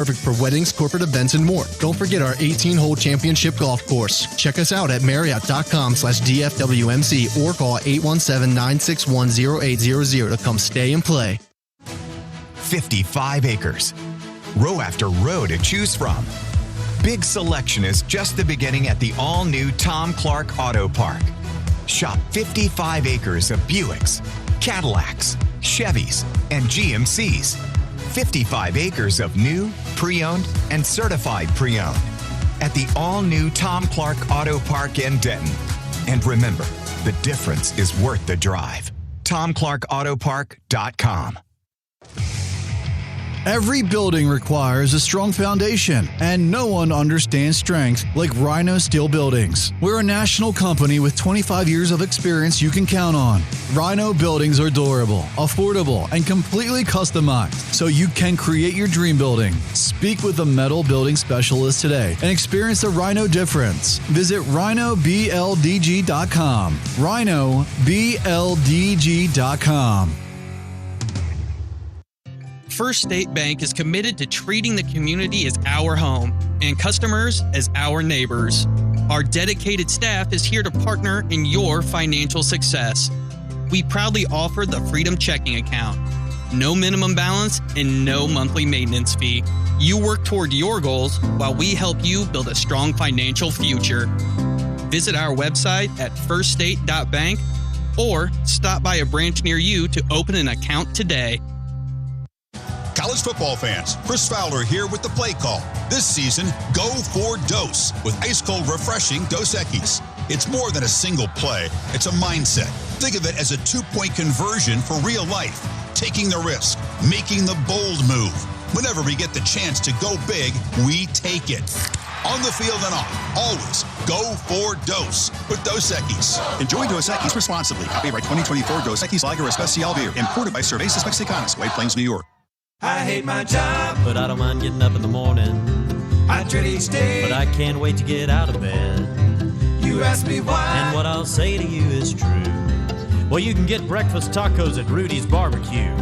Perfect for weddings, corporate events, and more. Don't forget our 18-hole championship golf course. Check us out at Marriott.com/DFWMC or call 817-961-0800 to come stay and play. 55 acres. Row after row to choose from. Big selection is just the beginning at the all-new Tom Clark Auto Park. Shop 55 acres of Buicks, Cadillacs, Chevys, and GMCs. 55 acres of new, pre-owned, and certified pre-owned at the all-new Tom Clark Auto Park in Denton. And remember, the difference is worth the drive. TomClarkAutoPark.com. Every building requires a strong foundation, and no one understands strength like Rhino Steel Buildings. We're a national company with 25 years of experience you can count on. Rhino buildings are durable, affordable, and completely customized, so you can create your dream building. Speak with a metal building specialist today and experience the Rhino difference. Visit rhinobldg.com. rhinobldg.com. First State Bank is committed to treating the community as our home and customers as our neighbors. Our dedicated staff is here to partner in your financial success. We proudly offer the Freedom Checking Account. No minimum balance and no monthly maintenance fee. You work toward your goals while we help you build a strong financial future. Visit our website at firststate.bank or stop by a branch near you to open an account today. College football fans, Chris Fowler here with the play call. This season, go for Dose with ice-cold, refreshing Dos Equis. It's more than a single play. It's a mindset. Think of it as a two-point conversion for real life. Taking the risk, making the bold move. Whenever we get the chance to go big, we take it. On the field and off, always go for Dose with Dos Equis. Enjoy Dos Equis responsibly. Copyright 2024 Dos Equis Lager Especial Beer. Imported by Cervezas Mexicanas, White Plains, New York. I hate my job, but I don't mind getting up in the morning. I dread each day, but I can't wait to get out of bed. You ask me why, and what I'll say to you is true. Well, you can get breakfast tacos at Rudy's Barbecue.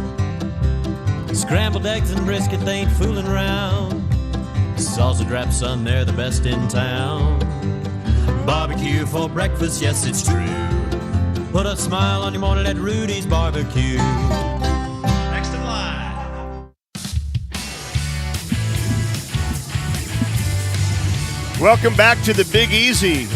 Scrambled eggs and brisket, they ain't fooling around. Salsa drap, son, they're the best in town. Barbecue for breakfast, yes, it's true. Put a smile on your morning at Rudy's Barbecue. Next in line. Welcome back to the Big Easy.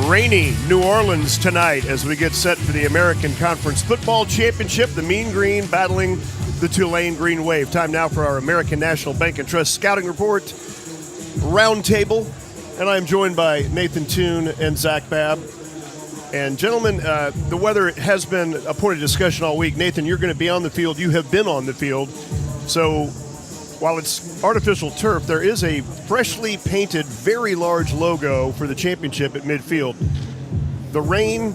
Rainy New Orleans tonight as we get set for the American Conference Football Championship. The Mean Green battling the Tulane Green Wave. Time now for our American National Bank and Trust Scouting Report Roundtable. And I'm joined by Nathan Toon and Zach Babb. And gentlemen, the weather has been a point of discussion all week. Nathan, you're going to be on the field. You have been on the field. So while it's artificial turf, there is a freshly painted, very large logo for the championship at midfield. The rain,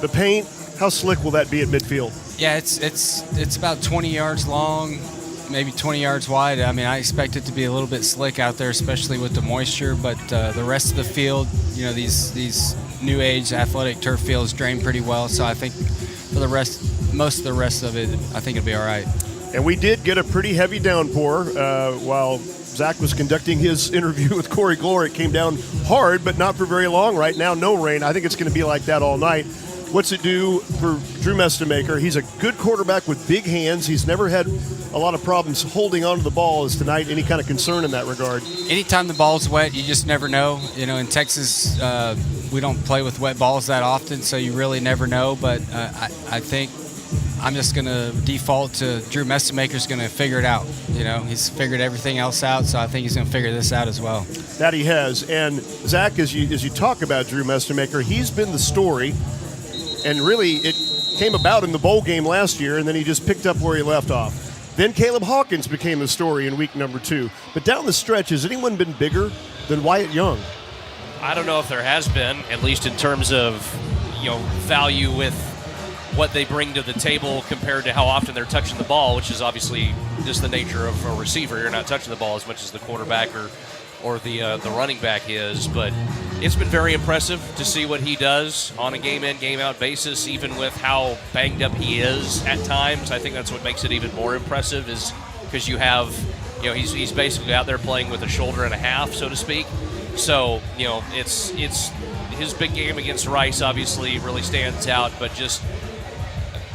the paint, how slick will that be at midfield? Yeah, it's about 20 yards long, maybe 20 yards wide. I mean, I expect it to be a little bit slick out there, especially with the moisture. But the rest of the field, you know, these new age athletic turf fields drain pretty well. So I think for most of the rest of it, I think it'll be all right. And we did get a pretty heavy downpour while Zach was conducting his interview with Corey Glore. It came down hard, but not for very long. Right now, no rain. I think it's going to be like that all night. What's it do for Drew Mestemaker? He's a good quarterback with big hands. He's never had a lot of problems holding onto the ball. Is tonight any kind of concern in that regard? Anytime the ball's wet, you just never know. You know, in Texas, we don't play with wet balls that often, so you really never know. But I think I'm just going to default to Drew Mestemaker's going to figure it out. You know, he's figured everything else out, so I think he's going to figure this out as well. That he has. And, Zach, as you talk about Drew Mestemaker, he's been the story, and really it came about in the bowl game last year, and then he just picked up where he left off. Then Caleb Hawkins became the story in week number 2. But down the stretch, has anyone been bigger than Wyatt Young? I don't know if there has been, at least in terms of, value with what they bring to the table compared to how often they're touching the ball, which is obviously just the nature of a receiver. You're not touching the ball as much as the quarterback or the running back is. But it's been very impressive to see what he does on a game-in, game-out basis, even with how banged up he is at times. I think that's what makes it even more impressive is because you have he's basically out there playing with a shoulder and a half, so to speak. So, it's his big game against Rice obviously really stands out, but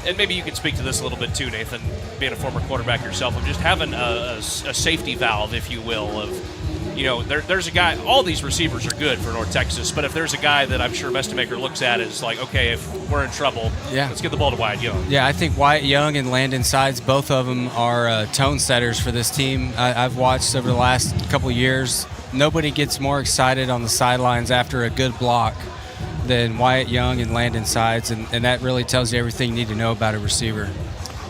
and maybe you can speak to this a little bit too, Nathan, being a former quarterback yourself, of just having a safety valve, if you will, of, there's a guy, all these receivers are good for North Texas, but if there's a guy that I'm sure Mestemaker looks at is like, okay, if we're in trouble, let's get the ball to Wyatt Young. Yeah, I think Wyatt Young and Landon Sides, both of them are tone setters for this team. I've watched over the last couple of years. Nobody gets more excited on the sidelines after a good block than Wyatt Young and Landon Sides, and that really tells you everything you need to know about a receiver.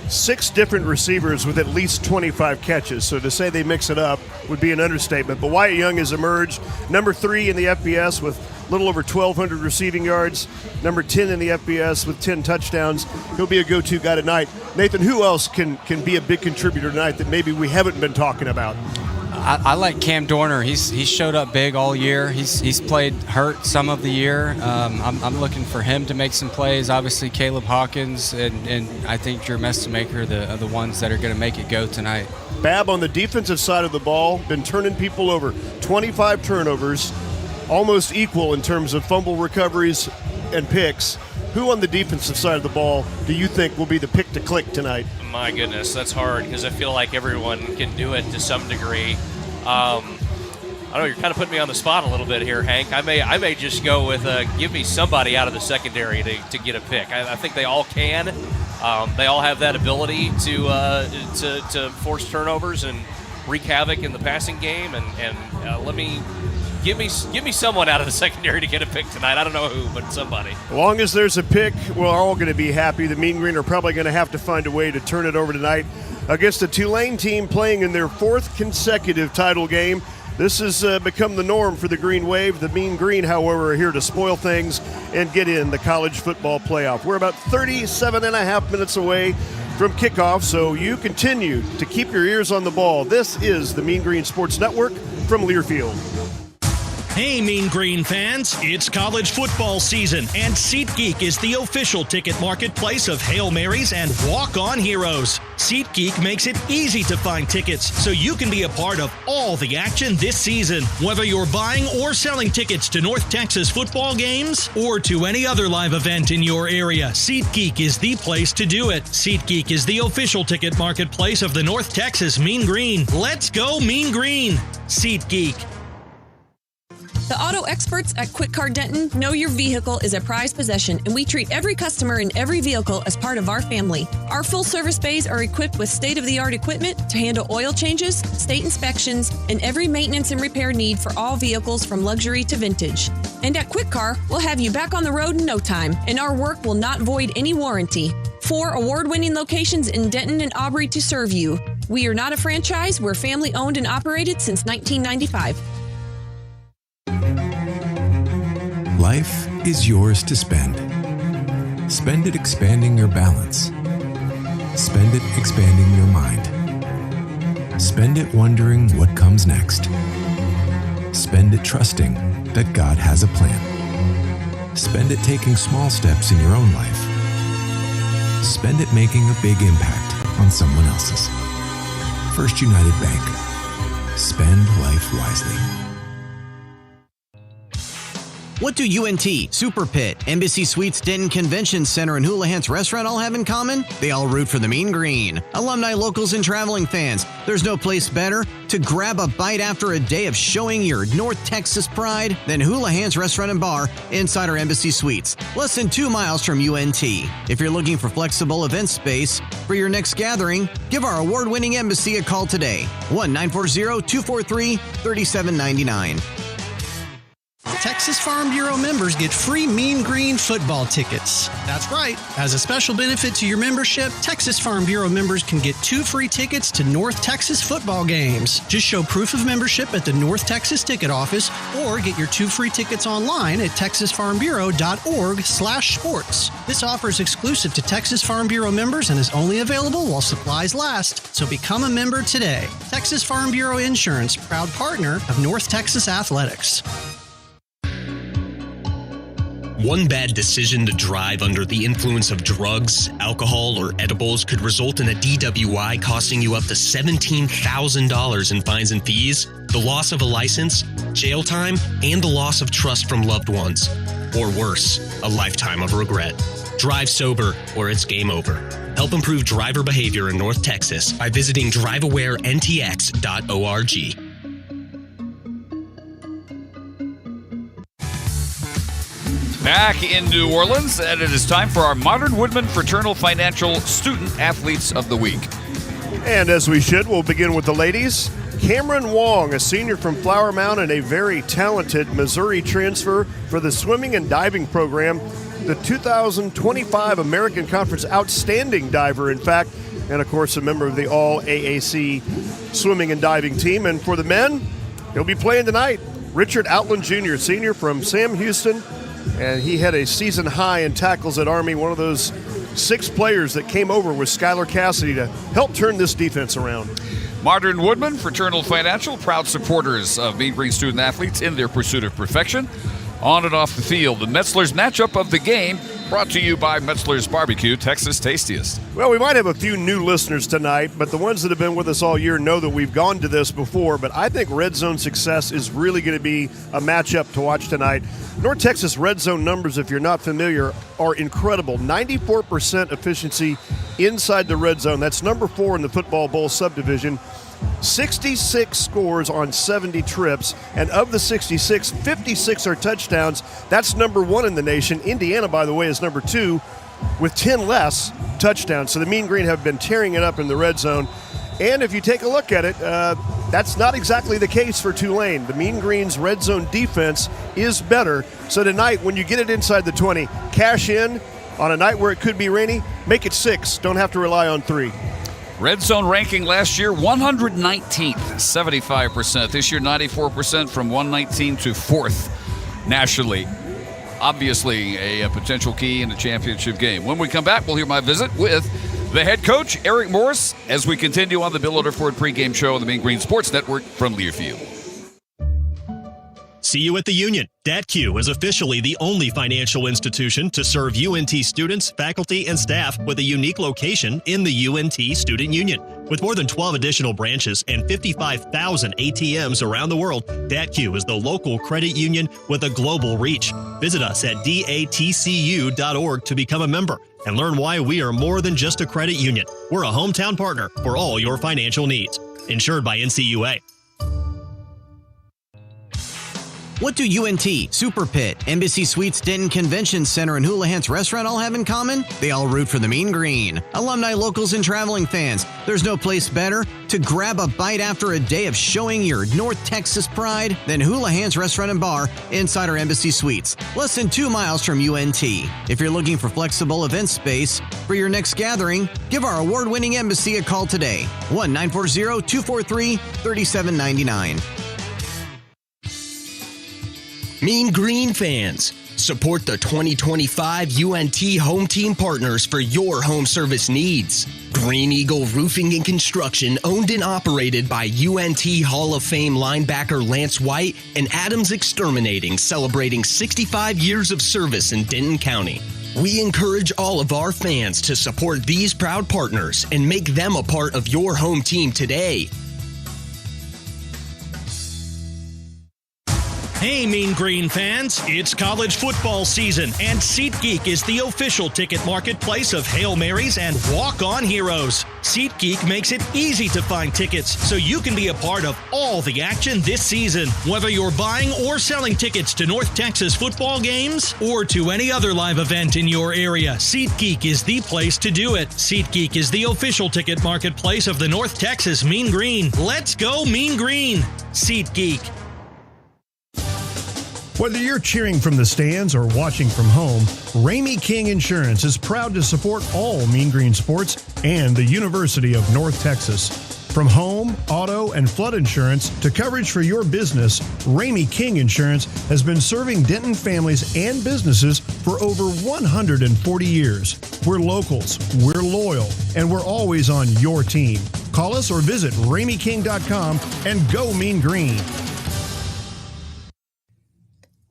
6 different receivers with at least 25 catches, so to say they mix it up would be an understatement. But Wyatt Young has emerged number 3 in the FBS with a little over 1,200 receiving yards, number 10 in the FBS with 10 touchdowns. He'll be a go-to guy tonight. Nathan, who else can be a big contributor tonight that maybe we haven't been talking about? I like Cam Dorner. He's showed up big all year. He's played hurt some of the year. I'm looking for him to make some plays. Obviously, Caleb Hawkins and I think Drew Mestemaker are the ones that are going to make it go tonight. Bab on the defensive side of the ball, been turning people over. 25 turnovers, almost equal in terms of fumble recoveries and picks. Who on the defensive side of the ball do you think will be the pick to click tonight? My goodness, that's hard because I feel like everyone can do it to some degree. I don't know, you're kind of putting me on the spot a little bit here, Hank. I may just go with give me somebody out of the secondary to get a pick. I think they all can. They all have that ability to force turnovers and wreak havoc in the passing game. And give me someone out of the secondary to get a pick tonight. I don't know who, but somebody. As long as there's a pick, we're all going to be happy. The Mean Green are probably going to have to find a way to turn it over tonight against the Tulane team playing in their 4th consecutive title game. This has become the norm for the Green Wave. The Mean Green, however, are here to spoil things and get in the college football playoff. We're about 37 and a half minutes away from kickoff, so you continue to keep your ears on the ball. This is the Mean Green Sports Network from Learfield. Hey, Mean Green fans, it's college football season, and SeatGeek is the official ticket marketplace of Hail Marys and walk-on heroes. SeatGeek makes it easy to find tickets so you can be a part of all the action this season. Whether you're buying or selling tickets to North Texas football games or to any other live event in your area, SeatGeek is the place to do it. SeatGeek is the official ticket marketplace of the North Texas Mean Green. Let's go Mean Green! SeatGeek. The auto experts at Quick Car Denton know your vehicle is a prized possession, and we treat every customer in every vehicle as part of our family. Our full-service bays are equipped with state-of-the-art equipment to handle oil changes, state inspections, and every maintenance and repair need for all vehicles from luxury to vintage. And at Quick Car, we'll have you back on the road in no time, and our work will not void any warranty. 4 award-winning locations in Denton and Aubrey to serve you. We are not a franchise. We're family-owned and operated since 1995. Life is yours to spend. Spend it expanding your balance. Spend it expanding your mind. Spend it wondering what comes next. Spend it trusting that God has a plan. Spend it taking small steps in your own life. Spend it making a big impact on someone else's. First United Bank. Spend life wisely. What do UNT, Super Pit, Embassy Suites, Denton Convention Center, and Houlihan's Restaurant all have in common? They all root for the Mean Green. Alumni, locals, and traveling fans, there's no place better to grab a bite after a day of showing your North Texas pride than Houlihan's Restaurant and Bar inside our Embassy Suites, less than 2 miles from UNT. If you're looking for flexible event space for your next gathering, give our award-winning Embassy a call today, 1-940-243-3799. Texas Farm Bureau members get free Mean Green football tickets. That's right. As a special benefit to your membership, Texas Farm Bureau members can get 2 free tickets to North Texas football games. Just show proof of membership at the North Texas ticket office or get your 2 free tickets online at texasfarmbureau.org/sports. This offer is exclusive to Texas Farm Bureau members and is only available while supplies last. So become a member today. Texas Farm Bureau Insurance, proud partner of North Texas Athletics. One bad decision to drive under the influence of drugs, alcohol, or edibles could result in a DWI costing you up to $17,000 in fines and fees, the loss of a license, jail time, and the loss of trust from loved ones. Or worse, a lifetime of regret. Drive sober or it's game over. Help improve driver behavior in North Texas by visiting driveawareNTX.org. Back in New Orleans, and it is time for our Modern Woodman Fraternal Financial Student Athletes of the Week. And as we should, we'll begin with the ladies. Cameron Wong, a senior from Flower Mound and a very talented Missouri transfer for the swimming and diving program. The 2025 American Conference Outstanding Diver, in fact, and of course a member of the All-AAC swimming and diving team. And for the men, he'll be playing tonight. Richard Outland Jr., senior from Sam Houston, and he had a season high in tackles at Army, one of those 6 players that came over with Skylar Cassidy to help turn this defense around. Modern Woodman Fraternal Financial, proud supporters of Mean Green student athletes in their pursuit of perfection on and off the field. The Metzler's matchup of the game, brought to you by Metzler's Barbecue, Texas Tastiest. Well, we might have a few new listeners tonight, but the ones that have been with us all year know that we've gone to this before. But I think red zone success is really going to be a matchup to watch tonight. North Texas red zone numbers, if you're not familiar, are incredible. 94% efficiency inside the red zone. That's number 4 in the Football Bowl subdivision. 66 scores on 70 trips, and of the 66, 56 are touchdowns. That's number 1 in the nation. Indiana, by the way, is number 2 with 10 less touchdowns. So the Mean Green have been tearing it up in the red zone. And if you take a look at it, that's not exactly the case for Tulane. The Mean Green's red zone defense is better. So tonight, when you get it inside the 20, cash in on a night where it could be rainy, make it 6. Don't have to rely on 3. Red zone ranking last year, 119th, 75%. This year, 94% from 119 to 4th nationally. Obviously, a potential key in the championship game. When we come back, we'll hear my visit with the head coach, Eric Morris, as we continue on the Bill Rutherford pregame show on the Mean Green Sports Network from Learfield. See you at the Union. DATQ is officially the only financial institution to serve UNT students, faculty, and staff with a unique location in the UNT Student Union. With more than 12 additional branches and 55,000 ATMs around the world, DATQ is the local credit union with a global reach. Visit us at datcu.org to become a member and learn why we are more than just a credit union. We're a hometown partner for all your financial needs. Insured by NCUA. What do UNT, Super Pit, Embassy Suites, Denton Convention Center, and Houlihan's Restaurant all have in common? They all root for the Mean Green. Alumni, locals, and traveling fans, there's no place better to grab a bite after a day of showing your North Texas pride than Houlihan's Restaurant and Bar inside our Embassy Suites, less than 2 miles from UNT. If you're looking for flexible event space for your next gathering, give our award-winning Embassy a call today, 1-940-243-3799. Mean Green fans, support the 2025 UNT Home Team Partners for your home service needs. Green Eagle Roofing and Construction, owned and operated by UNT Hall of Fame linebacker Lance White, and Adams Exterminating, celebrating 65 years of service in Denton County. We encourage all of our fans to support these proud partners and make them a part of your home team today. Hey, Mean Green fans, it's college football season, and SeatGeek is the official ticket marketplace of Hail Marys and walk-on heroes. SeatGeek makes it easy to find tickets so you can be a part of all the action this season. Whether you're buying or selling tickets to North Texas football games or to any other live event in your area, SeatGeek is the place to do it. SeatGeek is the official ticket marketplace of the North Texas Mean Green. Let's go Mean Green! SeatGeek. Whether you're cheering from the stands or watching from home, Ramey King Insurance is proud to support all Mean Green sports and the University of North Texas. From home, auto, and flood insurance to coverage for your business, Ramey King Insurance has been serving Denton families and businesses for over 140 years. We're locals, we're loyal, and we're always on your team. Call us or visit RameyKing.com and go Mean Green.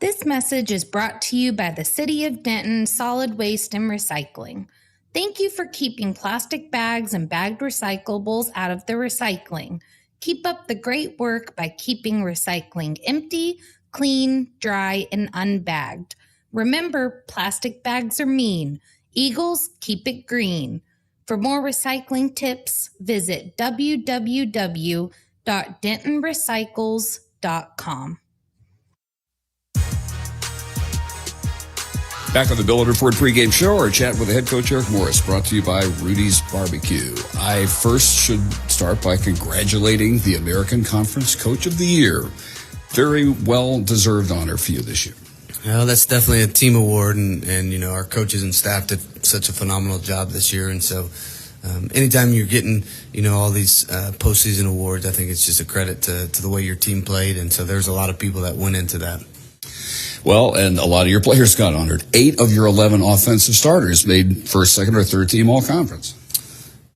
This message is brought to you by the City of Denton Solid Waste and Recycling. Thank you for keeping plastic bags and bagged recyclables out of the recycling. Keep up the great work by keeping recycling empty, clean, dry, and unbagged. Remember, plastic bags are mean. Eagles, keep it green. For more recycling tips, visit www.dentonrecycles.com. Back on the Bill and Report pregame show, our chat with the head coach, Eric Morris, brought to you by Rudy's Barbecue. I first should start by congratulating the American Conference Coach of the Year. Very well-deserved honor for you this year. Well, that's definitely a team award, and you know, our coaches and staff did such a phenomenal job this year, and so anytime you're getting, you know, all these postseason awards, I think it's just a credit to the way your team played, and so there's a lot of people that went into that. Well, and a lot of your players got honored. 8 of your 11 offensive starters made first, second, or third team all-conference.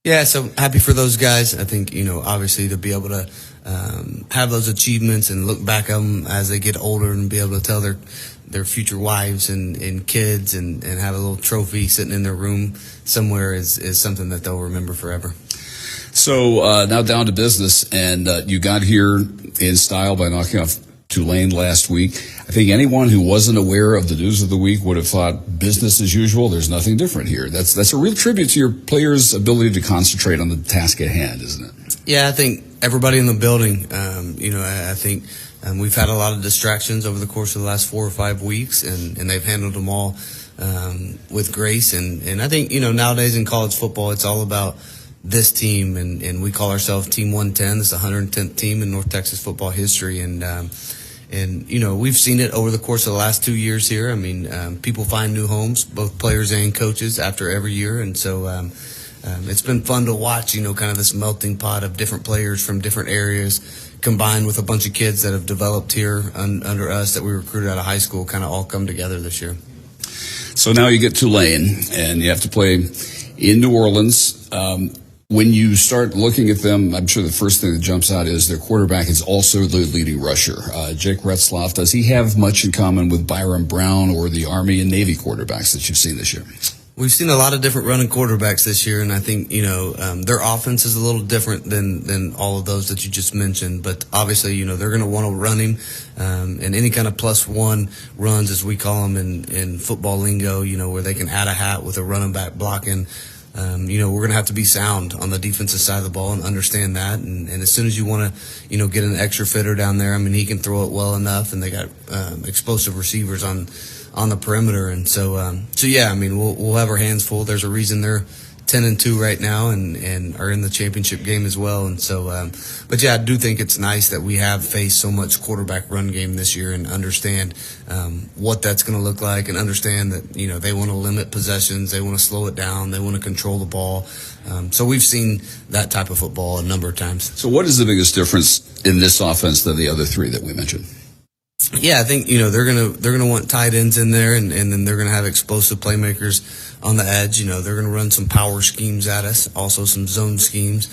Yeah, so happy for those guys. I think, you know, obviously to be able to have those achievements and look back at them as they get older and be able to tell their future wives and kids and have a little trophy sitting in their room somewhere is something that they'll remember forever. So now down to business, and you got here in style by knocking off Tulane last week. I think anyone who wasn't aware of the news of the week would have thought business as usual. There's nothing different here. That's a real tribute to your players' ability to concentrate on the task at hand, isn't it? Yeah, I think everybody in the building, you know, I think we've had a lot of distractions over the course of the last 4 or 5 weeks, and they've handled them all with grace. And I think, you know, nowadays in college football, it's all about this team, and we call ourselves Team 110. This is the 110th team in North Texas football history, and you know, we've seen it over the course of the last 2 years here. I mean, people find new homes, both players and coaches, after every year, and so it's been fun to watch, you know, kind of this melting pot of different players from different areas combined with a bunch of kids that have developed here under us that we recruited out of high school kind of all come together this year. So now you get Tulane, and you have to play in New Orleans. When you start looking at them, I'm sure the first thing that jumps out is their quarterback is also the leading rusher. Jake Retzlaff, does he have much in common with Byron Brown or the Army and Navy quarterbacks that you've seen this year? We've seen a lot of different running quarterbacks this year, and I think, you know, their offense is a little different than all of those that you just mentioned. But obviously, you know, they're going to want to run him, and any kind of +1 runs, as we call them in football lingo, you know, where they can add a hat with a running back blocking. You know, we're going to have to be sound on the defensive side of the ball and understand that. And as soon as you want to, you know, get an extra fitter down there, I mean, he can throw it well enough, and they got explosive receivers on the perimeter. And so yeah, I mean, we'll have our hands full. There's a reason they're 10-2 right now and are in the championship game as well. And so, but yeah, I do think it's nice that we have faced so much quarterback run game this year and understand what that's going to look like, and understand that, you know, they want to limit possessions, they want to slow it down, they want to control the ball. So we've seen that type of football a number of times. So what is the biggest difference in this offense than the other three that we mentioned? Yeah, I think, you know, they're gonna want tight ends in there, and then they're gonna have explosive playmakers on the edge. You know, they're gonna run some power schemes at us, also some zone schemes,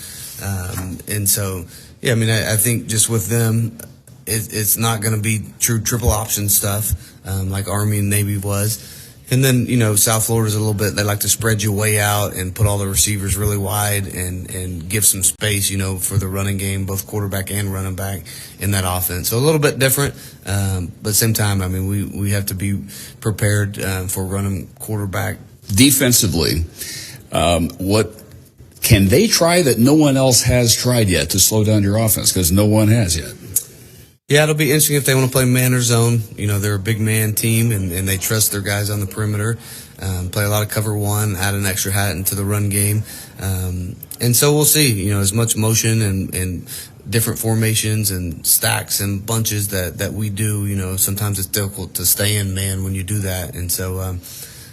and so yeah, I mean, I think just with them, it's not gonna be true triple option stuff like Army and Navy was. And then, you know, South Florida's a little bit, they like to spread you way out and put all the receivers really wide and give some space, you know, for the running game, both quarterback and running back in that offense. So a little bit different, but at the same time, I mean, we have to be prepared for running quarterback. Defensively, what can they try that no one else has tried yet to slow down your offense? Because no one has yet. Yeah, it'll be interesting if they want to play man or zone. You know, they're a big man team, and they trust their guys on the perimeter. Play a lot of cover one, add an extra hat into the run game. And so we'll see, you know, as much motion and different formations and stacks and bunches that we do. You know, sometimes it's difficult to stay in man when you do that. And so,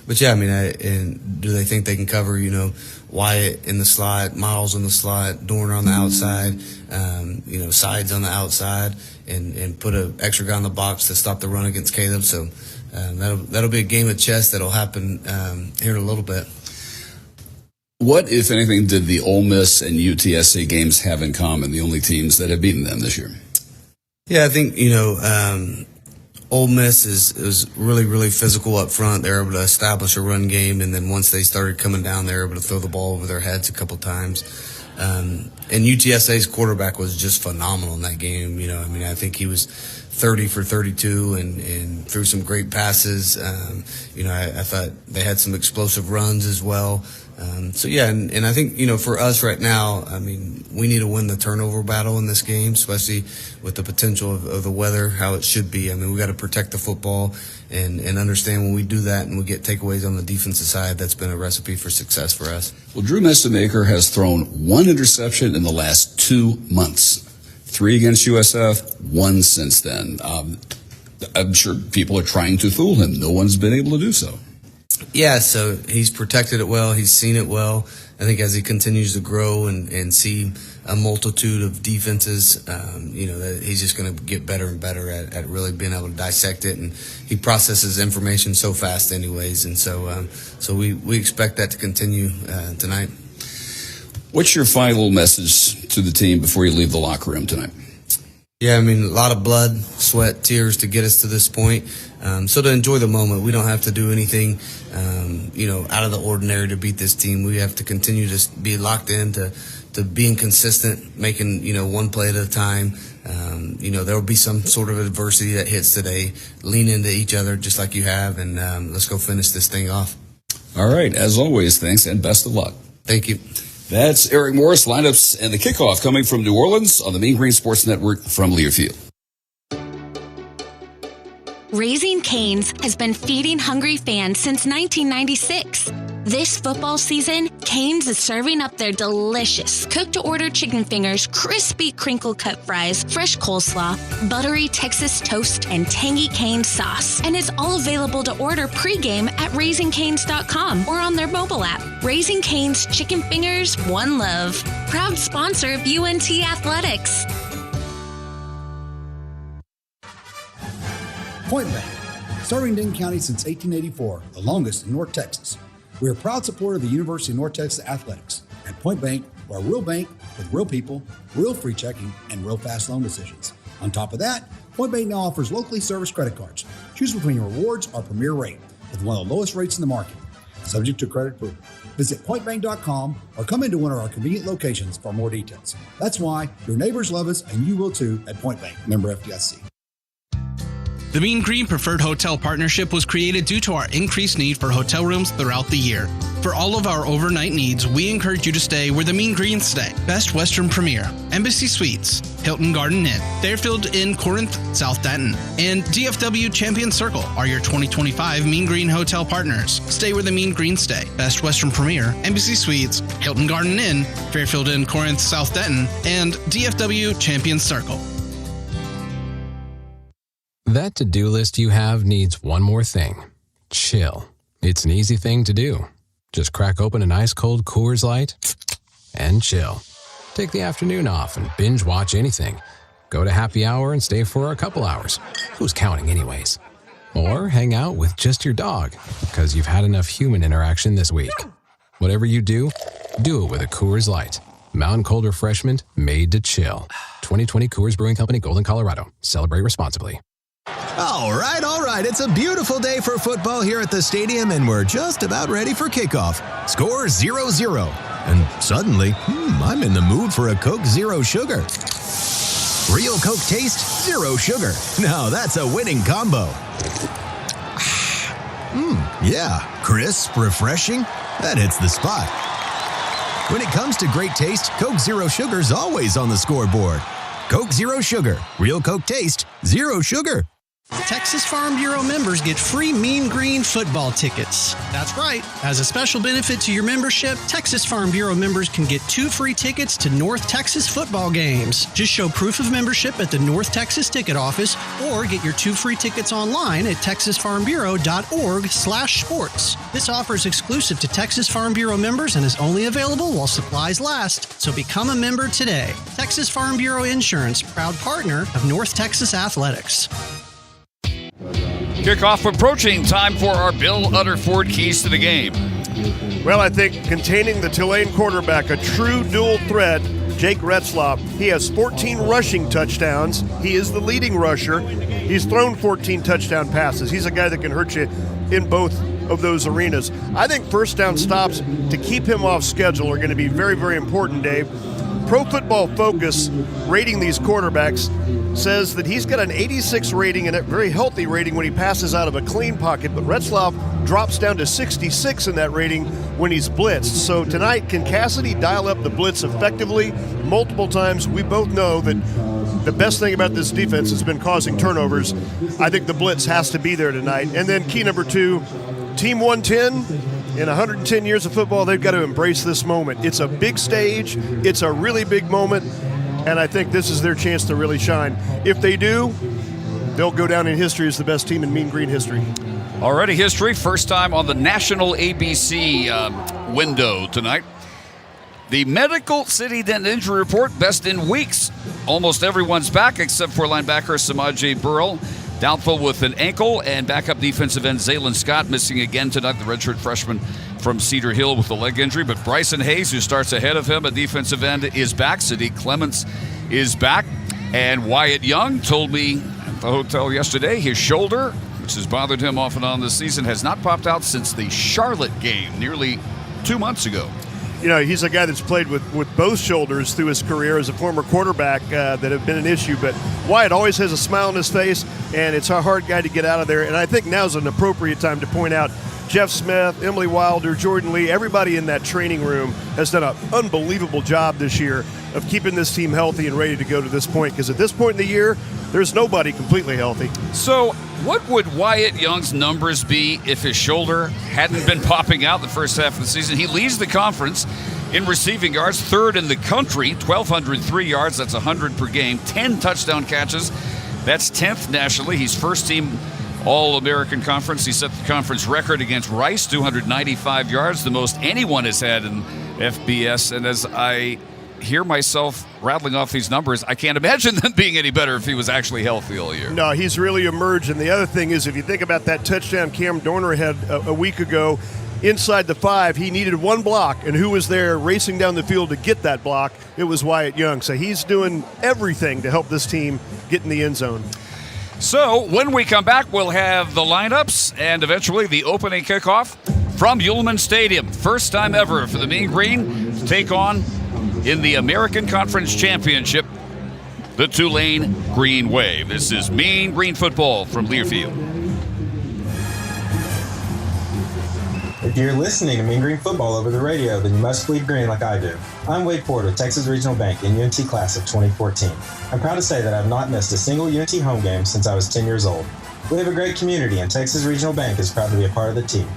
but yeah, I mean, and do they think they can cover, you know, Wyatt in the slot, Miles on the slot, Dorner on the outside, you know, Sides on the outside, and put an extra guy in the box to stop the run against Caleb. So that'll be a game of chess that'll happen here in a little bit. What, if anything, did the Ole Miss and UTSA games have in common, the only teams that have beaten them this year? Yeah, I think, you know, Ole Miss is really, really physical up front. They're able to establish a run game, and then once they started coming down, they were able to throw the ball over their heads a couple times. And UTSA's quarterback was just phenomenal in that game. I think he was 30 for 32 and threw some great passes. I thought they had some explosive runs as well. And I think, for us right now, we need to win the turnover battle in this game, especially with the potential of the weather, how it should be. We got to protect the football and understand when we do that and we get takeaways on the defensive side, that's been a recipe for success for us. Well, Drew Messamaker has thrown 1 interception in the last 2 months. 3 against USF, 1 since then. I'm sure people are trying to fool him. No one's been able to do so. Yeah, so he's protected it well. He's seen it well. I think as he continues to grow and see a multitude of defenses, that he's just going to get better and better at really being able to dissect it. And he processes information so fast anyways. And so we expect that to continue tonight. What's your final message to the team before you leave the locker room tonight? Yeah, a lot of blood, sweat, tears to get us to this point. So to enjoy the moment, we don't have to do anything, out of the ordinary to beat this team. We have to continue to be locked in to being consistent, making, one play at a time. There will be some sort of adversity that hits today. Lean into each other just like you have, and let's go finish this thing off. All right. As always, thanks and best of luck. Thank you. That's Eric Morris, lineups and the kickoff coming from New Orleans on the Mean Green Sports Network from Learfield. Raising Cane's has been feeding hungry fans since 1996. This football season, Cane's is serving up their delicious cooked-to-order chicken fingers, crispy crinkle-cut fries, fresh coleslaw, buttery Texas toast, and tangy Cane's sauce. And it's all available to order pregame at RaisingCanes.com or on their mobile app. Raising Cane's Chicken Fingers, one love. Proud sponsor of UNT Athletics. Point Bank, serving Denton County since 1884, the longest in North Texas. We are a proud supporter of the University of North Texas Athletics. At Point Bank, we're a real bank with real people, real free checking, and real fast loan decisions. On top of that, Point Bank now offers locally serviced credit cards. Choose between rewards or premier rate with one of the lowest rates in the market. Subject to credit approval. Visit pointbank.com or come into one of our convenient locations for more details. That's why your neighbors love us and you will too at Point Bank, member FDIC. The Mean Green Preferred Hotel Partnership was created due to our increased need for hotel rooms throughout the year. For all of our overnight needs, we encourage you to stay where the Mean Greens stay. Best Western Premier, Embassy Suites, Hilton Garden Inn, Fairfield Inn Corinth, South Denton, and DFW Champion Circle are your 2025 Mean Green Hotel partners. Stay where the Mean Greens stay. Best Western Premier, Embassy Suites, Hilton Garden Inn, Fairfield Inn Corinth, South Denton, and DFW Champion Circle. That to-do list you have needs one more thing. Chill. It's an easy thing to do. Just crack open an ice-cold Coors Light and chill. Take the afternoon off and binge watch anything. Go to happy hour and stay for a couple hours. Who's counting anyways? Or hang out with just your dog, because you've had enough human interaction this week. Whatever you do, do it with a Coors Light. Mountain cold refreshment made to chill. 2020 Coors Brewing Company, Golden, Colorado. Celebrate responsibly. All right. It's a beautiful day for football here at the stadium, and we're just about ready for kickoff. Score 0-0. And suddenly, I'm in the mood for a Coke Zero Sugar. Real Coke taste, zero sugar. Now that's a winning combo. Yeah, crisp, refreshing. That hits the spot. When it comes to great taste, Coke Zero Sugar's always on the scoreboard. Coke Zero Sugar. Real Coke taste, zero sugar. Texas Farm Bureau members get free Mean Green football tickets. That's right. As a special benefit to your membership, Texas Farm Bureau members can get 2 free tickets to North Texas football games. Just show proof of membership at the North Texas ticket office or get your 2 free tickets online at texasfarmbureau.org/sports. This offer is exclusive to Texas Farm Bureau members and is only available while supplies last. So become a member today. Texas Farm Bureau Insurance, proud partner of North Texas Athletics. Kickoff approaching. Time for our Bill Utterford keys to the game. Well, I think containing the Tulane quarterback, a true dual threat, Jake Retzlaff. He has 14 rushing touchdowns. He is the leading rusher. He's thrown 14 touchdown passes. He's a guy that can hurt you in both of those arenas. I think first down stops to keep him off schedule are going to be very, very important, Dave. Pro Football Focus rating these quarterbacks says that he's got an 86 rating and a very healthy rating when he passes out of a clean pocket, but Retzlaff drops down to 66 in that rating when he's blitzed. So tonight, can Cassidy dial up the blitz effectively multiple times? We both know that the best thing about this defense has been causing turnovers. I think the blitz has to be there tonight. And then key number 2, Team 110. In 110 years of football, they've got to embrace this moment. It's a big stage. It's a really big moment. And I think this is their chance to really shine. If they do, they'll go down in history as the best team in Mean Green history. Already history. First time on the national ABC window tonight. The Medical City Denton Injury Report, best in weeks. Almost everyone's back except for linebacker Samaje Burrell. Doubtful with an ankle, and backup defensive end Zaylen Scott missing again tonight, the redshirt freshman from Cedar Hill with a leg injury. But Bryson Hayes, who starts ahead of him, a defensive end, is back. Sadiq Clements is back. And Wyatt Young told me at the hotel yesterday his shoulder, which has bothered him off and on this season, has not popped out since the Charlotte game nearly 2 months ago. You know, he's a guy that's played with both shoulders through his career as a former quarterback that have been an issue. But Wyatt always has a smile on his face, and it's a hard guy to get out of there. And I think now's an appropriate time to point out Jeff Smith, Emily Wilder, Jordan Lee, everybody in that training room has done an unbelievable job this year of keeping this team healthy and ready to go to this point. Because at this point in the year, there's nobody completely healthy. So what would Wyatt Young's numbers be if his shoulder hadn't been popping out the first half of the season? He leads the conference in receiving yards, third in the country, 1,203 yards. That's 100 per game, 10 touchdown catches. That's 10th nationally. He's first team All-American Conference. He set the conference record against Rice, 295 yards, the most anyone has had in FBS. And as I hear myself rattling off these numbers, I can't imagine them being any better if he was actually healthy all year. No, he's really emerged. And the other thing is, if you think about that touchdown Cam Dorner had a week ago, inside the 5, he needed one block, and who was there racing down the field to get that block? It was Wyatt Young. So he's doing everything to help this team get in the end zone. So when we come back, we'll have the lineups and eventually the opening kickoff from Yulman Stadium. First time ever for the Mean Green to take on, in the American Conference Championship, the Tulane Green Wave. This is Mean Green Football from Learfield. If you're listening to Mean Green Football over the radio, then you must bleed green like I do. I'm Wade Ford with Texas Regional Bank in UNT Class of 2014. I'm proud to say that I've not missed a single UNT home game since I was 10 years old. We have a great community, and Texas Regional Bank is proud to be a part of the team.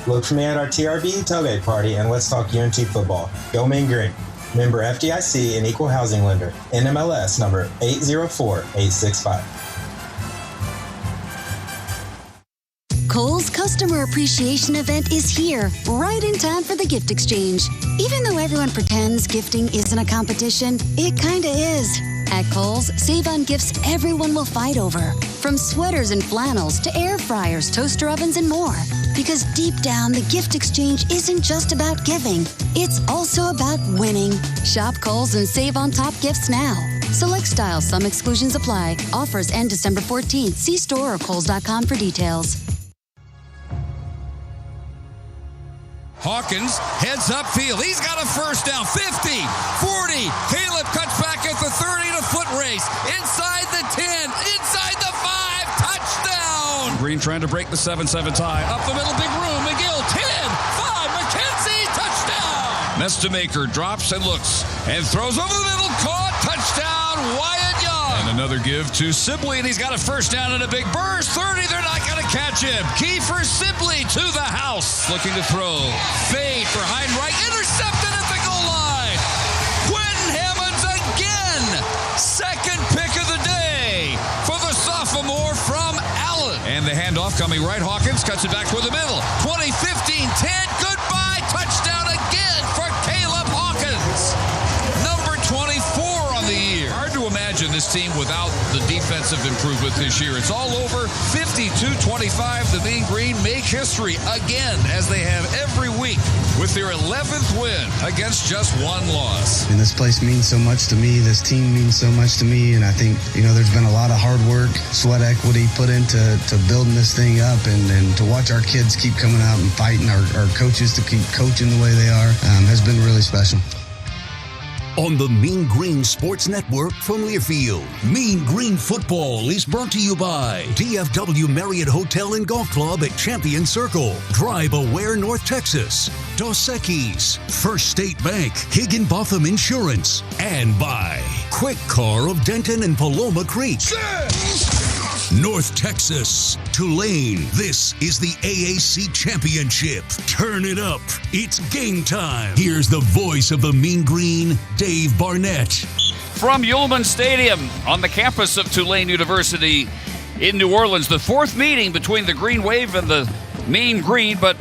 Look for me at our TRB tailgate party, and let's talk UNT football. Go Mean Green. Member FDIC and Equal Housing Lender. NMLS number 804865. Kohl's Customer Appreciation Event is here, right in time for the gift exchange. Even though everyone pretends gifting isn't a competition, it kinda is. At Kohl's, save on gifts everyone will fight over. From sweaters and flannels to air fryers, toaster ovens, and more. Because deep down, the gift exchange isn't just about giving. It's also about winning. Shop Kohl's and save on top gifts now. Select styles, some exclusions apply. Offers end December 14th. See store or kohls.com for details. Hawkins heads upfield. He's got a first down. 50, 40. Caleb cuts back at the 30 to foot race. Inside the 10. Inside the 5. Touchdown. Green trying to break the 7-7 tie. Up the middle, big room. McGill, 10, 5. McKenzie, touchdown. Mestamaker drops and looks and throws over the middle. Caught. Touchdown. Wyatt Young. And another give to Sibley, and he's got a first down and a big burst. 30. They're not going to catch him. Kiefer Sibley to the house. Looking to throw. Fade for Heinrich. Intercepted at the goal line. Quentin Hammonds again. Second pick of the day for the sophomore from Allen. And the handoff coming right. Hawkins cuts it back toward the middle. 20, 15, 10. Goodbye. Touchdown again for Caleb Hawkins. Number 24 on the year. Hard to imagine this team without the defense defensive improvement this year. It's all over. 52-25. The Mean Green make history again, as they have every week, with their 11th win against just one loss. And this place means so much to me. This team means so much to me. And I think, there's been a lot of hard work, sweat equity put into building this thing up, and to watch our kids keep coming out and fighting, our coaches to keep coaching the way they are, has been really special. On the Mean Green Sports Network from Learfield, Mean Green Football is brought to you by DFW Marriott Hotel and Golf Club at Champion Circle, Drive Aware North Texas, Dos Equis, First State Bank, Higginbotham Insurance, and by Quick Car of Denton and Paloma Creek. North Texas, Tulane. This is the AAC Championship. Turn it up. It's game time. Here's the voice of the Mean Green, Dave Barnett. From Yulman Stadium on the campus of Tulane University in New Orleans, the fourth meeting between the Green Wave and the Mean Green, but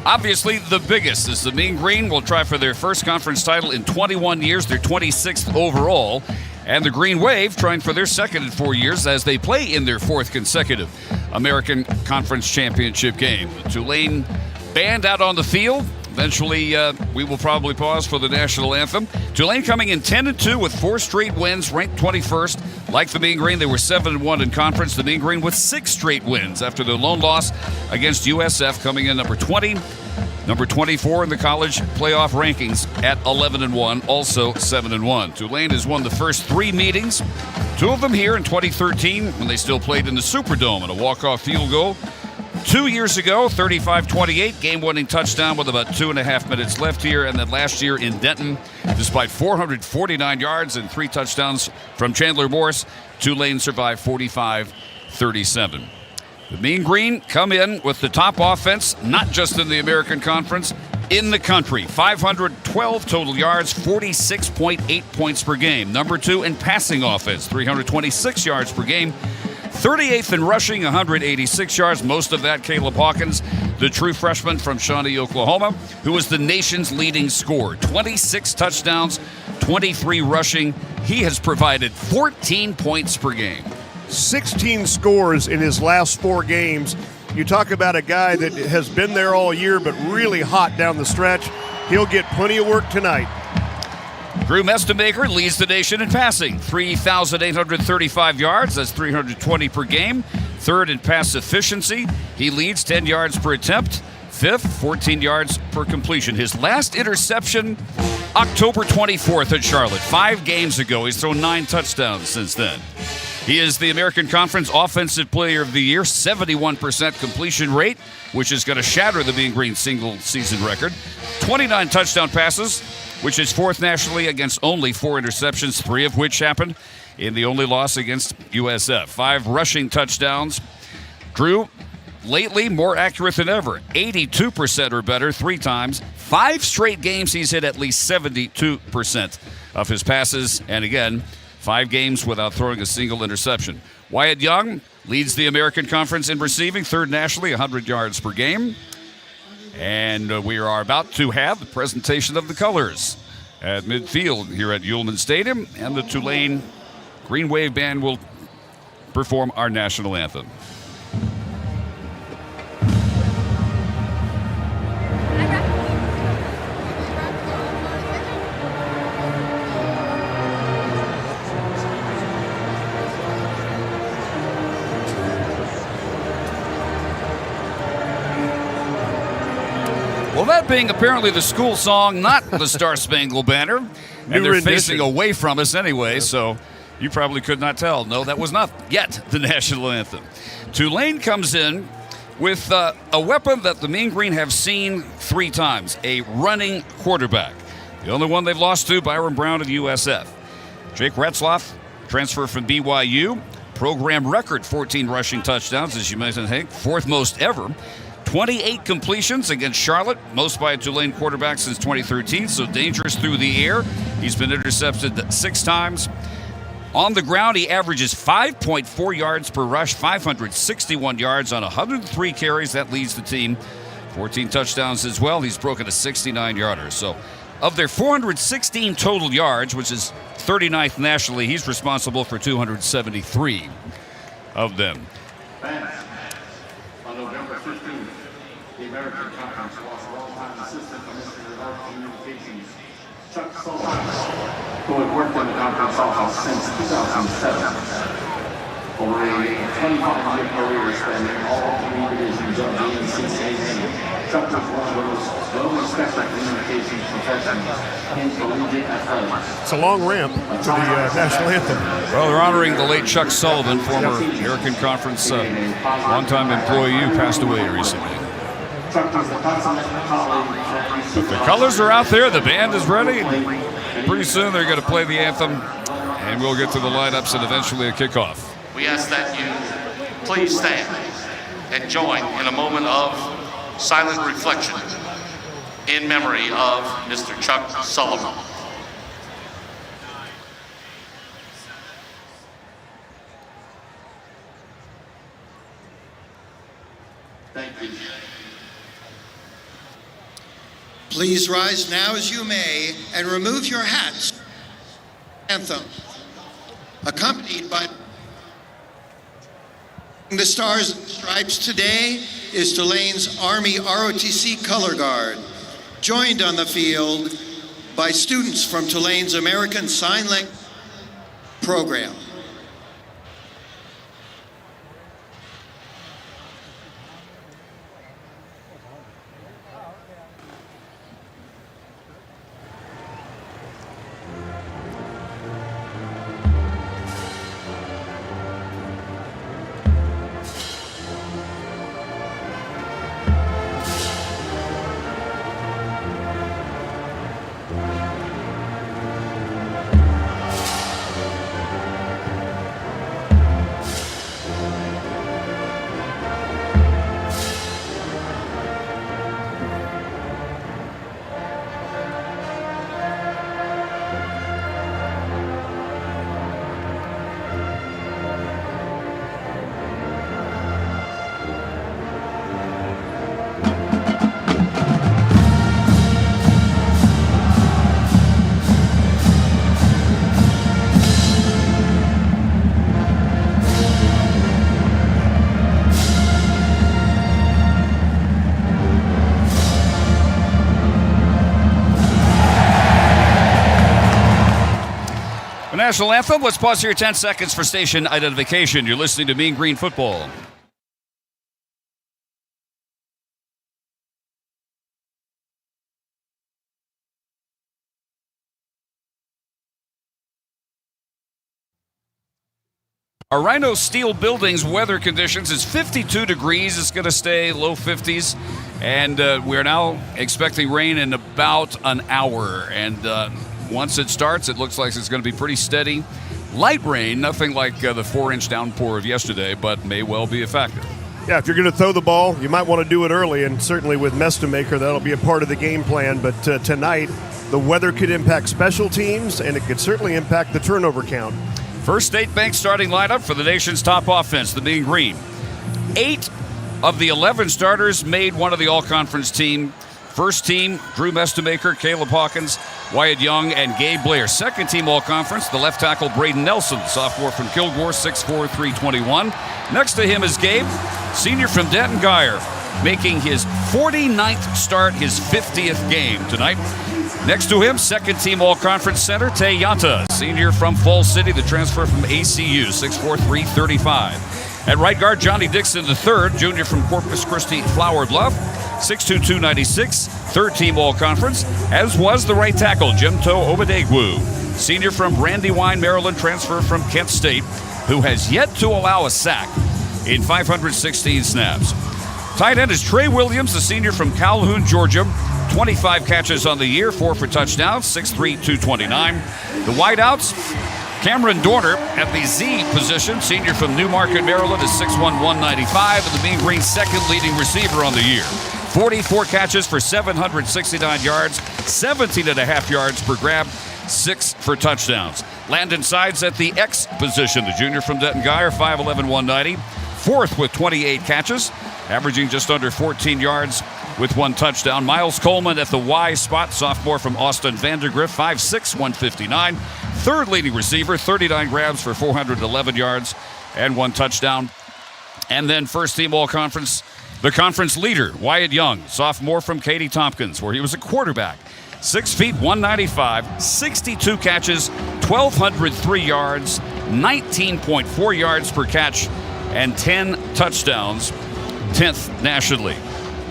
obviously the biggest is the Mean Green will try for their first conference title in 21 years, their 26th overall. And the Green Wave trying for their second in 4 years as they play in their fourth consecutive American Conference Championship game. The Tulane band out on the field. Eventually, we will probably pause for the national anthem. Tulane coming in 10-2 with 4 straight wins, ranked 21st. Like the Mean Green, they were 7-1 in conference. The Mean Green with 6 straight wins after their lone loss against USF, coming in number 20. Number 24 in the college playoff rankings at 11-1, also 7-1. Tulane has won the first 3 meetings, 2 of them here in 2013 when they still played in the Superdome in a walk-off field goal. 2 years ago, 35-28, game-winning touchdown with about 2.5 minutes left here. And then last year in Denton, despite 449 yards and 3 touchdowns from Chandler Morris, Tulane survived 45-37. The Mean Green come in with the top offense, not just in the American Conference, in the country. 512 total yards, 46.8 points per game. Number 2 in passing offense, 326 yards per game. 38th in rushing, 186 yards. Most of that, Caleb Hawkins, the true freshman from Shawnee, Oklahoma, who was the nation's leading scorer. 26 touchdowns, 23 rushing. He has provided 14 points per game. 16 scores in his last 4 games. You talk about a guy that has been there all year but really hot down the stretch. He'll get plenty of work tonight. Drew Mestemaker leads the nation in passing. 3,835 yards. That's 320 per game. 3rd in pass efficiency. He leads 10 yards per attempt. 5th, 14 yards per completion. His last interception, October 24th at Charlotte. 5 games ago. He's thrown 9 touchdowns since then. He is the American Conference Offensive Player of the Year, 71% completion rate, which is going to shatter the Mean Green single-season record. 29 touchdown passes, which is 4th nationally against only 4 interceptions, 3 of which happened in the only loss against USF. 5 rushing touchdowns. Drew, lately more accurate than ever, 82% or better 3 times. 5 straight games he's hit at least 72% of his passes, and again, 5 games without throwing a single interception. Wyatt Young leads the American Conference in receiving, 3rd nationally, 100 yards per game. And we are about to have the presentation of the colors at midfield here at Yulman Stadium, and the Tulane Green Wave Band will perform our national anthem. Well, that being apparently the school song, not the Star Spangled Banner. And they're facing away from us anyway, so you probably could not tell. No, that was not yet the national anthem. Tulane comes in with a weapon that the Mean Green have seen 3 times, a running quarterback. The only one they've lost to, Byron Brown of USF. Jake Retzloff, transfer from BYU. Program record 14 rushing touchdowns, as you mentioned, Hank, 4th most ever. 28 completions against Charlotte, most by a Tulane quarterback since 2013, so dangerous through the air. He's been intercepted 6 times. On the ground, he averages 5.4 yards per rush, 561 yards on 103 carries. That leads the team. 14 touchdowns as well. He's broken a 69-yarder. So Of their 416 total yards, which is 39th nationally, he's responsible for 273 of them. On November 15th, the American Conference lost longtime assistant commissioner of communications, Chuck Sullivan, who had worked in the conference office since 2007. Over a 25-year career spanning all three divisions of the NCAAF, Chuck was one of those well-respected communications professionals in collegiate athletics. It's a long ramp to the national anthem. Well, they're honoring the late Chuck Sullivan, former American Conference one-time employee who passed away recently. The colors are out there. The band is ready. Pretty soon they're going to play the anthem, and we'll get to the lineups and eventually a kickoff. We ask that you please stand and join in a moment of silent reflection in memory of Mr. Chuck Sullivan. Thank you. Please rise now as you may and remove your hats. Anthem, accompanied by the Stars and Stripes today is Tulane's Army ROTC Color Guard, joined on the field by students from Tulane's American Sign Language program. National anthem. Let's pause here 10 seconds for station identification. You're listening to Mean Green Football. Our Rhino Steel Building's weather conditions is 52 degrees. It's going to stay low 50s. And we're now expecting rain in about an hour. And once it starts, it looks like it's going to be pretty steady. Light rain, nothing like the 4-inch downpour of yesterday, but may well be a factor. Yeah, if you're going to throw the ball, you might want to do it early, and certainly with Mestemaker, that'll be a part of the game plan. But tonight, the weather could impact special teams, and it could certainly impact the turnover count. First State Bank starting lineup for the nation's top offense, the Mean Green. 8 of the 11 starters made one of the all-conference team. First team, Drew Mestemaker, Caleb Hawkins, Wyatt Young, and Gabe Blair. Second team all-conference, the left tackle Braden Nelson, sophomore from Kilgore, 6'4", 321. Next to him is Gabe, senior from Denton Guyer, making his 49th start, his 50th game tonight. Next to him, second team all-conference center, Tay Yanta, senior from Falls City, the transfer from ACU, 6'4", 335. At right guard, Johnny Dixon III, junior from Corpus Christi, Flower Bluff, 6'2", 296, third team all-conference, as was the right tackle, Jimto Obadegwu, senior from Brandywine, Maryland, transfer from Kent State, who has yet to allow a sack in 516 snaps. Tight end is Trey Williams, the senior from Calhoun, Georgia, 25 catches on the year, 4 for touchdowns, 6'3", 229. The wideouts, Cameron Dorner at the Z position, senior from Newmarket, Maryland, is 6'1", 195, and the Mean Green's second leading receiver on the year. 44 catches for 769 yards, 17.5 yards per grab, 6 for touchdowns. Landon Sides at the X position, the junior from Denton Guyer, 5'11", 190, fourth with 28 catches, averaging just under 14 yards with 1 touchdown. Miles Coleman at the Y spot, sophomore from Austin Vandergrift, 5'6", 159. Third leading receiver, 39 grabs for 411 yards and 1 touchdown. And then first team all-conference, the conference leader, Wyatt Young, sophomore from Katy Tompkins, where he was a quarterback. 6 feet, 195, 62 catches, 1,203 yards, 19.4 yards per catch, and 10 touchdowns, 10th nationally.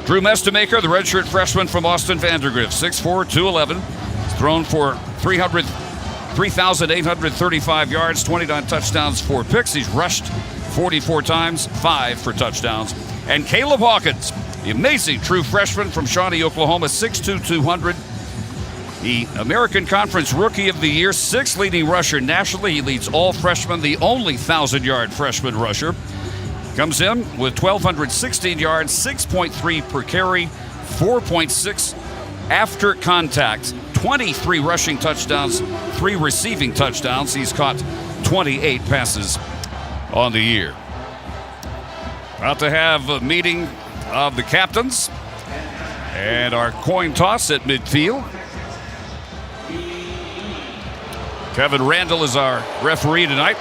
Drew Mestemaker, the redshirt freshman from Austin Vandergrift, 6'4", 211. He's thrown for 3,835 yards, 29 touchdowns, 4 picks. He's rushed 44 times, 5 for touchdowns. And Caleb Hawkins, the amazing true freshman from Shawnee, Oklahoma, 6'2", 200. The American Conference Rookie of the Year, 6th leading rusher nationally. He leads all freshmen, the only 1,000-yard freshman rusher. Comes in with 1,216 yards, 6.3 per carry, 4.6 after contact, 23 rushing touchdowns, 3 receiving touchdowns. He's caught 28 passes on the year. About to have a meeting of the captains and our coin toss at midfield. Kevin Randall is our referee tonight.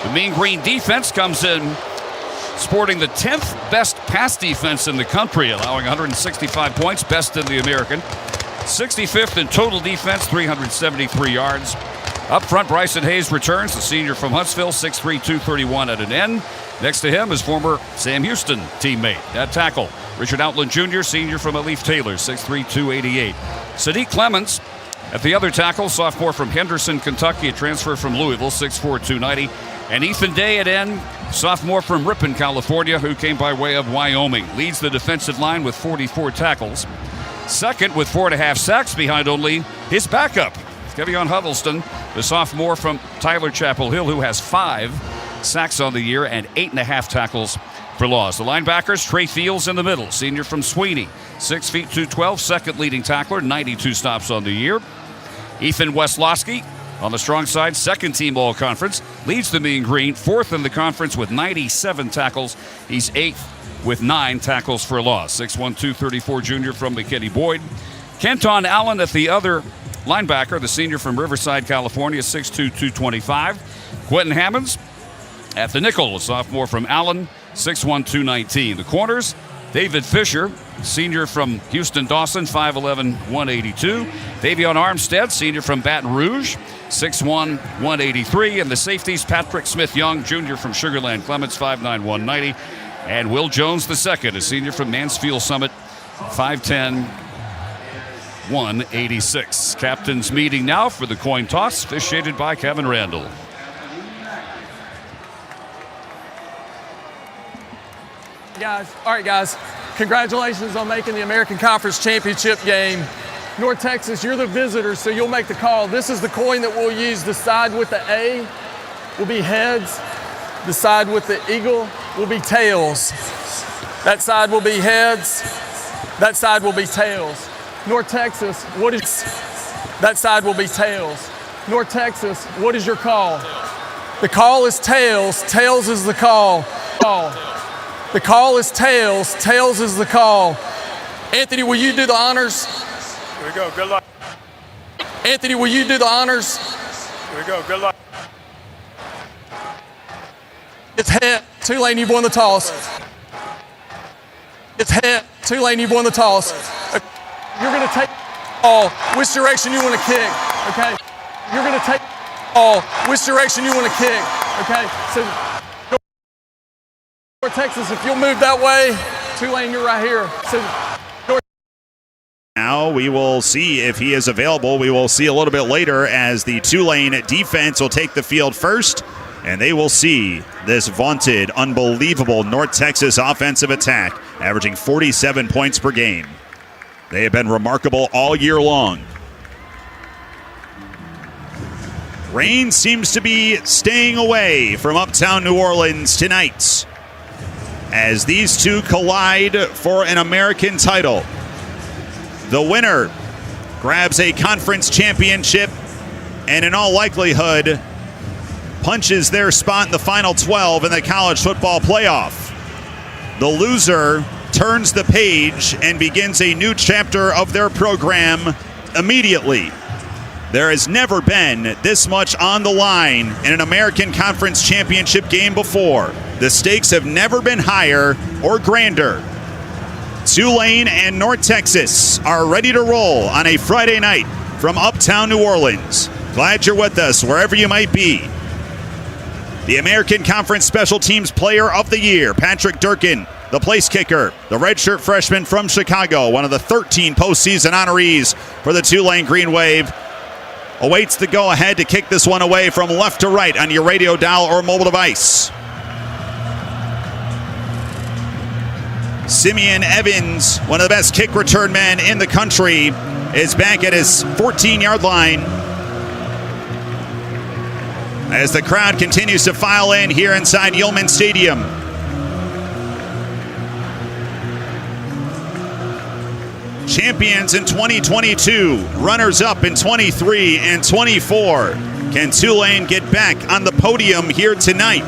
The Mean Green defense comes in sporting the 10th best pass defense in the country, allowing 165 points, best in the American. 65th in total defense, 373 yards. Up front, Bryson Hayes returns, the senior from Huntsville, 6'3", 231 at an end. Next to him is former Sam Houston teammate at tackle, Richard Outland Jr., senior from Alif Taylor, 6'3", 288. Sadiq Clemens at the other tackle, sophomore from Henderson, Kentucky, a transfer from Louisville, 6'4", 290. And Ethan Day at end, sophomore from Ripon, California, who came by way of Wyoming. Leads the defensive line with 44 tackles. Second with 4.5 sacks behind only his backup, Kevion Huddleston, the sophomore from Tyler Chapel Hill, who has 5 sacks on the year and 8.5 tackles for loss. The linebackers, Trey Fields in the middle, senior from Sweeney, 6 feet 212, second leading tackler, 92 stops on the year. Ethan Westlowski on the strong side, second team all-conference, leads the Mean Green, 4th in the conference with 97 tackles. He's 8th with 9 tackles for loss. 6'1", 234 junior from McKinney Boyd. Kenton Allen at the other linebacker, the senior from Riverside, California, 6'2", 225. Quentin Hammonds at the nickel, a sophomore from Allen, 6'1", 219. The corners, David Fisher, senior from Houston Dawson, 5'11", 182. Davion Armstead, senior from Baton Rouge, 6'1", 183. And the safeties, Patrick Smith-Young, junior from Sugar Land Clements, 5'9", 190. And Will Jones II, a senior from Mansfield Summit, 5'10", 186. Captains meeting now for the coin toss, officiated by Kevin Randall. All right, guys. Congratulations on making the American Conference Championship game. North Texas, you're the visitors, so you'll make the call. This is the coin that we'll use. The side with the A will be heads. The side with the eagle will be tails. That side will be heads. That side will be tails. North Texas, what is... That side will be tails. North Texas, what is your call? The call is tails. Tails is the call. The call is tails. Tails is the call. Anthony, will you do the honors? Here we go. Good luck. Anthony, will you do the honors? Here we go. Good luck. It's head. Tulane, you've won the toss. It's head. Tulane, you've won the toss. You're going to take all. Which direction you want to kick? Okay. You're going to take all. Which direction you want to kick? Okay. So, North Texas, if you'll move that way, Tulane, you're right here. So, now we will see if he is available. We will see a little bit later as the Tulane defense will take the field first, and they will see this vaunted, unbelievable North Texas offensive attack, averaging 47 points per game. They have been remarkable all year long. Rain seems to be staying away from uptown New Orleans tonight as these two collide for an American title. The winner grabs a conference championship and in all likelihood punches their spot in the final 12 in the college football playoff. The loser turns the page and begins a new chapter of their program immediately. There has never been this much on the line in an American Conference Championship game before. The stakes have never been higher or grander. Tulane and North Texas are ready to roll on a Friday night from uptown New Orleans. Glad you're with us wherever you might be. The American Conference Special Teams Player of the Year, Patrick Durkin, the place kicker, the redshirt freshman from Chicago, one of the 13 postseason honorees for the Tulane Green Wave, awaits the go-ahead to kick this one away from left to right on your radio dial or mobile device. Simeon Evans, one of the best kick return men in the country, is back at his 14-yard line as the crowd continues to file in here inside Yulman Stadium. Champions in 2022, runners-up in 23 and 24. Can Tulane get back on the podium here tonight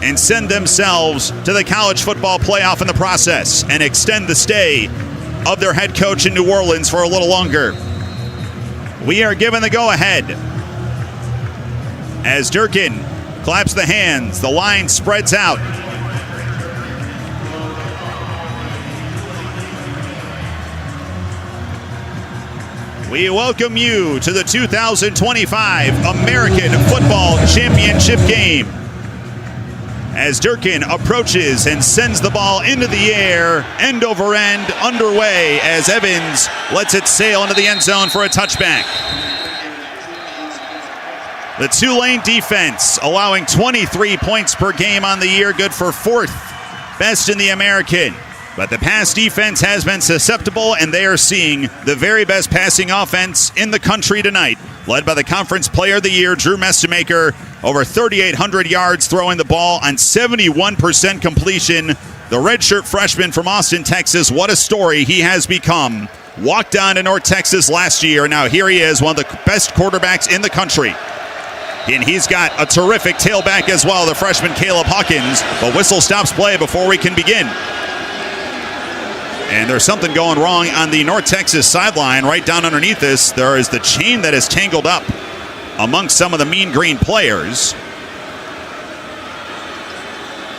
and send themselves to the college football playoff in the process and extend the stay of their head coach in New Orleans for a little longer? We are given the go-ahead as Durkin claps the hands. The line spreads out. We welcome you to the 2025 American Football Championship game as Durkin approaches and sends the ball into the air, end over end, underway as Evans lets it sail into the end zone for a touchback. The Tulane defense allowing 23 points per game on the year, good for 4th best in the American. But the pass defense has been susceptible, and they are seeing the very best passing offense in the country tonight, led by the Conference Player of the Year, Drew Mestemaker, over 3,800 yards throwing the ball on 71% completion. The redshirt freshman from Austin, Texas, what a story he has become. Walked on to North Texas last year, and now here he is, one of the best quarterbacks in the country. And he's got a terrific tailback as well, the freshman Caleb Hawkins. But whistle stops play before we can begin. And there's something going wrong on the North Texas sideline. Right down underneath this, there is the chain that is tangled up amongst some of the Mean Green players.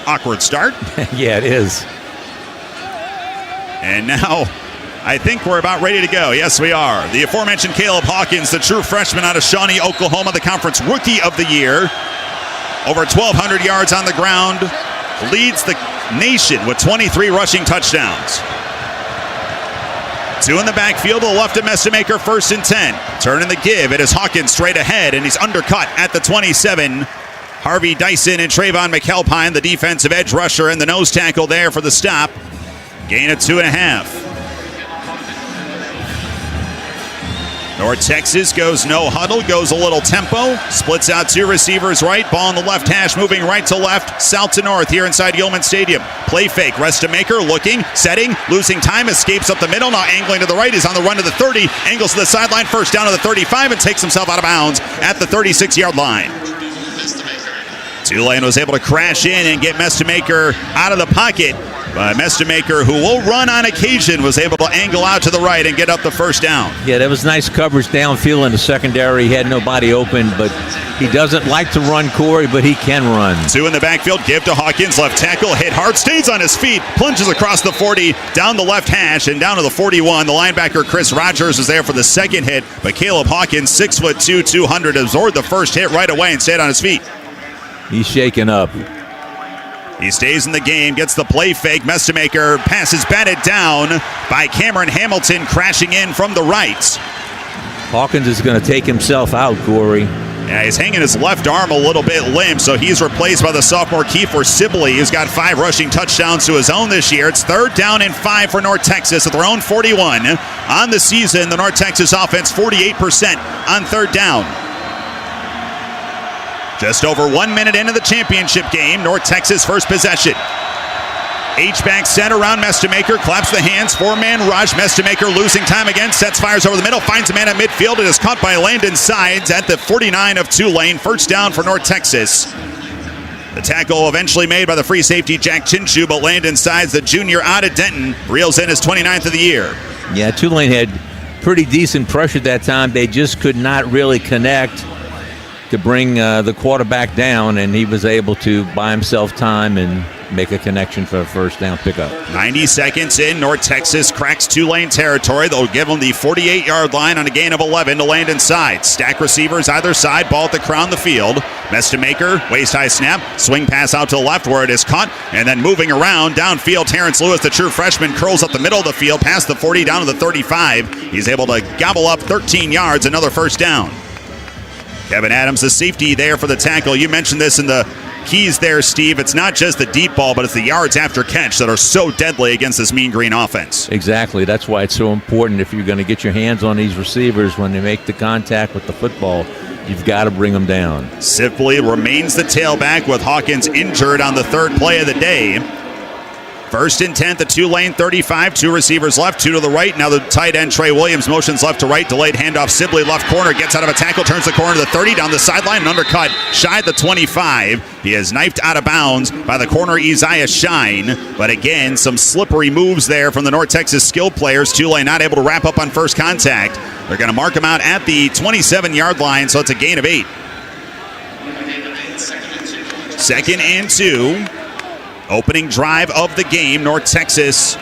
Awkward start. Yeah, it is. And now I think we're about ready to go. Yes, we are. The aforementioned Caleb Hawkins, the true freshman out of Shawnee, Oklahoma, the conference rookie of the year. Over 1,200 yards on the ground. Leads the nation with 23 rushing touchdowns. 2 in the backfield to the left of Mestemaker, 1st and 10. Turning the give. It is Hawkins straight ahead, and he's undercut at the 27. Harvey Dyson and Trayvon McAlpine, the defensive edge rusher, and the nose tackle there for the stop. Gain of 2.5. North Texas goes no huddle, goes a little tempo, splits out 2 receivers right, ball on the left hash, moving right to left, south to north here inside Yulman Stadium. Play fake, Mestemaker looking, setting, losing time, escapes up the middle, now angling to the right, is on the run to the 30, angles to the sideline, first down to the 35, and takes himself out of bounds at the 36-yard line. Tulane was able to crash in and get Mestemaker out of the pocket. But Mestemaker, who will run on occasion, was able to angle out to the right and get up the first down. Yeah, that was nice coverage downfield in the secondary. He had nobody open, but he doesn't like to run, Corey, but he can run. 2 in the backfield, give to Hawkins, left tackle, hit hard, stays on his feet, plunges across the 40, down the left hash, and down to the 41. The linebacker, Chris Rogers, is there for the second hit, but Caleb Hawkins, 6'2", 200, absorbed the first hit right away and stayed on his feet. He's shaking up. He stays in the game, gets the play fake. Mestemaker passes batted down by Cameron Hamilton, crashing in from the right. Hawkins is going to take himself out, Corey. Yeah, he's hanging his left arm a little bit limp, so he's replaced by the sophomore Kiefer Sibley, who's got 5 rushing touchdowns to his own this year. It's 3rd down and 5 for North Texas at their own 41. On the season, the North Texas offense 48% on 3rd down. Just over 1 minute into the championship game, North Texas first possession. H-back set around Mestemaker, claps the hands, 4-man rush. Mestemaker losing time again, sets fires over the middle, finds a man at midfield. It is caught by Landon Sides at the 49 of Tulane. First down for North Texas. The tackle eventually made by the free safety Jack Chinchu, but Landon Sides, the junior out of Denton, reels in his 29th of the year. Yeah, Tulane had pretty decent pressure that time. They just could not really connect to bring the quarterback down, and he was able to buy himself time and make a connection for a first down pickup. 90 seconds in, North Texas cracks Tulane territory. They'll give them the 48-yard line on a gain of 11 to Landon Sides. Stack receivers either side, ball at the crown of the field. Mestemaker, waist-high snap, swing pass out to the left where it is caught, and then moving around, downfield, Terrence Lewis, the true freshman, curls up the middle of the field, past the 40, down to the 35. He's able to gobble up 13 yards, another first down. Kevin Adams, the safety there for the tackle. You mentioned this in the keys there, Steve. It's not just the deep ball, but it's the yards after catch that are so deadly against this Mean Green offense. Exactly. That's why it's so important if you're going to get your hands on these receivers when they make the contact with the football. You've got to bring them down. Sibley remains the tailback with Hawkins injured on the third play of the day. First and 10 at the Tulane 35. Two receivers left, two to the right. Now the tight end, Trey Williams, motions left to right. Delayed handoff. Sibley left corner, gets out of a tackle, turns the corner to the 30, down the sideline, and undercut. Shy at the 25. He is knifed out of bounds by the corner, Isaiah Shine. But again, some slippery moves there from the North Texas skill players. Tulane not able to wrap up on first contact. They're going to mark him out at the 27-yard line, so it's a gain of 8. Second and 2. Opening drive of the game, North Texas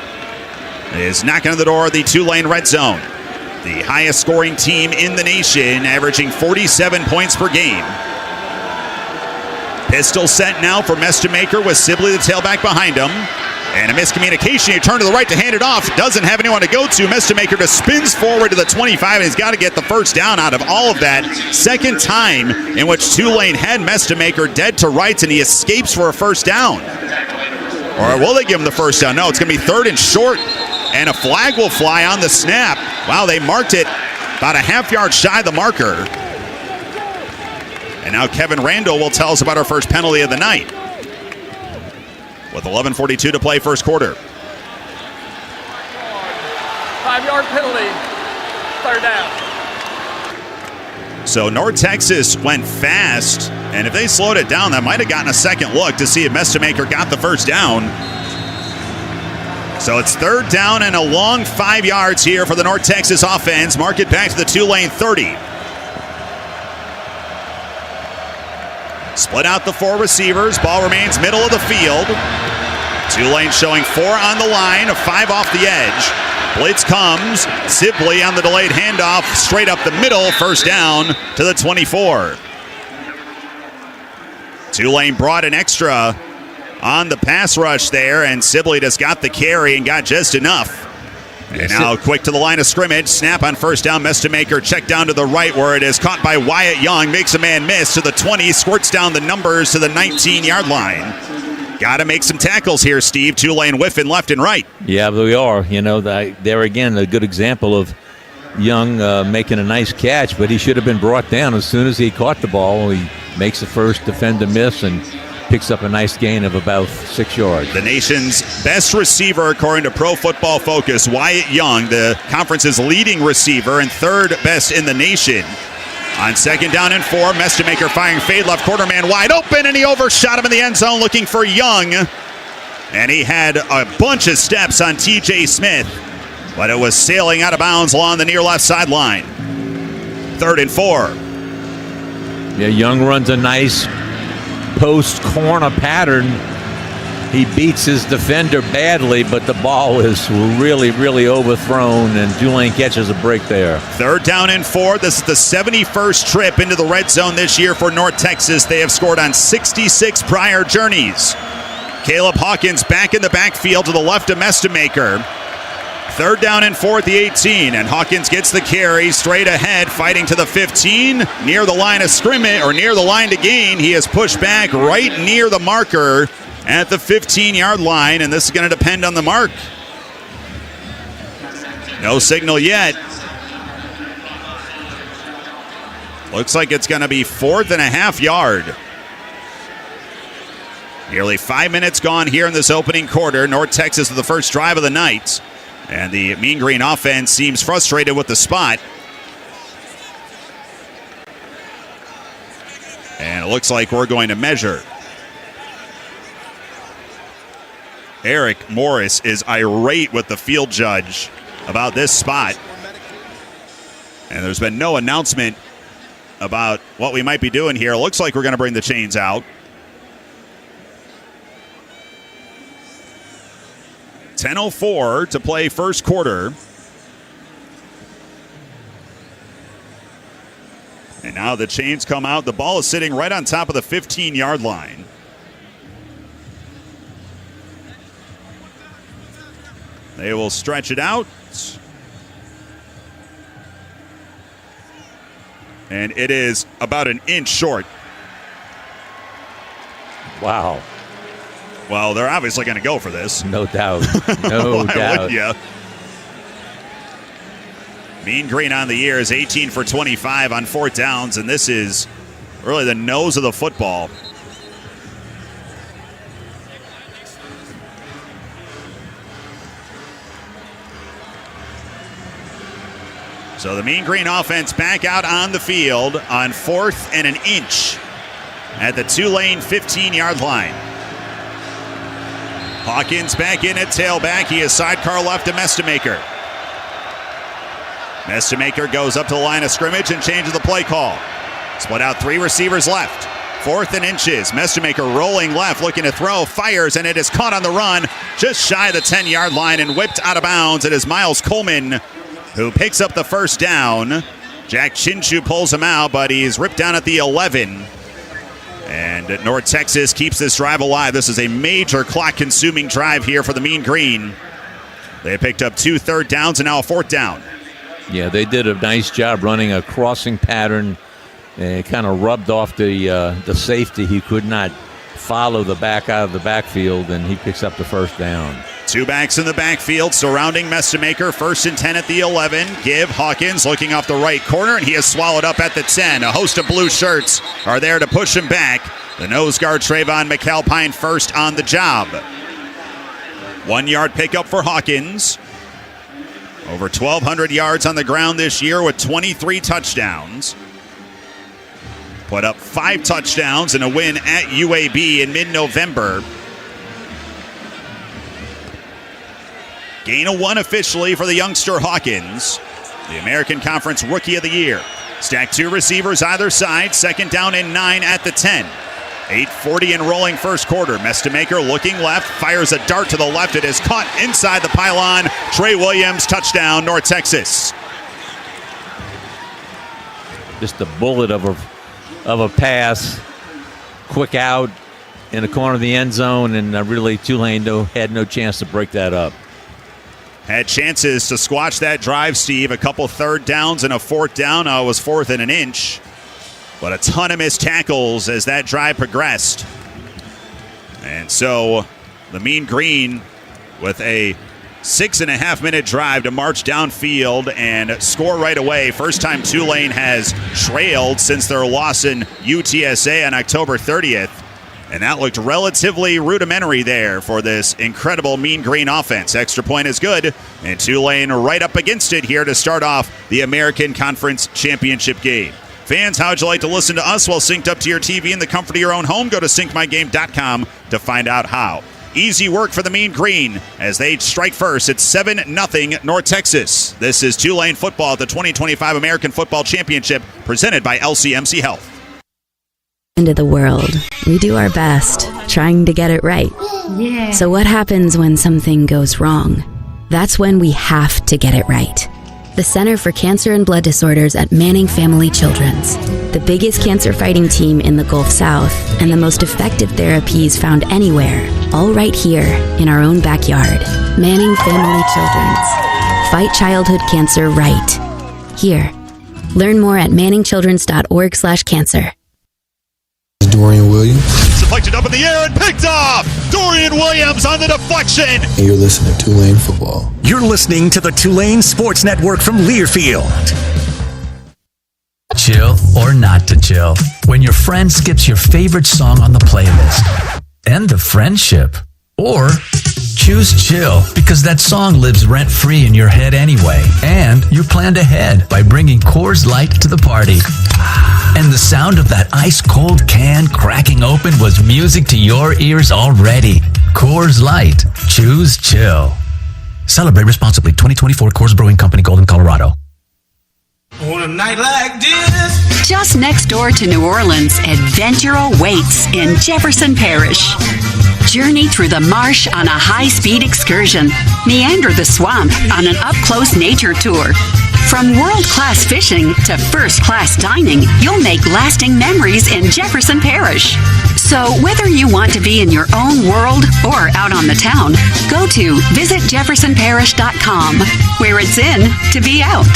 is knocking on the door of the Tulane red zone. The highest scoring team in the nation, averaging 47 points per game. Pistol set now for Mestemaker with Sibley, the tailback, behind him. And a miscommunication. He turned to the right to hand it off. Doesn't have anyone to go to. Mestemaker just spins forward to the 25, and he's got to get the first down out of all of that. Second time in which Tulane had Mestemaker dead to rights, and he escapes for a first down. Or will they give him the first down? No, it's going to be third and short, and a flag will fly on the snap. Wow, they marked it about a half yard shy of the marker. And now Kevin Randall will tell us about our first penalty of the night. With 11:42 to play first quarter. 5-yard penalty, third down. So North Texas went fast, and if they slowed it down, that might have gotten a second look to see if Mestemaker got the first down. So it's third down and a long 5 yards here for the North Texas offense. Mark it back to the Tulane 30. Split out the four receivers. Ball remains middle of the field. Tulane showing 4 on the line, 5 off the edge. Blitz comes. Sibley on the delayed handoff, straight up the middle. First down to the 24. Tulane brought an extra on the pass rush there, and Sibley just got the carry and got just enough. And now quick to the line of scrimmage. Snap on first down. Mestemaker check down to the right where it is caught by Wyatt Young. Makes a man miss to the 20. Squirts down the numbers to the 19-yard line. Got to make some tackles here, Steve. Tulane whiffing left and right. Yeah, we are. You know, there again, a good example of Young making a nice catch, but he should have been brought down as soon as he caught the ball. He makes the first defender miss and picks up a nice gain of about 6 yards. The nation's best receiver, according to Pro Football Focus, Wyatt Young, the conference's leading receiver and third best in the nation. On second down and 4, Mestemaker firing fade left, quarter man wide open, and he overshot him in the end zone looking for Young. And he had a bunch of steps on TJ Smith, but it was sailing out of bounds along the near left sideline. Third and 4. Yeah, Young runs a nice post corner pattern. He beats his defender badly, but the ball is really, really overthrown, and Tulane catches a break there. Third down and 4. This is the 71st trip into the red zone this year for North Texas. They have scored on 66 prior journeys. Caleb Hawkins back in the backfield to the left of Mestemaker. Third down and 4 at the 18, and Hawkins gets the carry straight ahead, fighting to the 15, near the line of scrimmage, or near the line to gain. He is pushed back right near the marker at the 15-yard line, and this is going to depend on the mark. No signal yet. Looks like it's going to be 4th and a half yard. Nearly 5 minutes gone here in this opening quarter. North Texas with the first drive of the night. And the Mean Green offense seems frustrated with the spot. And it looks like we're going to measure. Eric Morris is irate with the field judge about this spot. And there's been no announcement about what we might be doing here. Looks like we're going to bring the chains out. 10:04 to play first quarter. And now the chains come out. The ball is sitting right on top of the 15-yard line. They will stretch it out. And it is about an inch short. Wow. Well, they're obviously going to go for this. No doubt. No doubt. Yeah. Mean Green on the year is 18 for 25 on 4th downs, and this is really the nose of the football. So the Mean Green offense back out on the field on 4th and an inch at the Tulane 15-yard line. Hawkins back in at tailback. He is sidecar left to Mestemaker. Mestemaker goes up to the line of scrimmage and changes the play call. Split out 3 receivers left. 4th and inches. Mestemaker rolling left, looking to throw, fires, and it is caught on the run just shy of the 10-yard line and whipped out of bounds. It is Miles Coleman who picks up the first down. Jack Chinchu pulls him out, but he's ripped down at the 11. And North Texas keeps this drive alive. This is a major clock-consuming drive here for the Mean Green. They picked up 2 third downs and now a 4th down. Yeah, they did a nice job running a crossing pattern. It kind of rubbed off the safety. He could not follow the back out of the backfield, and he picks up the first down. 2 backs in the backfield surrounding Mestemaker. 1st and 10 at the 11. Give Hawkins looking off the right corner, and he is swallowed up at the 10. A host of blue shirts are there to push him back. The nose guard Trayvon McAlpine first on the job. 1-yard pickup for Hawkins. Over 1,200 yards on the ground this year with 23 touchdowns. Put up 5 touchdowns in a win at UAB in mid-November. Gain of 1 officially for the youngster Hawkins, the American Conference Rookie of the Year. Stack 2 receivers either side, 2nd down and 9 at the 10. 8:40 in rolling first quarter. Mestemaker looking left, fires a dart to the left. It is caught inside the pylon. Trey Williams, touchdown, North Texas. Just a bullet of a pass, quick out in the corner of the end zone, and really Tulane had no chance to break that up. Had chances to squash that drive, Steve. A couple 3rd downs and a 4th down. It was 4th and an inch. But a ton of missed tackles as that drive progressed. And so the Mean Green with a 6.5-minute drive to march downfield and score right away. First time Tulane has trailed since their loss in UTSA on October 30th. And that looked relatively rudimentary there for this incredible Mean Green offense. Extra point is good, and Tulane right up against it here to start off the American Conference Championship game. Fans, how'd you like to listen to us while synced up to your TV in the comfort of your own home? Go to syncmygame.com to find out how. Easy work for the Mean Green as they strike first. It's 7-0 North Texas. This is Tulane football at the 2025 American Football Championship presented by LCMC Health. Into the world. We do our best, trying to get it right. Yeah. So what happens when something goes wrong? That's when we have to get it right. The Center for Cancer and Blood Disorders at Manning Family Children's, the biggest cancer fighting team in the Gulf South, and the most effective therapies found anywhere, all right here in our own backyard. Manning Family Children's. Fight childhood cancer right here. Learn more at manningchildrens.org/cancer. Dorian Williams. Deflected up in the air and picked off. Dorian Williams on the deflection. And you're listening to Tulane Football. You're listening to the Tulane Sports Network from Learfield. Chill or not to chill. When your friend skips your favorite song on the playlist. End of friendship. Or choose chill because that song lives rent-free in your head anyway. And you planned ahead by bringing Coors Light to the party. And the sound of that ice-cold can cracking open was music to your ears already. Coors Light. Choose chill. Celebrate responsibly. 2024 Coors Brewing Company, Golden, Colorado. On a night like this. Just next door to New Orleans, adventure awaits in Jefferson Parish. Journey through the marsh on a high-speed excursion. Meander the swamp on an up-close nature tour. From world-class fishing to first-class dining, you'll make lasting memories in Jefferson Parish. So whether you want to be in your own world or out on the town, go to visitjeffersonparish.com, where it's in to be out.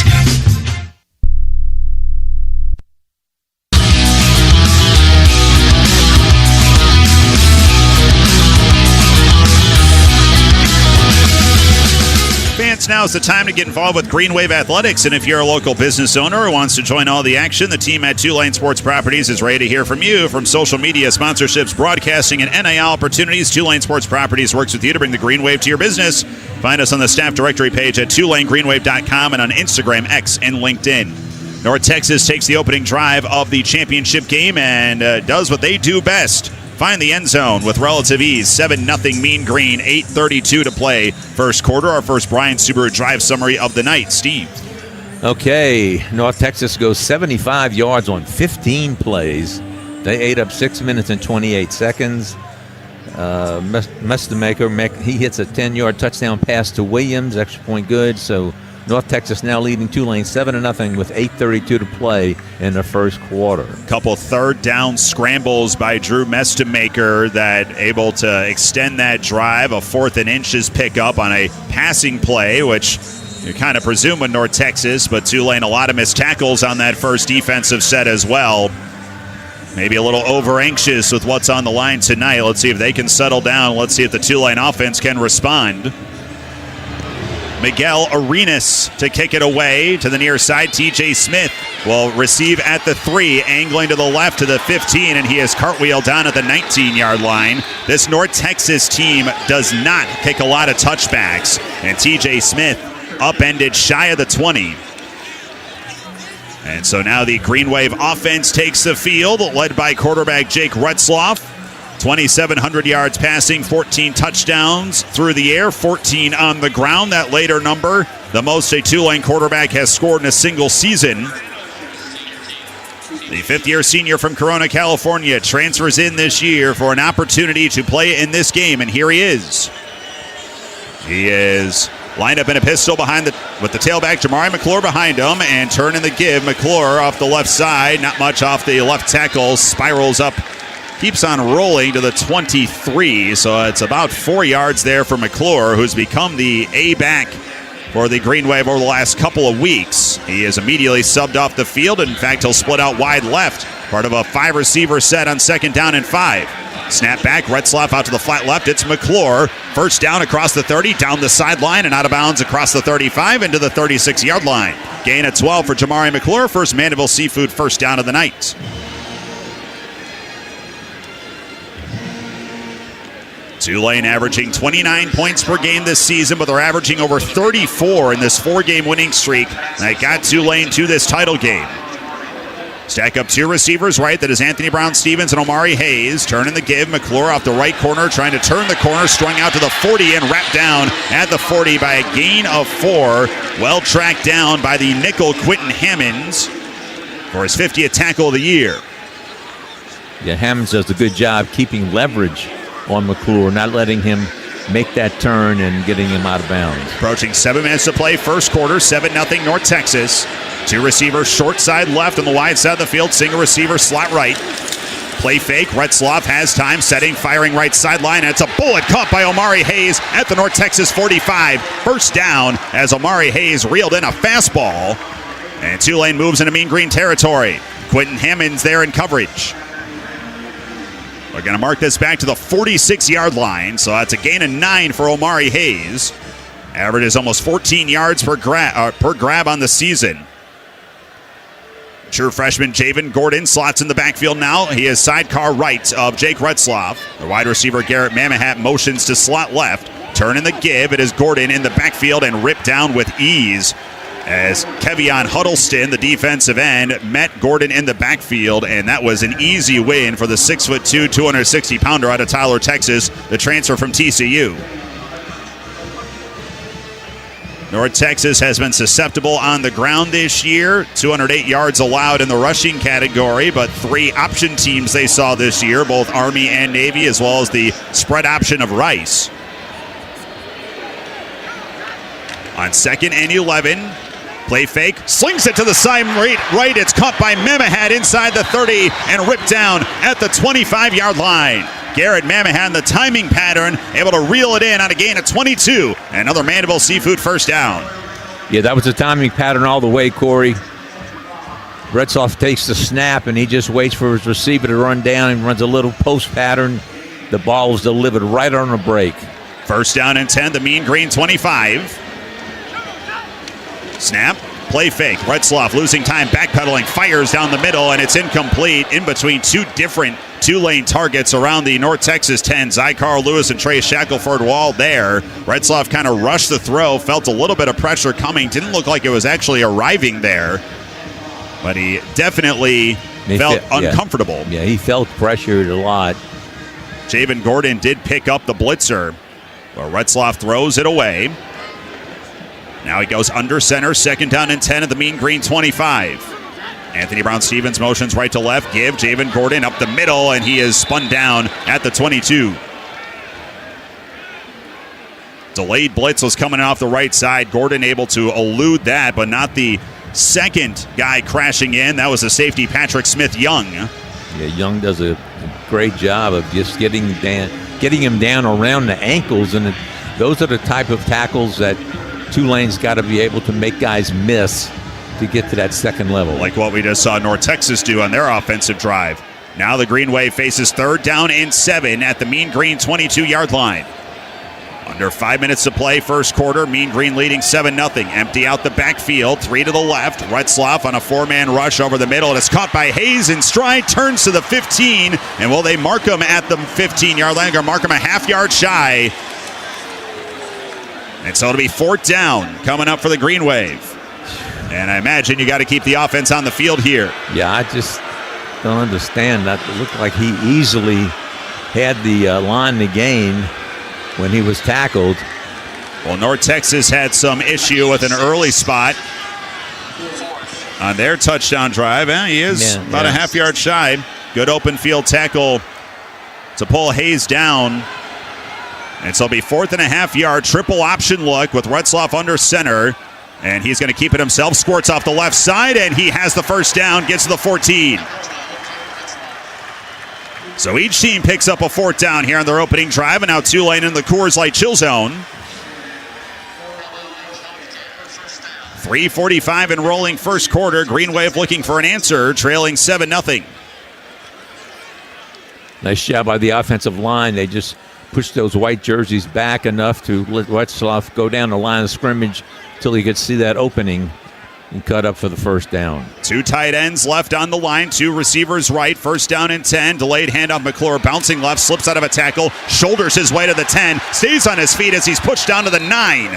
Now is the time to get involved with Green Wave Athletics, and if you're a local business owner who wants to join all the action, the team at Tulane Sports Properties is ready to hear from you. From social media, sponsorships, broadcasting, and NIL opportunities, Tulane Sports Properties works with you to bring the Green Wave to your business. Find us on the staff directory page at TulaneGreenWave.com and on Instagram, X, and LinkedIn. North Texas takes the opening drive of the championship game and does what they do best. Find the end zone with relative ease. 7-0 Mean Green, 8:32 to play. First quarter, our first Brian Subaru drive summary of the night. Steve. Okay, North Texas goes 75 yards on 15 plays. They ate up 6 minutes and 28 seconds. Mestemaker, he hits a 10-yard touchdown pass to Williams, extra point good. So North Texas now leading Tulane 7-0 with 8:32 to play in the first quarter. Couple third down scrambles by Drew Mestemaker that able to extend that drive. A 4th and inches pickup on a passing play, which you kind of presume with North Texas, but Tulane a lot of missed tackles on that first defensive set as well. Maybe a little over anxious with what's on the line tonight. Let's see if they can settle down. Let's see if the Tulane offense can respond. Miguel Arenas to kick it away to the near side. TJ Smith will receive at the 3, angling to the left to the 15, and he is cartwheeled down at the 19-yard line. This North Texas team does not kick a lot of touchbacks, and TJ Smith upended shy of the 20. And so now the Green Wave offense takes the field, led by quarterback Jake Retzloff. 2,700 yards passing, 14 touchdowns through the air, 14 on the ground. That later number, the most a Tulane quarterback has scored in a single season. The 5th-year senior from Corona, California, transfers in this year for an opportunity to play in this game, and here he is. He is lined up in a pistol with the tailback, Jamari McClure behind him, and turning the give. McClure off the left side, not much off the left tackle, spirals up, keeps on rolling to the 23, so it's about 4 yards there for McClure, who's become the A-back for the Green Wave over the last couple of weeks. He is immediately subbed off the field. In fact, he'll split out wide left, part of a 5-receiver set on 2nd down and 5. Snap back, Retzloff out to the flat left. It's McClure. First down across the 30, down the sideline and out of bounds across the 35 into the 36-yard line. Gain of 12 for Jamari McClure. First Mandeville Seafood first down of the night. Tulane averaging 29 points per game this season, but they're averaging over 34 in this 4-game winning streak that got Tulane to this title game. Stack up 2 receivers right. That is Anthony Brown-Stevens and Omari Hayes. Turning the give. McClure off the right corner, trying to turn the corner, strung out to the 40 and wrapped down at the 40 by a gain of 4. Well tracked down by the nickel Quentin Hammonds for his 50th tackle of the year. Yeah, Hammonds does a good job keeping leverage on McClure, not letting him make that turn and getting him out of bounds. Approaching 7 minutes to play, first quarter, 7-0 North Texas. 2 receivers short side left on the wide side of the field, single receiver slot right. Play fake, Retzloff has time, setting, firing right sideline, and it's a bullet caught by Omari Hayes at the North Texas 45. First down as Omari Hayes reeled in a fastball, and Tulane moves into Mean Green territory. Quentin Hammonds there in coverage. We're going to mark this back to the 46-yard line, so that's a gain of 9 for Omari Hayes. Average is almost 14 yards per grab on the season. True freshman Javen Gordon slots in the backfield now. He is sidecar right of Jake Retzloff. The wide receiver Garrett Mamahat motions to slot left. Turning the give, it is Gordon in the backfield and ripped down with ease as Kevion Huddleston, the defensive end, met Gordon in the backfield, and that was an easy win for the 6'2", 260-pounder out of Tyler, Texas, the transfer from TCU. North Texas has been susceptible on the ground this year. 208 yards allowed in the rushing category, but 3 option teams they saw this year, both Army and Navy, as well as the spread option of Rice. On 2nd and 11, play fake, slings it to the side right. It's caught by Memahat inside the 30 and ripped down at the 25-yard line. Garrett Mamahan, the timing pattern, able to reel it in on a gain of 22. Another Mandeville Seafood first down. Yeah, that was the timing pattern all the way, Corey. Retzloff takes the snap, and he just waits for his receiver to run down and runs a little post pattern. The ball was delivered right on the break. First down and 10, the Mean Green 25. Snap, play fake. Retzloff losing time, backpedaling, fires down the middle, and it's incomplete in between 2 different Tulane targets around the North Texas 10. Zycar Lewis and Trey Shackelford wall there. Retzloff kind of rushed the throw, felt a little bit of pressure coming. Didn't look like it was actually arriving there, but he definitely felt uncomfortable. Yeah, he felt pressured a lot. Javen Gordon did pick up the blitzer, but Retzloff throws it away. Now he goes under center, 2nd down and 10 at the Mean Green 25. Anthony Brown-Stevens motions right to left. Give Javen Gordon up the middle, and he is spun down at the 22. Delayed blitz was coming off the right side. Gordon able to elude that, but not the second guy crashing in. That was the safety, Patrick Smith-Young. Yeah, Young does a great job of just getting him down around the ankles, and those are the type of tackles that Tulane's got to be able to make guys miss to get to that second level. Like what we just saw North Texas do on their offensive drive. Now the Green Wave faces 3rd down and 7 at the Mean Green 22-yard line. Under 5 minutes to play, first quarter. Mean Green leading 7-0. Empty out the backfield, 3 to the left. Retzloff on a 4-man rush over the middle, and it's caught by Hayes in stride, turns to the 15, and will they mark him at the 15-yard line, or mark him a half-yard shy? And so it'll be 4th down coming up for the Green Wave. And I imagine you got to keep the offense on the field here. Yeah, I just don't understand that. It looked like he easily had the line to gain when he was tackled. Well, North Texas had some issue with an early spot on their touchdown drive. He is about a half-yard shy. Good open field tackle to pull Hayes down. And so it'll be 4th and a half-yard, triple option look with Retzloff under center. And he's going to keep it himself. Squirts off the left side, and he has the first down, gets to the 14. So each team picks up a 4th down here on their opening drive, and now Tulane in the Coors Light chill zone. 3:45 and rolling first quarter. Green Wave looking for an answer, trailing 7-0. Nice job by the offensive line. They just pushed those white jerseys back enough to let Retzloff go down the line of scrimmage until he could see that opening and cut up for the first down. 2 tight ends left on the line, 2 receivers right, 1st down and 10. Delayed handoff, McClure bouncing left, slips out of a tackle, shoulders his way to the 10, stays on his feet as he's pushed down to the 9.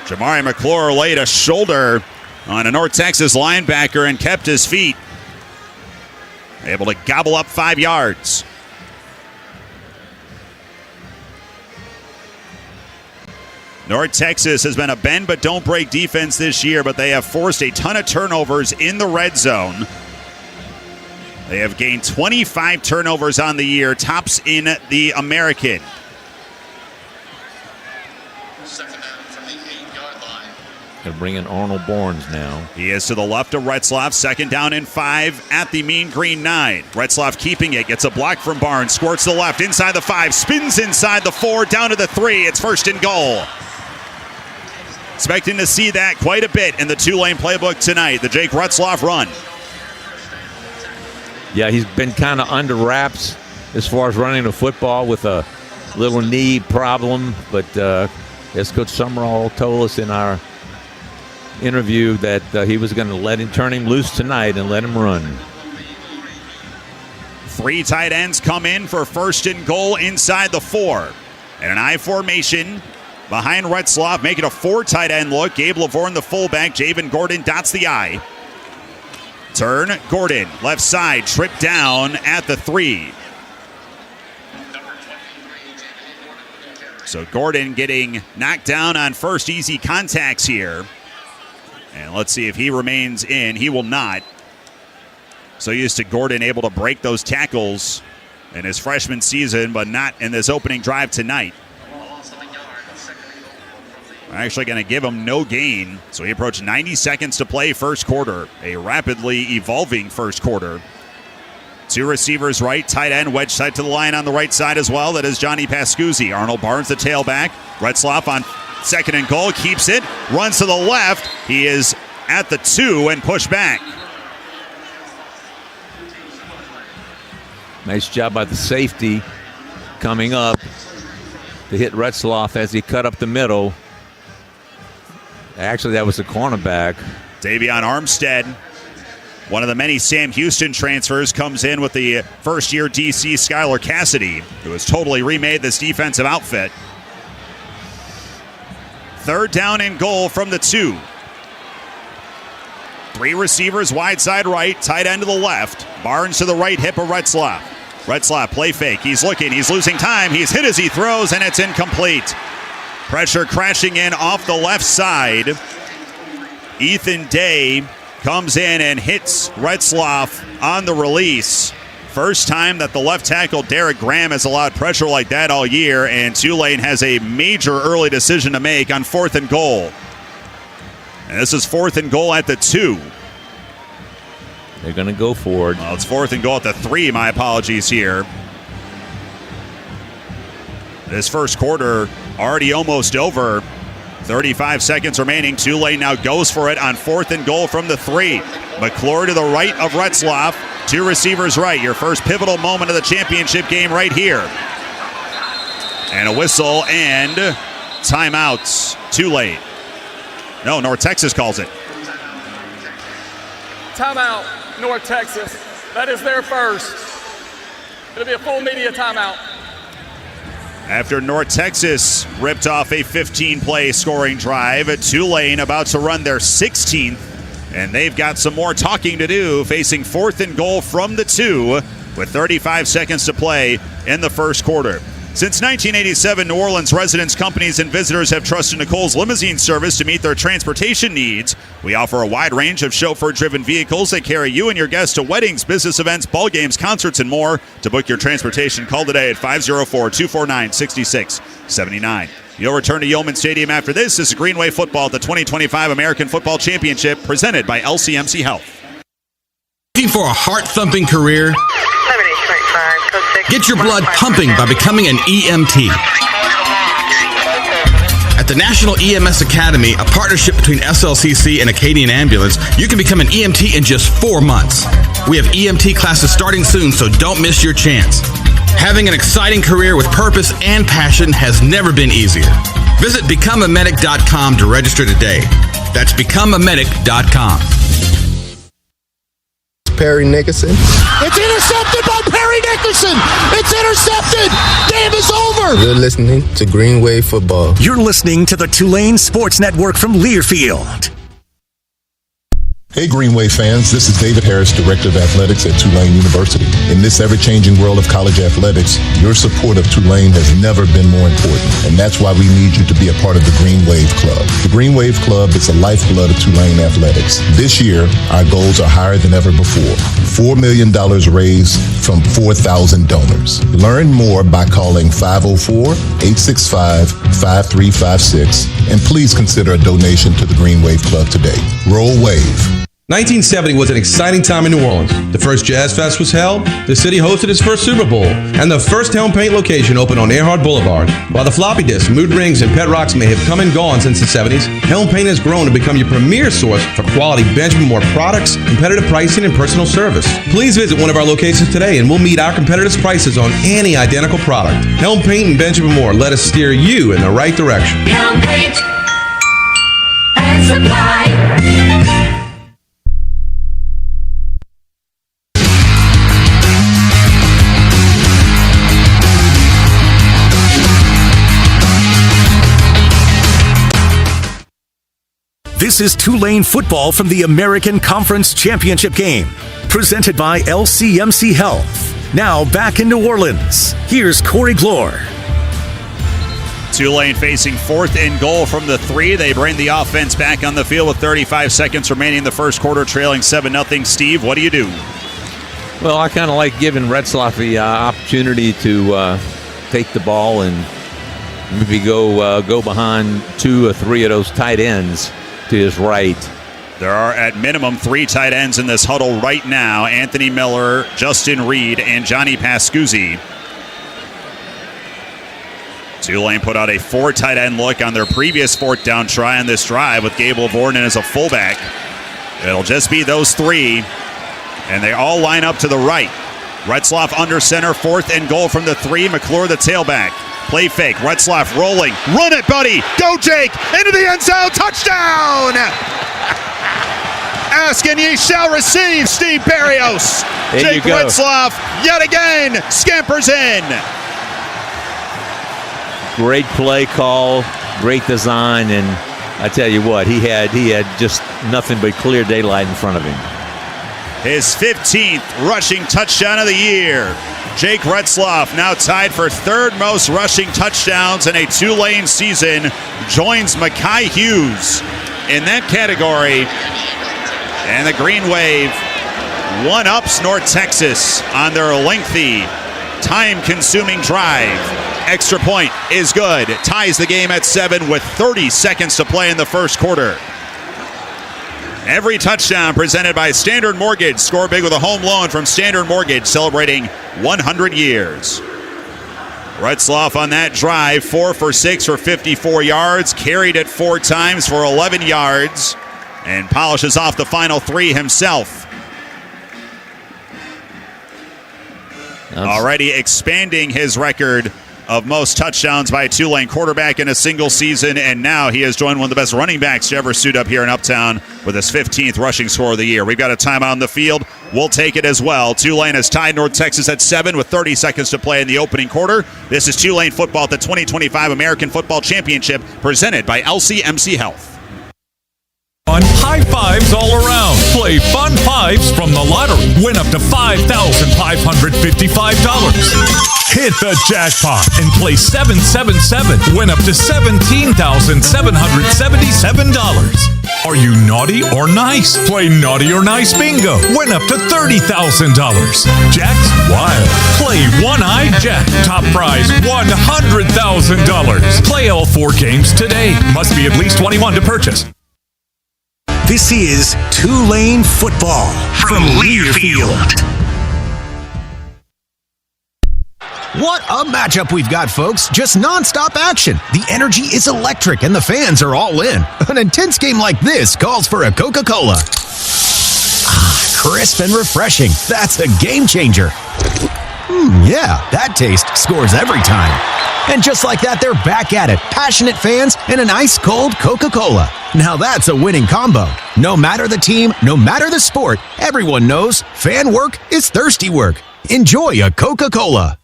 Jamari McClure laid a shoulder on a North Texas linebacker and kept his feet. Able to gobble up 5 yards. North Texas has been a bend but don't break defense this year, but they have forced a ton of turnovers in the red zone. They have gained 25 turnovers on the year, tops in the American. They're bringing Arnold Barnes now. He is to the left of Retzloff. 2nd down and 5 at the Mean Green 9. Retzloff keeping it. Gets a block from Barnes. Squirts to the left. Inside the 5. Spins inside the 4. Down to the 3. It's 1st and goal. Expecting to see that quite a bit in the Tulane playbook tonight. The Jake Retzloff run. Yeah, he's been kind of under wraps as far as running the football with a little knee problem. But as Coach Summerall told us in our interview that he was going to turn him loose tonight and let him run. 3 tight ends come in for 1st and goal inside the 4. And an I formation. behind Retzloff, making a 4 tight end look. Gabe Lavorne, the fullback. Javen Gordon dots the I. Turn, Gordon, left side, trip down at the 3. So Gordon getting knocked down on first easy contacts here. And let's see if he remains in. He will not. So used to Gordon able to break those tackles in his freshman season, but not in this opening drive tonight. We're actually going to give him no gain. So he approached 90 seconds to play first quarter. A rapidly evolving first quarter. 2 receivers right, tight end, wedge side to the line on the right side as well. That is Johnny Pascuzzi. Arnold Barnes, the tailback. Retzloff on second and goal, keeps it, runs to the left. He is at the 2 and pushed back. Nice job by the safety coming up to hit Retzloff as he cut up the middle. Actually, that was the cornerback. Davion Armstead, one of the many Sam Houston transfers, comes in with the first-year DC Skylar Cassidy, who has totally remade this defensive outfit. 3rd down and goal from the 2. 3 receivers wide side right, tight end to the left. Barnes to the right hip of Retzloff. Retzloff, play fake. He's looking. He's losing time. He's hit as he throws, and it's incomplete. Pressure crashing in off the left side. Ethan Day comes in and hits Retzloff on the release. First time that the left tackle, Derek Graham, has allowed pressure like that all year, and Tulane has a major early decision to make on 4th and goal. And this is 4th and goal at the 2. They're going to go for it. Well, it's 4th and goal at the 3. My apologies here. This first quarter already almost over. 35 seconds remaining. Tulane now goes for it on 4th and goal from the 3. McClure to the right of Retzloff. 2 receivers right. Your first pivotal moment of the championship game right here. And a whistle and timeouts. Tulane. No, North Texas calls it. Timeout, North Texas. That is their first. It'll be a full media timeout. After North Texas ripped off a 15-play scoring drive, Tulane about to run their 16th, and they've got some more talking to do, facing 4th and goal from the 2 with 35 seconds to play in the first quarter. Since 1987, New Orleans residents, companies, and visitors have trusted Nicole's limousine service to meet their transportation needs. We offer a wide range of chauffeur-driven vehicles that carry you and your guests to weddings, business events, ball games, concerts, and more. To book your transportation, call today at 504-249-6679. You'll return to Yulman Stadium after this. This is Greenway Football at the 2025 American Football Championship, presented by LCMC Health. Looking for a heart-thumping career? Get your blood pumping by becoming an EMT. At the National EMS Academy, a partnership between SLCC and Acadian Ambulance, you can become an EMT in just 4 months. We have EMT classes starting soon, so don't miss your chance. Having an exciting career with purpose and passion has never been easier. Visit becomeamedic.com to register today. That's becomeamedic.com. Perry Nickerson. It's intercepted by Perry Nickerson. It's intercepted. Game is over. You're listening to Greenway Football. You're listening to the Tulane Sports Network from Learfield. Hey Greenway fans, this is David Harris, Director of Athletics at Tulane University. In this ever-changing world of college athletics, your support of Tulane has never been more important, and that's why we need you to be a part of the Green Wave Club. The Green Wave Club is the lifeblood of Tulane athletics. This year, our goals are higher than ever before. $4 million raised from 4,000 donors. Learn more by calling 504-865-5356, and please consider a donation to the Green Wave Club today. Roll Wave. 1970 was an exciting time in New Orleans. The first Jazz Fest was held, the city hosted its first Super Bowl, and the first Helm Paint location opened on Earhart Boulevard. While the floppy disks, mood rings, and pet rocks may have come and gone since the 70s, Helm Paint has grown to become your premier source for quality Benjamin Moore products, competitive pricing, and personal service. Please visit one of our locations today and we'll meet our competitors' prices on any identical product. Helm Paint and Benjamin Moore, let us steer you in the right direction. Helm Paint and Supply. This is Tulane football from the American Conference Championship game, presented by LCMC Health. Now back in New Orleans, here's Corey Glore. Tulane facing 4th and goal from the 3. They bring the offense back on the field with 35 seconds remaining in the first quarter, trailing 7-0. Steve, what do you do? Well, I kind of like giving Retzlaff the opportunity to take the ball and maybe go behind 2 or 3 of those tight ends to his right. There are at minimum 3 tight ends in this huddle right now: Anthony Miller, Justin Reed, and Johnny Pascuzzi. Tulane put out a 4 tight end look on their previous 4th down try on this drive with Gable Vornen as a fullback. It'll just be those 3, and they all line up to the right. Retzlaff under center, 4th and goal from the 3. McClure the tailback. Play fake. Retzlaff rolling. Run it, buddy. Go, Jake. Into the end zone. Touchdown. Ask and ye shall receive. Steve Barrios. Jake Retzlaff yet again scampers in. Great play call, great design, and I tell you what, he had just nothing but clear daylight in front of him. His 15th rushing touchdown of the year. Jake Retzlaff, now tied for 3rd most rushing touchdowns in a Tulane season, joins Mekhi Hughes in that category. And the Green Wave one-ups North Texas on their lengthy, time-consuming drive. Extra point is good. Ties the game at 7 with 30 seconds to play in the first quarter. Every touchdown presented by Standard Mortgage. Score big with a home loan from Standard Mortgage, celebrating 100 years. Retzlaff on that drive, 4 for 6 for 54 yards, carried it 4 times for 11 yards, and polishes off the final 3 himself. Already expanding his record of most touchdowns by a Tulane quarterback in a single season, and now he has joined one of the best running backs to ever suit up here in Uptown with his 15th rushing score of the year. We've got a timeout on the field. We'll take it as well. Tulane has tied North Texas at 7 with 30 seconds to play in the opening quarter. This is Tulane football at the 2025 American Football Championship, presented by LCMC Health. On high fives all around. Play Fun Fives from the lottery. Win up to $5,555. Hit the jackpot and play 777. Win up to $17,777. Are you naughty or nice? Play Naughty or Nice Bingo. Win up to $30,000. Jack's wild. Play One-Eyed Jack. Top prize $100,000. Play all 4 games today. Must be at least 21 to purchase. This is Tulane football from Learfield. What a matchup we've got, folks. Just nonstop action. The energy is electric and the fans are all in. An intense game like this calls for a Coca-Cola. Crisp and refreshing. That's a game changer. Yeah, that taste scores every time. And just like that, they're back at it. Passionate fans and an ice-cold Coca-Cola. Now that's a winning combo. No matter the team, no matter the sport, everyone knows fan work is thirsty work. Enjoy a Coca-Cola.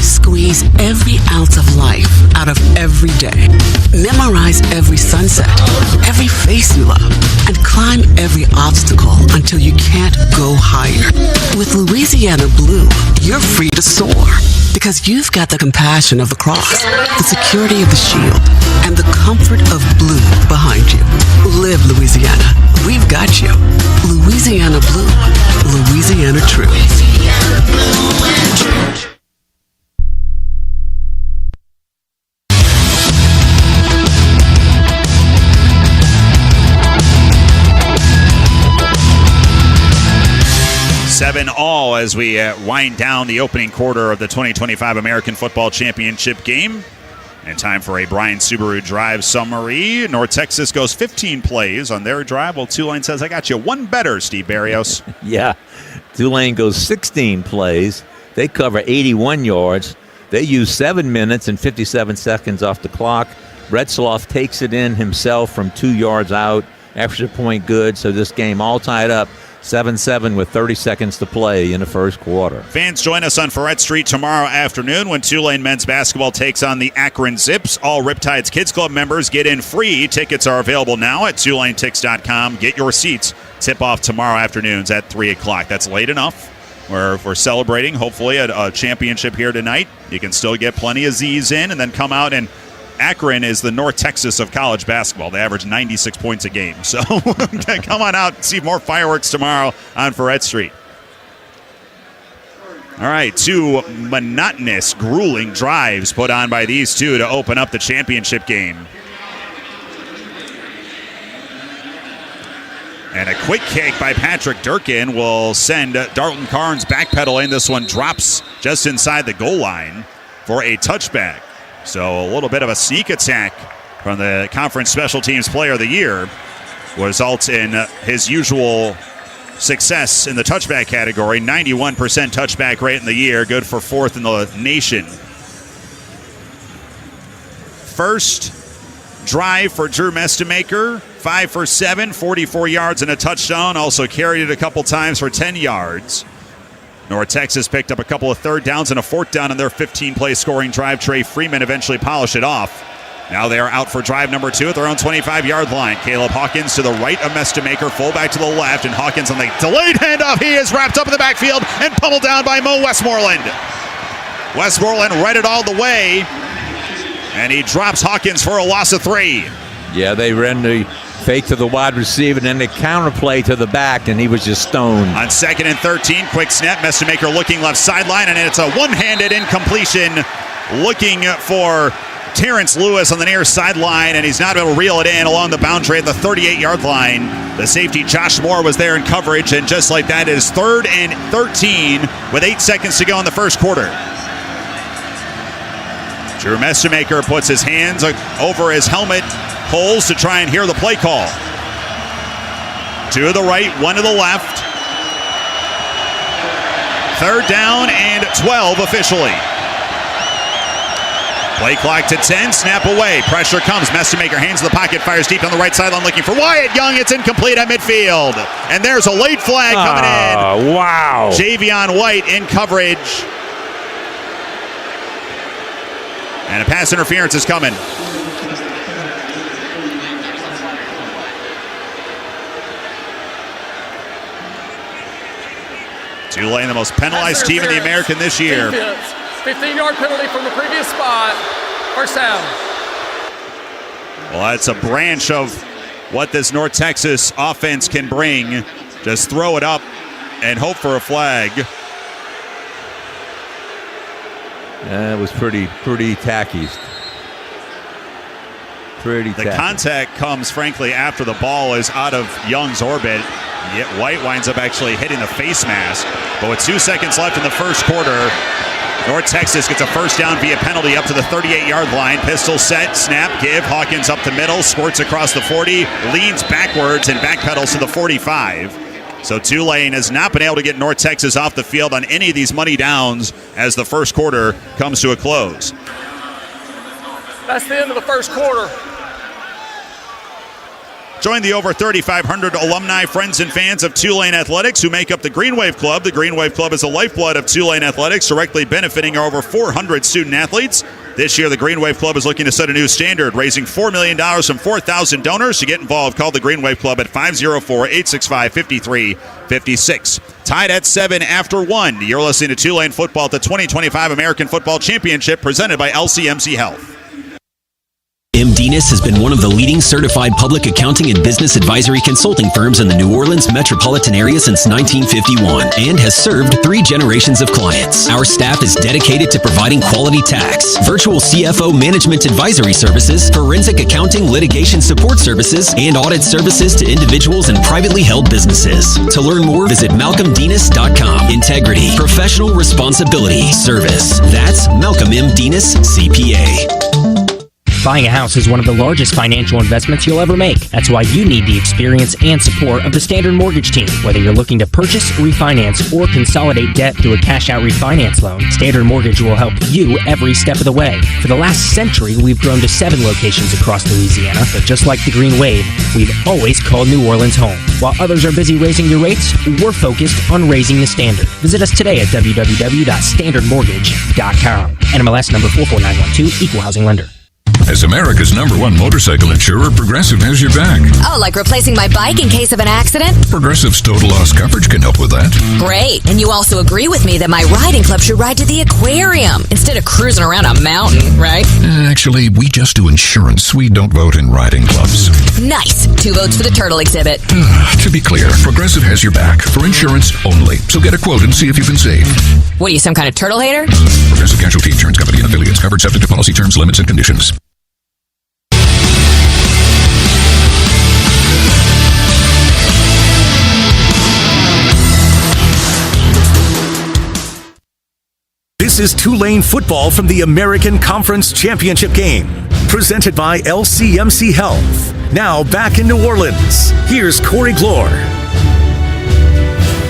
Squeeze every ounce of life out of every day. Memorize every sunset, every face you love, and climb every obstacle until you can't go higher. With Louisiana Blue, you're free to soar because you've got the compassion of the cross, the security of the shield, and the comfort of blue behind you. Live Louisiana. We've got you. Louisiana Blue. Louisiana True. Louisiana Blue and True. Seven all as we wind down the opening quarter of the 2025 American Football Championship game. And time for a Brian Subaru drive summary. North Texas goes 15 plays on their drive, while Tulane says, I got you one better, Steve Barrios. Yeah, Tulane goes 16 plays. They cover 81 yards. They use 7 minutes and 57 seconds off the clock. Retzlaff takes it in himself from 2 yards out. Extra point good, so this game all tied up 7-7 with 30 seconds to play in the first quarter. Fans, join us on Ferret Street tomorrow afternoon when Tulane men's basketball takes on the Akron Zips. All Riptides Kids Club members get in free. Tickets are available now at TulaneTix.com. Get your seats. Tip-off tomorrow afternoons at 3 o'clock. That's late enough. We're celebrating, hopefully, a championship here tonight. You can still get plenty of Z's in and then come out, and Akron is the North Texas of college basketball. They average 96 points a game. So come on out and see more fireworks tomorrow on Ferret Street. All right, 2 monotonous, grueling drives put on by these two to open up the championship game. And a quick kick by Patrick Durkin will send Dalton Carnes backpedaling. This one drops just inside the goal line for a touchback. So a little bit of a sneak attack from the Conference Special Teams Player of the Year results in his usual success in the touchback category. 91% touchback rate in the year, good for 4th in the nation. First drive for Drew Mestemaker, 5 for 7, 44 yards and a touchdown. Also carried it a couple times for 10 yards. North Texas picked up a couple of 3rd downs and a 4th down in their 15-play scoring drive. Trey Freeman eventually polished it off. Now they are out for drive number 2 at their own 25-yard line. Caleb Hawkins to the right of Mestemaker, fullback to the left, and Hawkins on the delayed handoff. He is wrapped up in the backfield and pummeled down by Mo Westmoreland. Westmoreland read it all the way, and he drops Hawkins for a loss of 3. Yeah, they ran the fake to the wide receiver, and then the counterplay to the back, and he was just stoned. On 2nd and 13, quick snap, Mestemaker looking left sideline, and it's a one-handed incompletion looking for Terrence Lewis on the near sideline, and he's not able to reel it in along the boundary at the 38-yard line. The safety, Josh Moore, was there in coverage, and just like that, it is 3rd and 13 with 8 seconds to go in the first quarter. Drew Mestemaker puts his hands over his helmet holes to try and hear the play call. 2 to the right, 1 to the left. 3rd down and 12 officially. Play clock to 10, snap away. Pressure comes. Mestemaker hands to the pocket, fires deep on the right sideline looking for Wyatt Young. It's incomplete at midfield. And there's a late flag coming in. Wow. Javion White in coverage. And a pass interference is coming. Tulane, the most penalized team in the American this year. 15-yard penalty from the previous spot. First down. Well, that's a branch of what this North Texas offense can bring. Just throw it up and hope for a flag. It was pretty tacky. The contact comes, frankly, after the ball is out of Young's orbit. Yet White winds up actually hitting the face mask. But with 2 seconds left in the first quarter, North Texas gets a first down via penalty up to the 38-yard line. Pistol set, snap, give. Hawkins up the middle, squirts across the 40, leans backwards and backpedals to the 45. So Tulane has not been able to get North Texas off the field on any of these money downs as the first quarter comes to a close. That's the end of the first quarter. Join the over 3,500 alumni, friends, and fans of Tulane Athletics who make up the Green Wave Club. The Green Wave Club is the lifeblood of Tulane Athletics, directly benefiting our over 400 student athletes. This year, the Green Wave Club is looking to set a new standard, raising $4 million from 4,000 donors. To get involved, call the Green Wave Club at 504-865-5356. Tied at 7 after 1. You're listening to Tulane football at the 2025 American Football Championship, presented by LCMC Health. MDNIS has been one of the leading certified public accounting and business advisory consulting firms in the New Orleans metropolitan area since 1951 and has served 3 generations of clients. Our staff is dedicated to providing quality tax, virtual CFO management advisory services, forensic accounting litigation support services, and audit services to individuals and privately held businesses. To learn more, visit malcolmdnis.com. Integrity, professional responsibility, service. That's Malcolm M. Dinas, CPA. Buying a house is one of the largest financial investments you'll ever make. That's why you need the experience and support of the Standard Mortgage team. Whether you're looking to purchase, refinance, or consolidate debt through a cash-out refinance loan, Standard Mortgage will help you every step of the way. For the last century, we've grown to 7 locations across Louisiana, but just like the Green Wave, we've always called New Orleans home. While others are busy raising your rates, we're focused on raising the standard. Visit us today at www.standardmortgage.com. NMLS number 44912, Equal Housing Lender. As America's #1 motorcycle insurer, Progressive has your back. Oh, like replacing my bike in case of an accident? Progressive's total loss coverage can help with that. Great. And you also agree with me that my riding club should ride to the aquarium instead of cruising around a mountain, right? Actually, we just do insurance. We don't vote in riding clubs. Nice. 2 votes for the turtle exhibit. To be clear, Progressive has your back for insurance only. So get a quote and see if you can save. What are you, some kind of turtle hater? Progressive Casualty Insurance Company and affiliates. Covered subject to policy terms, limits, and conditions. This is Tulane football from the American Conference Championship game, presented by LCMC Health. Now back in New Orleans, here's Corey Glore.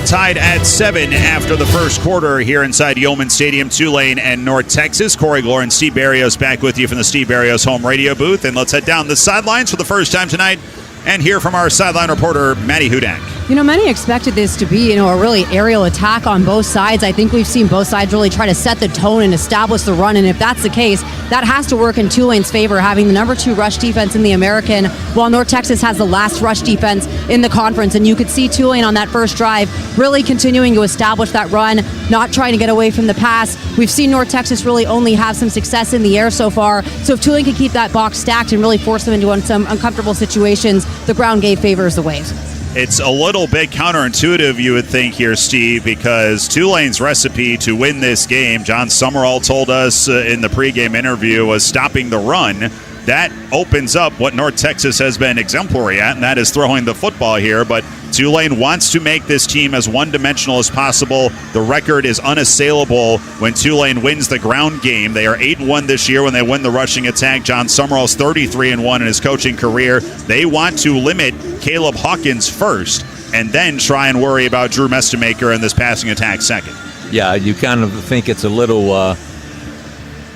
Tied at 7 after the first quarter here inside Yulman Stadium, Tulane and North Texas. Corey Glore and Steve Barrios back with you from the Steve Barrios home radio booth. And let's head down the sidelines for the first time tonight and hear from our sideline reporter, Maddie Hudak. Many expected this to be, a really aerial attack on both sides. I think we've seen both sides really try to set the tone and establish the run. And if that's the case, that has to work in Tulane's favor, having the number 2 rush defense in the American, while North Texas has the last rush defense in the conference. And you could see Tulane on that first drive really continuing to establish that run, not trying to get away from the pass. We've seen North Texas really only have some success in the air so far. So if Tulane can keep that box stacked and really force them into some uncomfortable situations, the ground game favors the Waves. It's a little bit counterintuitive, you would think here, Steve, because Tulane's recipe to win this game, John Summerall told us in the pregame interview, was stopping the run. That opens up what North Texas has been exemplary at, and that is throwing the football here. But Tulane wants to make this team as one-dimensional as possible. The record is unassailable when Tulane wins the ground game. They are 8-1 this year when they win the rushing attack. John Summerall's 33-1 in his coaching career. They want to limit Caleb Hawkins first and then try and worry about Drew Mestemaker in this passing attack second. Yeah, you kind of think it's a little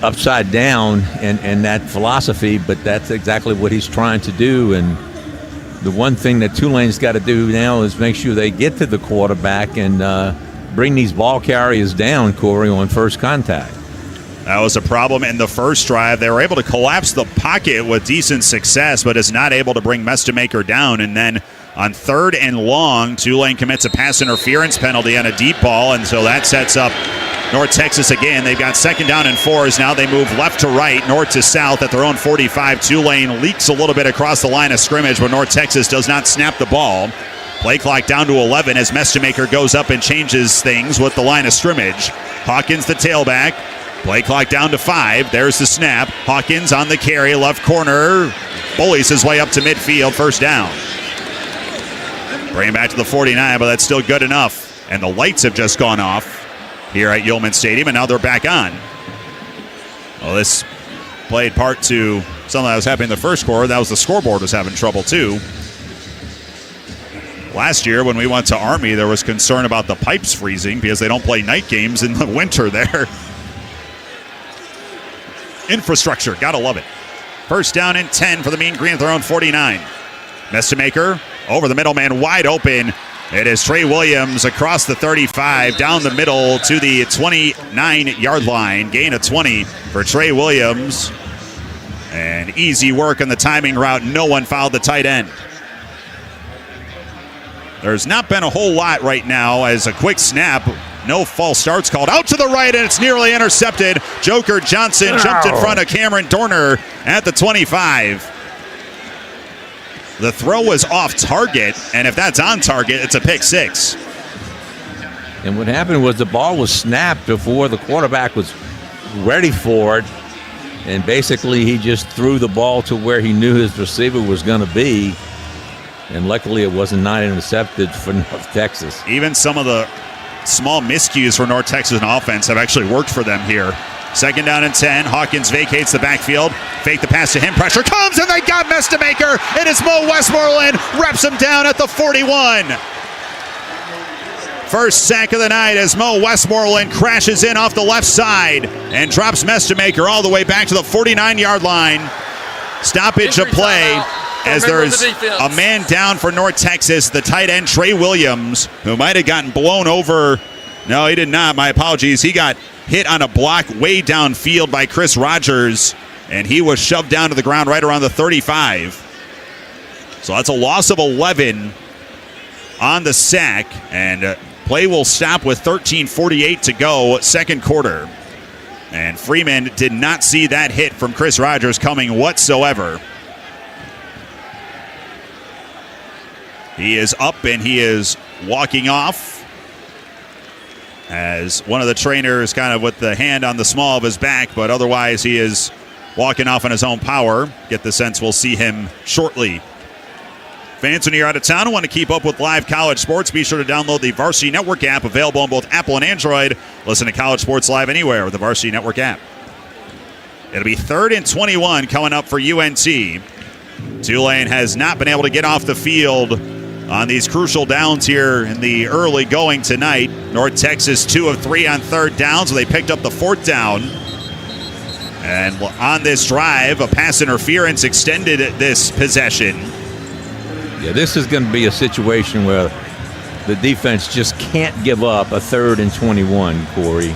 upside down in that philosophy, but that's exactly what he's trying to do. And the one thing that Tulane's got to do now is make sure they get to the quarterback and bring these ball carriers down, Corey, on first contact. That was a problem in the first drive. They were able to collapse the pocket with decent success, but is not able to bring Mestemaker down. And then on 3rd and long, Tulane commits a pass interference penalty on a deep ball, and so that sets up North Texas again. They've got 2nd down and 4s. Now they move left to right, north to south at their own 45. Tulane leaks a little bit across the line of scrimmage, but North Texas does not snap the ball. Play clock down to 11 as Mestemaker goes up and changes things with the line of scrimmage. Hawkins, the tailback. Play clock down to 5. There's the snap. Hawkins on the carry, left corner. Bullies his way up to midfield, 1st down. Bring him back to the 49, but that's still good enough. And the lights have just gone off here at Yulman Stadium, and now they're back on. Well, this played part to something that was happening in the first quarter. That was the scoreboard was having trouble, too. Last year, when we went to Army, there was concern about the pipes freezing because they don't play night games in the winter there. Infrastructure, gotta love it. 1st down and 10 for the Mean Green at their own 49. Mestemaker over the middle, man wide open. It is Trey Williams across the 35, down the middle to the 29-yard line. Gain of 20 for Trey Williams. And easy work on the timing route. No one fouled the tight end. There's not been a whole lot right now as a quick snap. No false starts called. Out to the right, and it's nearly intercepted. Joker Johnson jumped in front of Cameron Dorner at the 25. The throw was off target, and if that's on target, it's a pick 6. And what happened was the ball was snapped before the quarterback was ready for it, and basically he just threw the ball to where he knew his receiver was going to be, and luckily it wasn't not intercepted for North Texas. Even some of the small miscues for North Texas on offense have actually worked for them here. Second down and 10. Hawkins vacates the backfield. Fake the pass to him. Pressure comes, and they got Mestemaker. It is Mo Westmoreland. Reps him down at the 41. First sack of the night as Mo Westmoreland crashes in off the left side and drops Mestemaker all the way back to the 49-yard line. Stoppage of play as there's a man down for North Texas, the tight end Trey Williams, who might have gotten blown over. No, he did not. My apologies. He got hit on a block way downfield by Chris Rogers, and he was shoved down to the ground right around the 35. So that's a loss of 11 on the sack, and play will stop with 13:48 to go, second quarter. And Freeman did not see that hit from Chris Rogers coming whatsoever. He is up and he is walking off as one of the trainers kind of with the hand on the small of his back, but otherwise he is walking off on his own power. Get the sense we'll see him shortly. Fans, when you're out of town and want to keep up with live college sports, be sure to download the Varsity Network app, available on both Apple and Android. Listen to college sports live anywhere with the Varsity Network app. It'll be 3rd and 21 coming up for UNT. Tulane has not been able to get off the field on these crucial downs here in the early going tonight. North Texas 2 of 3 on third down, so they picked up the 4th down. And on this drive, a pass interference extended this possession. Yeah, this is going to be a situation where the defense just can't give up a 3rd and 21, Corey.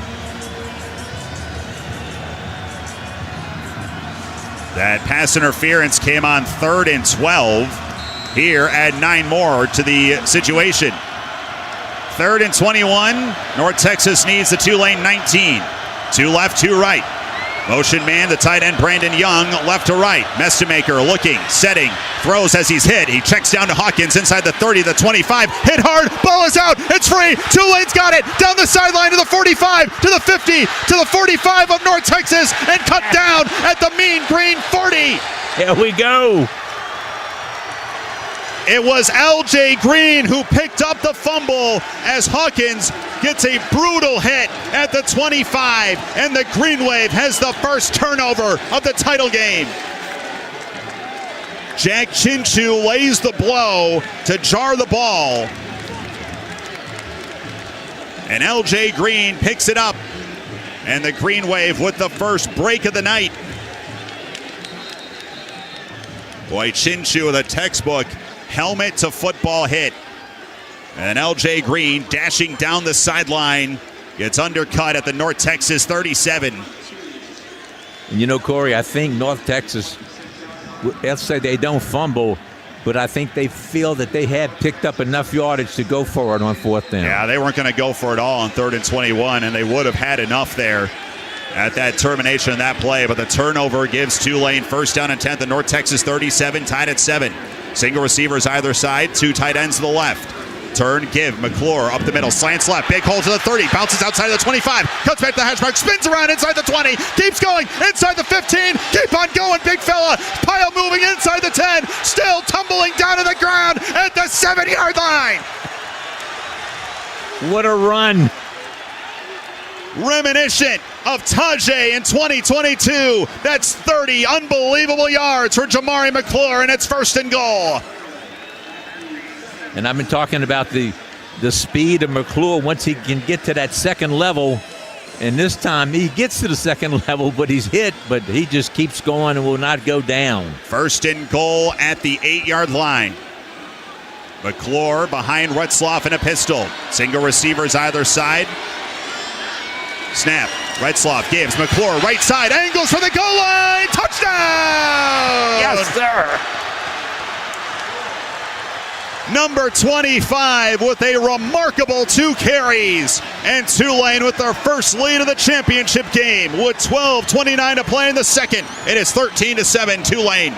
That pass interference came on 3rd and 12. Here, add 9 more to the situation. 3rd and 21. North Texas needs the Tulane 19. 2 left, 2 right. Motion man, the tight end Brandon Young, left to right. Mestemaker looking, setting, throws as he's hit. He checks down to Hawkins inside the 30, the 25. Hit hard, ball is out, it's free. Tulane's got it, down the sideline to the 45, to the 50, to the 45 of North Texas, and cut down at the mean green 40. Here we go. It was L.J. Green who picked up the fumble as Hawkins gets a brutal hit at the 25, and the Green Wave has the first turnover of the title game. Jack Chinchu lays the blow to jar the ball, and L.J. Green picks it up, and the Green Wave with the first break of the night. Boy, Chinchu with a textbook helmet to football hit. And L.J. Green dashing down the sideline gets undercut at the North Texas 37. And you know, Corey, I think North Texas, they'll say they don't fumble, but I think they feel that they had picked up enough yardage to go for it on 4th down. Yeah, they weren't going to go for it all on 3rd and 21, and they would have had enough there at that termination of that play. But the turnover gives Tulane 1st down and 10th. The North Texas 37, tied at 7. Single receivers either side, 2 tight ends to the left. Turn, give, McClure up the middle, slants left, big hole to the 30, bounces outside of the 25, cuts back to the hash mark, spins around inside the 20, keeps going inside the 15, keep on going, big fella, pile moving inside the 10, still tumbling down to the ground at the 7-yard line. What a run. Reminiscent of Tajay in 2022. That's 30 unbelievable yards for Jamari McClure, and it's 1st and goal. And I've been talking about the speed of McClure once he can get to that second level. And this time he gets to the second level, but he's hit, but he just keeps going and will not go down. 1st and goal at the 8-yard line. McClure behind Retzloff in a pistol. Single receivers either side. Snap. Retzloff gives McClure right side. Angles for the goal line. Touchdown! Yes, sir. Number 25 with a remarkable 2 carries. And Tulane with their first lead of the championship game with 12:29 to play in the second. It is 13-7 Tulane.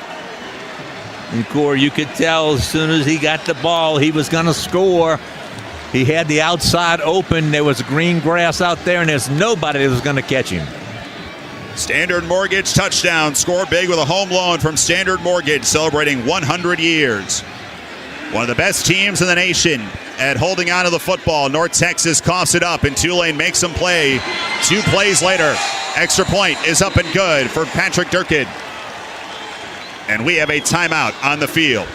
And Corey, you could tell as soon as he got the ball, he was going to score. He had the outside open. There was green grass out there, and there's nobody that was going to catch him. Standard Mortgage touchdown. Score big with a home loan from Standard Mortgage, celebrating 100 years. One of the best teams in the nation at holding on to the football. North Texas coughs it up, and Tulane makes them play. 2 plays later, extra point is up and good for Patrick Durkin. And we have a timeout on the field.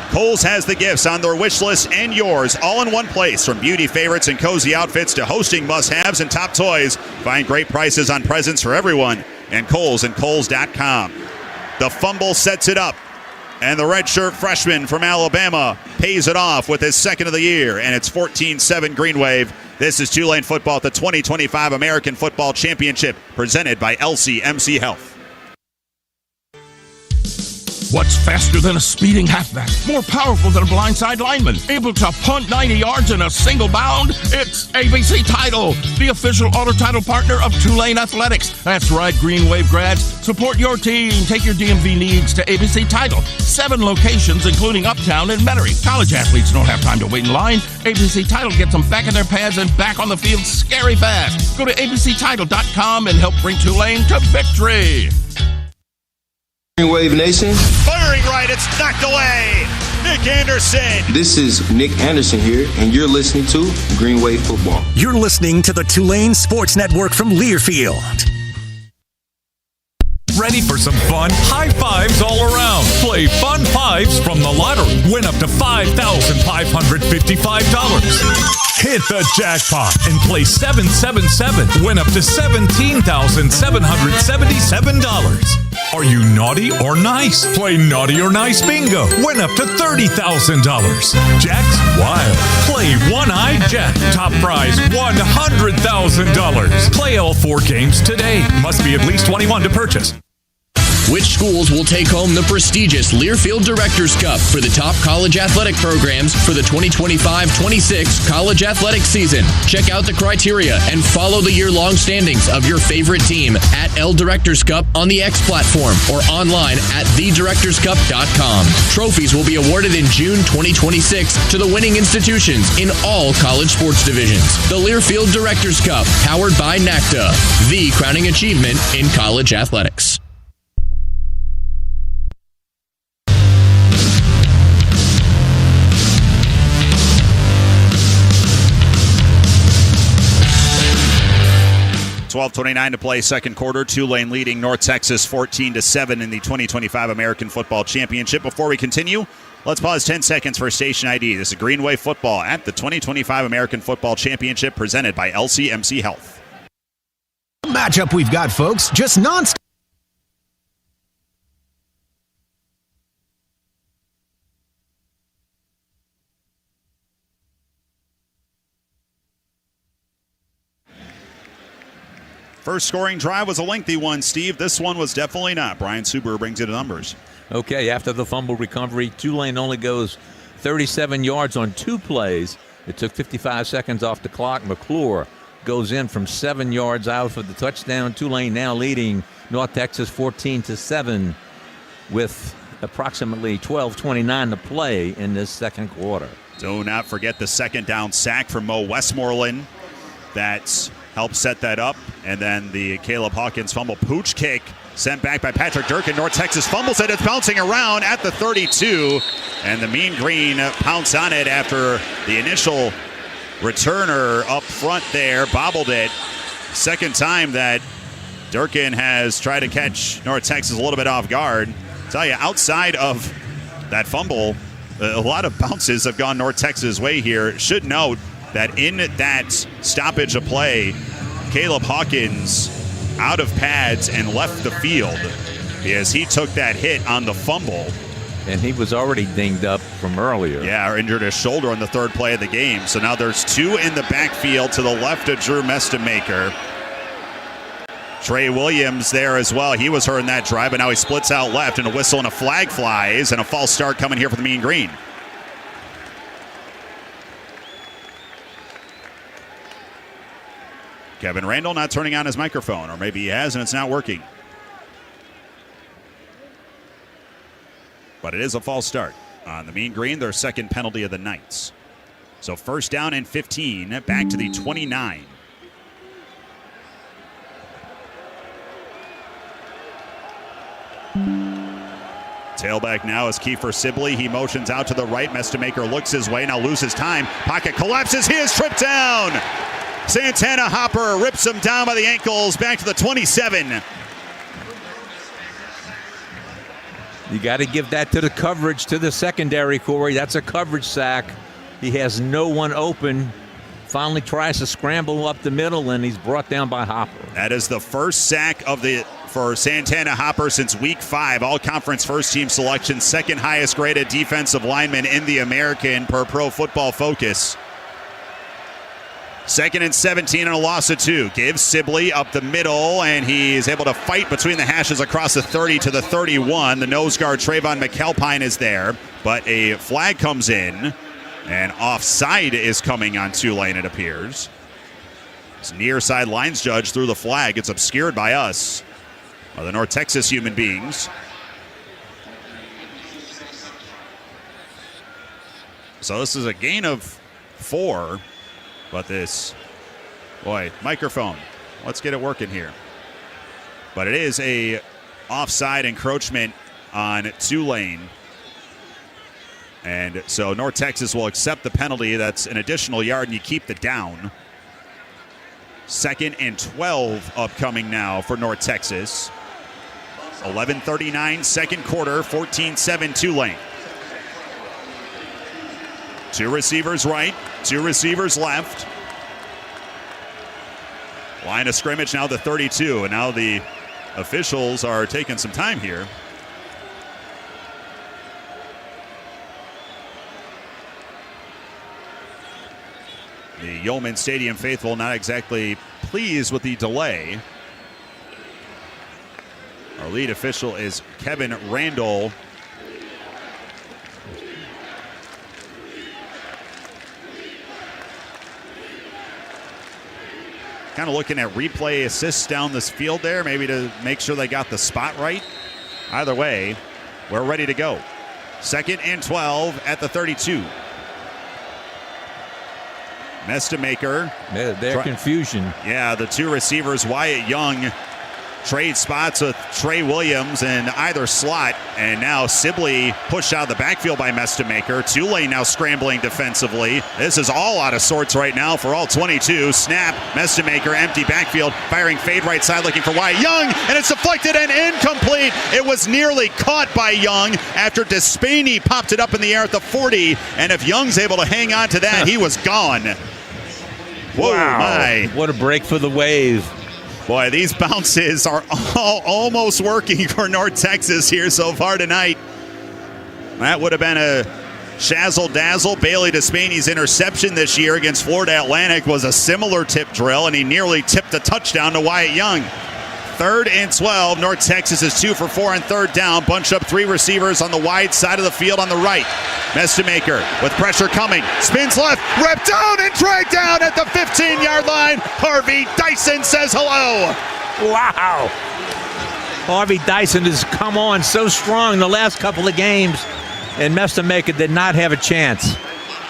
Kohl's has the gifts on their wish list and yours, all in one place. From beauty favorites and cozy outfits to hosting must-haves and top toys. Find great prices on presents for everyone. And Kohl's and Kohl's.com. The fumble sets it up. And the redshirt freshman from Alabama pays it off with his second of the year. And it's 14-7 Green Wave. This is Tulane football at the 2025 American Football Championship, presented by LCMC Health. What's faster than a speeding halfback? More powerful than a blindside lineman? Able to punt 90 yards in a single bound? It's ABC Title, the official auto title partner of Tulane Athletics. That's right, Green Wave grads. Support your team. Take your DMV needs to ABC Title. 7 locations, including Uptown and Metairie. College athletes don't have time to wait in line. ABC Title gets them back in their pads and back on the field scary fast. Go to abctitle.com and help bring Tulane to victory. Green Wave Nation. Firing right, it's knocked away. Nick Anderson. This is Nick Anderson here, and you're listening to Green Wave Football. You're listening to the Tulane Sports Network from Learfield. Ready for some fun? High fives all around. Play Fun Fives from the lottery. Win up to $5,555. Hit the jackpot and play 777. Win up to $17,777. Are you naughty or nice? Play Naughty or Nice Bingo. Win up to $30,000. Jack's Wild. Play One-Eyed Jack. Top prize $100,000. Play all 4 games today. Must be at least 21 to purchase. Which schools will take home the prestigious Learfield Directors Cup for the top college athletic programs for the 2025-26 college athletic season? Check out the criteria and follow the year-long standings of your favorite team at L Directors Cup on the X platform or online at thedirectorscup.com. Trophies will be awarded in June 2026 to the winning institutions in all college sports divisions. The Learfield Directors Cup, powered by NACDA, the crowning achievement in college athletics. $12:29 to play, second quarter. Tulane leading North Texas 14-7 in the 2025 American Football Championship. Before we continue, let's pause 10 seconds for station ID. This is Green Wave Football at the 2025 American Football Championship, presented by LCMC Health. Matchup we've got, folks. Just non-stop. First scoring drive was a lengthy one, Steve. This one was definitely not. Brian Subaru brings you the numbers. Okay, after the fumble recovery, Tulane only goes 37 yards on 2 plays. It took 55 seconds off the clock. McClure goes in from 7 yards out for the touchdown. Tulane now leading North Texas 14-7 with approximately 12:29 to play in this second quarter. Do not forget the second down sack from Mo Westmoreland. That's helped set that up. And then the Caleb Hawkins fumble pooch kick sent back by Patrick Durkin. North Texas fumbles it. It's bouncing around at the 32. And the Mean Green pounce on it after the initial returner up front there bobbled it. Second time that Durkin has tried to catch North Texas a little bit off guard. I'll tell you, outside of that fumble, a lot of bounces have gone North Texas' way here. Should note that in that stoppage of play, Caleb Hawkins out of pads and left the field because he took that hit on the fumble. And he was already dinged up from earlier. Yeah, or injured his shoulder on the third play of the game. So now there's 2 in the backfield to the left of Drew Mestemaker. Trey Williams there as well. He was hurt in that drive, but now he splits out left, and a whistle and a flag flies, and a false start coming here for the Mean Green. Kevin Randall not turning on his microphone, or maybe he has and it's not working. But it is a false start on the Mean Green, their second penalty of the night. So first down and 15, back to the 29. Tailback now is Kiefer Sibley. He motions out to the right. Mestemaker looks his way, now loses time. Pocket collapses. He is tripped down. Santana Hopper rips him down by the ankles back to the 27. You got to give that to the coverage, to the secondary, Corey. That's a coverage sack. He has no one open. Finally tries to scramble up the middle, and he's brought down by Hopper. That is the first sack for Santana Hopper since week 5. All-conference first-team selection, second highest graded defensive lineman in the American per Pro Football Focus. 2nd and 17 and a loss of 2. Gives Sibley up the middle, and he's able to fight between the hashes across the 30 to the 31. The nose guard, Trayvon McAlpine, is there, but a flag comes in, and offside is coming on Tulane, it appears. This near side lines judge threw the flag. It's obscured by us, by the North Texas human beings. So this is a gain of 4. But this, microphone. Let's get it working here. But it is a offside encroachment on Tulane. And so North Texas will accept the penalty. That's an additional yard, and you keep the down. 2nd and 12 upcoming now for North Texas. 11:39, second quarter, 14-7 Tulane. 2 receivers right, 2 receivers left. Line of scrimmage now the 32, and now the officials are taking some time here. The Yulman Stadium faithful not exactly pleased with the delay. Our lead official is Kevin Randall. Kind of looking at replay assists down this field there, maybe to make sure they got the spot right. Either way, we're ready to go. 2nd and 12 at the 32. Mestemaker. Their confusion. Yeah, the 2 receivers, Wyatt Young, trade spots with Trey Williams in either slot, and now Sibley pushed out of the backfield by Mestemaker. Tulane now scrambling defensively. This is all out of sorts right now for all 22. Snap, Mestemaker, empty backfield, firing fade right side looking for Wyatt Young, and it's deflected and incomplete. It was nearly caught by Young after Despaney popped it up in the air at the 40, and if Young's able to hang on to that, he was gone. Whoa, wow. My. What a break for the wave. Boy, these bounces are almost working for North Texas here so far tonight. That would have been a shazzle-dazzle. Bailey Despaney's interception this year against Florida Atlantic was a similar tip drill, and he nearly tipped a touchdown to Wyatt Young. 3rd and 12. North Texas is 2 for 4 on 3rd down. Bunch up 3 receivers on the wide side of the field on the right. Mestemaker with pressure coming. Spins left. Ripped down and dragged down at the 15-yard line. Harvey Dyson says hello. Wow. Harvey Dyson has come on so strong the last couple of games, and Mestemaker did not have a chance.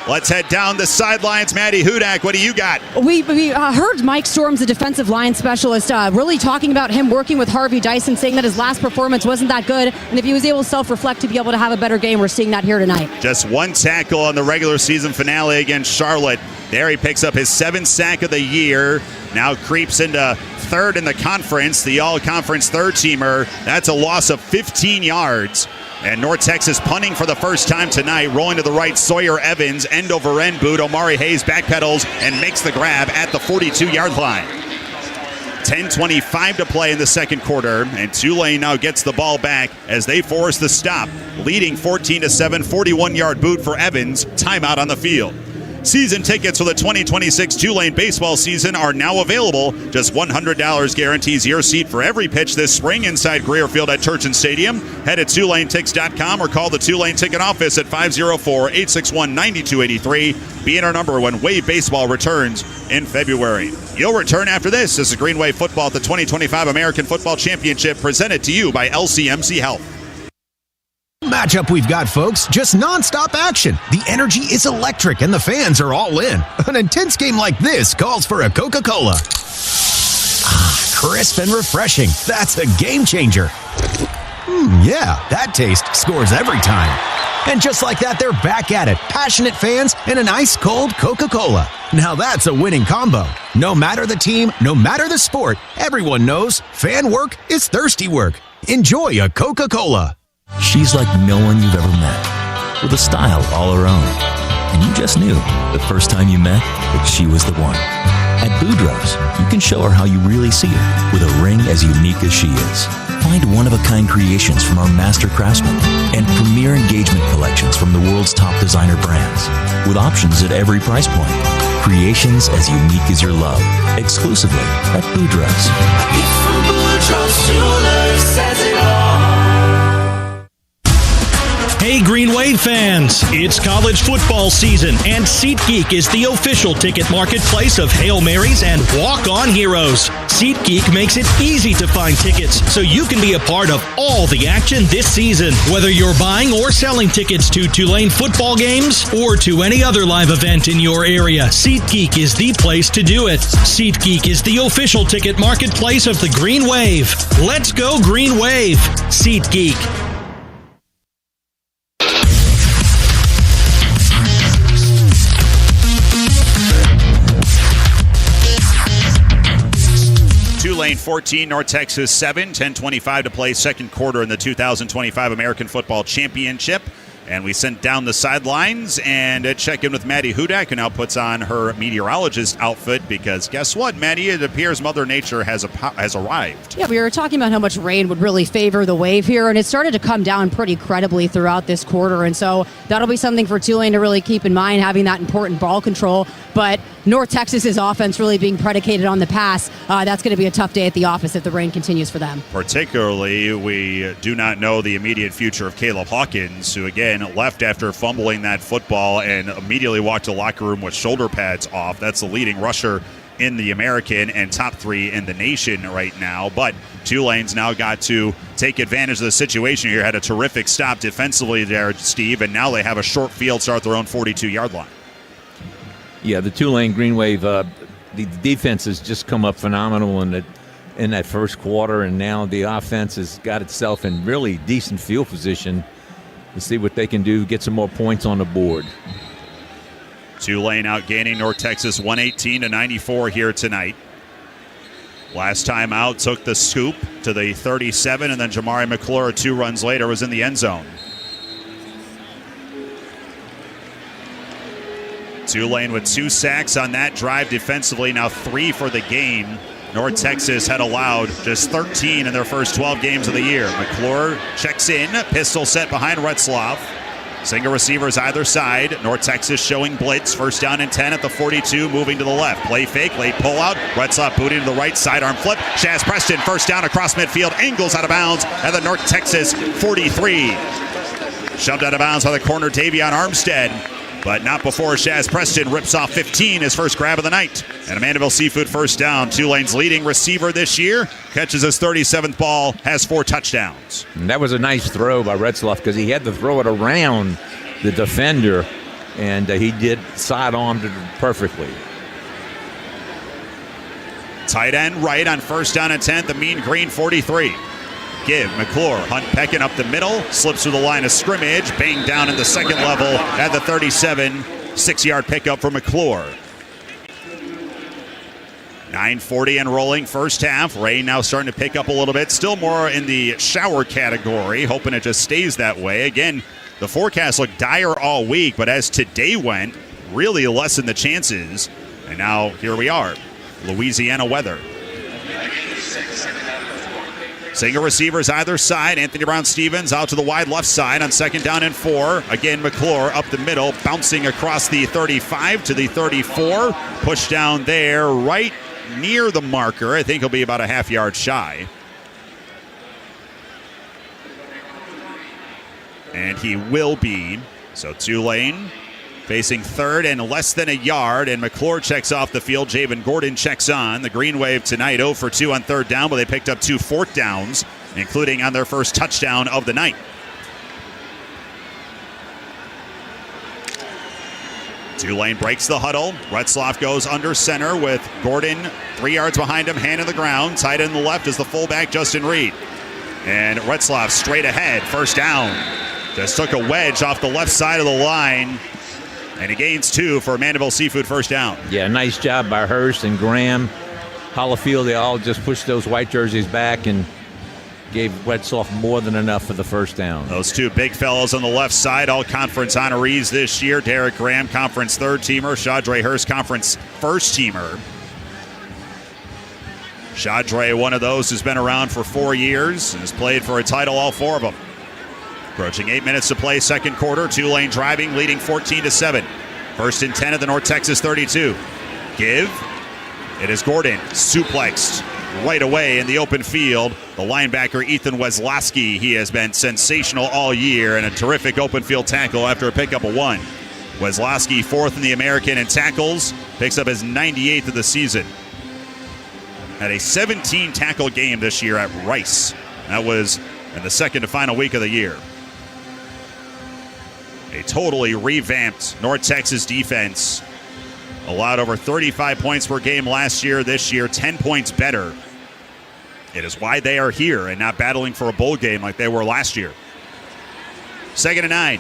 Let's head down the sidelines. Maddie Hudak, what do you got? We heard Mike Storms, the defensive line specialist, really talking about him working with Harvey Dyson, saying that his last performance wasn't that good, and if he was able to self-reflect to be able to have a better game, we're seeing that here tonight. Just 1 tackle on the regular season finale against Charlotte. There he picks up his 7th sack of the year. Now creeps into 3rd in the conference, the all-conference 3rd-teamer. That's a loss of 15 yards. And North Texas punting for the first time tonight. Rolling to the right, Sawyer Evans, end-over-end boot. Omari Hayes backpedals and makes the grab at the 42-yard line. 10:25 to play in the second quarter, and Tulane now gets the ball back as they force the stop. Leading 14-7, 41-yard boot for Evans. Timeout on the field. Season tickets for the 2026 Tulane baseball season are now available. Just $100 guarantees your seat for every pitch this spring inside Greer Field at Turchin Stadium. Head to TulaneTix.com or call the Tulane ticket office at 504-861-9283. Be in our number when Wave Baseball returns in February. You'll return after this. This is Green Wave Football at the 2025 American Football Championship, presented to you by LCMC Health. Matchup we've got, folks. Just nonstop action. The energy is electric and the fans are all in. An intense game like this calls for a Coca-Cola. Ah, crisp and refreshing. That's a game changer. Yeah, that taste scores every time. And just like that, they're back at it. Passionate fans and an ice-cold Coca-Cola. Now that's a winning combo. No matter the team, no matter the sport, everyone knows fan work is thirsty work. Enjoy a Coca-Cola. She's like no one you've ever met, with a style all her own. And you just knew the first time you met that she was the one. At Boudreaux's, you can show her how you really see her with a ring as unique as she is. Find one-of-a-kind creations from our master craftsmen and premier engagement collections from the world's top designer brands, with options at every price point. Creations as unique as your love, exclusively at Boudreaux's. It's from Boudreaux's Jewelers, says it all. Hey Green Wave fans, it's college football season and SeatGeek is the official ticket marketplace of Hail Marys and walk-on heroes. SeatGeek makes it easy to find tickets so you can be a part of all the action this season. Whether you're buying or selling tickets to Tulane football games or to any other live event in your area, SeatGeek is the place to do it. SeatGeek is the official ticket marketplace of the Green Wave. Let's go Green Wave. SeatGeek. Tulane 14, North Texas 7, 10:25 to play second quarter in the 2025 American Football Championship. And we sent down the sidelines and check in with Maddie Hudak, who now puts on her meteorologist outfit because guess what, Maddie? It appears Mother Nature has arrived. Yeah, we were talking about how much rain would really favor the Wave here, and it started to come down pretty credibly throughout this quarter. And so that'll be something for Tulane to really keep in mind, having that important ball control. But North Texas's offense really being predicated on the pass, that's going to be a tough day at the office if the rain continues for them. Particularly, we do not know the immediate future of Caleb Hawkins, who again left after fumbling that football and immediately walked to the locker room with shoulder pads off. That's the leading rusher in the American and top 3 in the nation right now. But Tulane's now got to take advantage of the situation here. Had a terrific stop defensively there, Steve, and now they have a short field start their own 42-yard line. Yeah, the Tulane Green Wave, the defense has just come up phenomenal in that first quarter, and now the offense has got itself in really decent field position to see what they can do, get some more points on the board. Tulane outgaining North Texas 118-94 here tonight. Last time out, took the scoop to the 37, and then Jamari McClure 2 runs later was in the end zone. Tulane with 2 sacks on that drive defensively, now 3 for the game. North Texas had allowed just 13 in their first 12 games of the year. McClure checks in, pistol set behind Retzloff. Single receivers either side. North Texas showing blitz, first down and 10 at the 42, moving to the left. Play fake, late pullout. Retzloff booting to the right, sidearm flip. Shaz Preston, first down across midfield, angles out of bounds at the North Texas 43. Shoved out of bounds by the corner Davion Armstead. But not before Shaz Preston rips off 15, his first grab of the night. And a Mandeville Seafood first down. Tulane's leading receiver this year catches his 37th ball, has 4 touchdowns. And that was a nice throw by Retzloff because he had to throw it around the defender, and he did side-armed it perfectly. Tight end right on first down and 10, the Mean Green 43. Give McClure, Hunt pecking up the middle, slips through the line of scrimmage, banged down in the second level at the 37, 6-yard pickup for McClure. 9:40 and rolling first half. Rain now starting to pick up a little bit, still more in the shower category, hoping it just stays that way. Again, the forecast looked dire all week, but as today went, really lessened the chances. And now here we are, Louisiana weather. Single receivers either side. Anthony Brown-Stevens out to the wide left side on second down and 4. Again, McClure up the middle, bouncing across the 35 to the 34. Push down there right near the marker. I think he'll be about a half yard shy. And he will be. So Tulane facing third and less than a yard, and McClure checks off the field. Javen Gordon checks on. The Green Wave tonight 0 for 2 on third down, but they picked up 2 fourth downs, including on their first touchdown of the night. Tulane breaks the huddle. Retzloff goes under center with Gordon 3 yards behind him, hand in the ground. Tight end in the left is the fullback, Justin Reed. And Retzlaff straight ahead, first down. Just took a wedge off the left side of the line. And he gains 2 for Mandeville Seafood first down. Yeah, nice job by Hurst and Graham. Hollifield, they all just pushed those white jerseys back and gave Retzlaff more than enough for the first down. Those 2 big fellows on the left side, all conference honorees this year. Derek Graham, conference third-teamer. Shadre Hurst, conference first-teamer. Shadre, one of those who's been around for 4 years and has played for a title, all 4 of them. Approaching 8 minutes to play, second quarter. Tulane driving, leading 14-7. First and 10 at the North Texas 32. Give. It is Gordon, suplexed right away in the open field. The linebacker, Ethan Weslowski, he has been sensational all year and a terrific open field tackle after a pickup of 1. Weslowski, 4th in the American in tackles, picks up his 98th of the season. Had a 17-tackle game this year at Rice. That was in the second to final week of the year. A totally revamped North Texas defense. Allowed over 35 points per game last year. This year, 10 points better. It is why they are here and not battling for a bowl game like they were last year. Second and 9.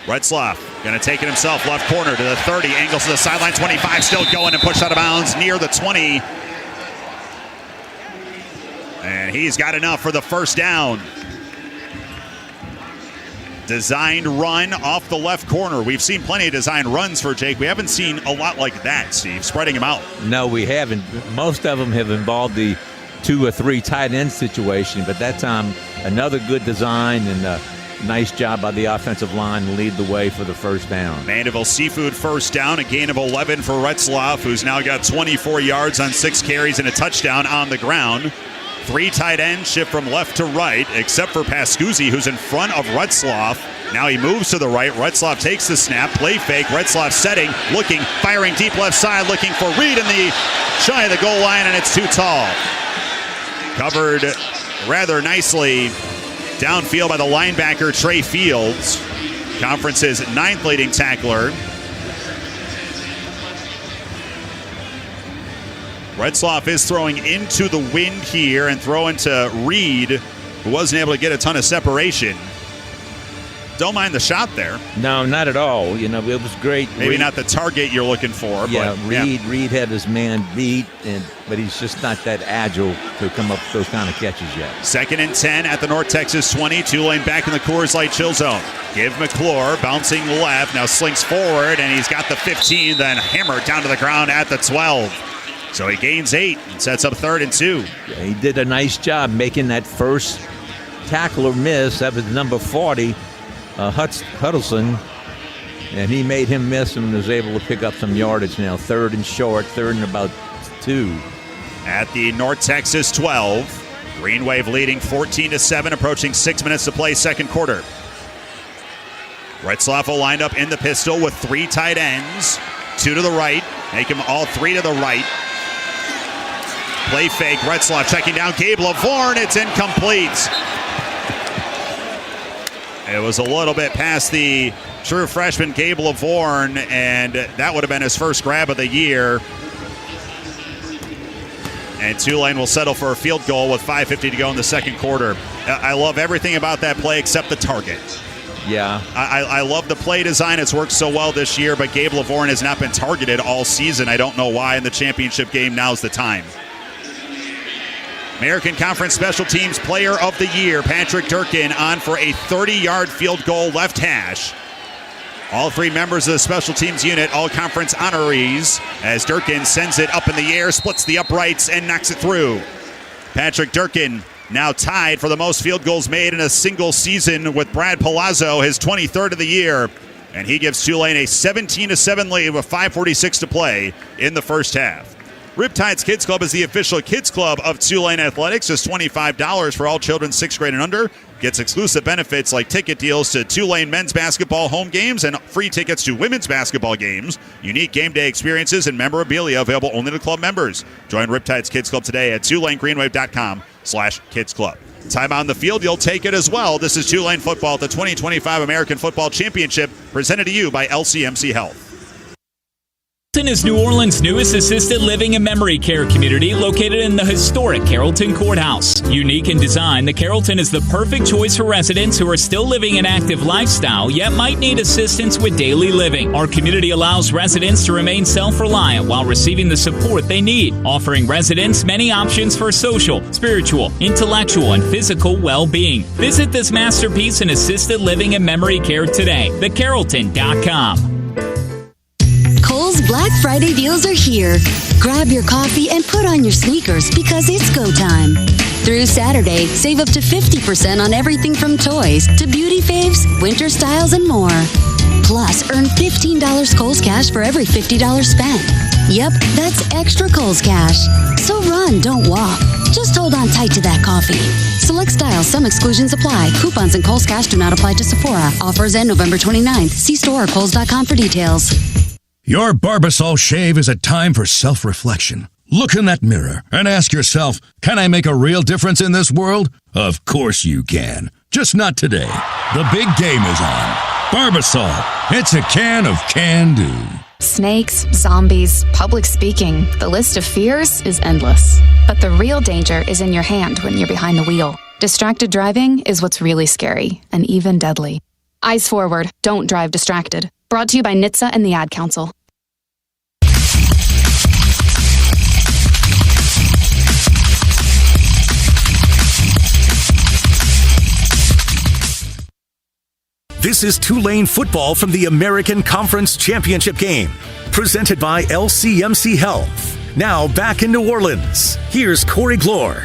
Retzlaff going to take it himself. Left corner to the 30. Angles to the sideline. 25 still going and pushed out of bounds near the 20. And he's got enough for the first down. Designed run off the left corner. We've seen plenty of designed runs for Jake. We haven't seen a lot like that, Steve, spreading him out. No, we haven't. Most of them have involved the 2 or 3 tight end situation, but that time another good design and a nice job by the offensive line to lead the way for the first down. Mandeville Seafood first down, a gain of 11 for Retzlaff, who's now got 24 yards on 6 carries and a touchdown on the ground. 3 tight ends shift from left to right, except for Pascuzzi, who's in front of Retzlaff. Now he moves to the right. Retzlaff takes the snap, play fake. Retzlaff setting, looking, firing deep left side, looking for Reed in the shy of the goal line, and it's too tall. Covered rather nicely downfield by the linebacker, Trey Fields. Conference's 9th leading tackler. Retzlaff is throwing into the wind here and throwing to Reed, who wasn't able to get a ton of separation. Don't mind the shot there. No, not at all. You know, it was great. Maybe Reed, not the target you're looking for. Yeah, but Reed had his man beat, but he's just not that agile to come up with those kind of catches yet. Second and 10 at the North Texas 20. Tulane back in the Coors Light chill zone. Give McClure, bouncing left, now slinks forward, and he's got the 15, then hammered down to the ground at the 12. So he gains 8 and sets up 3rd and 2. Yeah, he did a nice job making that first tackle or miss. That was number 40, Huddleston, and he made him miss and was able to pick up some yardage now. 3rd and short, 3rd and about 2. At the North Texas 12, Green Wave leading 14-7, approaching 6 minutes to play, second quarter. Retzlaff will line up in the pistol with 3 tight ends, 2 to the right, make them all 3 to the right. Play fake, Retzlaff checking down Gabe Lavorne. It's incomplete. It was a little bit past the true freshman Gabe Lavorne, and that would have been his first grab of the year. And Tulane will settle for a field goal with 5:50 to go in the second quarter. I love everything about that play except the target. Yeah. I love the play design. It's worked so well this year, but Gabe Lavorne has not been targeted all season. I don't know why. In the championship game, now's the time. American Conference Special Teams Player of the Year, Patrick Durkin, on for a 30-yard field goal left hash. All 3 members of the special teams unit, all conference honorees, as Durkin sends it up in the air, splits the uprights, and knocks it through. Patrick Durkin now tied for the most field goals made in a single season with Brad Palazzo, his 23rd of the year. And he gives Tulane a 17-7 lead with 5:46 to play in the first half. Riptides Kids Club is the official kids club of Tulane Athletics. Just $25 for all children 6th grade and under. Gets exclusive benefits like ticket deals to Tulane men's basketball home games and free tickets to women's basketball games. Unique game day experiences and memorabilia available only to club members. Join Riptides Kids Club today at TulaneGreenwave.com/Kids Club. Time on the field, you'll take it as well. This is Tulane football at the 2025 American Football Championship, presented to you by LCMC Health. Carrollton is New Orleans' newest assisted living and memory care community located in the historic Carrollton Courthouse. Unique in design, the Carrollton is the perfect choice for residents who are still living an active lifestyle yet might need assistance with daily living. Our community allows residents to remain self-reliant while receiving the support they need, offering residents many options for social, spiritual, intellectual, and physical well-being. Visit this masterpiece in assisted living and memory care today. thecarrollton.com. Kohl's Black Friday deals are here. Grab your coffee and put on your sneakers because it's go time. Through Saturday, save up to 50% on everything from toys to beauty faves, winter styles, and more. Plus, earn $15 Kohl's Cash for every $50 spent. Yep, that's extra Kohl's Cash. So run, don't walk. Just hold on tight to that coffee. Select styles, some exclusions apply. Coupons and Kohl's Cash do not apply to Sephora. Offers end November 29th. See store or Kohls.com for details. Your Barbasol shave is a time for self-reflection. Look in that mirror and ask yourself, can I make a real difference in this world? Of course you can. Just not today. The big game is on. Barbasol. It's a can of can-do. Snakes, zombies, public speaking. The list of fears is endless. But the real danger is in your hand when you're behind the wheel. Distracted driving is what's really scary and even deadly. Eyes forward. Don't drive distracted. Brought to you by NHTSA and the Ad Council. This is Tulane football from the American Conference Championship game, presented by LCMC Health. Now back in New Orleans, here's Corey Glore.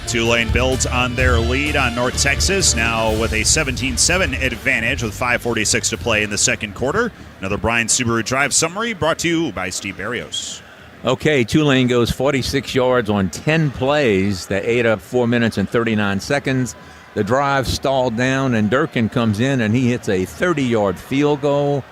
Tulane builds on their lead on North Texas, now with a 17-7 advantage with 5:46 to play in the second quarter. Another Brian Subaru Drive summary brought to you by Steve Barrios. Okay, Tulane goes 46 yards on 10 plays that ate up 4 minutes and 39 seconds. The drive stalled down, and Durkin comes in, and he hits a 30-yard field goal.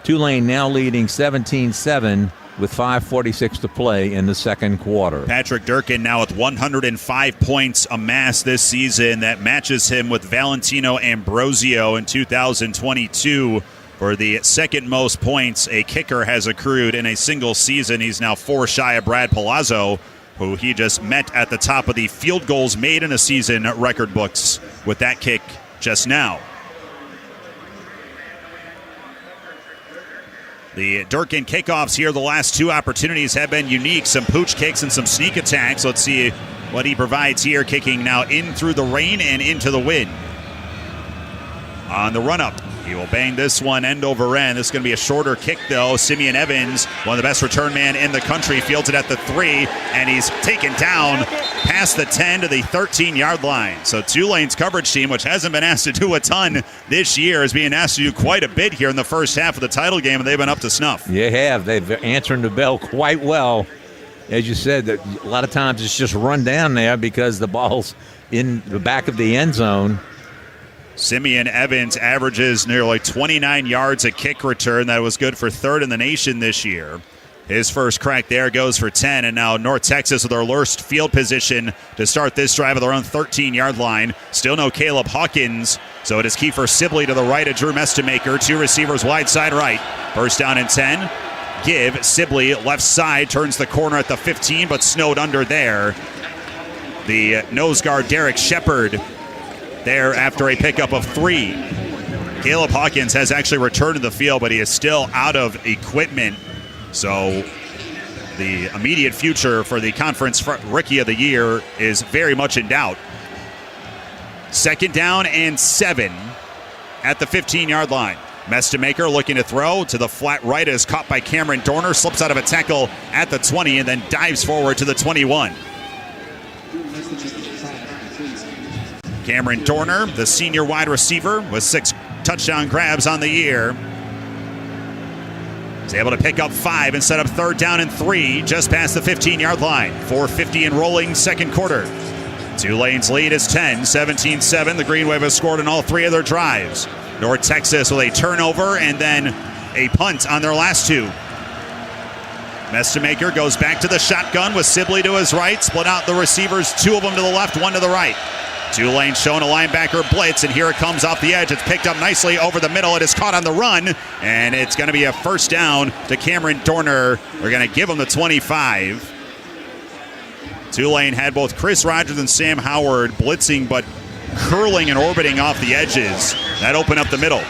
Tulane now leading 17-7 with 5:46 to play in the second quarter. Patrick Durkin now with 105 points amassed this season. That matches him with Valentino Ambrosio in 2022 for the second most points a kicker has accrued in a single season. He's now 4 shy of Brad Palazzo, who he just met at the top of the field goals made in a season record books with that kick just now. The Durkin kickoffs here, the last 2 opportunities have been unique. Some pooch kicks and some sneak attacks. Let's see what he provides here, kicking now in through the rain and into the wind. On the run-up, he will bang this one end over end. This is going to be a shorter kick, though. Simeon Evans, one of the best return man in the country, fields it at the 3, and he's taken down past the 10 to the 13-yard line. So Tulane's coverage team, which hasn't been asked to do a ton this year, is being asked to do quite a bit here in the first half of the title game, and they've been up to snuff. You have. They've answered the bell quite well. As you said, that a lot of times it's just run down there because the ball's in the back of the end zone. Simeon Evans averages nearly 29 yards a kick return. That was good for 3rd in the nation this year. His first crack there goes for 10, and now North Texas with their worst field position to start this drive at their own 13-yard line. Still no Caleb Hawkins, so it is Kiefer Sibley to the right of Drew Mestemaker. 2 receivers wide side right. First down and 10. Give Sibley left side, turns the corner at the 15, but snowed under there. The nose guard Derek Shepard there after a pickup of 3. Caleb Hawkins has actually returned to the field, but he is still out of equipment. So the immediate future for the conference rookie of the year is very much in doubt. Second down and 7 at the 15-yard line. Mestemaker looking to throw to the flat right, is caught by Cameron Dorner, slips out of a tackle at the 20 and then dives forward to the 21. Cameron Dorner, the senior wide receiver, with 6 touchdown grabs on the year. He's able to pick up 5 and set up 3rd down and 3 just past the 15-yard line. 4:50 and rolling second quarter. Tulane's lead is 10, 17-7. The Green Wave has scored in all 3 of their drives. North Texas with a turnover and then a punt on their last 2. Mestemaker goes back to the shotgun with Sibley to his right. Split out the receivers, 2 of them to the left, 1 to the right. Tulane showing a linebacker blitz, and here it comes off the edge. It's picked up nicely over the middle. It is caught on the run, and it's going to be a first down to Cameron Dorner. They're going to give him the 25. Tulane had both Chris Rogers and Sam Howard blitzing, but curling and orbiting off the edges. That opened up the middle.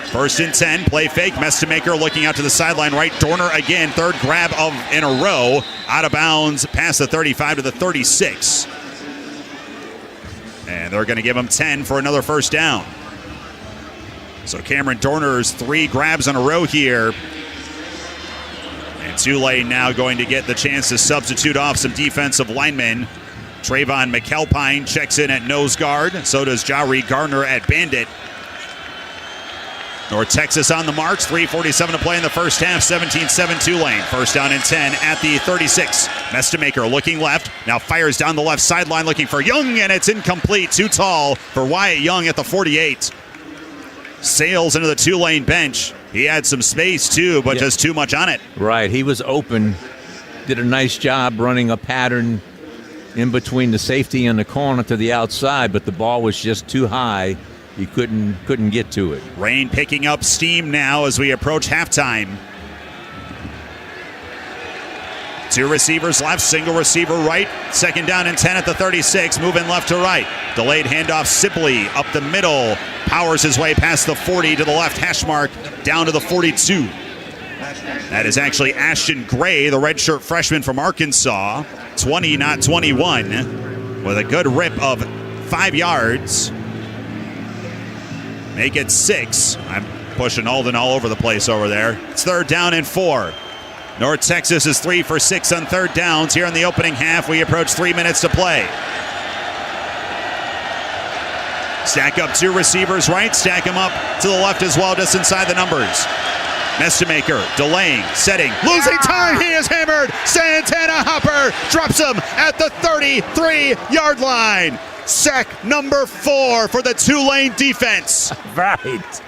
1st and 10, play fake. Mestemaker looking out to the sideline right. Dorner again, third grab in a row. Out of bounds, past the 35 to the 36. And they're going to give him 10 for another first down. So Cameron Dorner's 3 grabs in a row here. And Tulane now going to get the chance to substitute off some defensive linemen. Trayvon McAlpine checks in at nose guard. So does Jari Gardner at bandit. North Texas on the march. 3:47 to play in the first half. 17-7 Tulane. First down and 10 at the 36. Mestemaker looking left. Now fires down the left sideline looking for Young, and it's incomplete. Too tall for Wyatt Young at the 48. Sails into the Tulane bench. He had some space too, but just too much on it. Right. He was open. Did a nice job running a pattern in between the safety and the corner to the outside, but the ball was just too high. He couldn't get to it. Rain picking up steam now as we approach halftime. 2 receivers left, single receiver right. 2nd down and 10 at the 36, moving left to right. Delayed handoff, Sibley up the middle. Powers his way past the 40 to the left hash mark, down to the 42. That is actually Ashton Gray, the redshirt freshman from Arkansas. 20, not 21, with a good rip of 5 yards. Make it 6. I'm pushing Alden all over the place over there. It's 3rd down and 4. North Texas is 3 for 6 on 3rd downs. Here in the opening half, we approach 3 minutes to play. Stack up 2 receivers right. Stack them up to the left as well, just inside the numbers. Mestemaker delaying, setting, losing time. He is hammered. Santana Hopper drops him at the 33-yard line. Sack number 4 for the Tulane defense. Right.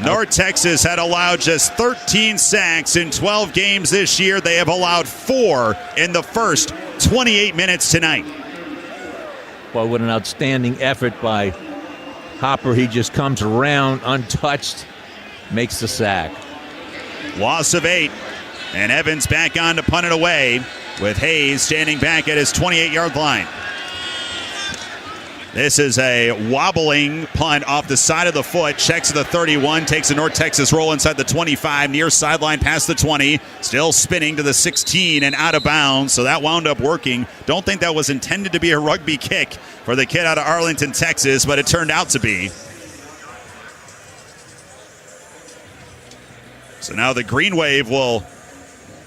North Texas had allowed just 13 sacks in 12 games this year. They have allowed 4 in the first 28 minutes tonight. Well, what an outstanding effort by Hopper. He just comes around untouched, makes the sack. Loss of 8, and Evans back on to punt it away, with Hayes standing back at his 28-yard line. This is a wobbling punt off the side of the foot. Checks to the 31, takes a North Texas roll inside the 25, near sideline past the 20, still spinning to the 16 and out of bounds, so that wound up working. Don't think that was intended to be a rugby kick for the kid out of Arlington, Texas, but it turned out to be. So now the Green Wave will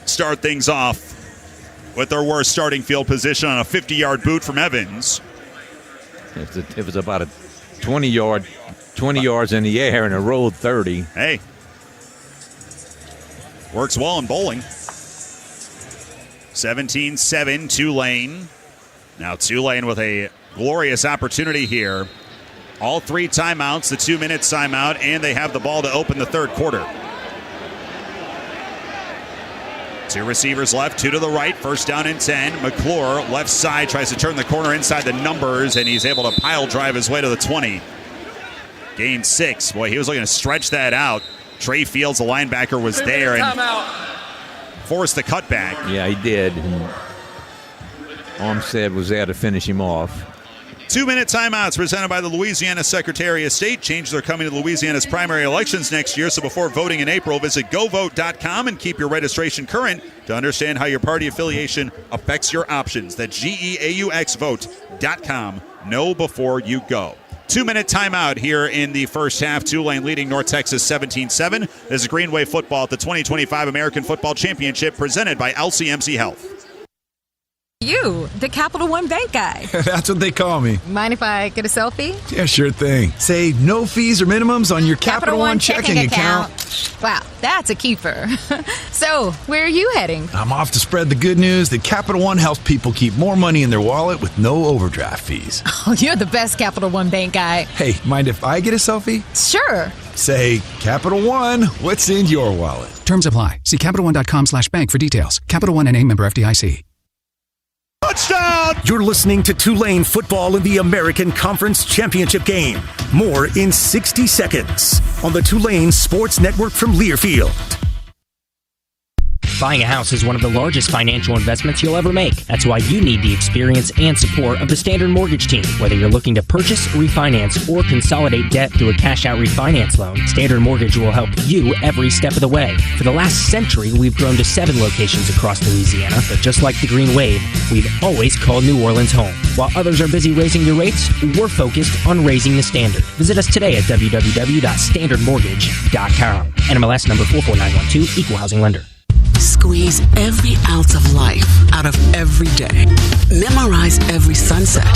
start things off with their worst starting field position on a 50-yard boot from Evans. It was about a 20 yards in the air and a rolled 30. Hey, works well in bowling. 17-7 Tulane. Now Tulane with a glorious opportunity here. All 3 timeouts, the 2-minute timeout, and they have the ball to open the 3rd quarter. 2 receivers left, 2 to the right. First down and 10. McClure, left side, tries to turn the corner inside the numbers, and he's able to pile drive his way to the 20. Gain 6. Boy, he was looking to stretch that out. Trey Fields, the linebacker, was there and forced the cutback. Yeah, he did. And Armstead was there to finish him off. 2-minute timeouts presented by the Louisiana Secretary of State. Changes are coming to Louisiana's primary elections next year, so before voting in April, visit govote.com and keep your registration current to understand how your party affiliation affects your options. That's GEAUXvote.com. Know before you go. 2-minute timeout here in the first half. Tulane leading North Texas 17-7. This is Green Wave football at the 2025 American Football Championship presented by LCMC Health. You, the Capital One Bank guy. That's what they call me. Mind if I get a selfie? Yeah, sure thing. Say no fees or minimums on your Capital One checking account. Wow, that's a keeper. So, where are you heading? I'm off to spread the good news that Capital One helps people keep more money in their wallet with no overdraft fees. Oh, you're the best Capital One Bank guy. Hey, mind if I get a selfie? Sure. Say, Capital One, what's in your wallet? Terms apply. See CapitalOne.com/bank for details. Capital One NA, member FDIC. Touchdown! You're listening to Tulane football in the American Conference Championship game. More in 60 seconds on the Tulane Sports Network from Learfield. Buying a house is one of the largest financial investments you'll ever make. That's why you need the experience and support of the Standard Mortgage team. Whether you're looking to purchase, refinance, or consolidate debt through a cash-out refinance loan, Standard Mortgage will help you every step of the way. For the last century, we've grown to 7 locations across Louisiana, but just like the Green Wave, we've always called New Orleans home. While others are busy raising your rates, we're focused on raising the standard. Visit us today at www.standardmortgage.com. NMLS number 44912, Equal Housing Lender. Squeeze every ounce of life out of every day. Memorize every sunset,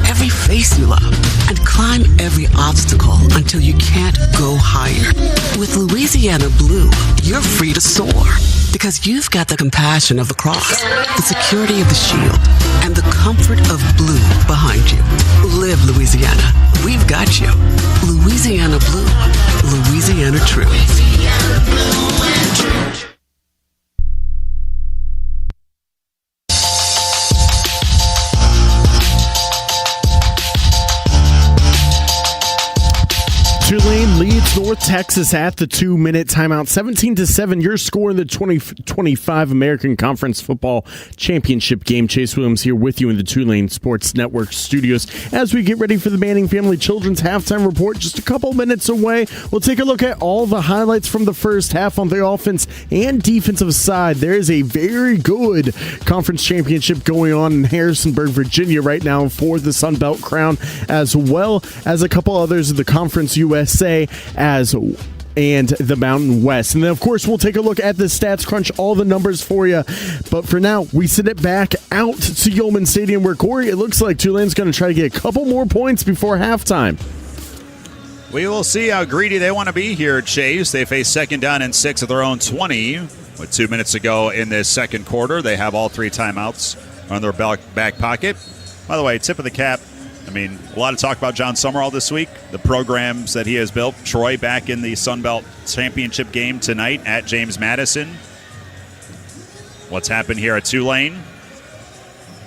every face you love, and climb every obstacle until you can't go higher. With Louisiana Blue, you're free to soar because you've got the compassion of the cross, the security of the shield, and the comfort of blue behind you. Live Louisiana. We've got you. Louisiana Blue. Louisiana True. Louisiana Blue and True. Tulane leads North Texas at the 2-minute timeout, 17-7. Your score in the 2025 American Conference Football Championship game. Chase Williams here with you in the Tulane Sports Network studios as we get ready for the Manning Family Children's halftime report. Just a couple minutes away, we'll take a look at all the highlights from the first half on the offense and defensive side. There is a very good conference championship going on in Harrisonburg, Virginia right now for the Sun Belt crown, as well as a couple others of the Conference USA and the Mountain West. And then, of course, we'll take a look at the stats, crunch all the numbers for you. But for now, we send it back out to Yulman Stadium where, Corey, it looks like Tulane's going to try to get a couple more points before halftime. We will see how greedy they want to be here, Chase. They face 2nd down and 6 at their own 20 with 2 minutes to go in this second quarter. They have all 3 timeouts on their back pocket. By the way, tip of the cap. I mean, a lot of talk about John Summerall this week, the programs that he has built. Troy back in the Sun Belt Championship game tonight at James Madison. What's happened here at Tulane?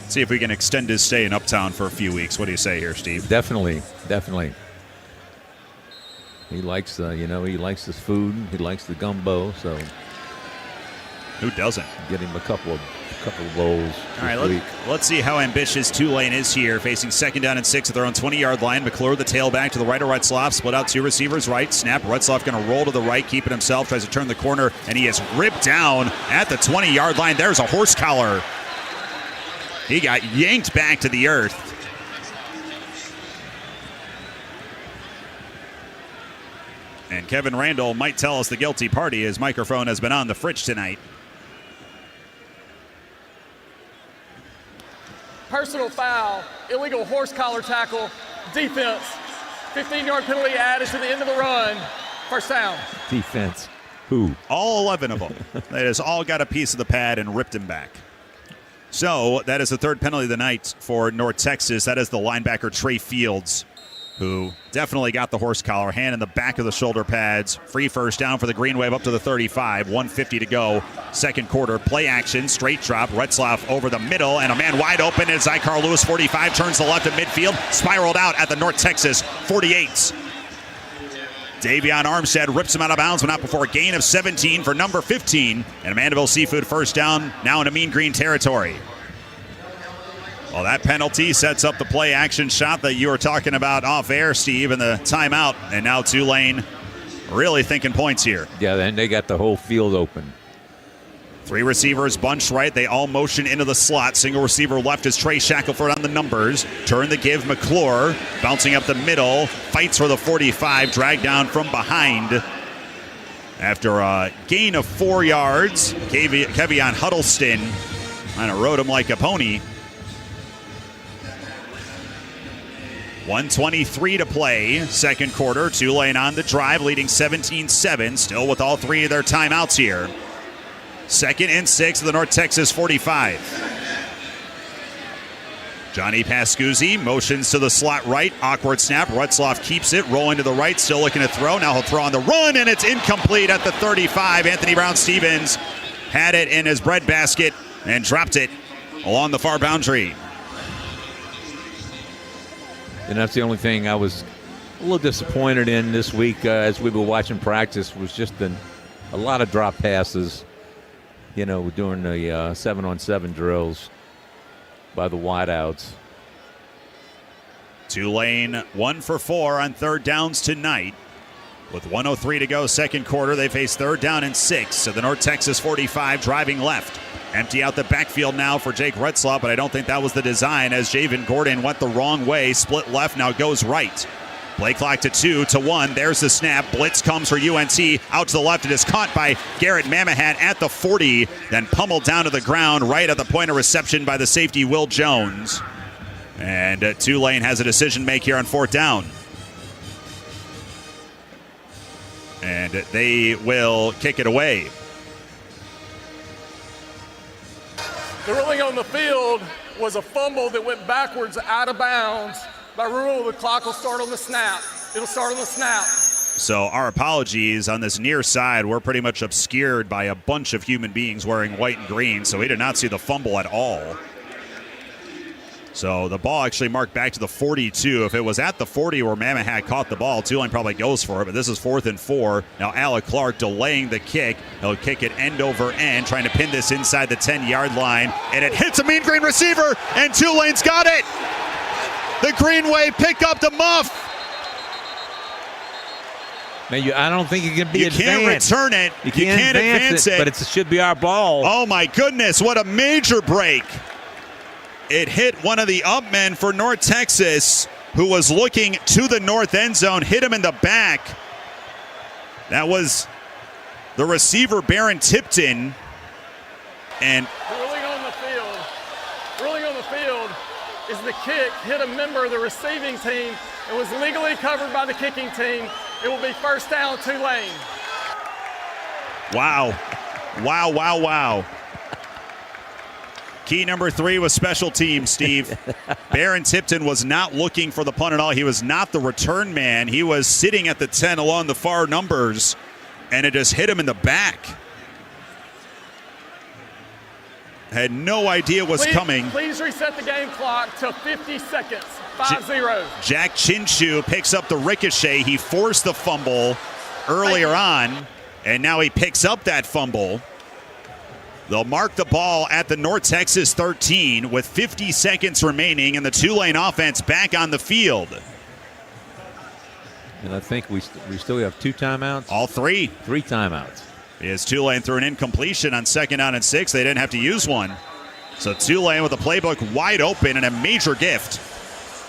See if we can extend his stay in Uptown for a few weeks. What do you say here, Steve? Definitely. He likes he likes his food. He likes the gumbo, so who doesn't? Get him a couple of bowls. All right, let's see how ambitious Tulane is here, facing 2nd down and 6 at their own 20-yard line. McClure, the tailback, to the right of Retzloff. Split out 2 receivers right. Snap. Retzloff going to roll to the right, keep it himself. Tries to turn the corner, and he is ripped down at the 20-yard line. There's a horse collar. He got yanked back to the earth. And Kevin Randall might tell us the guilty party. His microphone has been on the fridge tonight. Personal foul, illegal horse collar tackle, defense, 15-yard penalty added to the end of the run, first down. Defense. Who? All 11 of them. They just all got a piece of the pad and ripped him back. So that is the 3rd penalty of the night for North Texas. That is the linebacker Trey Fields, who definitely got the horse collar, hand in the back of the shoulder pads. Free first down for the Green Wave up to the 35. 1:50 to go. Second quarter. Play action. Straight drop. Retzloff over the middle. And a man wide open is Zycar Lewis, 45. Turns to the left at midfield. Spiraled out at the North Texas 48. Davion Armstead rips him out of bounds, but not before a gain of 17 for number 15. And Mandeville Seafood first down, now in a mean green territory. Well, that penalty sets up the play action shot that you were talking about off air, Steve, and the timeout. And now Tulane really thinking points here. Yeah, then they got the whole field open. 3 receivers bunched right. They all motion into the slot. Single receiver left is Trey Shackelford on the numbers. Turn the give, McClure bouncing up the middle. Fights for the 45. Dragged down from behind. After a gain of 4 yards, Kevion Huddleston kind of rode him like a pony. 1:23 to play, second quarter. Tulane on the drive, leading 17-7, still with all 3 of their timeouts here. 2nd and 6 of the North Texas 45. Johnny Pascuzzi motions to the slot right. Awkward snap. Retzloff keeps it, rolling to the right, still looking to throw. Now he'll throw on the run, and it's incomplete at the 35. Anthony Brown-Stevens had it in his breadbasket and dropped it along the far boundary. And that's the only thing I was a little disappointed in this week as we were watching practice was just a lot of drop passes, during the 7-on-7 drills by the wideouts. Tulane 1 for 4 on third downs tonight. With 1:03 to go, second quarter, they face third down and 6. So the North Texas 45 driving left. Empty out the backfield now for Jake Retzlaff, but I don't think that was the design as Javen Gordon went the wrong way, split left, now goes right. Play clock to 2 to 1. There's the snap. Blitz comes for UNC. Out to the left. It is caught by Garrett Mamahat at the 40, then pummeled down to the ground right at the point of reception by the safety, Will Jones. And Tulane has a decision to make here on fourth down. And they will kick it away. The ruling on the field was a fumble that went backwards out of bounds. By rule, the clock will start on the snap. It'll start on the snap. So our apologies on this near side. We're pretty much obscured by a bunch of human beings wearing white and green, so we did not see the fumble at all. So the ball actually marked back to the 42. If it was at the 40 where Mamahat caught the ball, Tulane probably goes for it, but this is 4th and 4. Now Alec Clark delaying the kick. He'll kick it end over end, trying to pin this inside the 10-yard line, and it hits a mean green receiver, and Tulane's got it. The Green Wave pick up the muff. Man, I don't think it can be advanced. You can't return it. You can't advance it. But it should be our ball. Oh, my goodness. What a major break. It hit one of the up men for North Texas, who was looking to the north end zone, hit him in the back. That was the receiver, Barron Tipton. And ruling on the field is the kick hit a member of the receiving team and was legally covered by the kicking team. It will be first down, Tulane. Wow. Key number 3 was special teams, Steve. Barron Tipton was not looking for the punt at all. He was not the return man. He was sitting at the 10 along the far numbers, and it just hit him in the back. Had no idea what's coming. Please reset the game clock to 50 seconds. 5-0. Jack Chinshu picks up the ricochet. He forced the fumble earlier on, and now he picks up that fumble. They'll mark the ball at the North Texas 13 with 50 seconds remaining, and the Tulane offense back on the field. And I think we still have 2 timeouts? All 3. 3 timeouts. Is Tulane threw an incompletion on 2nd down and 6. They didn't have to use one. So Tulane with the playbook wide open and a major gift.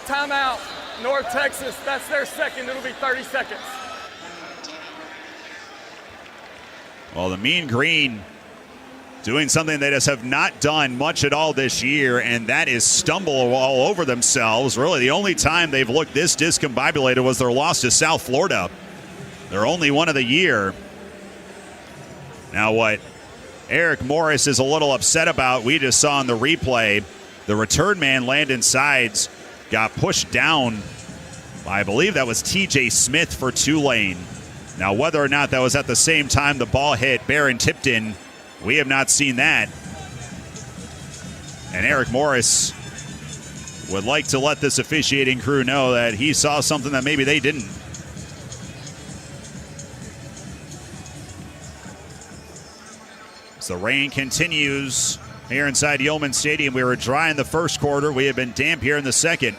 Timeout, North Texas. That's their second. It'll be 30 seconds. Well, the Mean Green doing something they just have not done much at all this year, and that is stumble all over themselves. Really, the only time they've looked this discombobulated was their loss to South Florida. Their only one of the year. Now what Eric Morris is a little upset about, we just saw in the replay, the return man, Landon Sides, got pushed down by, I believe that was TJ Smith for Tulane. Now whether or not that was at the same time the ball hit Barron Tipton, we have not seen that. And Eric Morris would like to let this officiating crew know that he saw something that maybe they didn't. So the rain continues here inside Yulman Stadium. We were dry in the first quarter. We have been damp here in the second.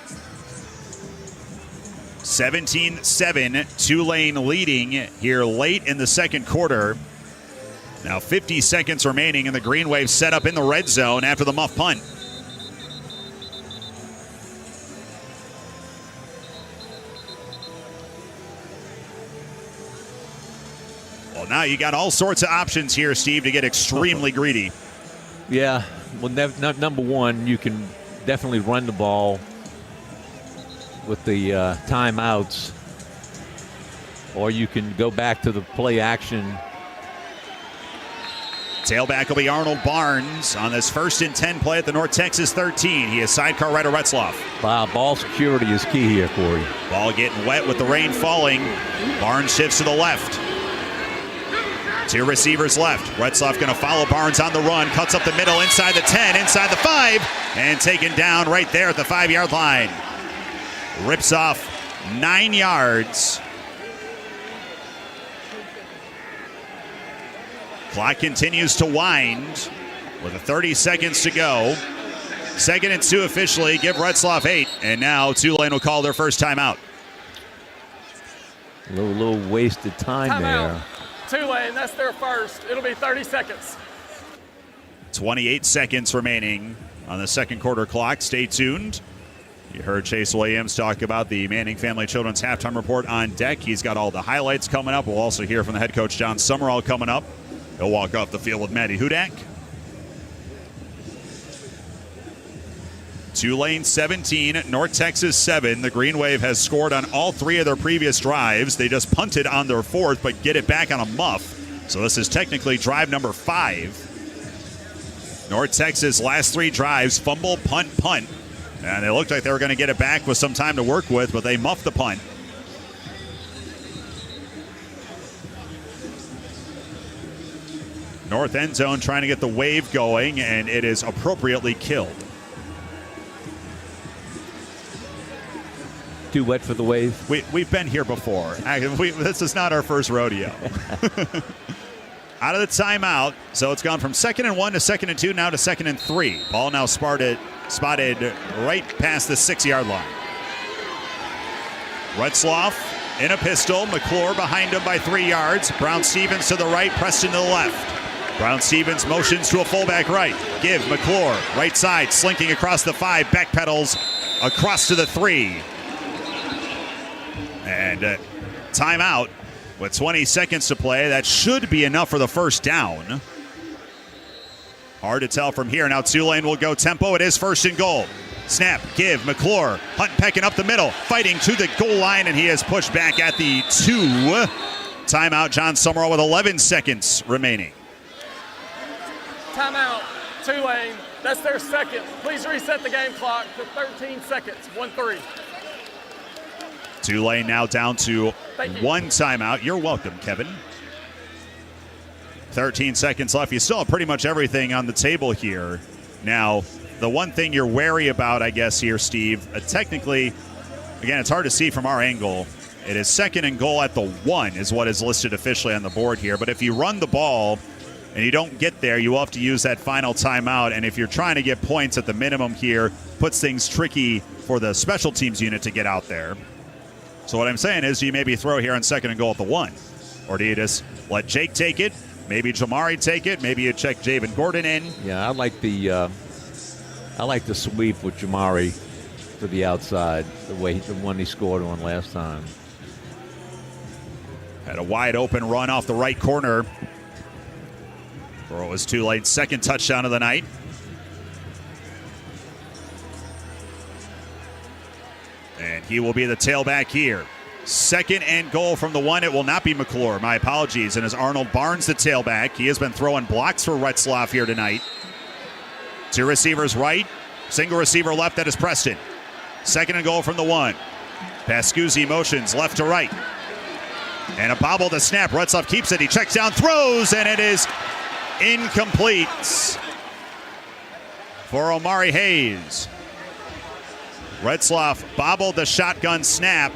17-7, Tulane leading here late in the second quarter. Now 50 seconds remaining, and the Green Wave set up in the red zone after the muff punt. Well, now you got all sorts of options here, Steve, to get extremely greedy. Yeah, well, number one, you can definitely run the ball with the timeouts, or you can go back to the play action. Tailback will be Arnold Barnes on this 1st and 10 play at the North Texas 13. He is sidecar right to Retzlaff. Wow, ball security is key here, Corey. Ball getting wet with the rain falling. Barnes shifts to the left. 2 receivers left. Retzlaff going to follow Barnes on the run. Cuts up the middle inside the 10, inside the 5, and taken down right there at the 5-yard line. rips off 9 yards. Clock continues to wind with 30 seconds to go. 2nd and 2 officially. Give Retzloff 8. And now Tulane will call their first timeout. A little wasted time there. Tulane, that's their first. It'll be 30 seconds. 28 seconds remaining on the second quarter clock. Stay tuned. You heard Chase Williams talk about the Manning Family Children's halftime report on deck. He's got all the highlights coming up. We'll also hear from the head coach, John Summerall, coming up. He'll walk off the field with Matty Hudak. Tulane 17, North Texas 7. The Green Wave has scored on all 3 of their previous drives. They just punted on their 4th, but get it back on a muff. So this is technically drive number 5. North Texas last 3 drives, fumble, punt. And they looked like they were going to get it back with some time to work with, but they muffed the punt. North end zone trying to get the wave going, and it is appropriately killed. Too wet for the wave? We've been here before. This is not our first rodeo. Out of the timeout, so it's gone from 2nd and 1 to 2nd and 2, now to 2nd and 3. Ball now spotted right past the 6-yard line. Retzloff in a pistol. McClure behind him by 3 yards. Brown-Stevens to the right, Preston to the left. Brown-Stevens motions to a fullback right. Give McClure right side, slinking across the 5, backpedals across to the 3. And timeout with 20 seconds to play. That should be enough for the first down. Hard to tell from here. Now Tulane will go tempo. It is 1st and goal. Snap, give, McClure. Hunt pecking up the middle, fighting to the goal line, and he is pushed back at the 2. Timeout, John Summerall with 11 seconds remaining. Timeout, Tulane. That's their 2nd. Please reset the game clock to 13 seconds. 1-3. Tulane now down to 1 timeout. You're welcome, Kevin. 13 seconds left. You still have pretty much everything on the table here. Now, the one thing you're wary about, I guess, here, Steve, technically, again, it's hard to see from our angle. It is 2nd and goal at the 1 is what is listed officially on the board here. But if you run the ball and you don't get there, you will have to use that final timeout. And if you're trying to get points at the minimum here, puts things tricky for the special teams unit to get out there. So what I'm saying is, do you maybe throw here on 2nd and goal at the 1? Or do you just let Jake take it? Maybe Jamari take it. Maybe you check Javen Gordon in. Yeah, I like the sweep with Jamari to the outside, the one he scored on last time. Had a wide open run off the right corner. Throw was too late. 2nd touchdown of the night. And he will be the tailback here. 2nd and goal from the 1. It will not be McClure. My apologies. And as Arnold Barnes, the tailback, he has been throwing blocks for Retzloff here tonight. 2 receivers right. Single receiver left. That is Preston. 2nd and goal from the 1. Pascuzzi motions left to right. And a bobble to snap. Retzloff keeps it. He checks down, throws, and it is incomplete for Omari Hayes. Retzloff bobbled the shotgun snap,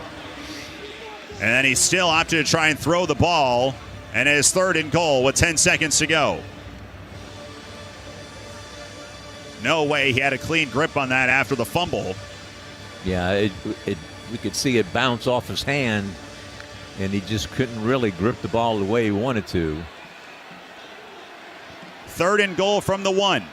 and then he still opted to try and throw the ball, and it is 3rd and goal with 10 seconds to go. No way he had a clean grip on that after the fumble. Yeah, we could see it bounce off his hand, and he just couldn't really grip the ball the way he wanted to. 3rd and goal from the 1.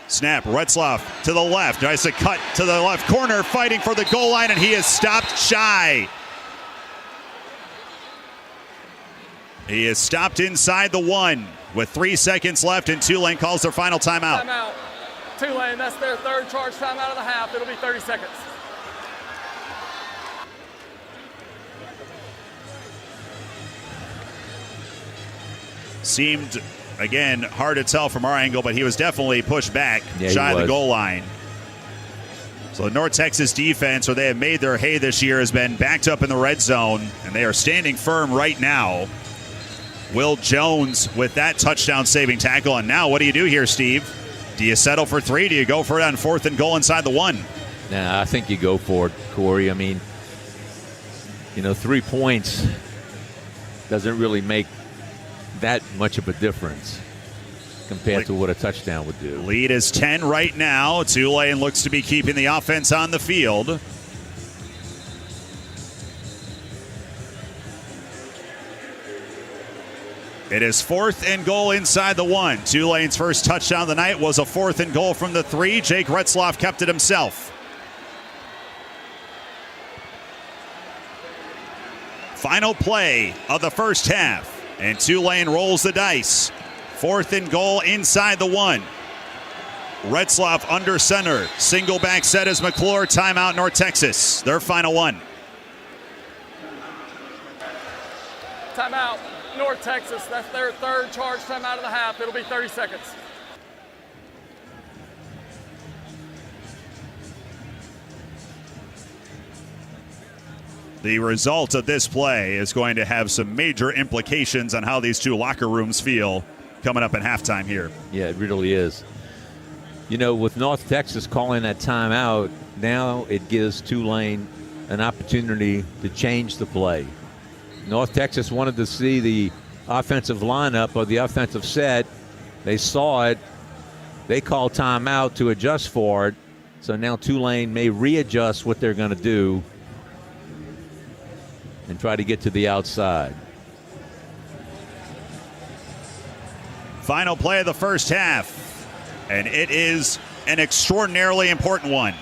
Snap, Retzloff to the left. Tries to cut to the left corner, fighting for the goal line, and he is stopped shy. He is stopped inside the 1 with 3 seconds left, and Tulane calls their final timeout. Timeout. Tulane, that's their 3rd charge timeout of the half. It'll be 30 seconds. Seemed, again, hard to tell from our angle, but he was definitely pushed back, yeah, shy of the goal line. So the North Texas defense, where they have made their hay this year, has been backed up in the red zone, and they are standing firm right now. Will Jones with that touchdown-saving tackle. And now what do you do here, Steve? Do you settle for 3? Do you go for it on 4th and goal inside the 1? Nah, I think you go for it, Corey. I mean, 3 points doesn't really make that much of a difference compared to what a touchdown would do. Lead is 10 right now. Tulane looks to be keeping the offense on the field. It is 4th and goal inside the 1. Tulane's first touchdown of the night was a 4th and goal from the 3. Jake Retzloff kept it himself. Final play of the first half, and Tulane rolls the dice. 4th and goal inside the 1. Retzloff under center. Single back set as McClure. Timeout, North Texas. Their final one. Timeout, North Texas. That's their third charge timeout of the half. It'll be 30 seconds. The result of this play is going to have some major implications on how these two locker rooms feel coming up at halftime here. Yeah, it really is. With North Texas calling that timeout, now it gives Tulane an opportunity to change the play. North Texas wanted to see the offensive lineup or the offensive set. They saw it. They called timeout to adjust for it. So now Tulane may readjust what they're going to do and try to get to the outside. Final play of the first half, and it is an extraordinarily important one.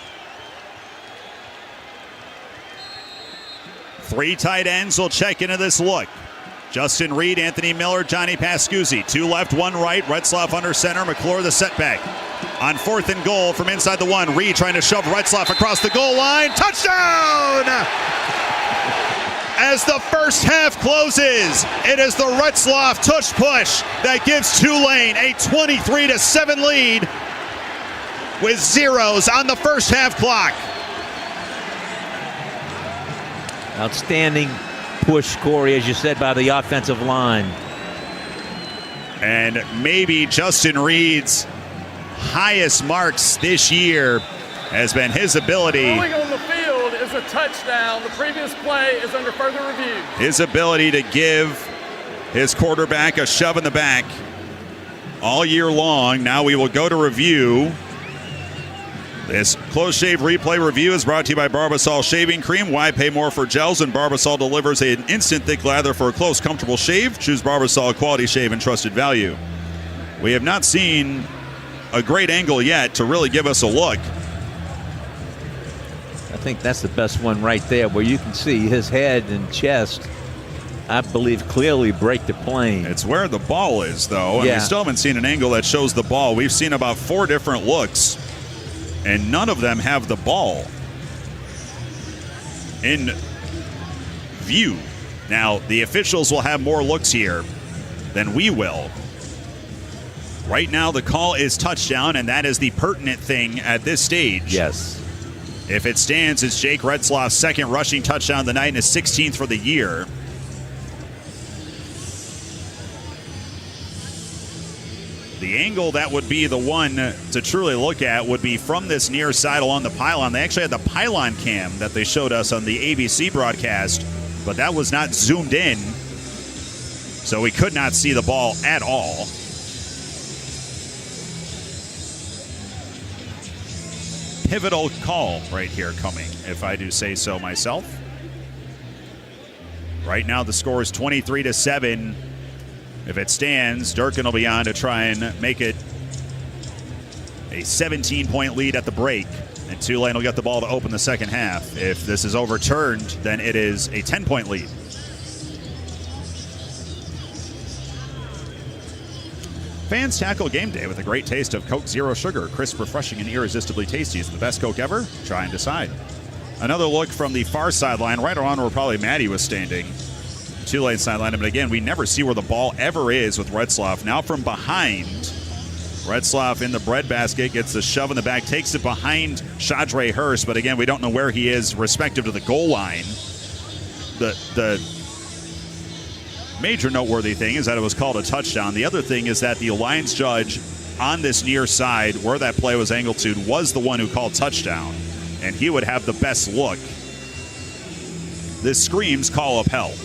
3 tight ends will check into this look. Justin Reed, Anthony Miller, Johnny Pascuzzi. 2 left, 1 right. Retzloff under center. McClure the setback. On 4th and goal from inside the 1. Reed trying to shove Retzloff across the goal line. Touchdown! As the first half closes, it is the Retzloff tush push that gives Tulane a 23-7 lead with zeros on the first half clock. Outstanding push, Corey, as you said, by the offensive line. And maybe Justin Reed's highest marks this year has been his ability. Rolling on the field is a touchdown. The previous play is under further review. His ability to give his quarterback a shove in the back all year long. Now we will go to review. This close shave replay review is brought to you by Barbasol Shaving Cream. Why pay more for gels? And Barbasol delivers an instant thick lather for a close, comfortable shave. Choose Barbasol quality shave and trusted value. We have not seen a great angle yet to really give us a look. I think that's the best one right there, where you can see his head and chest, I believe, clearly break the plane. It's where the ball is, though, and we still haven't seen an angle that shows the ball. We've seen about 4 different looks, and none of them have the ball in view. Now, the officials will have more looks here than we will. Right now, the call is touchdown, and that is the pertinent thing at this stage. Yes. If it stands, it's Jake Retzloff's second rushing touchdown of the night and his 16th for the year. The angle that would be the one to truly look at would be from this near side along the pylon. They actually had the pylon cam that they showed us on the ABC broadcast, but that was not zoomed in, so we could not see the ball at all. Pivotal call right here coming, if I do say so myself. Right now the score is 23-7. If it stands, Durkin will be on to try and make it a 17-point lead at the break, and Tulane will get the ball to open the second half. If this is overturned, then it is a 10-point lead. Fans tackle game day with a great taste of Coke Zero Sugar. Crisp, refreshing, and irresistibly tasty. Is the best Coke ever? Try and decide. Another look from the far sideline, right around where probably Maddie was standing. Tulane sideline, but again, we never see where the ball ever is with Retzloff. Now from behind, Retzloff in the breadbasket, gets the shove in the back, takes it behind Shadre Hurst, but again, we don't know where he is respective to the goal line. The major noteworthy thing is that it was called a touchdown. The other thing is that the lines judge on this near side, where that play was angled to, was the one who called touchdown. and he would have the best look. This screams call upheld.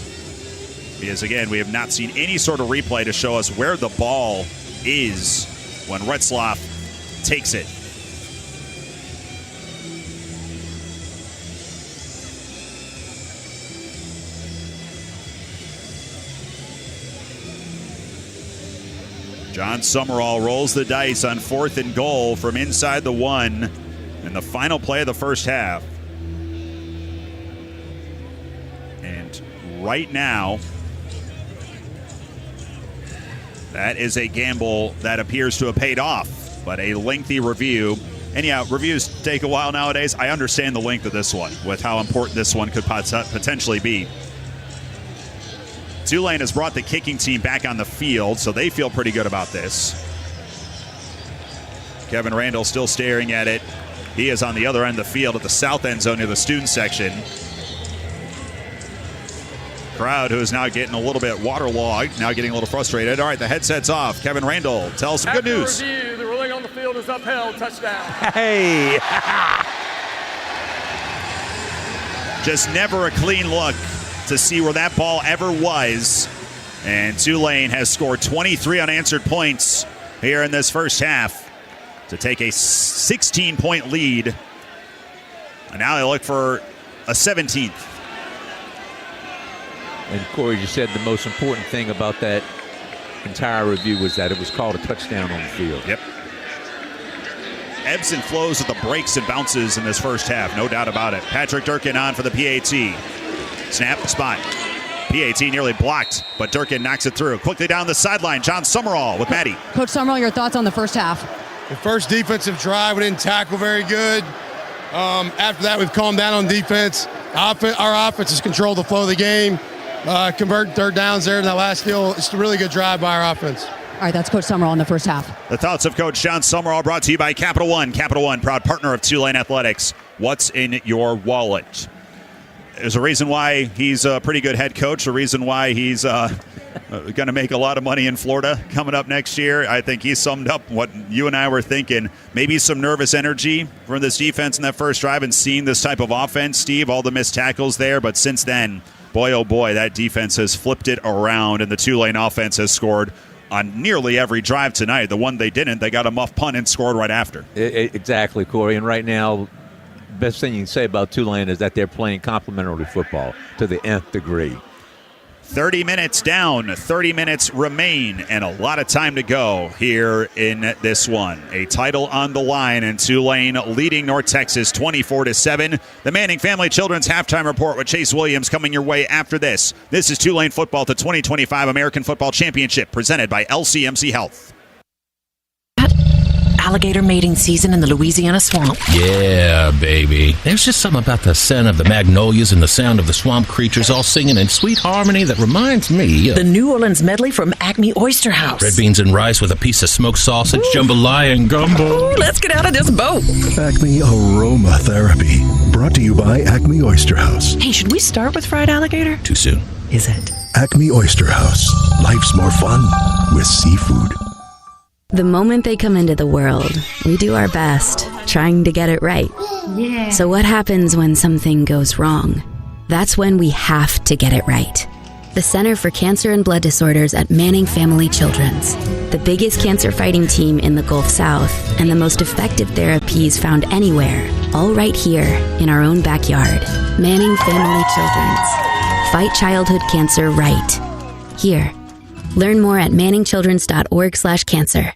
Because, again, we have not seen any sort of replay to show us where the ball is when Retzlaff takes it. John Summerall rolls the dice on 4th and goal from inside the 1 in the final play of the first half. And right now, that is a gamble that appears to have paid off, but a lengthy review. And yeah, reviews take a while nowadays. I understand the length of this one with how important this one could potentially be. Tulane has brought the kicking team back on the field, so they feel pretty good about this. Kevin Randall still staring at it. He is on the other end of the field at the south end zone near the student section. Crowd who is now getting a little bit waterlogged, now getting a little frustrated. All right, the headset's off. Kevin Randall tells some good news. After review, the ruling on the field is upheld. Touchdown. Hey! Just never a clean look to see where that ball ever was. And Tulane has scored 23 unanswered points here in this first half to take a 16-point lead. And now they look for a 17th. And Corey, you said the most important thing about that entire review was that it was called a touchdown on the field. Yep. Ebbs and flows with the breaks and bounces in this first half, no doubt about it. Patrick Durkin on for the PAT. Snap, spot. PAT nearly blocked, but Durkin knocks it through. Quickly down the sideline, John Summerall with Maddie. Coach Summerall, your thoughts on the first half? The first defensive drive, we didn't tackle very good. After that, we've calmed down on defense. Our offense has controlled the flow of the game. Convert third downs there in that last deal. It's a really good drive by our offense. All right, that's Coach Summerall in the first half. The thoughts of Coach John Summerall brought to you by Capital One. Capital One, proud partner of Tulane Athletics. What's in your wallet? There's a reason why he's a pretty good head coach, a reason why he's going to make a lot of money in Florida coming up next year. I think he summed up what you and I were thinking. Maybe some nervous energy from this defense in that first drive and seeing this type of offense, Steve, all the missed tackles there. But since then, boy, oh boy, that defense has flipped it around, and the Tulane offense has scored on nearly every drive tonight. The one they didn't, they got a muff punt and scored right after. Exactly, Corey. And right now, best thing you can say about Tulane is that they're playing complementary football to the nth degree. 30 minutes down, 30 minutes remain, and a lot of time to go here in this one. A title on the line, and Tulane leading North Texas 24-7. The Manning Family Children's Halftime Report with Chase Williams coming your way after this. This is Tulane football, the 2025 American Football Championship, presented by LCMC Health. Alligator mating season in the Louisiana swamp. Yeah, baby. There's just something about the scent of the magnolias and the sound of the swamp creatures all singing in sweet harmony that reminds me of the New Orleans medley from Acme Oyster House. Red beans and rice with a piece of smoked sausage, jambalaya and gumbo. Ooh, let's get out of this boat. Acme Aromatherapy, brought to you by Acme Oyster House. Hey, should we start with fried alligator? Too soon. Is it? Acme Oyster House. Life's more fun with seafood. The moment they come into the world, we do our best, trying to get it right. Yeah. So what happens when something goes wrong? That's when we have to get it right. The Center for Cancer and Blood Disorders at Manning Family Children's, the biggest cancer fighting team in the Gulf South, and the most effective therapies found anywhere, all right here in our own backyard. Manning Family Children's. Fight childhood cancer right here. Learn more at manningchildrens.org/cancer.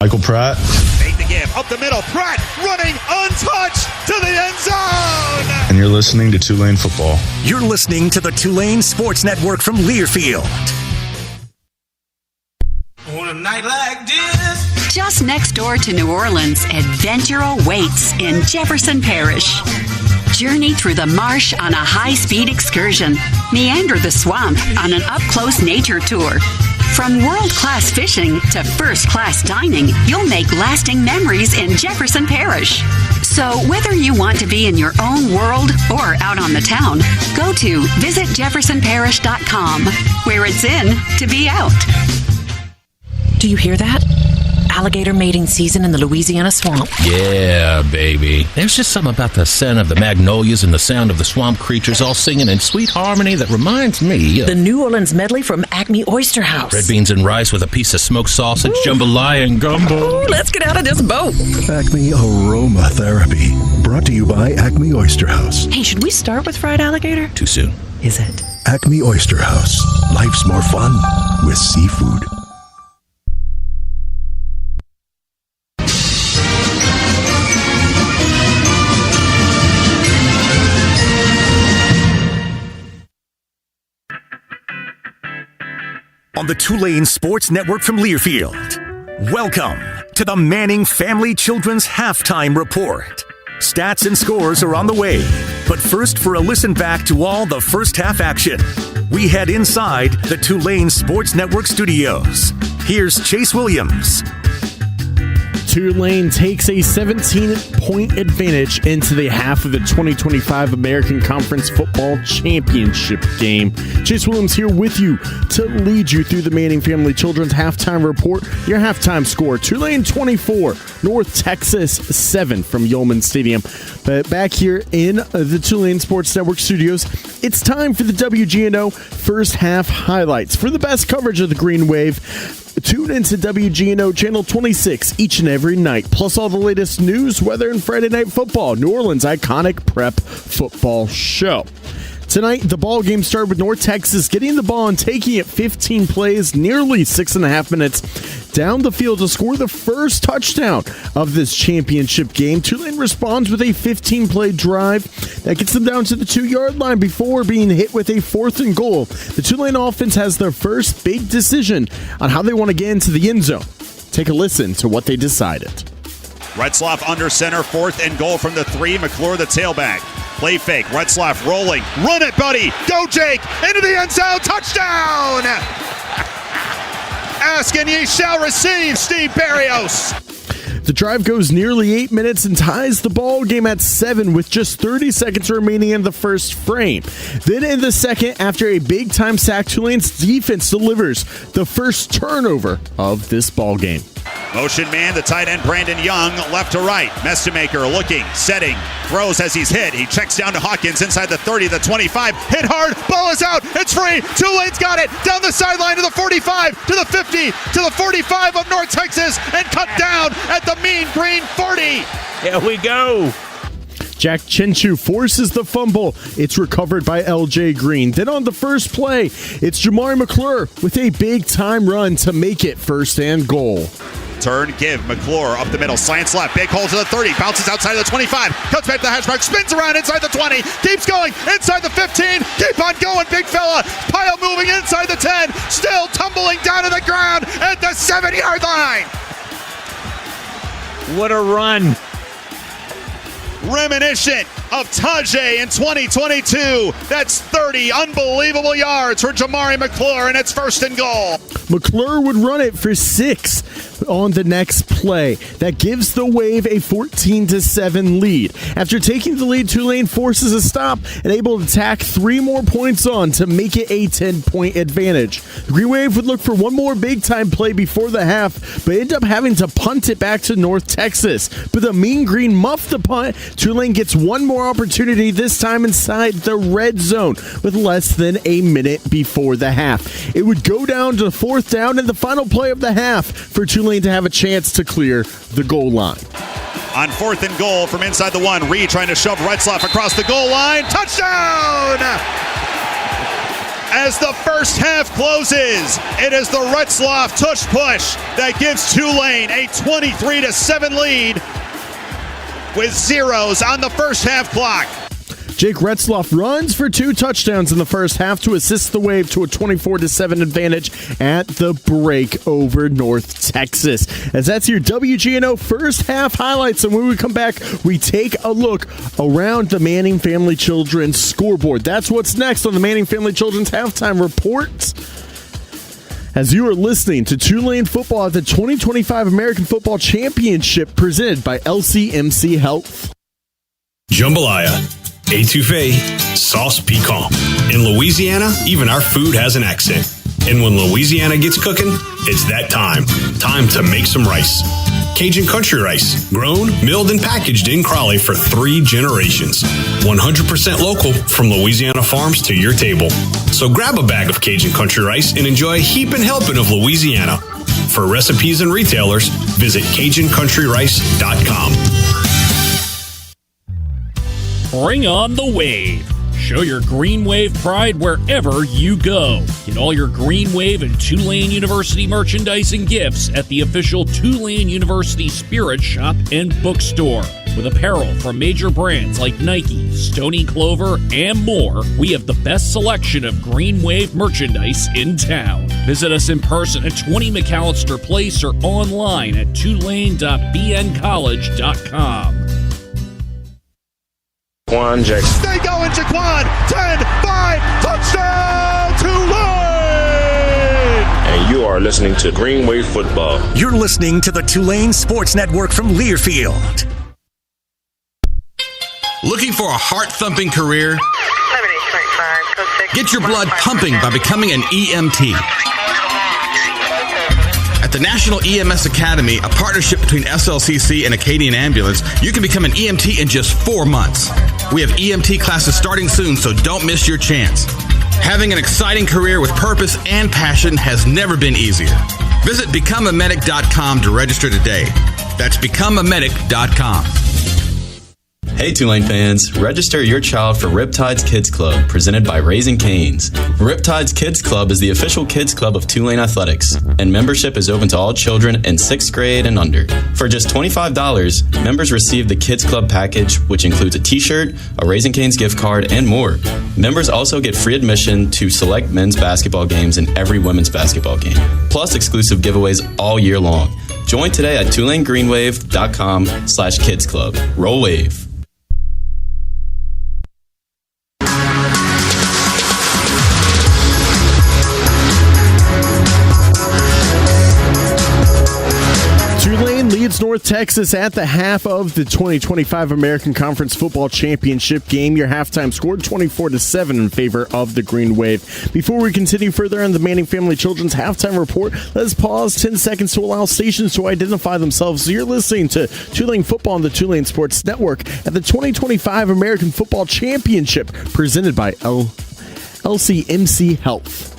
Michael Pratt. Make the give. Up the middle. Pratt running untouched to the end zone. And you're listening to Tulane football. You're listening to the Tulane Sports Network from Learfield. On a night like this. Just next door to New Orleans, adventure awaits in Jefferson Parish. Journey through the marsh on a high-speed excursion. Meander the swamp on an up-close nature tour. From world-class fishing to first-class dining, you'll make lasting memories in Jefferson Parish. So whether you want to be in your own world or out on the town, go to visitjeffersonparish.com, where it's in to be out. Do you hear that? alligator mating season in the Louisiana swamp. Yeah, baby. There's just something about the scent of the magnolias and the sound of the swamp creatures all singing in sweet harmony that reminds me of The New Orleans medley from Acme Oyster House. red beans and rice with a piece of smoked sausage, jambalaya, and gumbo. Ooh, let's get out of this boat. Acme Aromatherapy. Brought to you by Acme Oyster House. Hey, should we start with fried alligator? Too soon. Is it? Acme Oyster House. Life's more fun with seafood. On the Tulane Sports Network from Learfield. Welcome to the Manning Family Children's Halftime Report. Stats and scores are on the way, but first, for a listen back to all the first half action, we head inside the Tulane Sports Network studios. Here's Chase Williams. Tulane takes a 17-point advantage into the half of the 2025 American Conference Football Championship game. Chase Williams here with you to lead you through the Manning Family Children's Halftime Report. Your halftime score, Tulane 24, North Texas 7 from Yulman Stadium. But back here in the Tulane Sports Network studios, it's time for the WGNO first half highlights. For the best coverage of the Green Wave, tune into WGNO Channel 26 each and every night, plus all the latest news, weather, and Friday Night Football, New Orleans' iconic prep football show. Tonight, the ball game started with North Texas getting the ball and taking it 15 plays, nearly 6.5 minutes down the field to score the first touchdown of this championship game. Tulane responds with a 15-play drive that gets them down to the 2-yard line before being hit with a 4th and goal. The Tulane offense has their first big decision on how they want to get into the end zone. Take a listen to what they decided. Retzlaff under center, 4th and goal from the 3. McClure the tailback. Play fake. Retzlaff rolling. Run it, buddy. Go, Jake. Into the end zone. Touchdown. Ask and ye shall receive. Steve Barrios. The drive goes nearly 8 minutes and ties the ball game at 7 with just 30 seconds remaining in the first frame. Then in the second, after a big-time sack, Tulane's defense delivers the first turnover of this ball game. Motion man, the tight end Brandon Young, left to right. Mestemaker looking, setting, throws as he's hit. He checks down to Hawkins inside the 30, the 25. Hit hard, ball is out, it's free. Tulane's got it, down the sideline to the 45, to the 50, to the 45 of North Texas, and cut down at the mean green 40. Here we go. Jack Chenchu forces the fumble. It's recovered by L.J. Green. Then on the first play, it's Jamari McClure with a big-time run to make it 1st and goal. Turn, give, McClure up the middle, slants left, big hole to the 30, bounces outside of the 25, cuts back to the hash mark, spins around inside the 20, keeps going inside the 15, keep on going, big fella, pile moving inside the 10, still tumbling down to the ground at the 7-yard line. What a run. Reminiscent of Tajay in 2022. That's 30 unbelievable yards for Jamari McClure, and it's 1st and goal. McClure would run it for 6 on the next play. That gives the Wave a 14-7 lead. After taking the lead, Tulane forces a stop and able to tack 3 more points on to make it a 10-point advantage. The Green Wave would look for one more big-time play before the half, but end up having to punt it back to North Texas. But the Mean Green muffed the punt. Tulane gets one more opportunity, this time inside the red zone with less than a minute before the half. It would go down to 4th down and the final play of the half for Tulane to have a chance to clear the goal line. On 4th and goal from inside the 1, Reed trying to shove Retzlaff across the goal line. Touchdown! As the first half closes, it is the Retzlaff tush push that gives Tulane a 23-7 lead with zeros on the first half clock. Jake Retzlaff runs for 2 touchdowns in the first half to assist the Wave to a 24-7 advantage at the break over North Texas. As that's your WGNO first half highlights, and when we come back, we take a look around the Manning Family Children's scoreboard. That's what's next on the Manning Family Children's halftime report. As you are listening to Tulane football at the 2025 American Football Championship presented by LCMC Health. Jambalaya, étouffée, sauce piquant. In Louisiana, even our food has an accent. And when Louisiana gets cooking, it's that time. Time to make some rice. Cajun Country Rice, grown, milled, and packaged in Crawley for 3 generations. 100% local from Louisiana farms to your table. So grab a bag of Cajun Country Rice and enjoy a heaping helping of Louisiana. For recipes and retailers, visit CajunCountryRice.com. Bring on the wave. Show your Green Wave pride wherever you go. Get all your Green Wave and Tulane University merchandise and gifts at the official Tulane University Spirit Shop and Bookstore. With apparel from major brands like Nike, Stony Clover, and more, we have the best selection of Green Wave merchandise in town. Visit us in person at 20 McAllister Place or online at tulane.bncollege.com. Jackson. They go in Jaquan. 10, 5, touchdown, Tulane! And you are listening to Green Wave Football. You're listening to the Tulane Sports Network from Learfield. Looking for a heart-thumping career? Get your blood pumping by becoming an EMT. At the National EMS Academy, a partnership between SLCC and Acadian Ambulance, you can become an EMT in just 4 months. We have EMT classes starting soon, so don't miss your chance. Having an exciting career with purpose and passion has never been easier. Visit becomeamedic.com to register today. That's becomeamedic.com. Hey Tulane fans, register your child for Riptide's Kids Club, presented by Raising Cane's. Riptide's Kids Club is the official kids club of Tulane Athletics, and membership is open to all children in 6th grade and under. For just $25, members receive the Kids Club package, which includes a t-shirt, a Raising Cane's gift card, and more. Members also get free admission to select men's basketball games and every women's basketball game, plus exclusive giveaways all year long. Join today at TulaneGreenWave.com/Kids Club. Roll Wave. Tulane leads North Texas at the half of the 2025 American Conference Football Championship game. Your halftime scored 24-7 in favor of the Green Wave. Before we continue further on the Manning Family Children's halftime report, let's pause 10 seconds to allow stations to identify themselves. So you're listening to Tulane Football on the Tulane Sports Network at the 2025 American Football Championship presented by LCMC Health.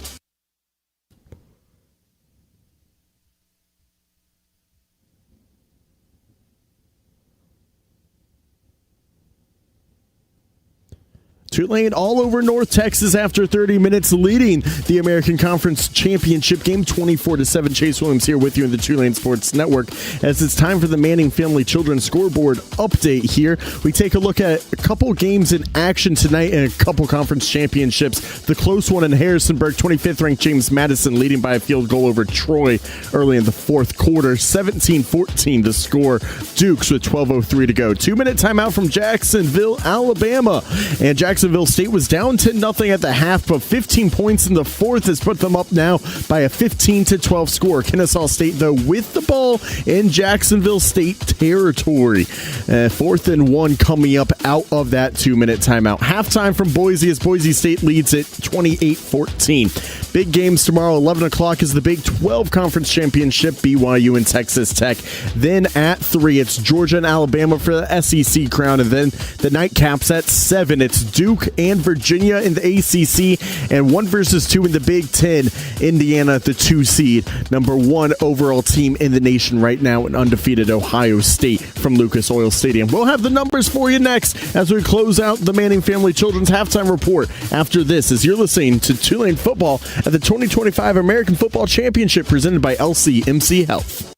Tulane all over North Texas after 30 minutes, leading the American Conference Championship game 24-7. Chase Williams here with you in the Tulane Sports Network as it's time for the Manning Family Children's Scoreboard update here. We take a look at a couple games in action tonight and a couple conference championships. The close one in Harrisonburg, 25th ranked James Madison leading by a field goal over Troy early in the fourth quarter. 17-14 to score. Dukes with 12:03 to go. 2-minute timeout from Jacksonville, Alabama. And Jacksonville State was down 10-0 at the half, but 15 points in the fourth has put them up now by a 15-12 score. Kennesaw State, though, with the ball in Jacksonville State territory. 4th and 1 coming up out of that 2-minute timeout. Halftime from Boise as Boise State leads it 28-14. Big games tomorrow. 11 o'clock is the Big 12 Conference Championship, BYU and Texas Tech. Then at 3, it's Georgia and Alabama for the SEC crown. And then the nightcaps at 7. It's Duke and Virginia in the ACC, and 1 versus 2 in the Big 10. Indiana, the 2 seed, number 1 overall team in the nation right now, an undefeated Ohio State from Lucas Oil Stadium. We'll have the numbers for you next as we close out the Manning Family Children's halftime report. After this, as you're listening to Tulane Football at the 2025 American Football Championship presented by LCMC Health.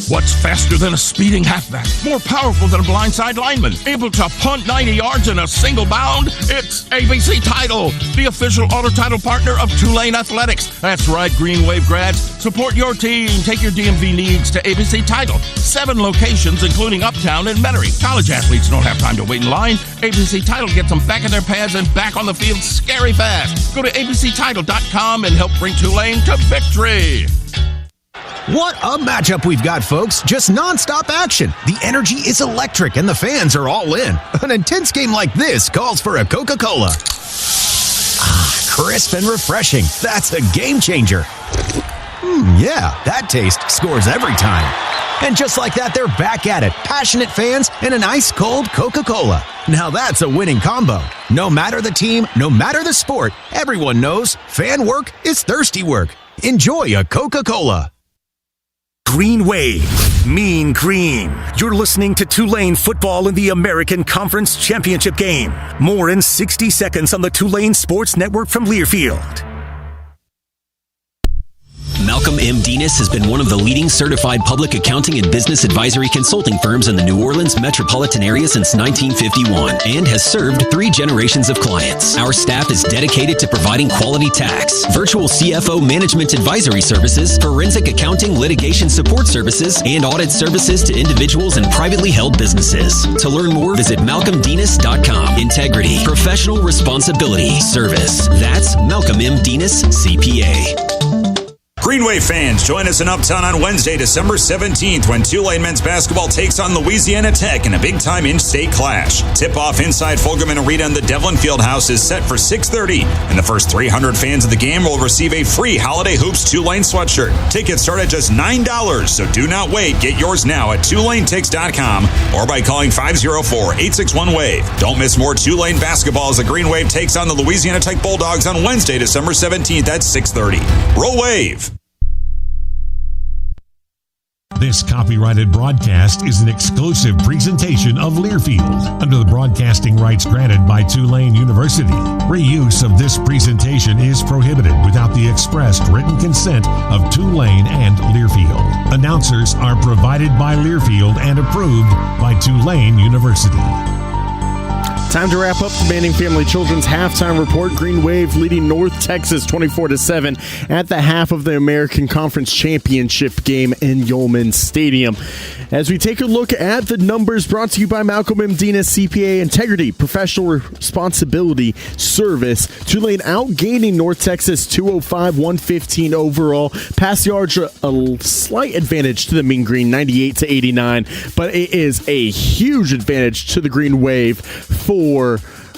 What's faster than a speeding halfback? More powerful than a blindside lineman? Able to punt 90 yards in a single bound? It's ABC Title, the official auto title partner of Tulane Athletics. That's right, Green Wave grads. Support your team. Take your DMV needs to ABC Title. 7 locations, including Uptown and Metairie. College athletes don't have time to wait in line. ABC Title gets them back in their pads and back on the field scary fast. Go to abctitle.com and help bring Tulane to victory. What a matchup we've got, folks. Just nonstop action. The energy is electric and the fans are all in. An intense game like this calls for a Coca-Cola. crisp and refreshing. That's a game changer. Yeah, that taste scores every time. And just like that, they're back at it. Passionate fans and an ice-cold Coca-Cola. Now that's a winning combo. No matter the team, no matter the sport, everyone knows fan work is thirsty work. Enjoy a Coca-Cola. Green Wave, Mean Green. You're listening to Tulane football in the American Conference Championship game. More in 60 seconds on the Tulane Sports Network from Learfield. Malcolm M. Denis has been one of the leading certified public accounting and business advisory consulting firms in the New Orleans metropolitan area since 1951 and has served 3 generations of clients. Our staff is dedicated to providing quality tax, virtual CFO management advisory services, forensic accounting litigation support services, and audit services to individuals and privately held businesses. To learn more, visit malcolmdenis.com. Integrity, professional responsibility, service. That's Malcolm M. Denis, CPA. Green Wave fans, join us in Uptown on Wednesday, December 17th when Tulane men's basketball takes on Louisiana Tech in a big-time in-state clash. Tip-off inside Fulgerman Arena in the Devlin Fieldhouse is set for 6:30, and the first 300 fans of the game will receive a free Holiday Hoops Tulane sweatshirt. Tickets start at just $9, so do not wait. Get yours now at TulaneTix.com or by calling 504-861-WAVE. Don't miss more Tulane basketball as the Green Wave takes on the Louisiana Tech Bulldogs on Wednesday, December 17th at 6:30. Roll Wave! This copyrighted broadcast is an exclusive presentation of Learfield under the broadcasting rights granted by Tulane University. Reuse of this presentation is prohibited without the expressed written consent of Tulane and Learfield. Announcers are provided by Learfield and approved by Tulane University. Time to wrap up the Manning Family Children's halftime report. Green Wave leading North Texas 24-7 at the half of the American Conference Championship game in Yulman Stadium. As we take a look at the numbers brought to you by Malcolm M. Denis, CPA, Integrity, Professional Responsibility, Service. Tulane outgaining North Texas 205-115 overall. Pass yards a slight advantage to the Mean Green, 98-89, but it is a huge advantage to the Green Wave for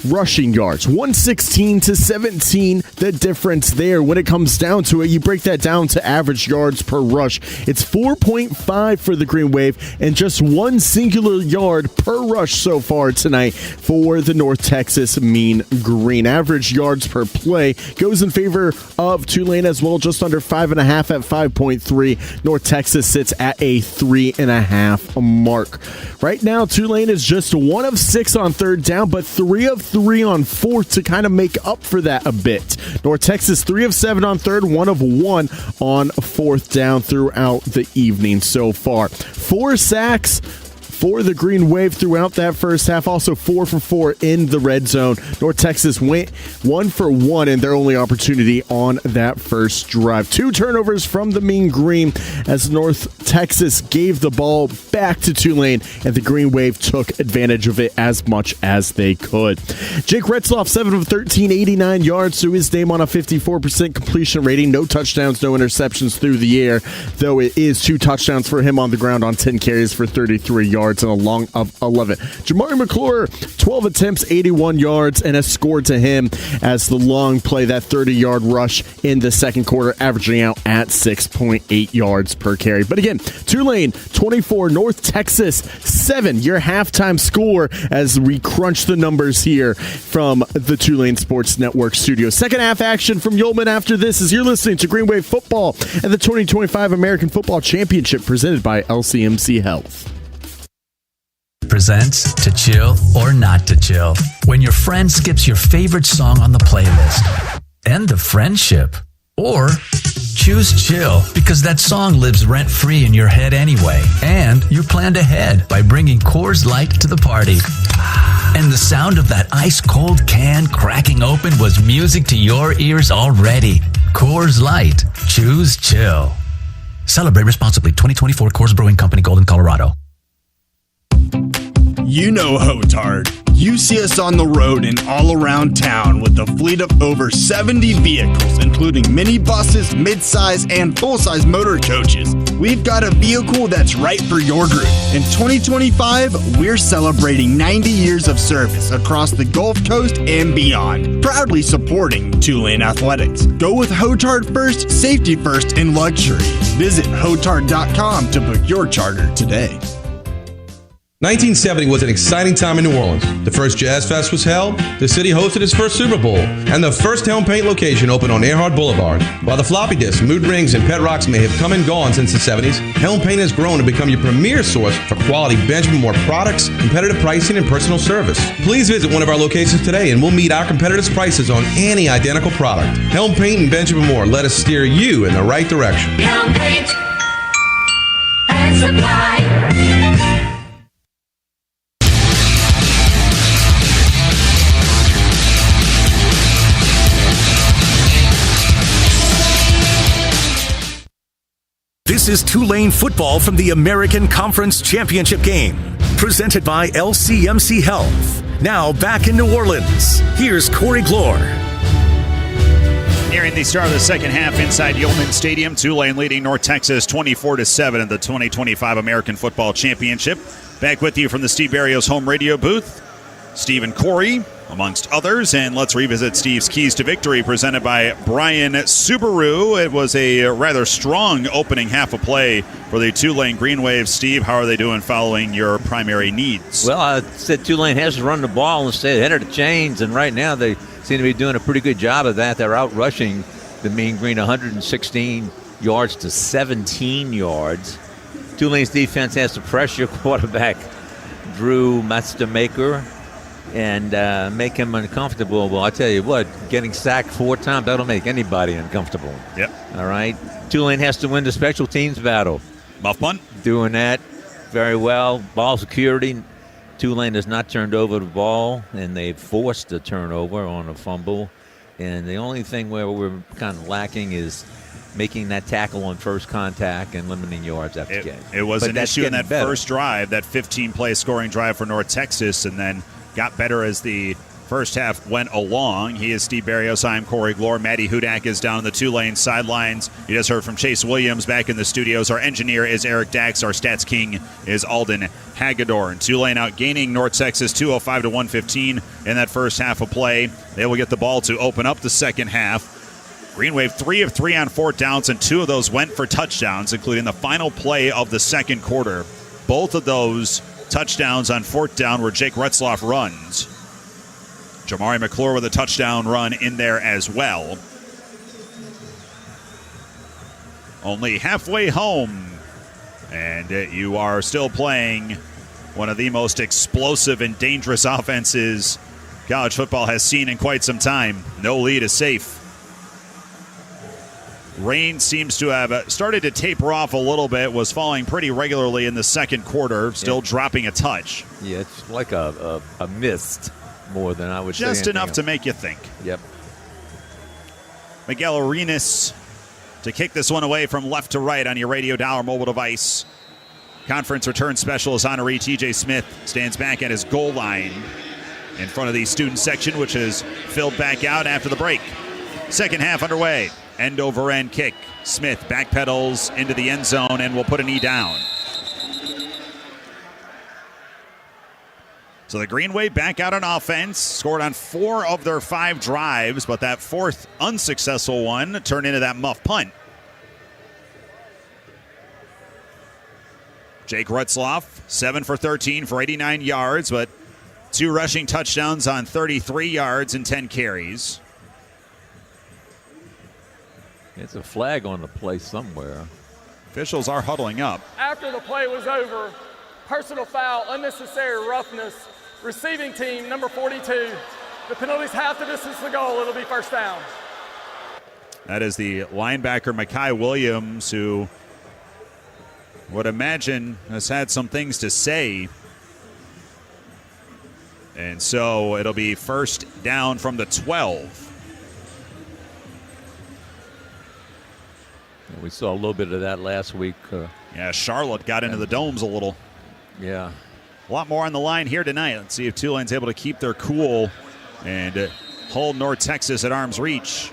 rushing yards. 116-17, the difference there. When it comes down to it, you break that down to average yards per rush. It's 4.5 for the Green Wave and just one singular yard per rush so far tonight for the North Texas Mean Green. Average yards per play goes in favor of Tulane as well, just under 5.5 at 5.3. North Texas sits at a 3.5 mark. Right now, Tulane is just 1 of 6 on third down, but 3 of 3 on fourth to kind of make up for that a bit. North Texas 3 of 7 on third, 1 of 1 on fourth down throughout the evening so far. 4 sacks for the Green Wave throughout that first half. Also 4 for 4 in the red zone. North Texas went 1 for 1 in their only opportunity on that first drive. 2 turnovers from the Mean Green as North Texas gave the ball back to Tulane, and the Green Wave took advantage of it as much as they could. Jake Retzloff, 7 of 13, 89 yards to his name on a 54% completion rating. No touchdowns, no interceptions through the air, though it is 2 touchdowns for him on the ground on 10 carries for 33 yards and a long of 11. Jamari McClure, 12 attempts, 81 yards, and a score to him as the long play, that 30-yard rush in the second quarter, averaging out at 6.8 yards per carry. But again, Tulane 24, North Texas 7, your halftime score as we crunch the numbers here from the Tulane Sports Network studio. Second half action from Yulman after this as you're listening to Green Wave Football and the 2025 American Football Championship presented by LCMC Health. Presents To Chill or Not to Chill. When your friend skips your favorite song on the playlist. End the friendship. Or choose chill because that song lives rent-free in your head anyway. And you planned ahead by bringing Coors Light to the party. And the sound of that ice-cold can cracking open was music to your ears already. Coors Light. Choose chill. Celebrate responsibly. 2024 Coors Brewing Company, Golden, Colorado. You know Hotard. You see us on the road and all around town with a fleet of over 70 vehicles, including minibuses, midsize, and full-size motor coaches. We've got a vehicle that's right for your group. In 2025, we're celebrating 90 years of service across the Gulf Coast and beyond, proudly supporting Tulane athletics. Go with Hotard first, safety first, and luxury. Visit Hotard.com to book your charter today. 1970 was an exciting time in New Orleans. The first Jazz Fest was held, the city hosted its first Super Bowl, and the first Helm Paint location opened on Earhart Boulevard. While the floppy disks, mood rings, and pet rocks may have come and gone since the 70s, Helm Paint has grown to become your premier source for quality Benjamin Moore products, competitive pricing, and personal service. Please visit one of our locations today and we'll meet our competitors' prices on any identical product. Helm Paint and Benjamin Moore, let us steer you in the right direction. Helm Paint and Supply. This is Tulane football from the American Conference Championship game, presented by LCMC Health. Now back in New Orleans, here's Corey Glore. Nearing the start of the second half inside Yulman Stadium, Tulane leading North Texas 24-7 in the 2025 American Football Championship. Back with you from the Steve Barrios home radio booth, Steve and Corey, amongst others, and let's revisit Steve's Keys to Victory presented by Brian Subaru. It was a rather strong opening half of play for the Tulane Green Waves. Steve, how are they doing following your primary needs? Well, I said Tulane has to run the ball and stay ahead of the chains, and right now they seem to be doing a pretty good job of that. They're out rushing the Mean Green 116 yards to 17 yards. Tulane's defense has to pressure quarterback Drew Mastermaker and make him uncomfortable. Well, I tell you what, getting sacked 4 times, that'll make anybody uncomfortable. Yep. All right. Tulane has to win the special teams battle. Muff punt. Doing that very well. Ball security. Tulane has not turned over the ball, and they've forced a turnover on a fumble. And the only thing where we're kind of lacking is making that tackle on first contact and limiting yards after game. It was an issue in that first drive, that 15-play scoring drive for North Texas, and then got better as the first half went along. He is Steve Barrios. I'm Corey Glore. Maddie Hudak is down on the Tulane sidelines. You just heard from Chase Williams back in the studios. Our engineer is Eric Dax. Our stats king is Alden Hagedorn. And Tulane outgaining North Texas 205-115 in that first half of play. They will get the ball to open up the second half. Green Wave 3 of 3 on 4th downs, and 2 of those went for touchdowns, including the final play of the second quarter. Both of those touchdowns on 4th down where Jake Retzloff runs. Jamari McClure with a touchdown run in there as well. Only halfway home, and you are still playing one of the most explosive and dangerous offenses college football has seen in quite some time. No lead is safe. Rain seems to have started to taper off a little bit, was falling pretty regularly in the second quarter, still dropping a touch. Yeah, it's like a mist more than I would say. Just enough to make you think. Yep. Miguel Arenas to kick this one away from left to right on your radio dial or mobile device. Conference return specialist honoree TJ Smith stands back at his goal line in front of the student section, which is filled back out after the break. Second half underway. End over end kick. Smith backpedals into the end zone and will put a knee down. So the Green Wave back out on offense, scored on 4 of their 5 drives, but that 4th unsuccessful one turned into that muff punt. Jake Retzloff, 7 for 13 for 89 yards, but 2 rushing touchdowns on 33 yards and 10 carries. It's a flag on the play somewhere. Officials are huddling up. After the play was over, personal foul, unnecessary roughness, receiving team, number 42. The penalty's half the distance to the goal. It'll be first down. That is the linebacker, Mekhi Williams, who would imagine has had some things to say. And so it'll be first down from the 12. We saw a little bit of that last week. Yeah, Charlotte got into the domes a little. Yeah. A lot more on the line here tonight. Let's see if Tulane's able to keep their cool and hold North Texas at arm's reach.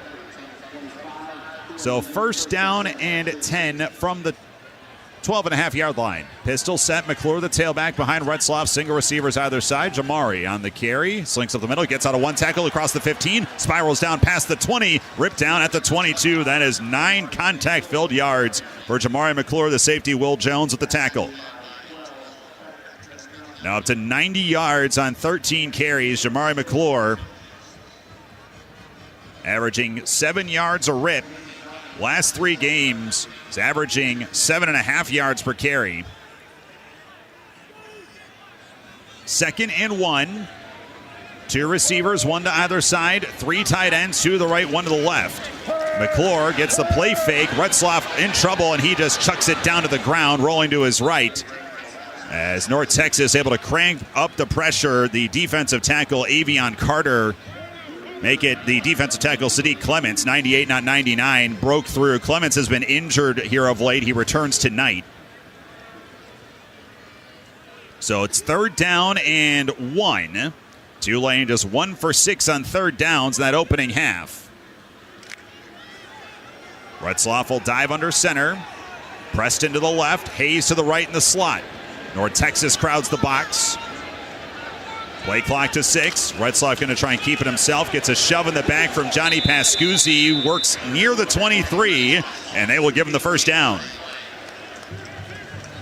So first down and 10 from the 12.5-yard line. Pistol set. McClure, the tailback behind Retzloff. Single receivers either side. Jamari on the carry. Slinks up the middle. Gets out of one tackle across the 15. Spirals down past the 20. Ripped down at the 22. That is 9 contact-filled yards for Jamari McClure. The safety, Will Jones, with the tackle. Now up to 90 yards on 13 carries. Jamari McClure averaging 7 yards a rip. Last 3 games, he's averaging 7.5 yards per carry. 2nd and 1. 2 receivers, 1 to either side. 3 tight ends, 2 to the right, 1 to the left. McClure gets the play fake. Retzloff in trouble, and he just chucks it down to the ground, rolling to his right. As North Texas able to crank up the pressure, the defensive tackle, Avion Carter, make it the defensive tackle, Sadiq Clements, 98, not 99, broke through. Clements has been injured here of late. He returns tonight. So it's 3rd down and 1. Tulane just 1 for 6 on 3rd downs in that opening half. Retzloff will dive under center. Preston to the left. Hayes to the right in the slot. North Texas crowds the box. Play clock to 6. Retzloff going to try and keep it himself. Gets a shove in the back from Johnny Pascuzzi. Works near the 23, and they will give him the first down.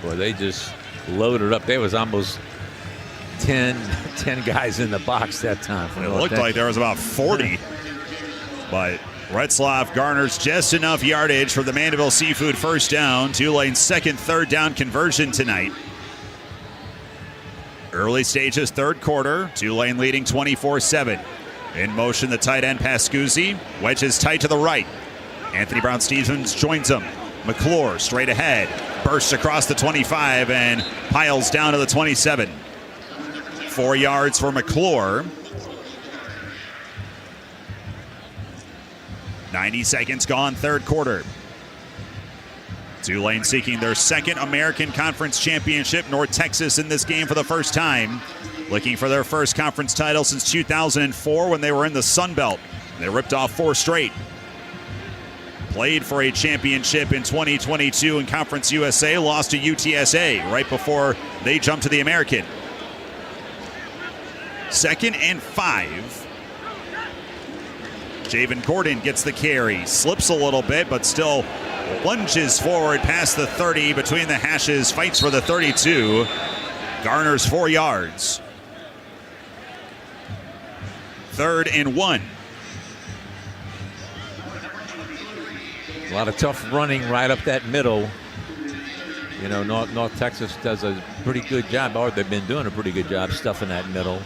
Boy, they just loaded up. There was almost 10 guys in the box that time. It looked like there was about 40. But Retzloff garners just enough yardage for the Mandeville Seafood first down. Tulane's 2nd 3rd down conversion tonight. Early stages, 3rd quarter. Tulane leading 24-7. In motion, the tight end Pascuzzi. Wedges tight to the right. Anthony Brown-Stevens joins him. McClure straight ahead. Bursts across the 25 and piles down to the 27. 4 yards for McClure. 90 seconds gone, 3rd quarter. Tulane seeking their 2nd American Conference championship. North Texas in this game for the first time. Looking for their first conference title since 2004 when they were in the Sun Belt. They ripped off 4 straight. Played for a championship in 2022 in Conference USA. Lost to UTSA right before they jumped to the American. 2nd and 5. Javen Gordon gets the carry. Slips a little bit, but still lunges forward past the 30, between the hashes, fights for the 32, garners 4 yards. 3rd and 1. A lot of tough running right up that middle. You know, North Texas does a pretty good job, or they've been doing a pretty good job stuffing that middle.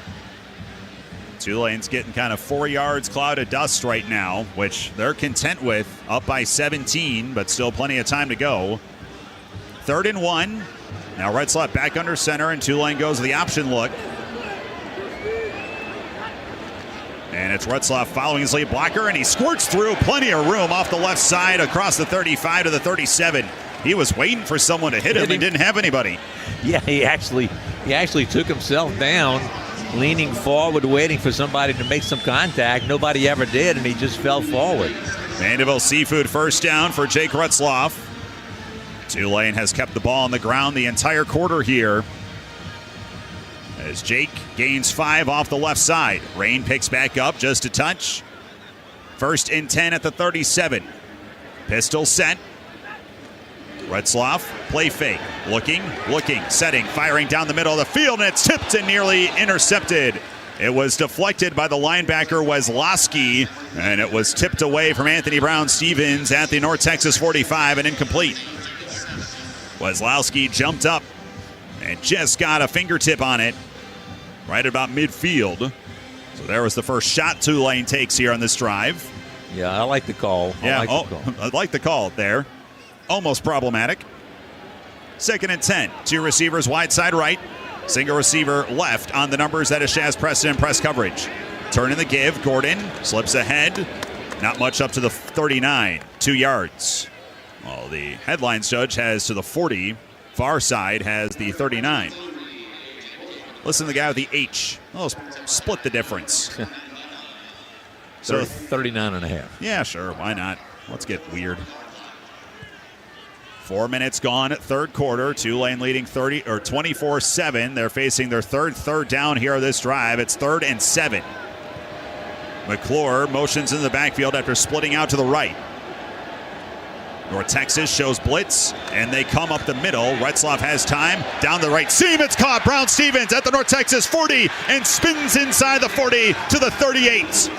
Tulane's getting kind of 4 yards cloud of dust right now, which they're content with, up by 17, but still plenty of time to go. 3rd and 1. Now Retzloff back under center, and Tulane goes the option look. And it's Retzloff following his lead blocker, and he squirts through. Plenty of room off the left side across the 35 to the 37. He was waiting for someone to hit him and didn't have anybody. Yeah, he actually took himself down, leaning forward, waiting for somebody to make some contact. Nobody ever did, and he just fell forward. Mandeville Seafood first down for Jake Retzloff. Tulane has kept the ball on the ground the entire quarter here, as Jake gains 5 off the left side. Rain picks back up just a touch. 1st and 10 at the 37. Pistol set. Retzloff, play fake, looking, setting, firing down the middle of the field, and it's tipped and nearly intercepted. It was deflected by the linebacker Weslowski, and it was tipped away from Anthony Brown-Stevens at the North Texas 45 and incomplete. Weslowski jumped up and just got a fingertip on it right about midfield. So there was the first shot Tulane takes here on this drive. Yeah, I like the call. I like the call there. Almost problematic. 2nd and 10. 2 receivers wide side right. Single receiver left on the numbers. That is Shaz Preston in press coverage. Turn in the give. Gordon slips ahead. Not much up to the 39. 2 yards. Well, the headlines judge has to the 40. Far side has the 39. Listen to the guy with the H. Oh, split the difference. So 39.5. Yeah, sure. Why not? Let's get weird. 4 minutes gone at third quarter. Tulane leading 24-7. They're facing their third down here of this drive. It's 3rd and 7. McClure motions in the backfield after splitting out to the right. North Texas shows blitz, and they come up the middle. Retzloff has time. Down the right seam, it's caught. Brown Stevens at the North Texas 40 and spins inside the 40 to the 38.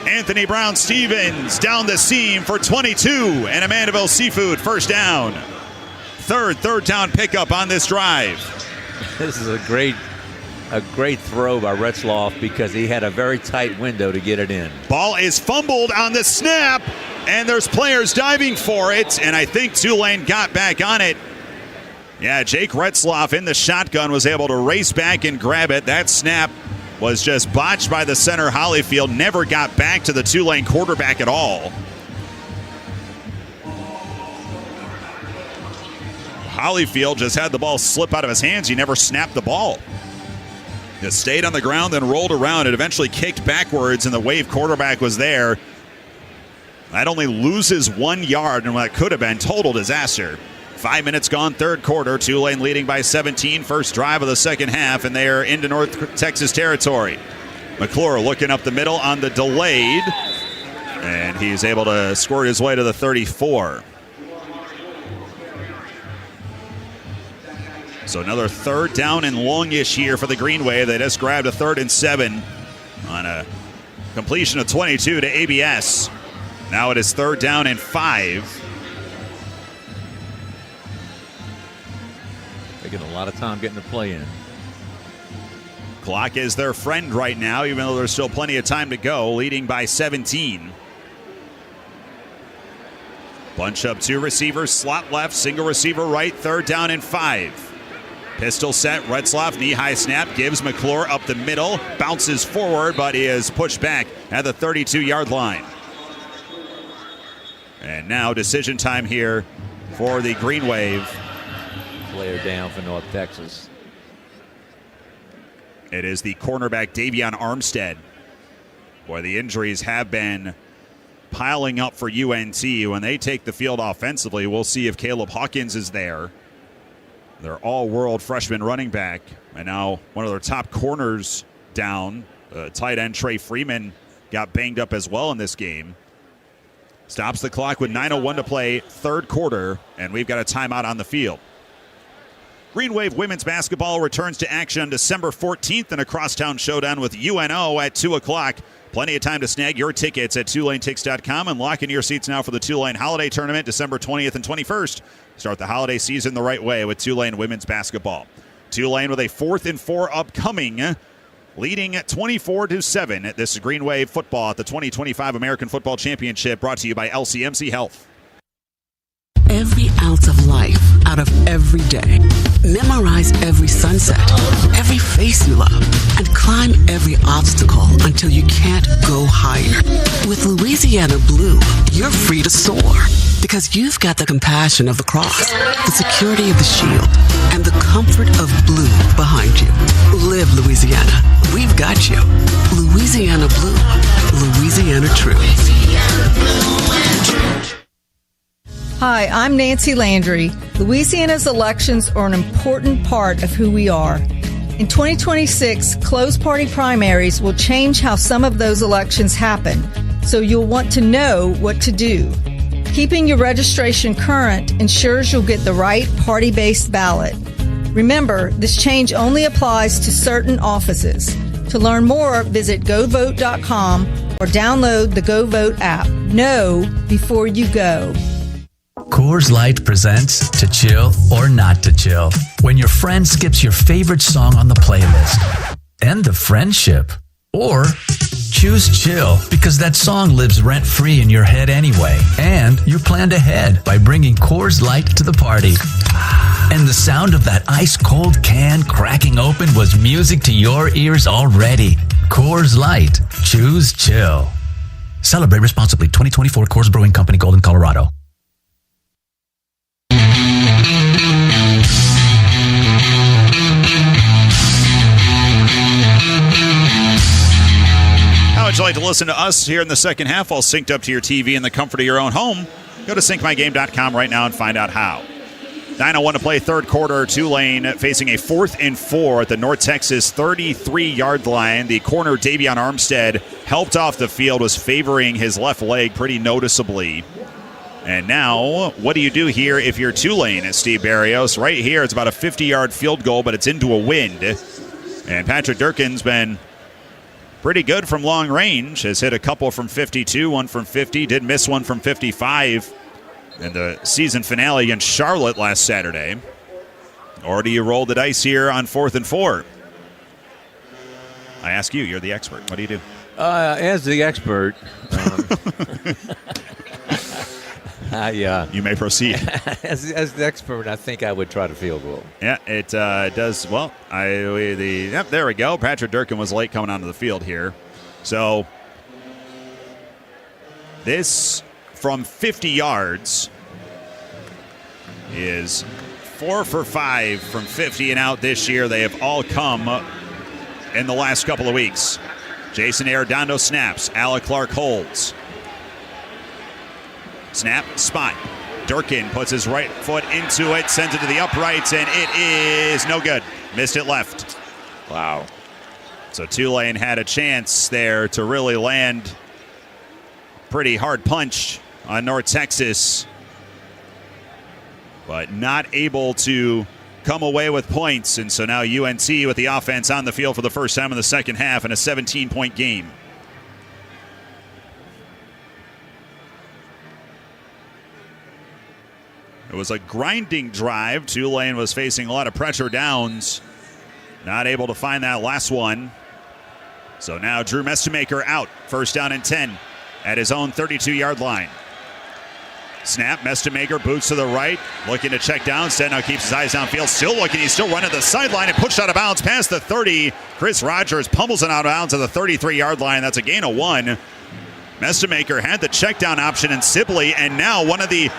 Anthony Brown Stevens down the seam for 22, and a Mandeville Seafood first down. Third down pickup on this drive. This is a great throw by Retzloff because he had a very tight window to get it in. Ball is fumbled on the snap, and there's players diving for it, and I think Tulane got back on it. Yeah, Jake Retzloff in the shotgun was able to race back and grab it. That snap was just botched by the center, Hollyfield. Never got back to the Tulane quarterback at all. Hollyfield just had the ball slip out of his hands. He never snapped the ball. It stayed on the ground, then rolled around. It eventually kicked backwards, and the Wave quarterback was there. That only loses 1 yard, and what could have been total disaster. 5 minutes gone, third quarter. Tulane leading by 17. First drive of the second half, and they are into North Texas territory. McClure looking up the middle on the delayed, and he's able to squirt his way to the 34. So another third down and longish here for the Green Wave. They just grabbed a 3rd and 7 on a completion of 22 to ABS. Now it is 3rd down and 5. They get a lot of time getting the play in. Clock is their friend right now, even though there's still plenty of time to go, leading by 17. Bunch up 2 receivers, slot left, single receiver right, 3rd down and 5. Pistol set, Retzloff, knee-high snap, gives McClure up the middle, bounces forward, but he is pushed back at the 32-yard line. And now decision time here for the Green Wave. Player down for North Texas. It is the cornerback Davion Armstead. Boy, the injuries have been piling up for UNT. When they take the field offensively, we'll see if Caleb Hawkins is there. Their all-world freshman running back. And now one of their top corners down. Tight end Trey Freeman got banged up as well in this game. Stops the clock with 9:01 to play, third quarter, and we've got a timeout on the field. Green Wave women's basketball returns to action on December 14th in a crosstown showdown with UNO at 2 o'clock. Plenty of time to snag your tickets at TulaneTix.com and lock in your seats now for the Tulane Holiday Tournament December 20th and 21st. Start the holiday season the right way with Tulane women's basketball. Tulane with a 4th and 4 upcoming, leading at 24-7. This is Green Wave football at the 2025 American Football Championship, brought to you by LCMC Health. Every ounce of life out of every day. Memorize every sunset, every face you love, and climb every obstacle until you can't go higher. With Louisiana Blue, you're free to soar because you've got the compassion of the cross, the security of the shield, and the comfort of blue behind you. Live Louisiana. We've got you. Louisiana Blue. Louisiana True. Hi, I'm Nancy Landry. Louisiana's elections are an important part of who we are. In 2026, closed party primaries will change how some of those elections happen, so you'll want to know what to do. Keeping your registration current ensures you'll get the right party-based ballot. Remember, this change only applies to certain offices. To learn more, visit govote.com or download the GoVote app. Know before you go. Coors Light presents To Chill or Not to Chill. When your friend skips your favorite song on the playlist. End the friendship. Or choose chill because that song lives rent-free in your head anyway. And you planned ahead by bringing Coors Light to the party. And the sound of that ice-cold can cracking open was music to your ears already. Coors Light. Choose chill. Celebrate responsibly. 2024 Coors Brewing Company, Golden, Colorado. How'd you like to listen to us here in the second half all synced up to your TV in the comfort of your own home? Go to syncmygame.com right now and find out how. 9:01 to play third quarter. Tulane facing a 4th and 4 at the North Texas 33-yard line. The corner, Davion Armstead, helped off the field, was favoring his left leg pretty noticeably. And now, what do you do here if you're Tulane, Steve Barrios? Right here, it's about a 50-yard field goal, but it's into a wind. And Patrick Durkin's been pretty good from long range. Has hit a couple from 52, one from 50, did miss one from 55 in the season finale against Charlotte last Saturday. Or do you roll the dice here on 4th and 4? I ask you, you're the expert. What do you do? As the expert, you may proceed. as the expert, I think I would try to field goal. Yeah, it does. Well, there we go. Patrick Durkin was late coming onto the field here. So this from 50 yards is 4 for 5 from 50 and out this year. They have all come in the last couple of weeks. Jason Arredondo snaps. Alec Clark holds. Snap, spot. Durkin puts his right foot into it, sends it to the uprights, and it is no good. Missed it left. Wow. So Tulane had a chance there to really land pretty hard punch on North Texas, but not able to come away with points. And so now UNT with the offense on the field for the first time in the second half in a 17-point game. It was a grinding drive. Tulane was facing a lot of pressure downs. Not able to find that last one. So now Drew Mestemaker out. First down and 10 at his own 32-yard line. Snap, Mestemaker boots to the right. Looking to check down. Instead now keeps his eyes downfield. Still looking. He's still running the sideline and pushed out of bounds past the 30. Chris Rogers pummels it out of bounds to the 33-yard line. That's a gain of 1. Mestemaker had the check down option in Sibley, and now one of the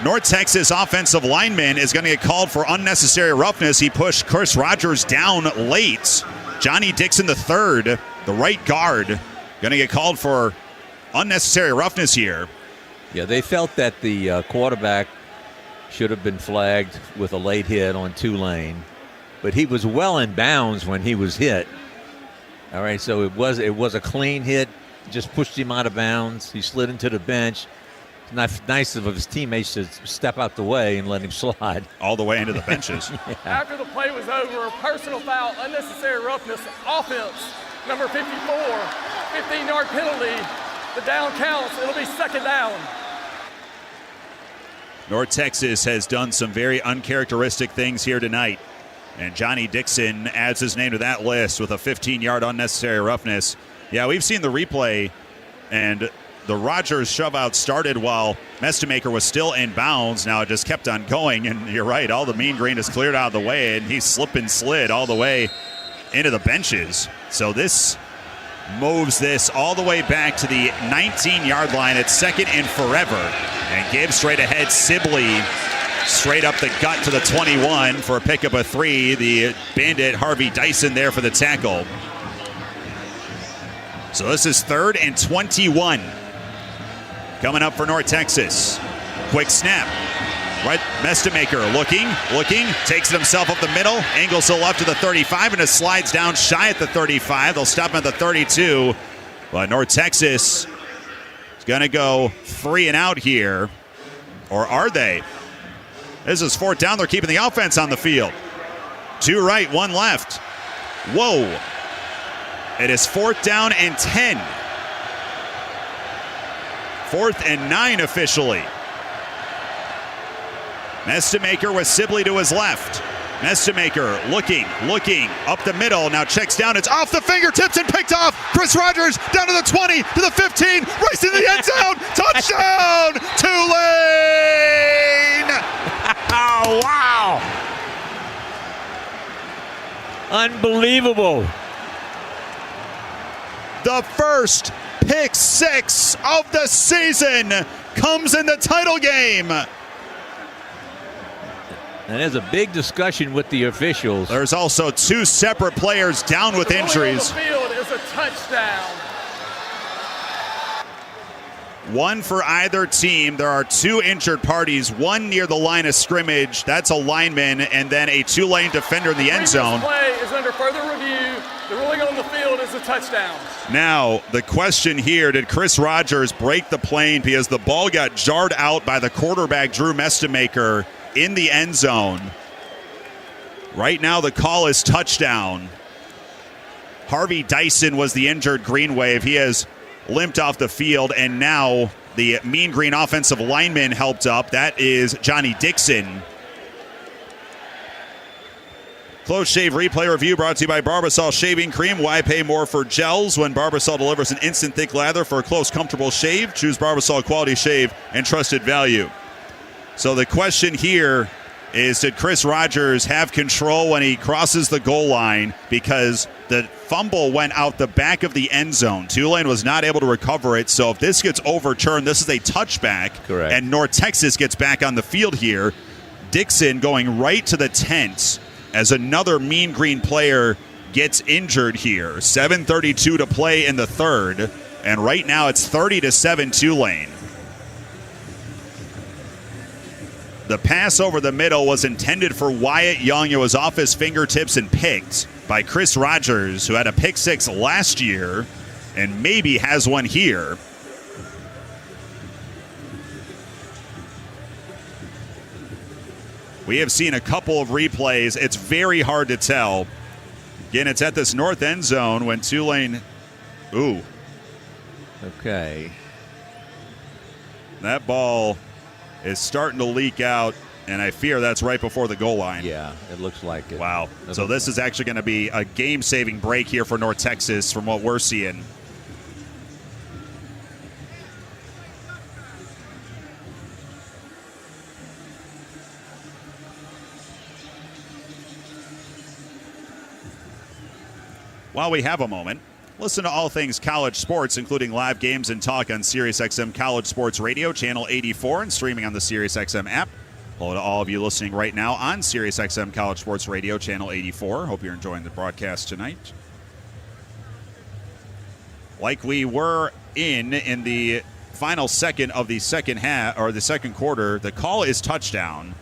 North Texas offensive lineman is going to get called for unnecessary roughness. He pushed Chris Rogers down late. Johnny Dixon III, the right guard, going to get called for unnecessary roughness here. Yeah, they felt that the quarterback should have been flagged with a late hit on Tulane, but he was well in bounds when he was hit. All right, so it was a clean hit, just pushed him out of bounds. He slid into the bench. Nice of his teammates to step out the way and let him slide. All the way into the benches. Yeah. After the play was over, a personal foul, unnecessary roughness, offense, number 54, 15-yard penalty. The down counts. It'll be second down. North Texas has done some very uncharacteristic things here tonight. And Johnny Dixon adds his name to that list with a 15-yard unnecessary roughness. Yeah, we've seen the replay, and the Rogers shove-out started while Mestemaker was still in bounds. Now it just kept on going, and you're right, all the mean green is cleared out of the way, and he slipped and slid all the way into the benches. So this moves this all the way back to the 19-yard line at second and forever. And Gibbs straight ahead, Sibley straight up the gut to the 21 for a pickup of 3. The bandit Harvey Dyson there for the tackle. So this is 3rd and 21. Coming up for North Texas. Quick snap. Right, Mestemaker looking, takes it himself up the middle, angles to the left to the 35, and it slides down shy at the 35. They'll stop him at the 32. But North Texas is going to go 3 and out here. Or are they? This is 4th down. They're keeping the offense on the field. 2 right, 1 left. Whoa. It is 4th down and 10. 4th and 9 officially. Mestemaker with Sibley to his left. Mestemaker looking up the middle. Now checks down. It's off the fingertips and picked off. Chris Rogers down to the 20, to the 15, racing the end zone. Touchdown, Tulane! Oh, wow. Unbelievable. The first pick 6 of the season comes in the title game. And there's a big discussion with the officials. There's also 2 separate players down with injuries. The field is a touchdown. One for either team. There are 2 injured parties, one near the line of scrimmage. That's a lineman, and then a Tulane defender in the end zone. The play is under further review. The ruling on the field is a touchdown. Now, the question here, did Chris Rogers break the plane because the ball got jarred out by the quarterback, Drew Mestemaker, in the end zone? Right now, the call is touchdown. Harvey Dyson was the injured Green Wave. He has limped off the field, and now the Mean Green offensive lineman helped up. That is Johnny Dixon. Close Shave Replay Review brought to you by Barbasol Shaving Cream. Why pay more for gels when Barbasol delivers an instant thick lather for a close, comfortable shave? Choose Barbasol Quality Shave and trusted value. So the question here is, did Chris Rogers have control when he crosses the goal line? Because the fumble went out the back of the end zone. Tulane was not able to recover it. So if this gets overturned, this is a touchback. Correct. And North Texas gets back on the field here. Dixon going right to the tent as another Mean Green player gets injured here. 7:32 to play in the third. And right now it's 30-7 Tulane. The pass over the middle was intended for Wyatt Young. It was off his fingertips and picked by Chris Rogers, who had a pick 6 last year and maybe has one here. We have seen a couple of replays. It's very hard to tell. Again, it's at this north end zone when Tulane... Ooh. Okay. That ball is starting to leak out, and I fear that's right before the goal line. Yeah, it looks like it. Wow. So this is actually going to be a game-saving break here for North Texas from what we're seeing. While we have a moment, listen to all things college sports, including live games and talk on SiriusXM College Sports Radio, Channel 84, and streaming on the SiriusXM app. Hello to all of you listening right now on SiriusXM College Sports Radio, Channel 84. Hope you're enjoying the broadcast tonight. Like we were in the final second of the second half, or the second quarter, the call is touchdown.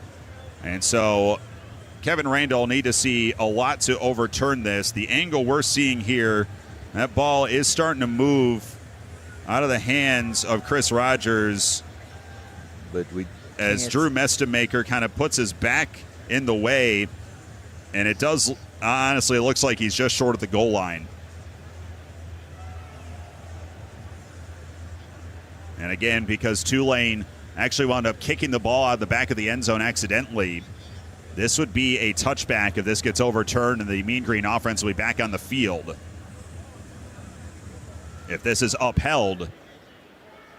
And so Kevin Randall will need to see a lot to overturn this. The angle we're seeing here, that ball is starting to move out of the hands of Chris Rogers. But as Drew Mestemaker kind of puts his back in the way, and it does, honestly, it looks like he's just short of the goal line. And again, because Tulane actually wound up kicking the ball out of the back of the end zone accidentally, this would be a touchback if this gets overturned, and the Mean Green offense will be back on the field. If this is upheld,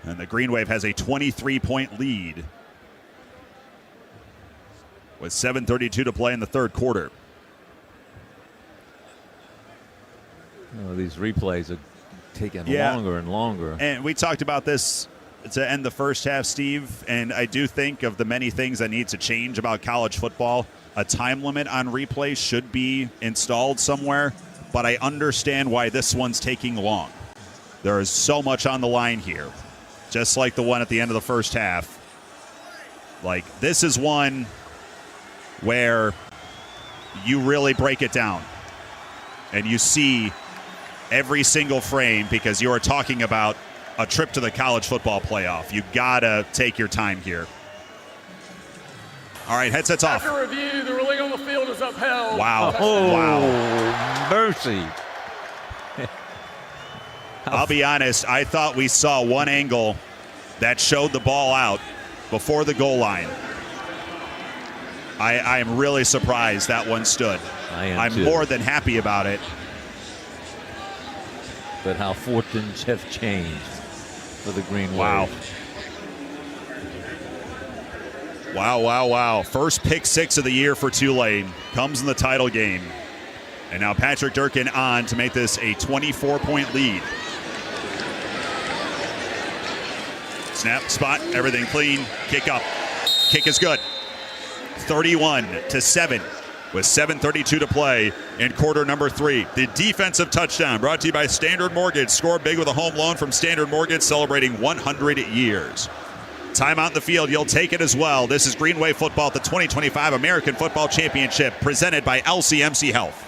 and the Green Wave has a 23-point lead with 7:32 to play in the third quarter. Oh, these replays are taking longer and longer. And we talked about this to end the first half, Steve, and I do think of the many things that need to change about college football. A time limit on replay should be installed somewhere, but I understand why this one's taking long. There is so much on the line here, just like the one at the end of the first half. Like, this is one where you really break it down and you see every single frame, because you are talking about a trip to the college football playoff. You gotta take your time here. All right, headsets off. After review, the ruling on the field is upheld. Wow. Wow. Mercy. I'll be honest, I thought we saw one angle that showed the ball out before the goal line. I am really surprised that one stood. I'm too. more than happy about it. But how fortunes have changed for the Green Wave. Wow. Wow. First pick 6 of the year for Tulane comes in the title game. And now Patrick Durkin on to make this a 24-point lead. Snap, spot, everything clean. Kick up. Kick is good. 31-7. with 7:32 to play in quarter number 3. The defensive touchdown brought to you by Standard Mortgage. Score big with a home loan from Standard Mortgage, celebrating 100 years. Timeout in the field. You'll take it as well. This is Green Wave Football at the 2025 American Football Championship, presented by LCMC Health.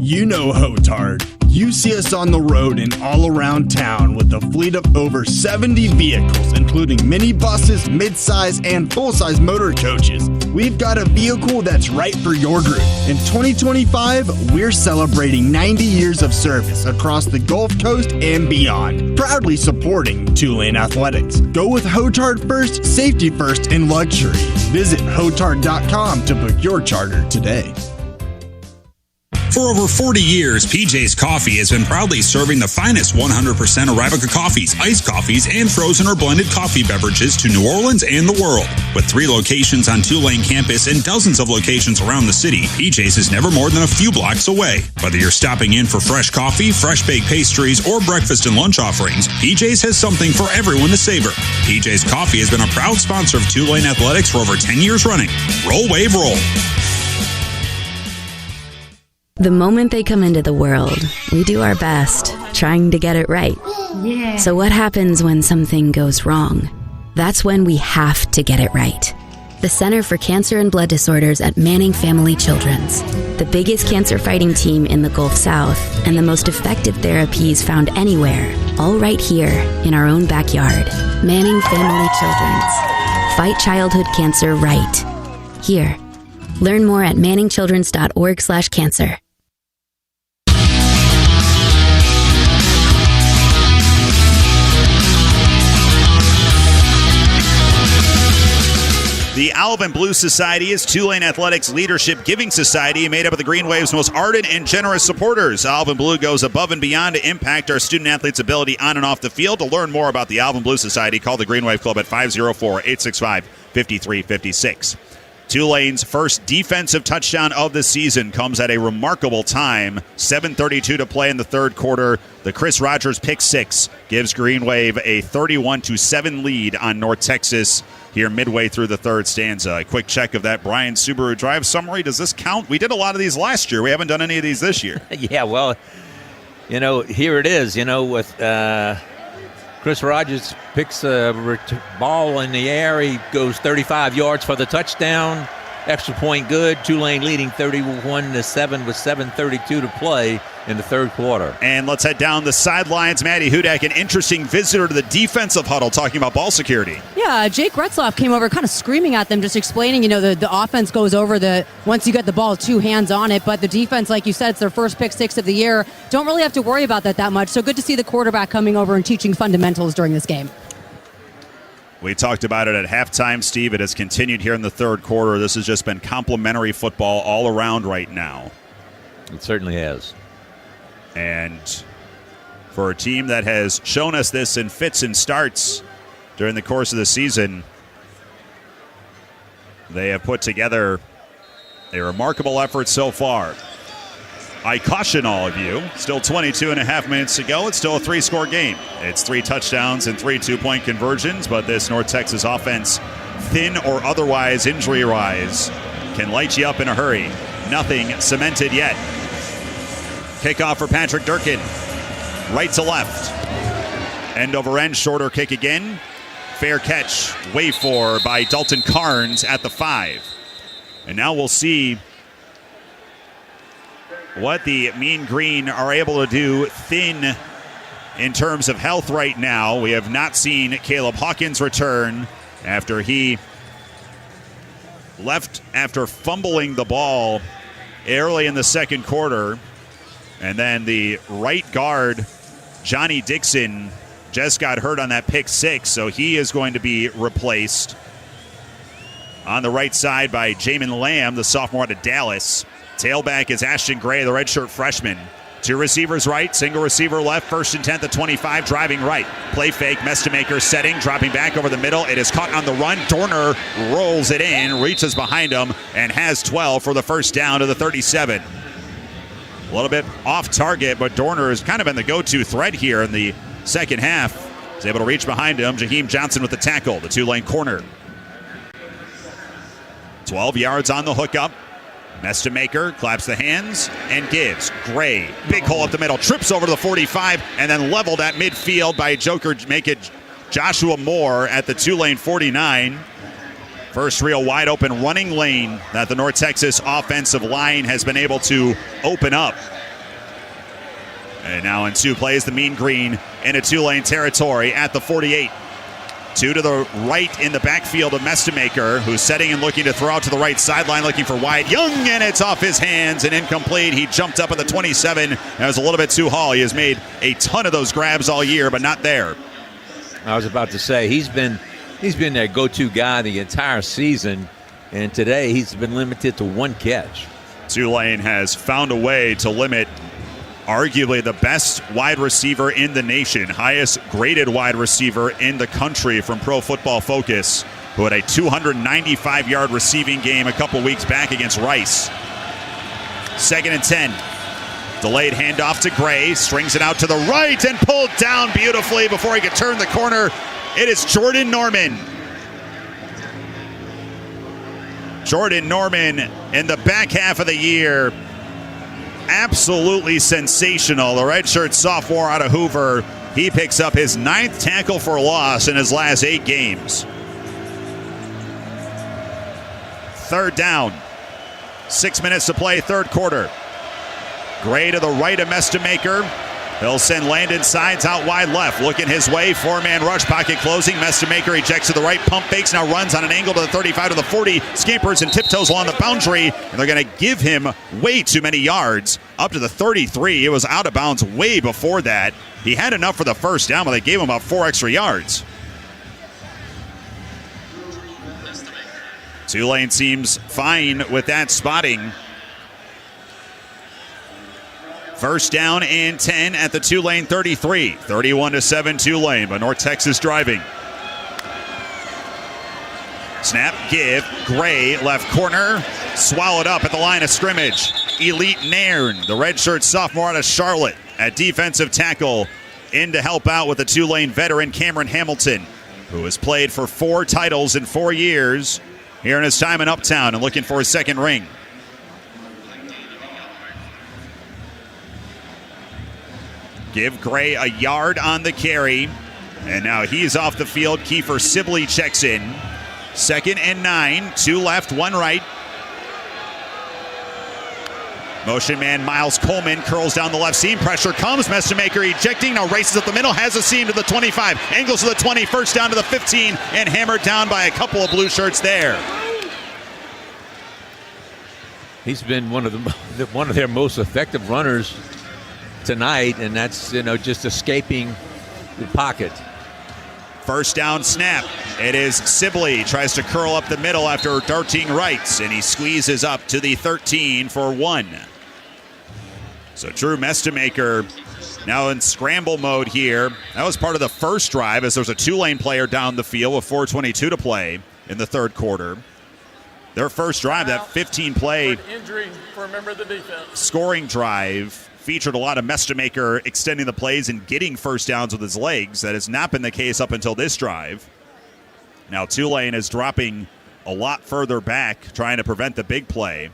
You know Hotard. You see us on the road and all around town with a fleet of over 70 vehicles, including minibuses, midsize, and full-size motor coaches. We've got a vehicle that's right for your group. In 2025, we're celebrating 90 years of service across the Gulf Coast and beyond, proudly supporting Tulane Athletics. Go with Hotard first, safety first, and luxury. Visit Hotard.com to book your charter today. For over 40 years, PJ's Coffee has been proudly serving the finest 100% Arabica coffees, iced coffees, and frozen or blended coffee beverages to New Orleans and the world. With 3 locations on Tulane campus and dozens of locations around the city, PJ's is never more than a few blocks away. Whether you're stopping in for fresh coffee, fresh baked pastries, or breakfast and lunch offerings, PJ's has something for everyone to savor. PJ's Coffee has been a proud sponsor of Tulane Athletics for over 10 years running. Roll, Wave, roll. The moment they come into the world, we do our best, trying to get it right. Yeah. So what happens when something goes wrong? That's when we have to get it right. The Center for Cancer and Blood Disorders at Manning Family Children's, the biggest cancer fighting team in the Gulf South, and the most effective therapies found anywhere, all right here in our own backyard. Manning Family Children's. Fight childhood cancer right here. Learn more at manningchildrens.org/cancer. The Alvin Blue Society is Tulane Athletics' leadership giving society made up of the Green Wave's most ardent and generous supporters. Alvin Blue goes above and beyond to impact our student-athletes' ability on and off the field. To learn more about the Alvin Blue Society, call the Green Wave Club at 504-865-5356. Tulane's first defensive touchdown of the season comes at a remarkable time. 7:32 to play in the third quarter. The Chris Rogers pick six gives Green Wave a 31-7 lead on North Texas here midway through the third stanza. A quick check of that Brian Subaru Drive summary. Does this count? We did a lot of these last year. We haven't done any of these this year. Yeah, well, here it is, with Chris Rogers picks a ball in the air. He goes 35 yards for the touchdown. Extra point good. Tulane leading 31-7 with 7:32 to play in the third quarter. And let's head down the sidelines. Maddie Hudak, an interesting visitor to the defensive huddle, talking about ball security. Yeah, Jake Retzloff came over kind of screaming at them, just explaining, the offense goes over once you get the ball, 2 hands on it. But the defense, like you said, it's their first pick six of the year. Don't really have to worry about that much. So good to see the quarterback coming over and teaching fundamentals during this game. We talked about it at halftime, Steve. It has continued here in the third quarter. This has just been complimentary football all around right now. It certainly has. And for a team that has shown us this in fits and starts during the course of the season, they have put together a remarkable effort so far. I caution all of you, still 22 and a half minutes to go. It's still a 3-score game. It's 3 touchdowns and 3 2-point conversions, but this North Texas offense, thin or otherwise injury-wise, can light you up in a hurry. Nothing cemented yet. Kickoff for Patrick Durkin. Right to left. End over end, shorter kick again. Fair catch, way for by Dalton Carnes at the 5. And now we'll see what the Mean Green are able to do thin in terms of health right now. We have not seen Caleb Hawkins return after he left after fumbling the ball early in the second quarter. And then the right guard, Johnny Dixon, just got hurt on that pick six, so he is going to be replaced on the right side by Jamin Lamb, the sophomore out of Dallas. Tailback is Ashton Gray, the redshirt freshman. 2 receivers right, single receiver left, 1st and 10 at 25, driving right. Play fake, Mestamaker setting, dropping back over the middle. It is caught on the run. Dorner rolls it in, reaches behind him, and has 12 for the first down to the 37. A little bit off target, but Dorner has kind of been the go-to threat here in the second half. He's able to reach behind him. Jaheim Johnson with the tackle, the Tulane corner. 12 yards on the hookup. Mestemaker claps the hands and gives. Gray, big hole up the middle, trips over to the 45, and then leveled at midfield by Joshua Moore at the Tulane 49. First real wide open running lane that the North Texas offensive line has been able to open up. And now in 2 plays, the Mean Green into Tulane territory at the 48. 2 to the right in the backfield of Mestemaker, who's setting and looking to throw out to the right sideline, looking for Wyatt Young, and it's off his hands and incomplete. He jumped up at the 27. That was a little bit too high. He has made a ton of those grabs all year, but not there. I was about to say, he's been their go-to guy the entire season, and today he's been limited to 1 catch. Tulane has found a way to limit arguably the best wide receiver in the nation, highest graded wide receiver in the country from Pro Football Focus, who had a 295-yard receiving game a couple weeks back against Rice. 2nd and 10. Delayed handoff to Gray, strings it out to the right and pulled down beautifully before he could turn the corner. It is Jordan Norman. Jordan Norman in the back half of the year, absolutely sensational. The redshirt sophomore out of Hoover. He picks up his 9th tackle for loss in his last 8 games. 3rd down. 6 minutes to play, 3rd quarter. Gray to the right of Mestemaker. He'll send Landon Sides out wide left. Looking his way, 4-man rush, pocket closing. Mestemaker ejects to the right, pump fakes, now runs on an angle to the 35 to the 40. Scampers and tiptoes along the boundary, and they're going to give him way too many yards. Up to the 33. It was out of bounds way before that. He had enough for the first down, but they gave him about 4 extra yards. Tulane seems fine with that spotting. First down and 10 at the Tulane 33. 31-7 Tulane, but North Texas driving. Snap, give, Gray, left corner, swallowed up at the line of scrimmage. Elite Nairn, the redshirt sophomore out of Charlotte, at defensive tackle, in to help out with the Tulane veteran Cameron Hamilton, who has played for 4 titles in 4 years here in his time in Uptown and looking for his 2nd ring. Give Gray a yard on the carry. And now he's off the field. Kiefer Sibley checks in. 2nd and 9. 2 left, 1 right. Motion man Miles Coleman curls down the left seam. Pressure comes. Mestemaker ejecting. Now races up the middle. Has a seam to the 25. Angles to the 20. First down to the 15. And hammered down by a couple of blue shirts there. He's been one of their most effective runners tonight, and that's just escaping the pocket. First down snap. It is Sibley, tries to curl up the middle after darting rights, and he squeezes up to the 13 for 1. So Drew Mestemaker now in scramble mode here. That was part of the first drive, as there's a Tulane player down the field with 4:22 to play in the 3rd quarter. Their first drive, that 15-play injury for a member of the defense scoring drive, featured a lot of Mestemaker extending the plays and getting first downs with his legs. That has not been the case up until this drive. Now Tulane is dropping a lot further back, trying to prevent the big play.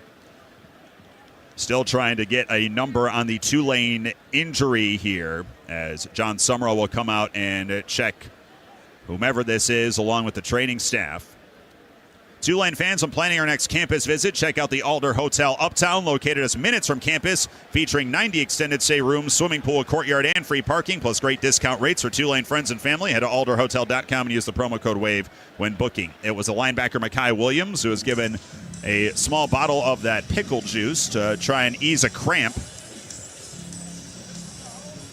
Still trying to get a number on the Tulane injury here, as John Summerall will come out and check whomever this is along with the training staff. Tulane fans, when planning our next campus visit, check out the Alder Hotel Uptown, located just minutes from campus, featuring 90 extended stay rooms, swimming pool, courtyard, and free parking, plus great discount rates for Tulane friends and family. Head to alderhotel.com and use the promo code WAVE when booking. It was a linebacker, Mekhi Williams, who was given a small bottle of that pickle juice to try and ease a cramp.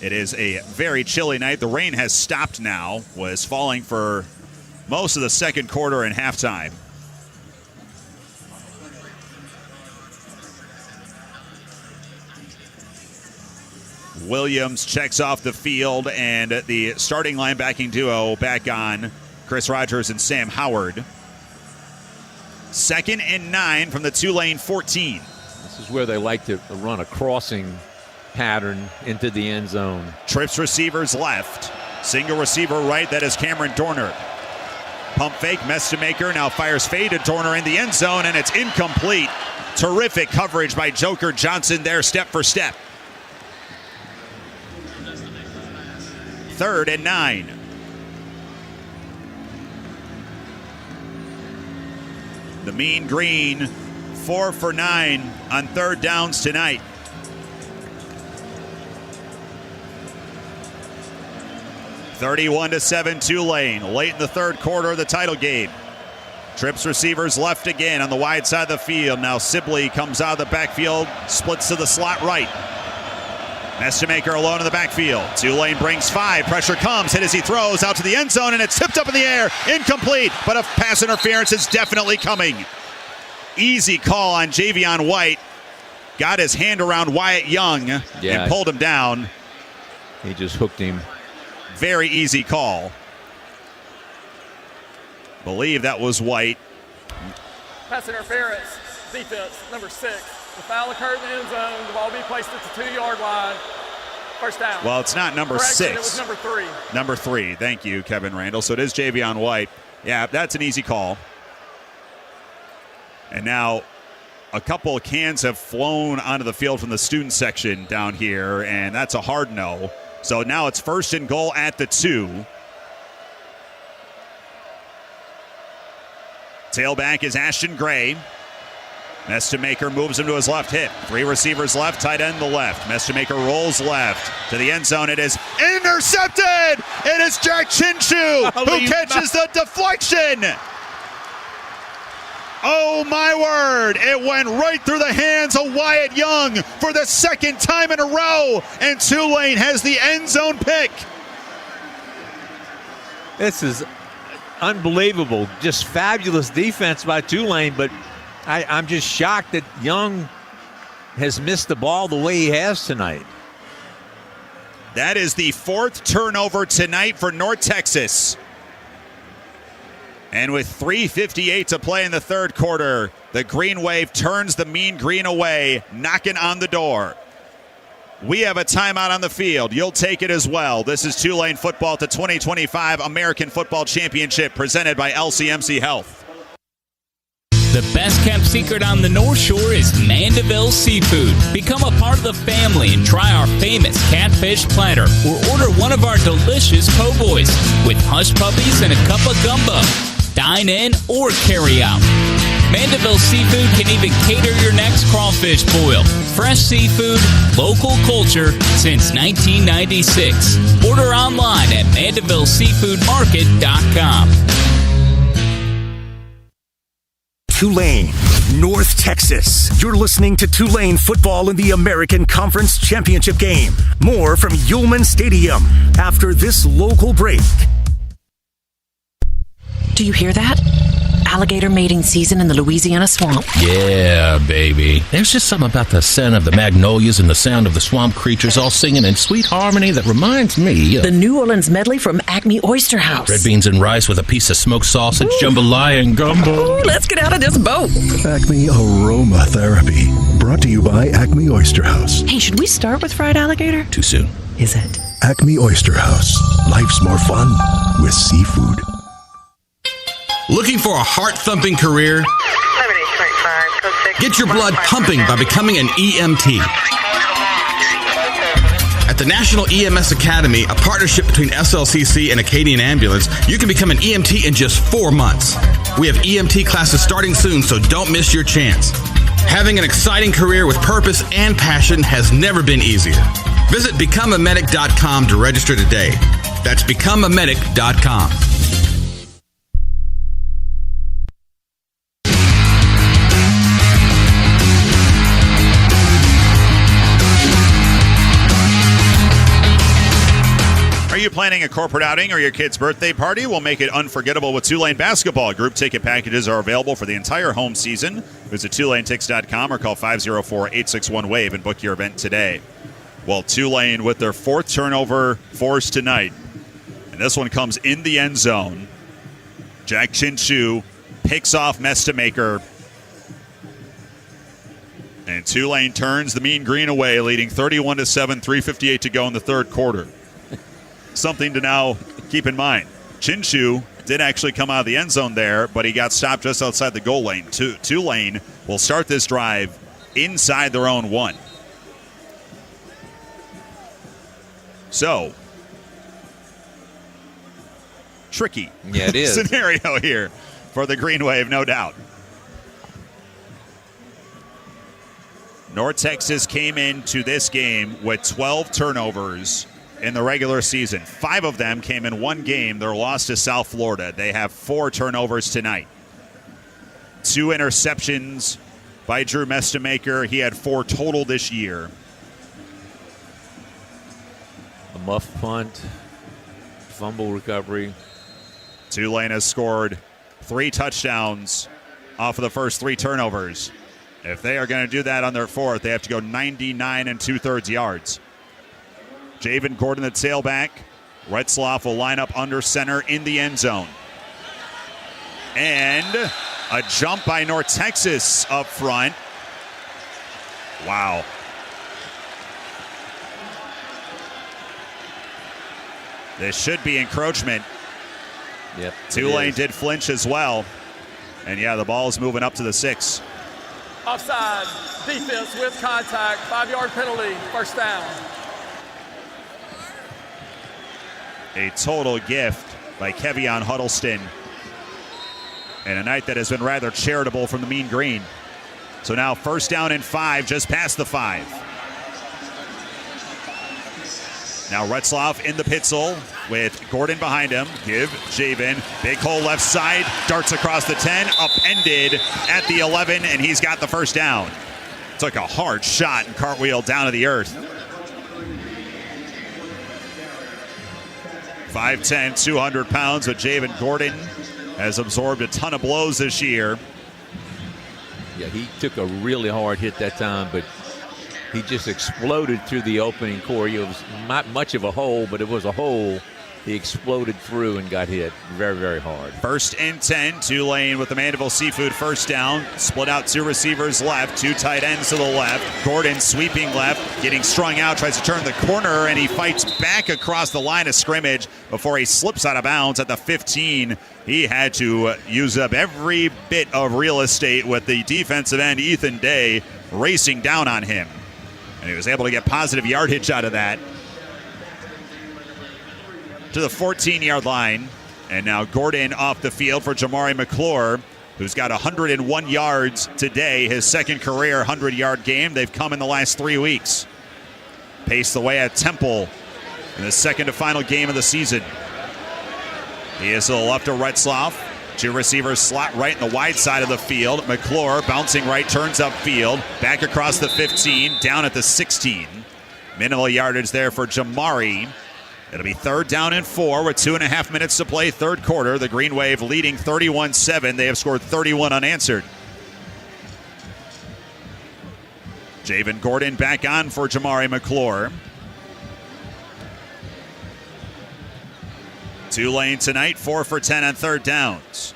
It is a very chilly night. The rain has stopped now, was falling for most of the 2nd quarter and halftime. Williams checks off the field, and the starting linebacking duo back on, Chris Rogers and Sam Howard. 2nd and 9 from the Tulane 14. This is where they like to run a crossing pattern into the end zone. Trips receivers left. Single receiver right, that is Cameron Dorner. Pump fake, Mestemaker now fires fade to Dorner in the end zone, and it's incomplete. Terrific coverage by Joker Johnson there, step for step. 3rd and 9. The Mean Green, 4 for 9 on 3rd downs tonight. (31-7) Tulane, late in the 3rd quarter of the title game. Trips receivers left again on the wide side of the field. Now Sibley comes out of the backfield, splits to the slot right. Mestemaker alone in the backfield. Tulane brings 5. Pressure comes, hit as he throws out to the end zone, and it's tipped up in the air. Incomplete, but a pass interference is definitely coming. Easy call on Javion White. Got his hand around Wyatt Young and pulled him down. He just hooked him. Very easy call. Believe that was White. Pass interference, defense, number 6. The foul occurred in the end zone. The ball be placed at the 2-yard line. First down. Well, it's not number Correction, 6. It was number 3. Number 3. Thank you, Kevin Randall. So it is Javion White. Yeah, that's an easy call. And now a couple of cans have flown onto the field from the student section down here, and that's a hard no. So now it's 1st and goal at the 2. Tailback is Ashton Gray. Mestemaker moves him to his left hip. 3 receivers left, tight end the left. Mestemaker rolls left to the end zone. It is intercepted! It is Jack Chinchu who catches the deflection! Oh my word! It went right through the hands of Wyatt Young for the 2nd time in a row, and Tulane has the end zone pick. This is unbelievable. Just fabulous defense by Tulane, but I'm just shocked that Young has missed the ball the way he has tonight. That is the 4th turnover tonight for North Texas. And with 3:58 to play in the 3rd quarter, the Green Wave turns the Mean Green away, knocking on the door. We have a timeout on the field. You'll take it as well. This is Tulane football at the 2025 American Football Championship presented by LCMC Health. The best kept secret on the North Shore is Mandeville Seafood. Become a part of the family and try our famous catfish platter or order one of our delicious po' boys with hush puppies and a cup of gumbo. Dine in or carry out. Mandeville Seafood can even cater your next crawfish boil. Fresh seafood, local culture since 1996. Order online at MandevilleSeafoodMarket.com. Tulane, North Texas. You're listening to Tulane football in the American Conference Championship game. More from Yulman Stadium after this local break. Do you hear that? Alligator mating season in the Louisiana swamp. Yeah, baby. There's just something about the scent of the magnolias and the sound of the swamp creatures all singing in sweet harmony that reminds me of the New Orleans medley from Acme Oyster House. Red beans and rice with a piece of smoked sausage, jambalaya and gumbo. Ooh, let's get out of this boat. Acme Aromatherapy, brought to you by Acme Oyster House. Hey, should we start with fried alligator? Too soon. Is it? Acme Oyster House. Life's more fun with seafood. Looking for a heart-thumping career? Get your blood pumping by becoming an EMT. At the National EMS Academy, a partnership between SLCC and Acadian Ambulance, you can become an EMT in just 4 months. We have EMT classes starting soon, so don't miss your chance. Having an exciting career with purpose and passion has never been easier. Visit becomeamedic.com to register today. That's becomeamedic.com. Are you planning a corporate outing or your kid's birthday party? We'll make it unforgettable with Tulane basketball. Group ticket packages are available for the entire home season. Visit TulaneTix.com or call 504-861-WAVE and book your event today. Well, Tulane with their 4th turnover forced tonight. And this one comes in the end zone. Jack Chinchu picks off Mestemaker. And Tulane turns the Mean Green away, leading 31-7, 3:58 to go in the 3rd quarter. Something to now keep in mind. Chinchu did actually come out of the end zone there, but he got stopped just outside the goal lane. Tulane will start this drive inside their own 1. So, tricky it is. scenario here for the Green Wave, no doubt. North Texas came into this game with 12 turnovers in the regular season. 5 of them came in one game, their loss to South Florida. They have 4 turnovers tonight. 2 interceptions by Drew Mestamaker. He had 4 total this year. A muff punt, fumble recovery. Tulane has scored 3 touchdowns off of the first 3 turnovers. If they are going to do that on their 4th, they have to go 99 2/3 yards. Javen Gordon, the tailback. Retzloff will line up under center in the end zone. And a jump by North Texas up front. Wow. This should be encroachment. Yep. Tulane did flinch as well. And yeah, the ball is moving up to the 6. Offside, defense with contact, 5-yard penalty, first down. A total gift by Kevion Huddleston. And a night that has been rather charitable from the Mean Green. So now first down and 5, just past the 5. Now Retzloff in the pistol with Gordon behind him. Give Javen, big hole left side, darts across the 10, upended at the 11, and he's got the first down. Took a hard shot and cartwheel down to the earth. 5'10", 200 pounds, but Javen Gordon has absorbed a ton of blows this year. Yeah, he took a really hard hit that time, but he just exploded through the opening core. It was not much of a hole, but it was a hole. He exploded through and got hit very, very hard. 1st and 10, Tulane with the Mandeville Seafood first down. Split out 2 receivers left, 2 tight ends to the left. Gordon sweeping left, getting strung out, tries to turn the corner, and he fights back across the line of scrimmage before he slips out of bounds at the 15. He had to use up every bit of real estate with the defensive end, Ethan Day, racing down on him. And he was able to get positive yardage out of that. To the 14-yard line. And now Gordon off the field for Jamari McClure, who's got 101 yards today, his second career 100-yard game. They've come in the last 3 weeks. Paced the way at Temple in the second to final game of the season. He is to the left of Retzloff. 2 receivers slot right in the wide side of the field. McClure bouncing right, turns upfield. Back across the 15, down at the 16. Minimal yardage there for Jamari. It'll be 3rd down and 4 with 2.5 minutes to play, 3rd quarter. The Green Wave leading 31-7. They have scored 31 unanswered. Javen Gordon back on for Jamari McClure. Tulane tonight, 4 for 10 on 3rd downs.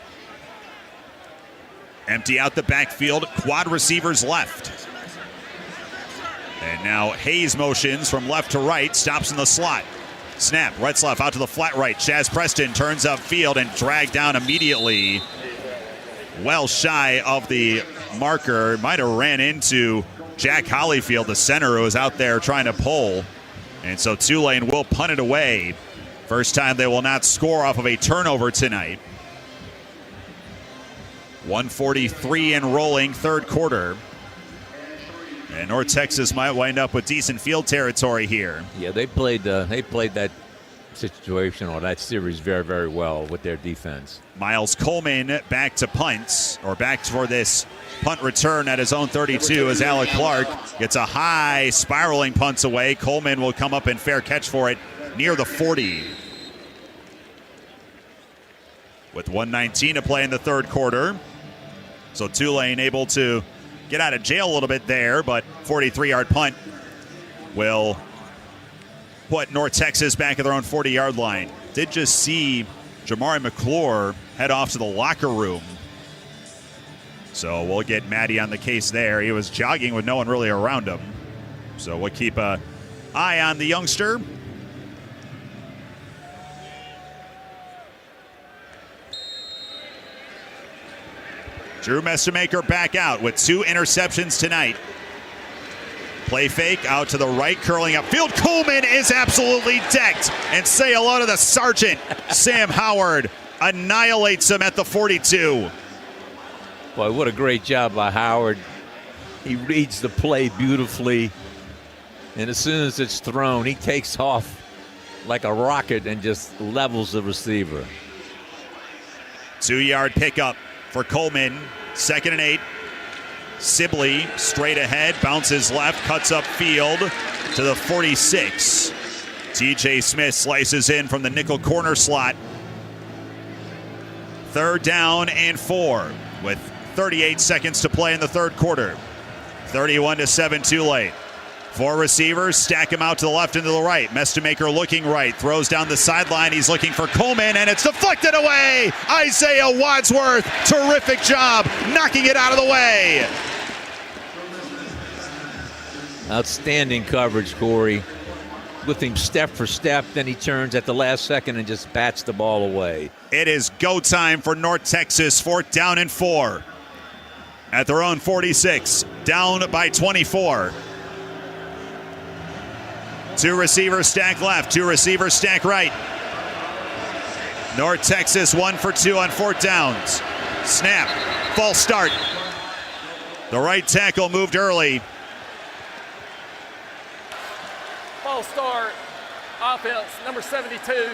Empty out the backfield, quad receivers left. And now Hayes motions from left to right, stops in the slot. Snap, Retzloff out to the flat right. Chaz Preston turns upfield and dragged down immediately. Well shy of the marker. Might have ran into Jack Hollyfield, the center, who was out there trying to pull. And so Tulane will punt it away. First time they will not score off of a turnover tonight. 1:43 and rolling, 3rd quarter. And North Texas might wind up with decent field territory here. Yeah, they played that situation or that series very, very well with their defense. Miles Coleman back to punts, or back for this punt return at his own 32 as Alec Clark gets a high spiraling punts away. Coleman will come up and fair catch for it near the 40. With 1:19 to play in the 3rd quarter. So Tulane able to get out of jail a little bit there, but 43-yard punt will put North Texas back at their own 40-yard line. Did just see Jamari McClure head off to the locker room. So we'll get Maddie on the case there. He was jogging with no one really around him. So we'll keep an eye on the youngster. Drew Messemaker back out with 2 interceptions tonight. Play fake out to the right, curling upfield. Coleman is absolutely decked. And say hello to the sergeant. Sam Howard annihilates him at the 42. Boy, what a great job by Howard. He reads the play beautifully. And as soon as it's thrown, he takes off like a rocket and just levels the receiver. 2-yard pickup for Coleman. 2nd and 8. Sibley straight ahead, bounces left, cuts up field to the 46. TJ Smith slices in from the nickel corner slot. 3rd down and 4 with 38 seconds to play in the 3rd quarter. 31-7 Tulane. 4 receivers, stack him out to the left and to the right. Messemaker looking right, throws down the sideline. He's looking for Coleman, and it's deflected away. Isaiah Wadsworth, terrific job knocking it out of the way. Outstanding coverage, Corey. With him step for step, then he turns at the last second and just bats the ball away. It is go time for North Texas. 4th down and 4. At their own 46, down by 24. 2 receivers stack left, 2 receivers stack right. North Texas 1 for 2 on 4th downs. Snap, false start. The right tackle moved early. False start. Offense, number 72.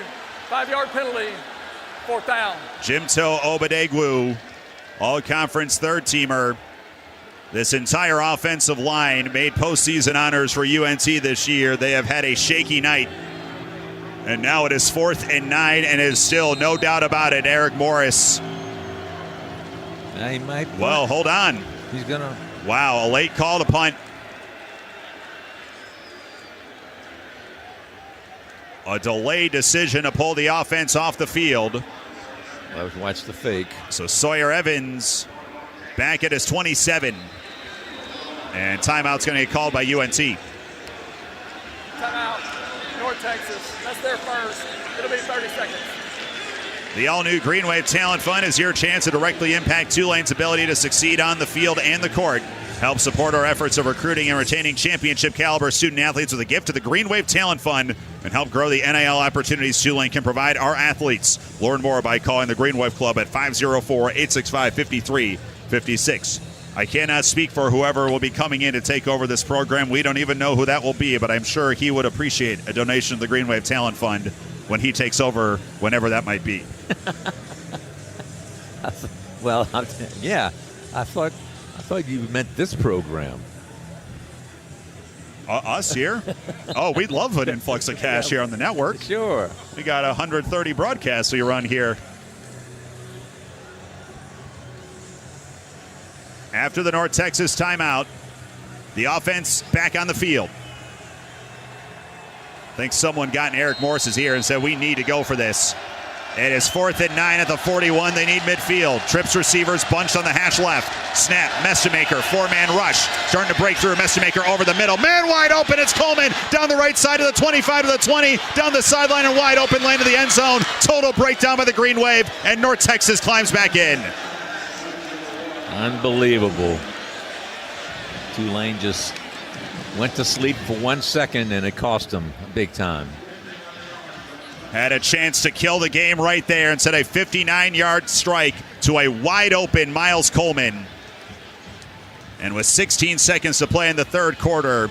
5-yard penalty. 4th down. Jimto Obadegwu, all-conference 3rd-teamer. This entire offensive line made postseason honors for UNT this year. They have had a shaky night. And now it is 4th and 9, and it is still no doubt about it, Eric Morris. He might. Well, hold on. He's going to. Wow, a late call to punt. A delayed decision to pull the offense off the field. Let's watch the fake. So Sawyer Evans back at his 27. And timeout's going to get called by UNT. Timeout. North Texas. That's their first. It'll be 30 seconds. The all-new Green Wave Talent Fund is your chance to directly impact Tulane's ability to succeed on the field and the court. Help support our efforts of recruiting and retaining championship-caliber student-athletes with a gift to the Green Wave Talent Fund and help grow the NIL opportunities Tulane can provide our athletes. Learn more by calling the Green Wave Club at 504-865-5356. I cannot speak for whoever will be coming in to take over this program. We don't even know who that will be, but I'm sure he would appreciate a donation to the Green Wave Talent Fund when he takes over, whenever that might be. Well, yeah, I thought you meant this program. Us here? Oh, we'd love an influx of cash here on the network. Sure. We got 130 broadcasts we run here. After the North Texas timeout, the offense back on the field. I think someone got in Eric Morris's ear and said, we need to go for this. It is 4th and 9 at the 41. They need midfield. Trips receivers bunched on the hash left. Snap, Messemaker, 4-man rush. Starting to break through. Messemaker over the middle. Man wide open. It's Coleman down the right side of the 25 to the 20. Down the sideline and wide open lane to the end zone. Total breakdown by the Green Wave. And North Texas climbs back in. Unbelievable. Tulane just went to sleep for 1 second, and it cost them big time. Had a chance to kill the game right there and set a 59-yard strike to a wide-open Miles Coleman. And with 16 seconds to play in the 3rd quarter,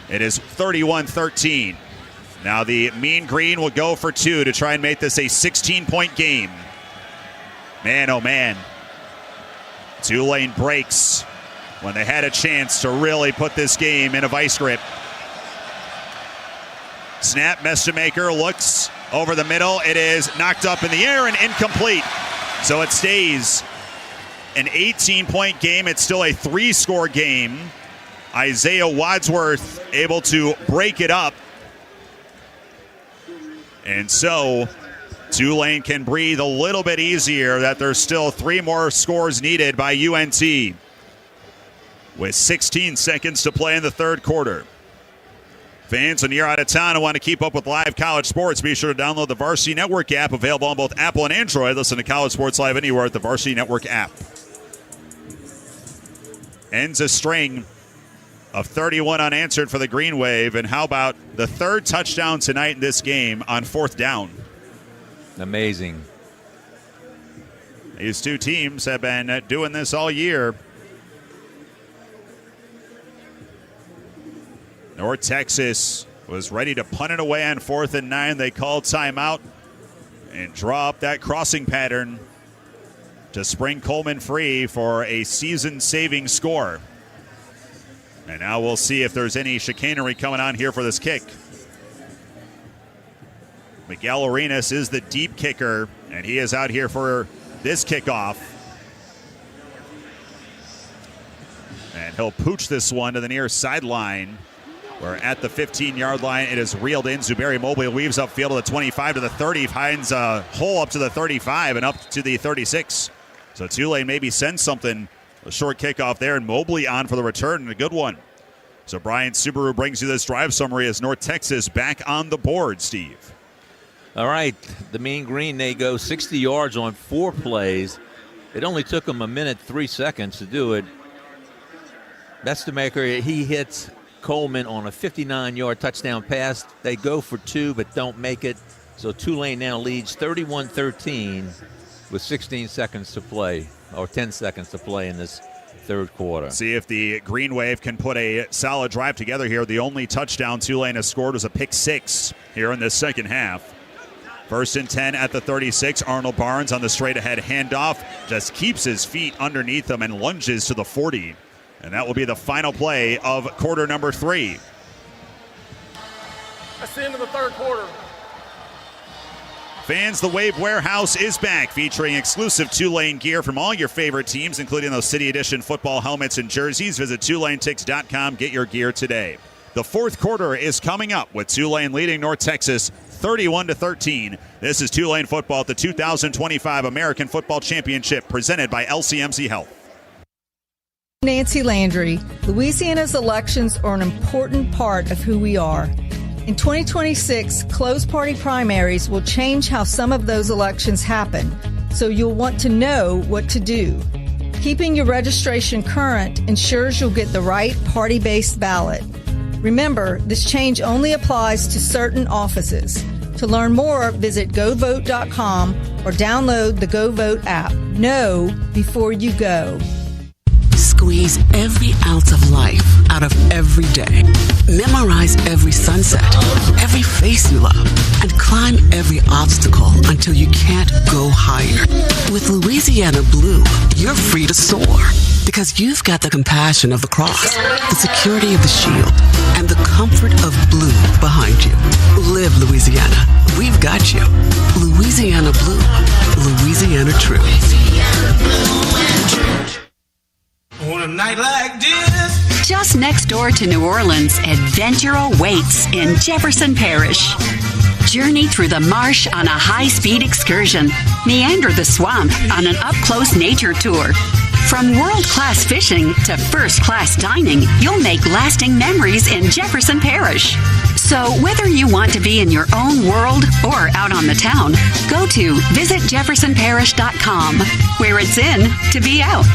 it is 31-13. Now the Mean Green will go for 2 to try and make this a 16-point game. Man, oh man. Tulane breaks when they had a chance to really put this game in a vice grip. Snap, Messemaker looks over the middle. It is knocked up in the air and incomplete. So it stays an 18-point game. It's still a 3-score game. Isaiah Wadsworth able to break it up. And so Tulane can breathe a little bit easier that there's still 3 more scores needed by UNT. With 16 seconds to play in the 3rd quarter. Fans, when you're out of town and want to keep up with live college sports, be sure to download the Varsity Network app, available on both Apple and Android. Listen to College Sports Live anywhere at the Varsity Network app. ends a string of 31 unanswered for the Green Wave. And how about the third touchdown tonight in this game on 4th down? Amazing. These two teams have been doing this all year. North Texas was ready to punt it away on 4th and 9. They called timeout and draw up that crossing pattern to spring Coleman free for a season-saving score. And now we'll see if there's any chicanery coming on here for this kick. Miguel Arenas is the deep kicker, and he is out here for this kickoff. And he'll pooch this one to the near sideline. We're at the 15-yard line. It is reeled in. Zuberi Mobley weaves upfield to the 25 to the 30, finds a hole up to the 35 and up to the 36. So Tulane maybe sends something. A short kickoff there, and Mobley on for the return, and a good one. So Brian Subaru brings you this drive summary as North Texas back on the board, Steve. All right, the Mean Green, they go 60 yards on 4 plays. It only took them 1 minute, 3 seconds to do it. Bestemaker, he hits Coleman on a 59-yard touchdown pass. They go for 2 but don't make it. So Tulane now leads 31-13 with 16 seconds to play, or 10 seconds to play in this third quarter. See if the Green Wave can put a solid drive together here. The only touchdown Tulane has scored was a pick 6 here in this second half. 1st and 10 at the 36. Arnold Barnes on the straight-ahead handoff just keeps his feet underneath him and lunges to the 40. And that will be the final play of quarter number 3. That's the end of the third quarter. Fans, the Wave Warehouse is back, featuring exclusive Tulane gear from all your favorite teams, including those City Edition football helmets and jerseys. Visit TulaneTix.com. Get your gear today. The fourth quarter is coming up with Tulane leading North Texas 31-13. This is Tulane football at the 2025 American Football Championship, presented by LCMC Health. Nancy Landry. Louisiana's elections are an important part of who we are. In 2026, closed party primaries will change how some of those elections happen, so you'll want to know what to do. Keeping your registration current ensures you'll get the right party-based ballot. Remember, this change only applies to certain offices. To learn more, visit govote.com or download the GoVote app. Know before you go. Squeeze every ounce of life out of every day. Memorize every sunset, every face you love, and climb every obstacle until you can't go higher. With Louisiana Blue, you're free to soar because you've got the compassion of the cross, the security of the shield, and the comfort of blue behind you. Live Louisiana. We've got you. Louisiana Blue. Louisiana True. On a night like this. Just next door to New Orleans, adventure awaits in Jefferson Parish. Journey through the marsh on a high-speed excursion. Meander the swamp on an up-close nature tour. From world-class fishing to first-class dining, you'll make lasting memories in Jefferson Parish. So whether you want to be in your own world or out on the town, go to visitjeffersonparish.com, where it's in to be out.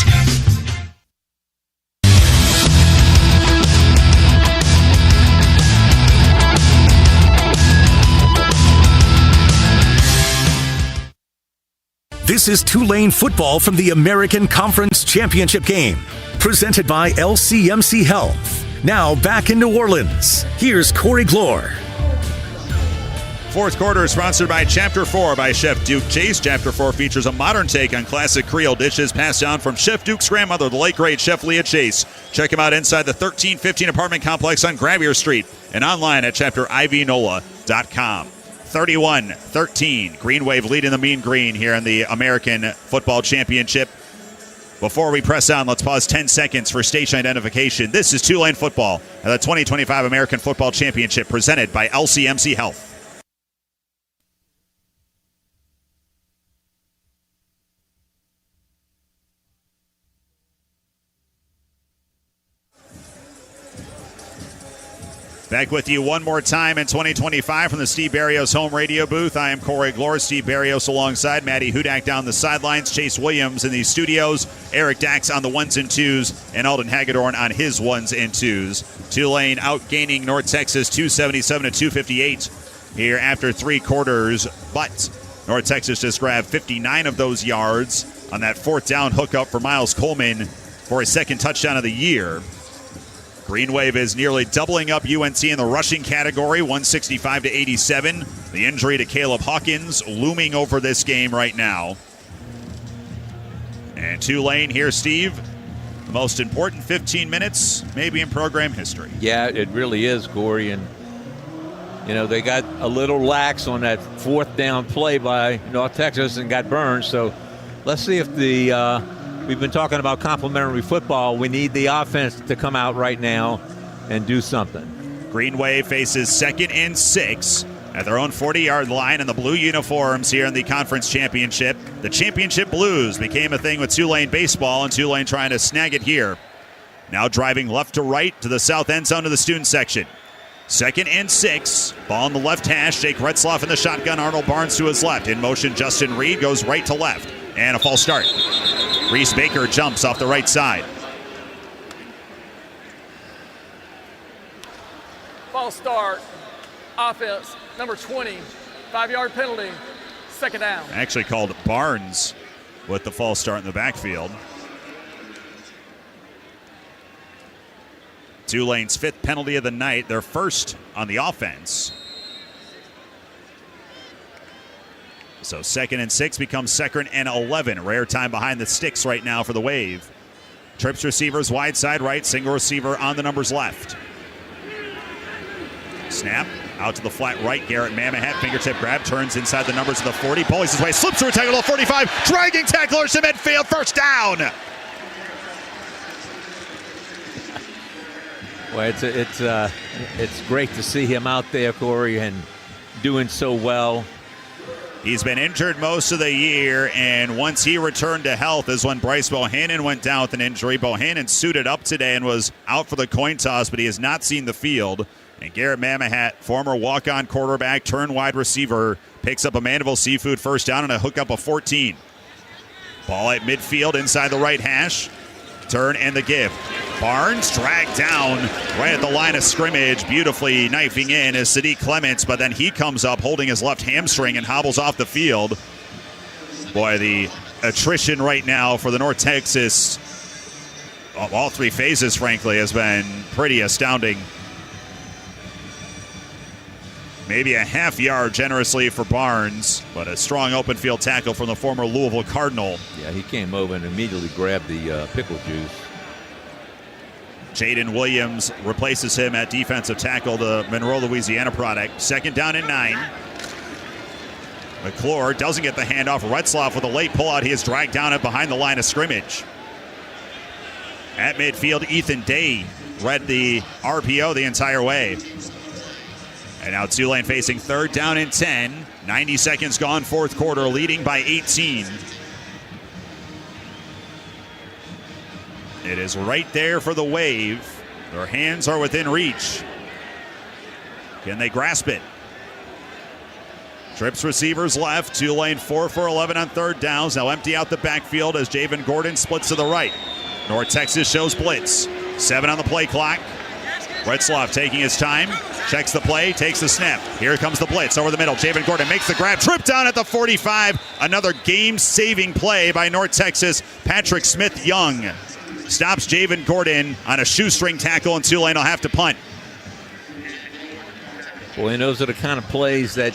This is Tulane football from the American Conference Championship game, presented by LCMC Health. Now back in New Orleans, here's Corey Glore. Fourth quarter is sponsored by Chapter 4 by Chef Duke Chase. Chapter 4 features a modern take on classic Creole dishes passed down from Chef Duke's grandmother, the late great Chef Leah Chase. Check him out inside the 1315 apartment complex on Gravier Street and online at chapterivnola.com. 31-13. Green Wave leading the Mean Green here in the American Football Championship. Before we press on, let's pause 10 seconds for station identification. This is Tulane football at the 2025 American Football Championship, presented by LCMC Health. Back with you one more time in 2025 from the Steve Barrios home radio booth. I am Corey Glore, Steve Barrios alongside Maddie Hudak down the sidelines, Chase Williams in the studios, Eric Dax on the ones and twos, and Alden Hagedorn on his ones and twos. Tulane outgaining North Texas 277 to 258 here after 3 quarters, but North Texas just grabbed 59 of those yards on that 4th down hookup for Miles Coleman for his 2nd touchdown of the year. Green Wave is nearly doubling up UNC in the rushing category, 165 to 87. The injury to Caleb Hawkins looming over this game right now. And Tulane here, Steve. The most important 15 minutes maybe in program history. Yeah, it really is, Corey. And, you know, they got a little lax on that 4th down play by North Texas and got burned. So let's see if we've been talking about complementary football. We need the offense to come out right now and do something. Green Wave faces 2nd and 6 at their own 40-yard line in the blue uniforms here in the conference championship. The championship blues became a thing with Tulane baseball, and Tulane trying to snag it here. Now driving left to right to the south end zone of the student section. 2nd and 6. Ball on the left hash. Jake Retzloff in the shotgun. Arnold Barnes to his left. In motion, Justin Reed goes right to left. And a false start. Reese Baker jumps off the right side. False start. Offense, number 20. 5-yard penalty. 2nd down. Actually called Barnes with the false start in the backfield. Tulane's 5th penalty of the night. Their 1st on the offense. So 2nd and 6 becomes 2nd and 11. Rare time behind the sticks right now for the Wave. Trips receivers wide side right. Single receiver on the numbers left. Snap out to the flat right. Garrett Mamahat fingertip grab. Turns inside the numbers of the 40. Pulls his way. Slips through a tackle to the 45. Dragging tacklers to midfield. 1st down. Well, it's great to see him out there, Corey, and doing so well. He's been injured most of the year, and once he returned to health is when Bryce Bohannon went down with an injury. Bohannon suited up today and was out for the coin toss, but he has not seen the field. And Garrett Mamahat, former walk-on quarterback, turned wide receiver, picks up a Mandeville Seafood 1st down and a hookup of 14. Ball at midfield inside the right hash. Turn and the give. Barnes dragged down right at the line of scrimmage, beautifully knifing in is Sadiq Clements, but then he comes up holding his left hamstring and hobbles off the field. Boy, the attrition right now for the North Texas, all 3 phases, frankly, has been pretty astounding. Maybe a half yard generously for Barnes, but a strong open field tackle from the former Louisville Cardinal. Yeah, he came over and immediately grabbed the pickle juice. Jaden Williams replaces him at defensive tackle, the Monroe, Louisiana product. 2nd down and 9. McClure doesn't get the handoff. Retzloff with a late pullout. He is dragged down and behind the line of scrimmage. At midfield, Ethan Day read the RPO the entire way. And now Tulane facing 3rd down and 10. 90 seconds gone, 4th quarter, leading by 18. It is right there for the Wave. Their hands are within reach. Can they grasp it? Trips receivers left. Tulane 4 for 11 on 3rd downs. Now empty out the backfield as Javen Gordon splits to the right. North Texas shows blitz. 7 on the play clock. Retzloff taking his time, checks the play, takes the snap. Here comes the blitz over the middle. Javen Gordon makes the grab, trip down at the 45. Another game-saving play by North Texas. Patrick Smith-Young stops Javen Gordon on a shoestring tackle, and Tulane will have to punt. Well, and those are the kind of plays that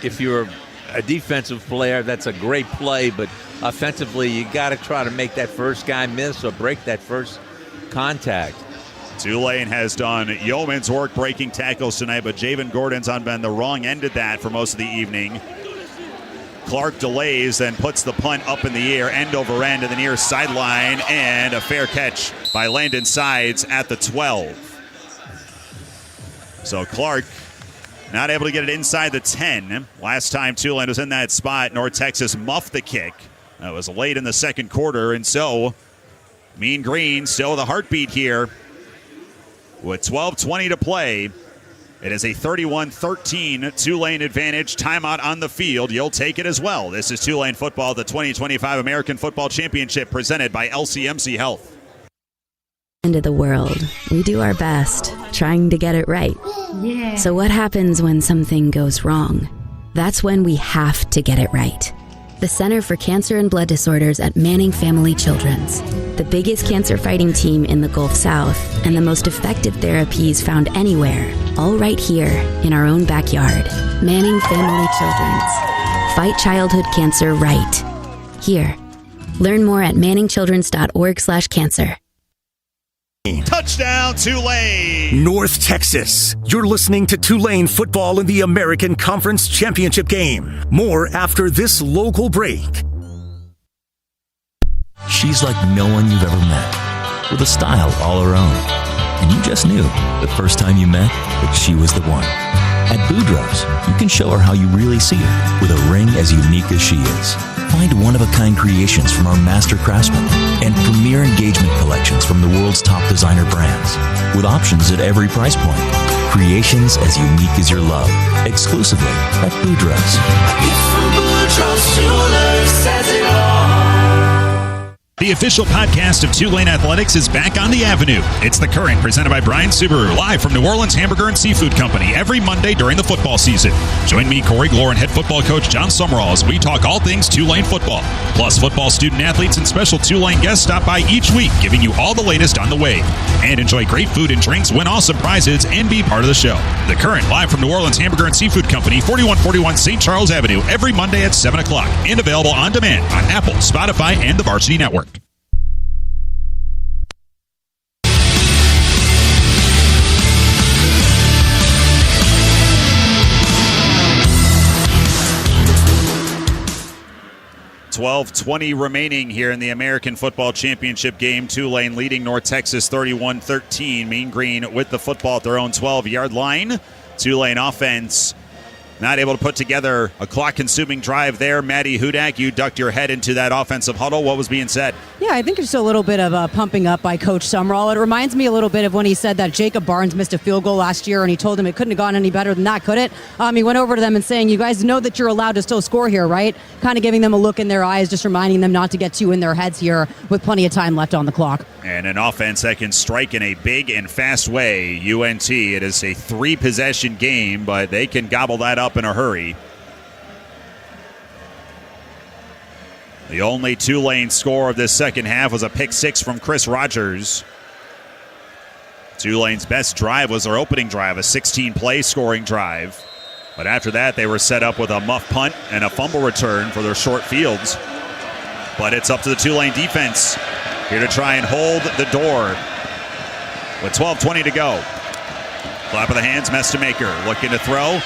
if you're a defensive player, that's a great play, but offensively, you got to try to make that first guy miss or break that first contact. Tulane has done yeoman's work breaking tackles tonight, but Javen Gordon's on been the wrong end of that for most of the evening. Clark delays, then puts the punt up in the air, end over end to the near sideline, and a fair catch by Landon Sides at the 12. So Clark not able to get it inside the 10. Last time Tulane was in that spot, North Texas muffed the kick. That was late in the 2nd quarter, and so Mean Green still the heartbeat here. With 12:20 to play, It is a 31-13 Tulane advantage. Timeout on the field. You'll take it as well. This is Tulane football, the 2025 American Football Championship presented by LCMC Health. Into the world, we do our best, trying to get it right. So what happens when something goes wrong? That's when we have to get it right. The Center for Cancer and Blood Disorders at Manning Family Children's, the biggest cancer fighting team in the Gulf South, and the most effective therapies found anywhere, all right here in our own backyard. Manning Family Children's. Fight childhood cancer right here. Learn more at manningchildrens.org/cancer. Touchdown, Tulane! North Texas. You're listening to Tulane football in the American Conference Championship game. More after this local break. She's like no one you've ever met, with a style all her own. And you just knew the first time you met that she was the one. At Boudreaux's, you can show her how you really see her, with a ring as unique as she is. Find one-of-a-kind creations from our master craftsmen and premier engagement collections from the world's top designer brands, with options at every price point. Creations as unique as your love, exclusively at Boudreaux's. The official podcast of Tulane Athletics is back on the Avenue. It's The Current, presented by Brian Subaru, live from New Orleans Hamburger and Seafood Company every Monday during the football season. Join me, Corey Glore, and head football coach John Summerall as we talk all things Tulane football. Plus, football student athletes and special Tulane guests stop by each week, giving you all the latest on the wave. And enjoy great food and drinks, win awesome prizes, and be part of the show. The Current, live from New Orleans Hamburger and Seafood Company, 4141 St. Charles Avenue, every Monday at 7 o'clock. And available on demand on Apple, Spotify, and the Varsity Network. $12:20 remaining here in the American Football Championship game. Tulane leading North Texas 31-13. Mean Green with the football at their own 12-yard line. Tulane offense not able to put together a clock-consuming drive there. Maddie Hudak, you ducked your head into that offensive huddle. What was being said? Yeah, I think there's a little bit of pumping up by Coach Summerall. It reminds me a little bit of when he said that Jacob Barnes missed a field goal last year, and he told him it couldn't have gone any better than that, could it? He went over to them and saying, you guys know that you're allowed to still score here, right? Kind of giving them a look in their eyes, just reminding them not to get too in their heads here with plenty of time left on the clock. And an offense that can strike in a big and fast way, UNT. It is a 3-possession game, but they can gobble that up in a hurry. The only Tulane score of this second half was a pick 6 from Chris Rogers. Tulane's best drive was their opening drive, a 16-play scoring drive. But after that, they were set up with a muff punt and a fumble return for their short fields. But it's up to the Tulane defense here to try and hold the door with 12:20 to go. Clap of the hands, Mestamaker looking to throw.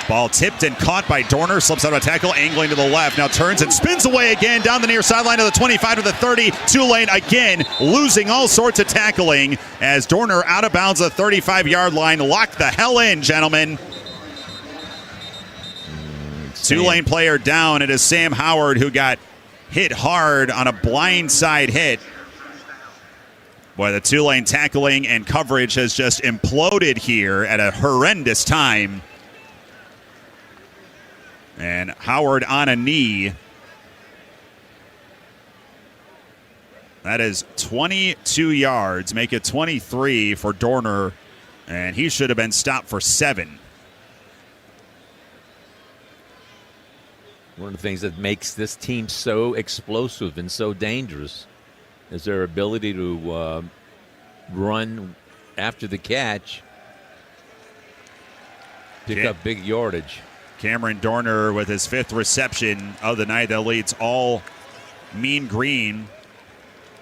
Ball tipped and caught by Dorner. Slips out of a tackle, angling to the left. Now turns and spins away again down the near sideline to the 25 to the 30. Tulane again losing all sorts of tackling as Dorner out of bounds the 35-yard line. Lock the hell in, gentlemen. Tulane player down. It is Sam Howard who got hit hard on a blindside hit. Boy, the Tulane tackling and coverage has just imploded here at a horrendous time. And Howard on a knee. That is 22 yards. Make it 23 for Dorner. And he should have been stopped for 7. One of the things that makes this team so explosive and so dangerous is their ability to run after the catch, pick up big yardage. Cameron Dorner with his 5th reception of the night that leads all Mean Green.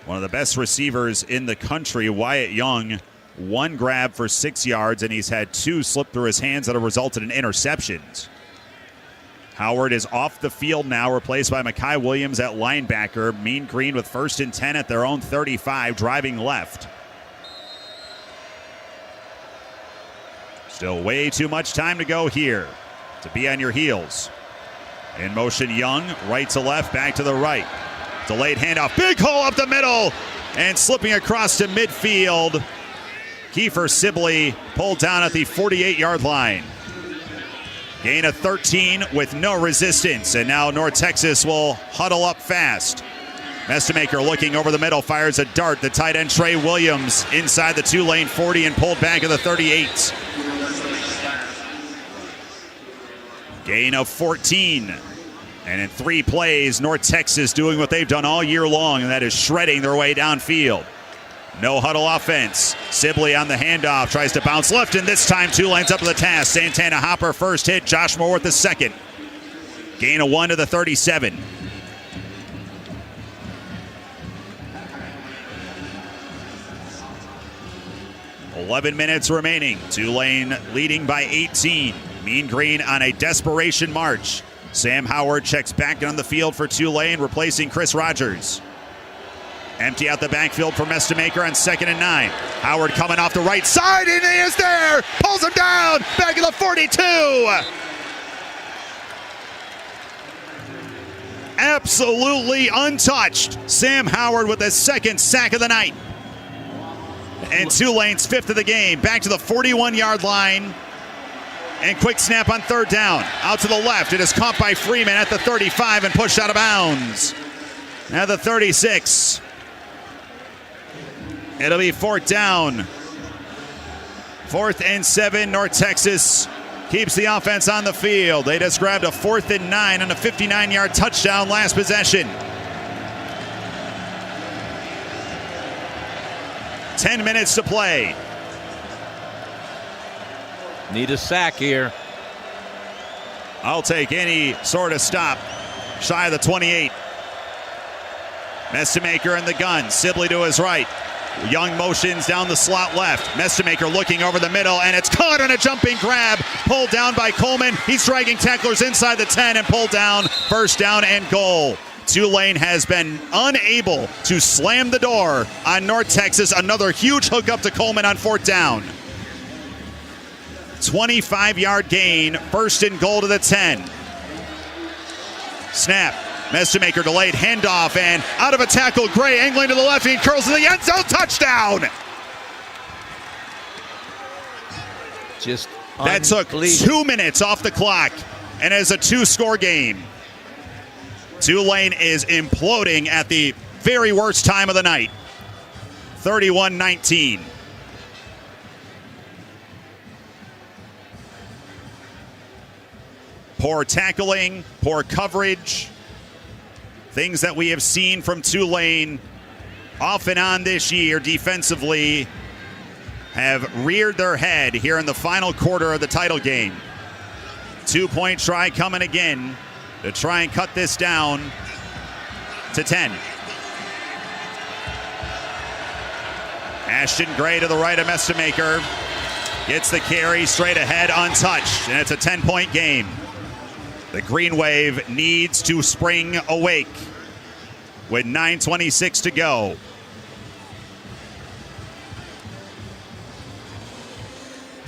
One of the best receivers in the country, Wyatt Young, 1 grab for 6 yards, and he's had 2 slip through his hands that have resulted in interceptions. Howard is off the field now, replaced by Mekhi Williams at linebacker. Mean Green with 1st and 10 at their own 35, driving left. Still way too much time to go here to be on your heels. In motion, Young, right to left, back to the right. Delayed handoff, big hole up the middle, and slipping across to midfield. Kiefer Sibley pulled down at the 48-yard line. Gain of 13 with no resistance, and now North Texas will huddle up fast. Mestemaker looking over the middle, fires a dart. The tight end Trey Williams inside the Tulane 40 and pulled back at the 38. Gain of 14. And in 3 plays, North Texas doing what they've done all year long, and that is shredding their way downfield. No huddle offense. Sibley on the handoff, tries to bounce left, and this time Tulane's up to the task. Santana Hopper first hit, Josh Moore the second. Gain of 1 to the 37. .11 minutes remaining. Tulane leading by 18. Mean Green on a desperation march. Sam Howard checks back on the field for Tulane, replacing Chris Rogers. Empty out the backfield for Mestemaker on 2nd and 9. Howard coming off the right side, and he is there! Pulls him down! Back at the 42! Absolutely untouched. Sam Howard with his 2nd sack of the night. And Tulane's 5th of the game. Back to the 41-yard line. And quick snap on 3rd down. Out to the left. It is caught by Freeman at the 35 and pushed out of bounds. Now the 36. It'll be 4th down. 4th and 7. North Texas keeps the offense on the field. They just grabbed a 4th and 9 on a 59-yard touchdown last possession. 10 minutes to play. Need a sack here. I'll take any sort of stop. Shy of the 28. Mestemaker in the gun. Sibley to his right. Young motions down the slot left. Mestemaker looking over the middle, and it's caught on a jumping grab. Pulled down by Coleman. He's dragging tacklers inside the 10 and pulled down. First down and goal. Tulane has been unable to slam the door on North Texas. Another huge hookup to Coleman on 4th down. 25-yard gain, 1st and goal to the 10. Snap. Mestemaker delayed handoff, and out of a tackle, Gray angling to the left, he curls to the end zone, touchdown! That took 2 minutes off the clock, and as a 2-score game. Tulane is imploding at the very worst time of the night. 31-19. Poor tackling, poor coverage. Things that we have seen from Tulane off and on this year defensively have reared their head here in the final quarter of the title game. 2-point try coming again to try and cut this down to 10. Ashton Gray to the right of Mestemaker. Gets the carry straight ahead untouched, and it's a 10-point game. The Green Wave needs to spring awake with 9:26 to go.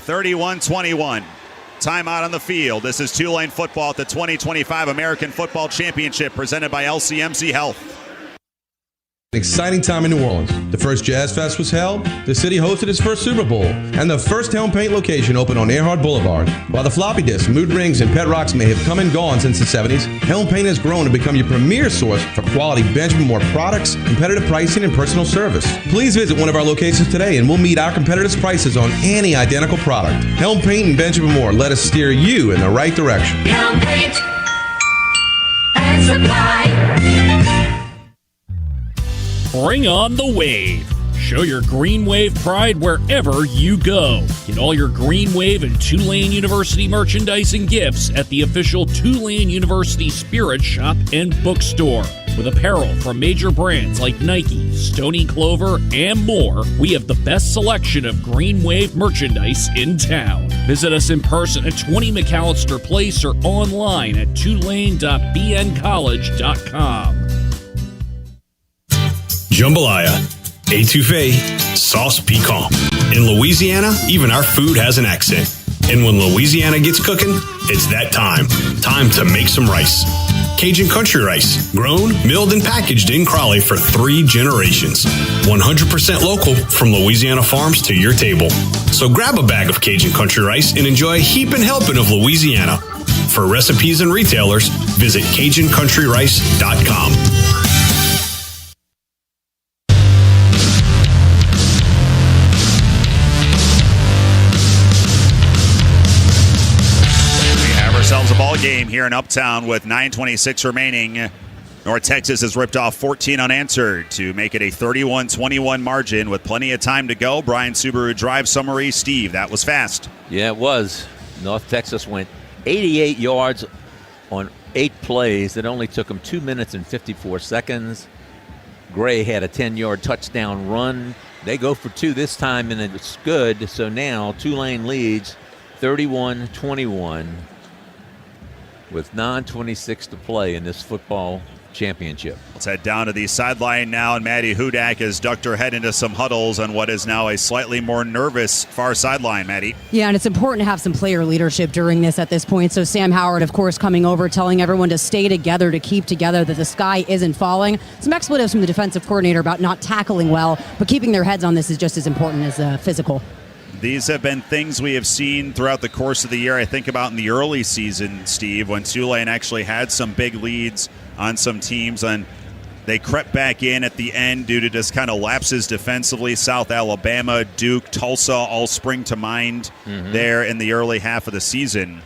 (31-21). Timeout on the field. This is Tulane football at the 2025 American Football Championship presented by LCMC Health. An exciting time in New Orleans. The first Jazz Fest was held, the city hosted its first Super Bowl, and the first Helm Paint location opened on Earhart Boulevard. While the floppy disks, mood rings, and pet rocks may have come and gone since the 70s, Helm Paint has grown to become your premier source for quality Benjamin Moore products, competitive pricing, and personal service. Please visit one of our locations today and we'll meet our competitors' prices on any identical product. Helm Paint and Benjamin Moore, let us steer you in the right direction. Helm Paint and Supply. Bring on the wave. Show your Green Wave pride wherever you go. Get all your Green Wave and Tulane University merchandise and gifts at the official Tulane University Spirit Shop and Bookstore. With apparel from major brands like Nike, Stony Clover, and more, we have the best selection of Green Wave merchandise in town. Visit us in person at 20 McAllister Place or online at tulane.bncollege.com. Jambalaya, étouffée, sauce piquant. In Louisiana, even our food has an accent. And when Louisiana gets cooking, it's that time. Time to make some rice. Cajun Country Rice, grown, milled, and packaged in Crowley for 3 generations. 100% local from Louisiana farms to your table. So grab a bag of Cajun Country Rice and enjoy a heaping helping of Louisiana. For recipes and retailers, visit CajunCountryRice.com. A ball game here in Uptown with 9:26 remaining. North Texas has ripped off 14 unanswered to make it a 31-21 margin with plenty of time to go. Brian Subaru drive summary. Steve, that was fast. Yeah, it was. North Texas went 88 yards on 8 plays. It only took them 2 minutes and 54 seconds. Gray had a 10-yard touchdown run. They go for 2 this time, and it's good. So now Tulane leads 31-21. with 9:26 to play in this football championship. Let's head down to the sideline now, and Maddie Hudak has ducked her head into some huddles on what is now a slightly more nervous far sideline, Maddie. Yeah, and it's important to have some player leadership during this at this point. So Sam Howard, of course, coming over, telling everyone to stay together, to keep together, that the sky isn't falling. Some expletives from the defensive coordinator about not tackling well, but keeping their heads on this is just as important as physical. These have been things we have seen throughout the course of the year. I think about in the early season, Steve, when Tulane actually had some big leads on some teams, and they crept back in at the end due to just kind of lapses defensively. South Alabama, Duke, Tulsa all spring to mind there in the early half of the season.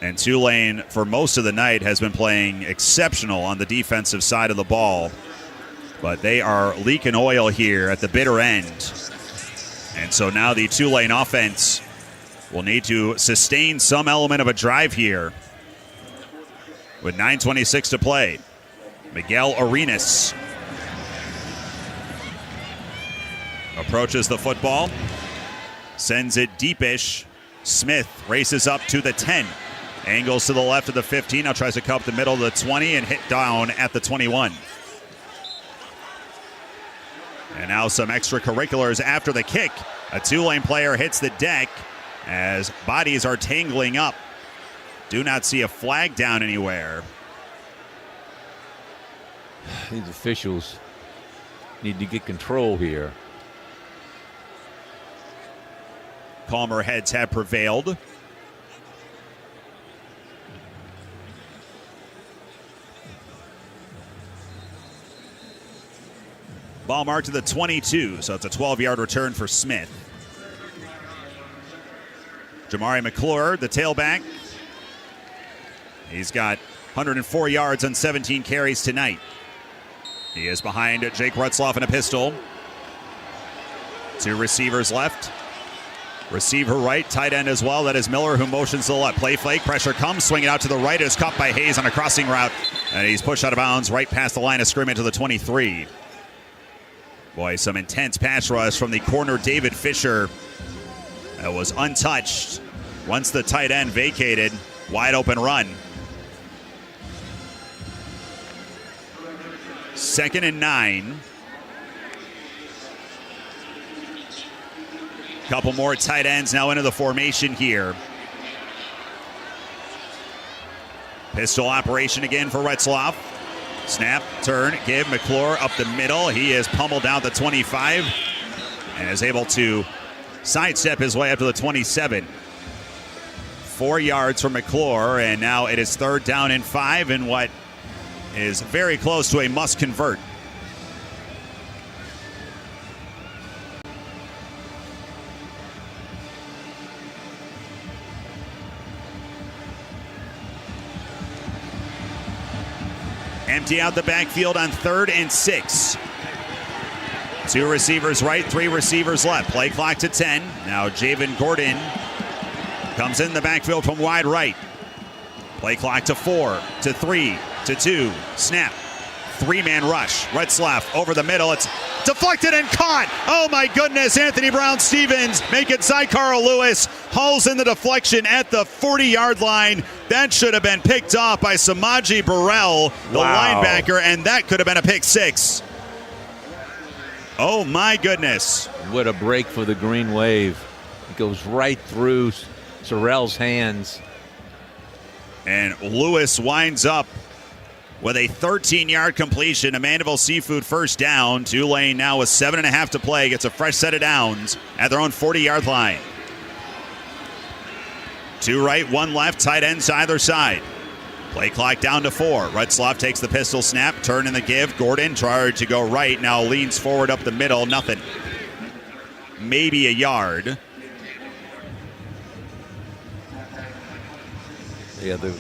And Tulane, for most of the night, has been playing exceptional on the defensive side of the ball. But they are leaking oil here at the bitter end. And so now the Tulane offense will need to sustain some element of a drive here with 9:26 to play. Miguel Arenas approaches the football, sends it deepish. Smith races up to the 10, angles to the left of the 15, now tries to come up the middle of the 20 and hit down at the 21. And now some extracurriculars after the kick. A Tulane player hits the deck as bodies are tangling up. Do not see a flag down anywhere. These officials need to get control here. Calmer heads have prevailed. Ball marked to the 22, so it's a 12-yard return for Smith. Jamari McClure, the tailback. He's got 104 yards on 17 carries tonight. He is behind Jake Rutzloff in a pistol. 2 receivers left. Receiver right, tight end as well. That is Miller, who motions to the left. Play fake, pressure comes, swinging out to the right. Is caught by Hayes on a crossing route. And he's pushed out of bounds right past the line of scrimmage to the 23. Boy, some intense pass rush from the corner, David Fisher. That was untouched. Once the tight end vacated, wide open run. 2nd and 9. Couple more tight ends now into the formation here. Pistol operation again for Retzloff. Snap, turn, give McClure up the middle. He is pummeled down the 25 and is able to sidestep his way up to the 27. 4 yards for McClure, and now it is 3rd down and 5 in what is very close to a must convert. Empty out the backfield on 3rd and 6. 2 receivers right, 3 receivers left. Play clock to 10. Now Javen Gordon comes in the backfield from wide right. Play clock to 4, to 3, to 2. Snap. 3-man rush. Retzloff over the middle. It's deflected and caught. Oh my goodness. Anthony Brown-Stevens make it side. Carl Lewis hauls in the deflection at the 40-yard line. That should have been picked off by Samaji Burrell, the linebacker, and that could have been a pick 6. Oh my goodness. What a break for the Green Wave. It goes right through Sorrell's hands. And Lewis winds up with a 13-yard completion. A Mandeville Seafood first down. Tulane now with 7.5 to play gets a fresh set of downs at their own 40-yard line. 2 right, 1 left, tight ends either side. Play clock down to 4. Retzloff takes the pistol snap, turn in the give. Gordon tried to go right, now leans forward up the middle, nothing. Maybe a yard. Yeah, the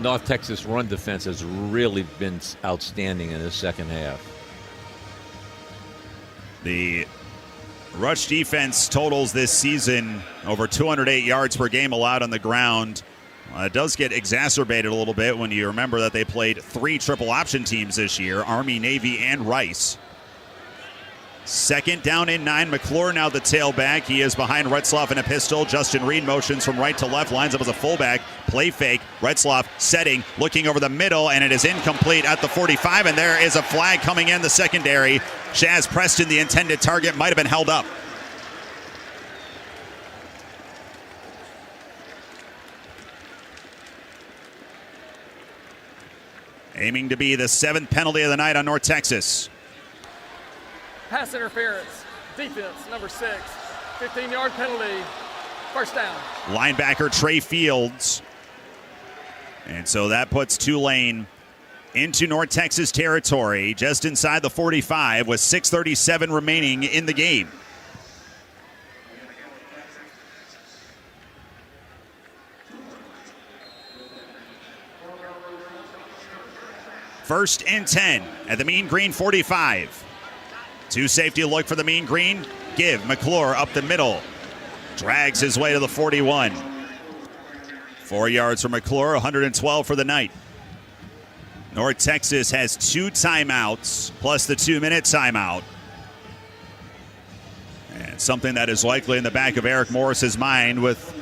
North Texas run defense has really been outstanding in the second half. The rush defense totals this season over 208 yards per game allowed on the ground. It does get exacerbated a little bit when you remember that they played 3 triple option teams this year, Army, Navy, and Rice. 2nd down and 9. McClure now the tailback. He is behind Retzloff in a pistol. Justin Reed motions from right to left, lines up as a fullback. Play fake. Retzloff setting, looking over the middle, and it is incomplete at the 45, and there is a flag coming in the secondary. Shaz Preston, the intended target, might have been held up. Aiming to be the 7th penalty of the night on North Texas. Pass interference, defense, number 6. 15-yard penalty, first down. Linebacker Trey Fields. And so that puts Tulane into North Texas territory, just inside the 45 with 6:37 remaining in the game. First and 10 at the Mean Green 45. 2 safety look for the Mean Green. Give McClure up the middle. Drags his way to the 41. 4 yards for McClure, 112 for the night. North Texas has 2 timeouts plus the 2-minute timeout. And something that is likely in the back of Eric Morris's mind with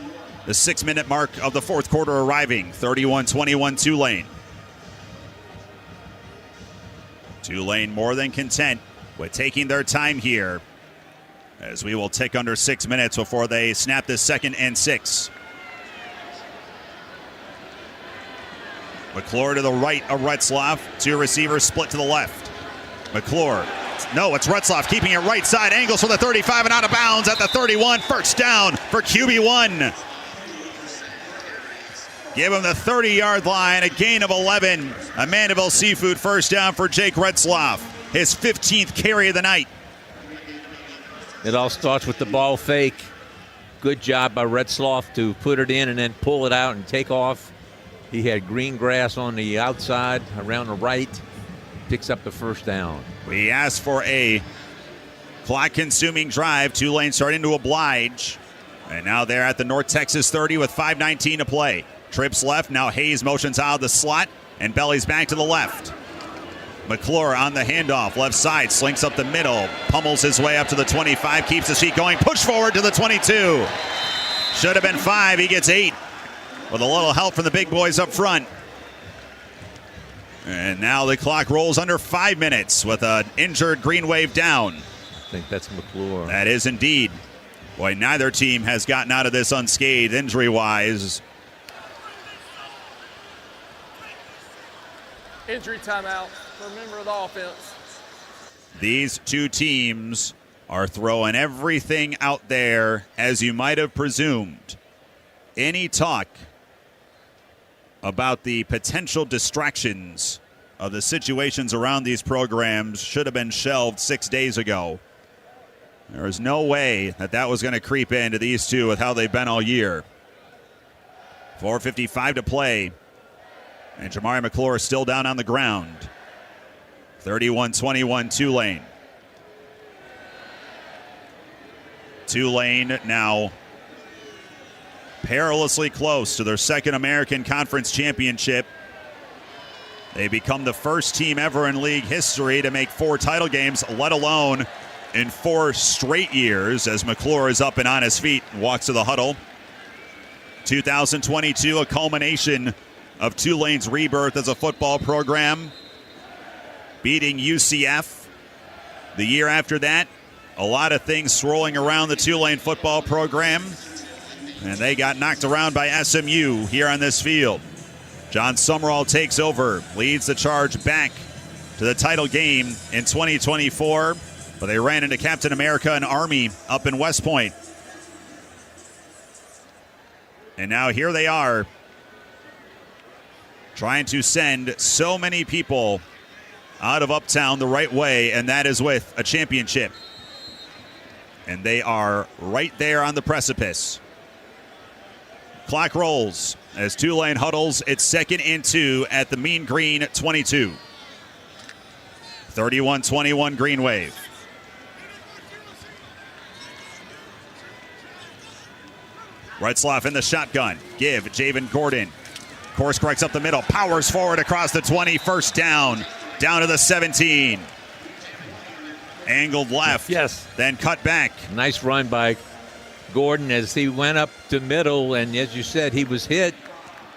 the 6-minute mark of the 4th quarter arriving. 31-21 Tulane. Tulane more than content with taking their time here, as we will tick under 6 minutes before they snap this 2nd and 6. McClure to the right of Retzloff. 2 receivers split to the left. McClure. No, it's Retzloff keeping it right side. Angles for the 35 and out of bounds at the 31. First down for QB1. Give him the 30-yard line. A gain of 11. A Mandeville Seafood first down for Jake Retzloff. His 15th carry of the night. It all starts with the ball fake. Good job by Retzloff to put it in and then pull it out and take off. He had green grass on the outside, around the right. Picks up the first down. We asked for a clock-consuming drive. Tulane starting to oblige. And now they're at the North Texas 30 with 5:19 to play. Trips left. Now Hayes motions out of the slot and bellies back to the left. McClure on the handoff, left side, slinks up the middle, pummels his way up to the 25, keeps his feet going, push forward to the 22. Should have been 5, he gets 8 with a little help from the big boys up front. And now the clock rolls under 5 minutes with an injured Green Wave down. I think that's McClure. That is indeed. Boy, neither team has gotten out of this unscathed injury-wise. Injury timeout for a member of the offense. These 2 teams are throwing everything out there, as you might have presumed. Any talk about the potential distractions of the situations around these programs should have been shelved 6 days ago. There is no way that that was going to creep into these 2 with how they've been all year. 4:55 to play. And Jamari McClure still down on the ground. 31-21 Tulane. Tulane now perilously close to their 2nd American Conference championship. They become the first team ever in league history to make 4 title games, let alone in 4 straight years, as McClure is up and on his feet and walks to the huddle. 2022, a culmination of Tulane's rebirth as a football program, beating UCF. The year after that, a lot of things swirling around the Tulane football program, and they got knocked around by SMU here on this field. John Summerall takes over, leads the charge back to the title game in 2024, but they ran into Captain America and Army up in West Point. And now here they are, trying to send so many people out of Uptown the right way, and that is with a championship. And they are right there on the precipice. Clock rolls as Tulane huddles. It's 2nd and 2 at the Mean Green 22. 31-21 Green Wave. Retzloff in the shotgun. Give Javen Gordon. Course corrects up the middle. Powers forward across the 20. First down. Down to the 17. Angled left. Yes. Then cut back. Nice run by Gordon as he went up to middle, and as you said, he was hit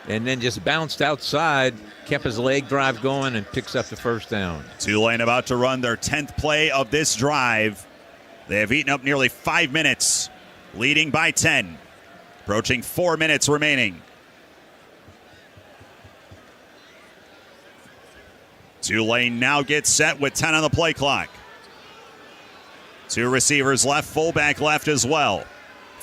and then just bounced outside, kept his leg drive going, and picks up the first down. Tulane about to run their 10th play of this drive. They have eaten up nearly 5 minutes, leading by 10. Approaching 4 minutes remaining. Tulane now gets set with 10 on the play clock. 2 receivers left, fullback left as well.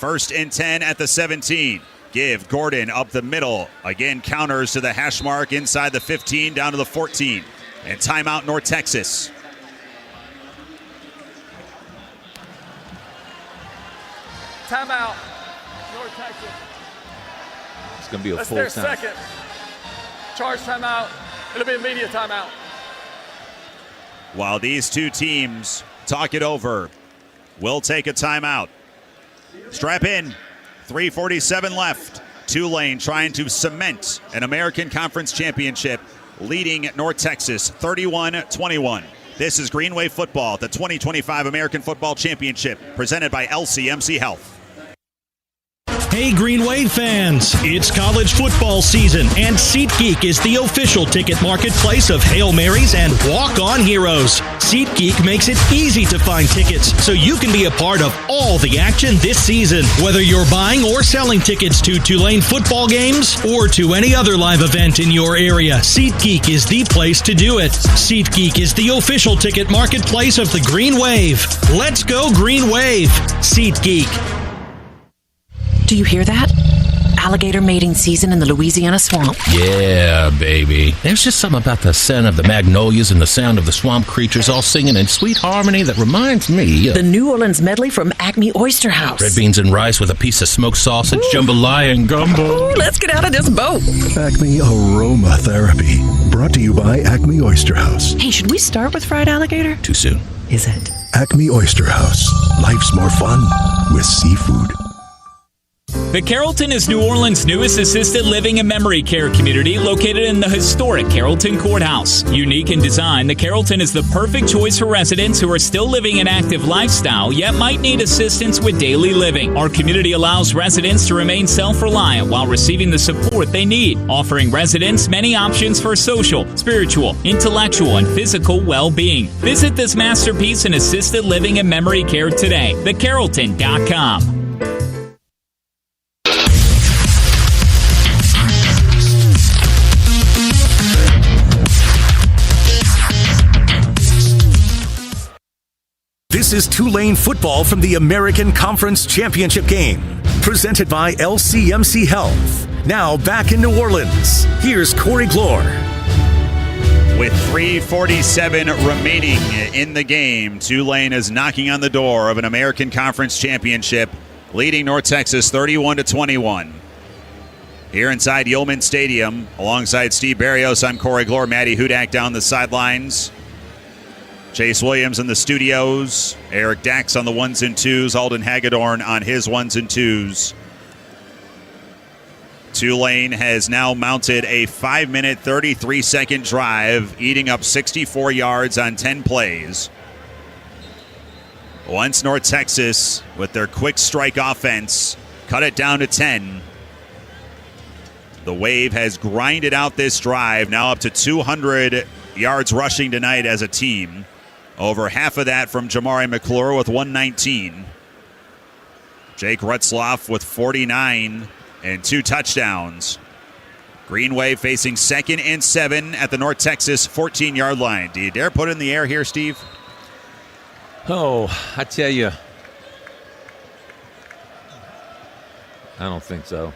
1st and 10 at the 17. Give Gordon up the middle. Again, counters to the hash mark inside the 15 down to the 14. And timeout North Texas. Timeout North Texas. It's going to be a That's full their time. second. Charge timeout. It'll be immediate timeout. While these two teams talk it over, we'll take a timeout. Strap in. 3:47 left. Tulane trying to cement an American Conference championship, leading North Texas 31-21. This is Green Wave Football, the 2025 American Football Championship, presented by LCMC Health. Hey Green Wave fans, it's college football season and SeatGeek is the official ticket marketplace of Hail Marys and walk-on heroes. SeatGeek makes it easy to find tickets so you can be a part of all the action this season. Whether you're buying or selling tickets to Tulane football games or to any other live event in your area, SeatGeek is the place to do it. SeatGeek is the official ticket marketplace of the Green Wave. Let's go Green Wave. SeatGeek. Do you hear that? Alligator mating season in the Louisiana swamp. Yeah, baby. There's just something about the scent of the magnolias and the sound of the swamp creatures all singing in sweet harmony that reminds me of the New Orleans medley from Acme Oyster House. Red beans and rice with a piece of smoked sausage, jambalaya and gumbo. Ooh, let's get out of this boat. Acme Aromatherapy. Brought to you by Acme Oyster House. Hey, should we start with fried alligator? Too soon. Is it? Acme Oyster House. Life's more fun with seafood. The Carrollton is New Orleans' newest assisted living and memory care community located in the historic Carrollton Courthouse. Unique in design, the Carrollton is the perfect choice for residents who are still living an active lifestyle yet might need assistance with daily living. Our community allows residents to remain self-reliant while receiving the support they need, offering residents many options for social, spiritual, intellectual, and physical well-being. Visit this masterpiece in assisted living and memory care today. thecarrollton.com. This is Tulane football from the American Conference Championship game, presented by LCMC Health. Now back in New Orleans, here's Corey Glore. With 3:47 remaining in the game, Tulane is knocking on the door of an American Conference Championship, leading North Texas 31-21. Here inside Yulman Stadium, alongside Steve Barrios, I'm Corey Glore. Maddie Hudak down the sidelines. Chase Williams in the studios. Eric Dax on the ones and twos. Alden Hagedorn on his ones and twos. Tulane has now mounted a 5-minute, 33-second drive, eating up 64 yards on 10 plays. Once North Texas, with their quick strike offense, cut it down to 10. The Wave has grinded out this drive, now up to 200 yards rushing tonight as a team. Over half of that from Jamari McClure with 119. Jake Retzloff with 49 and 2 touchdowns. Green Wave facing 2nd and 7 at the North Texas 14-yard line. Do you dare put it in the air here, Steve? Oh, I tell you, I don't think so.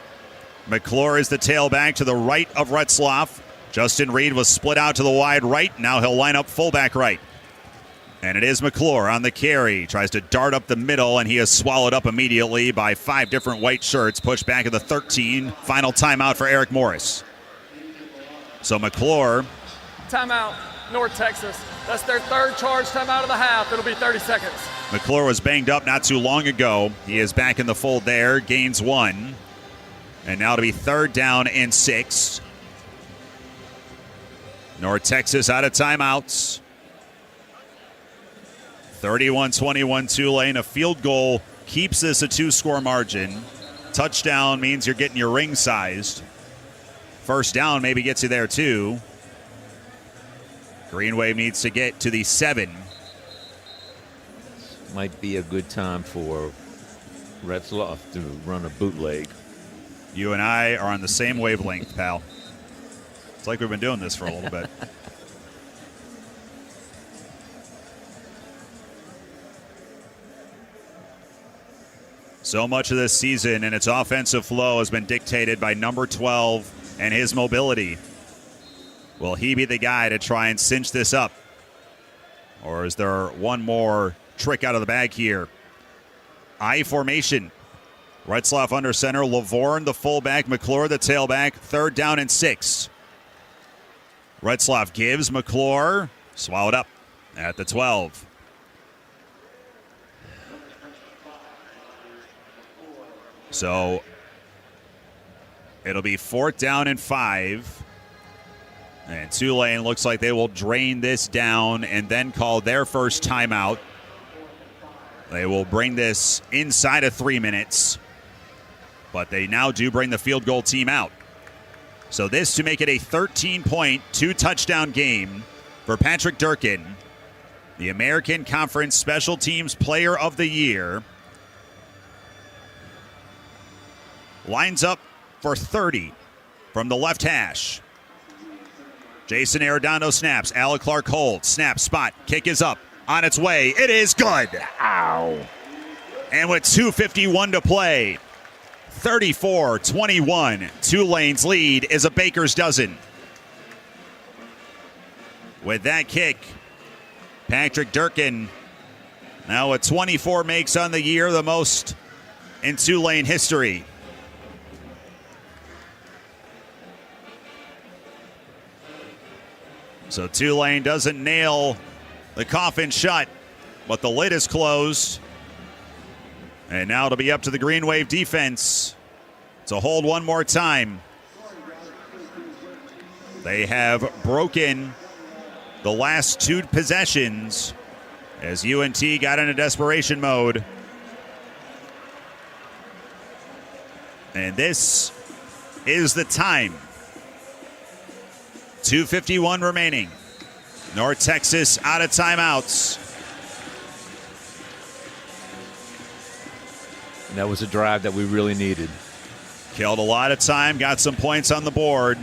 McClure is the tailback to the right of Retzloff. Justin Reed was split out to the wide right. Now he'll line up fullback right. And it is McClure on the carry. Tries to dart up the middle, and he is swallowed up immediately by 5 different white shirts. Pushed back at the 13. Final timeout for Eric Morris. So McClure. Timeout, North Texas. That's their 3rd charge timeout of the half. It'll be 30 seconds. McClure was banged up not too long ago. He is back in the fold there. Gains 1. And now to be 3rd down and 6. North Texas out of timeouts. 31-21 Tulane. A field goal keeps this a 2-score margin. Touchdown means you're getting your ring sized. First down maybe gets you there too. Green Wave needs to get to the 7. Might be a good time for Retzloff to run a bootleg. You and I are on the same wavelength, pal. It's like we've been doing this for a little bit. So much of this season and its offensive flow has been dictated by number 12 and his mobility. Will he be the guy to try and cinch this up? Or is there one more trick out of the bag here? I formation. Retzloff under center. Lavorne the fullback. McClure the tailback. 3rd down and 6. Retzloff gives. McClure swallowed up at the 12. So it'll be 4th down and 5. And Tulane looks like they will drain this down and then call their first timeout. They will bring this inside of 3 minutes. But they now do bring the field goal team out. So this to make it a 13-point, 2-touchdown game for Patrick Durkin, the American Conference Special Teams Player of the Year. Lines up for 30 from the left hash. Jason Arredondo snaps. Alec Clark holds. Snap, spot. Kick is up. On its way. It is good. Ow. And with 2:51 to play, 34-21. Tulane's lead is a baker's dozen. With that kick, Patrick Durkin now a 24 makes on the year, the most in Tulane history. So Tulane doesn't nail the coffin shut, but the lid is closed. And now it'll be up to the Green Wave defense to hold one more time. They have broken the last 2 possessions as UNT got into desperation mode. And this is the time. 2:51 remaining. North Texas out of timeouts. And that was a drive that we really needed. Killed a lot of time, got some points on the board.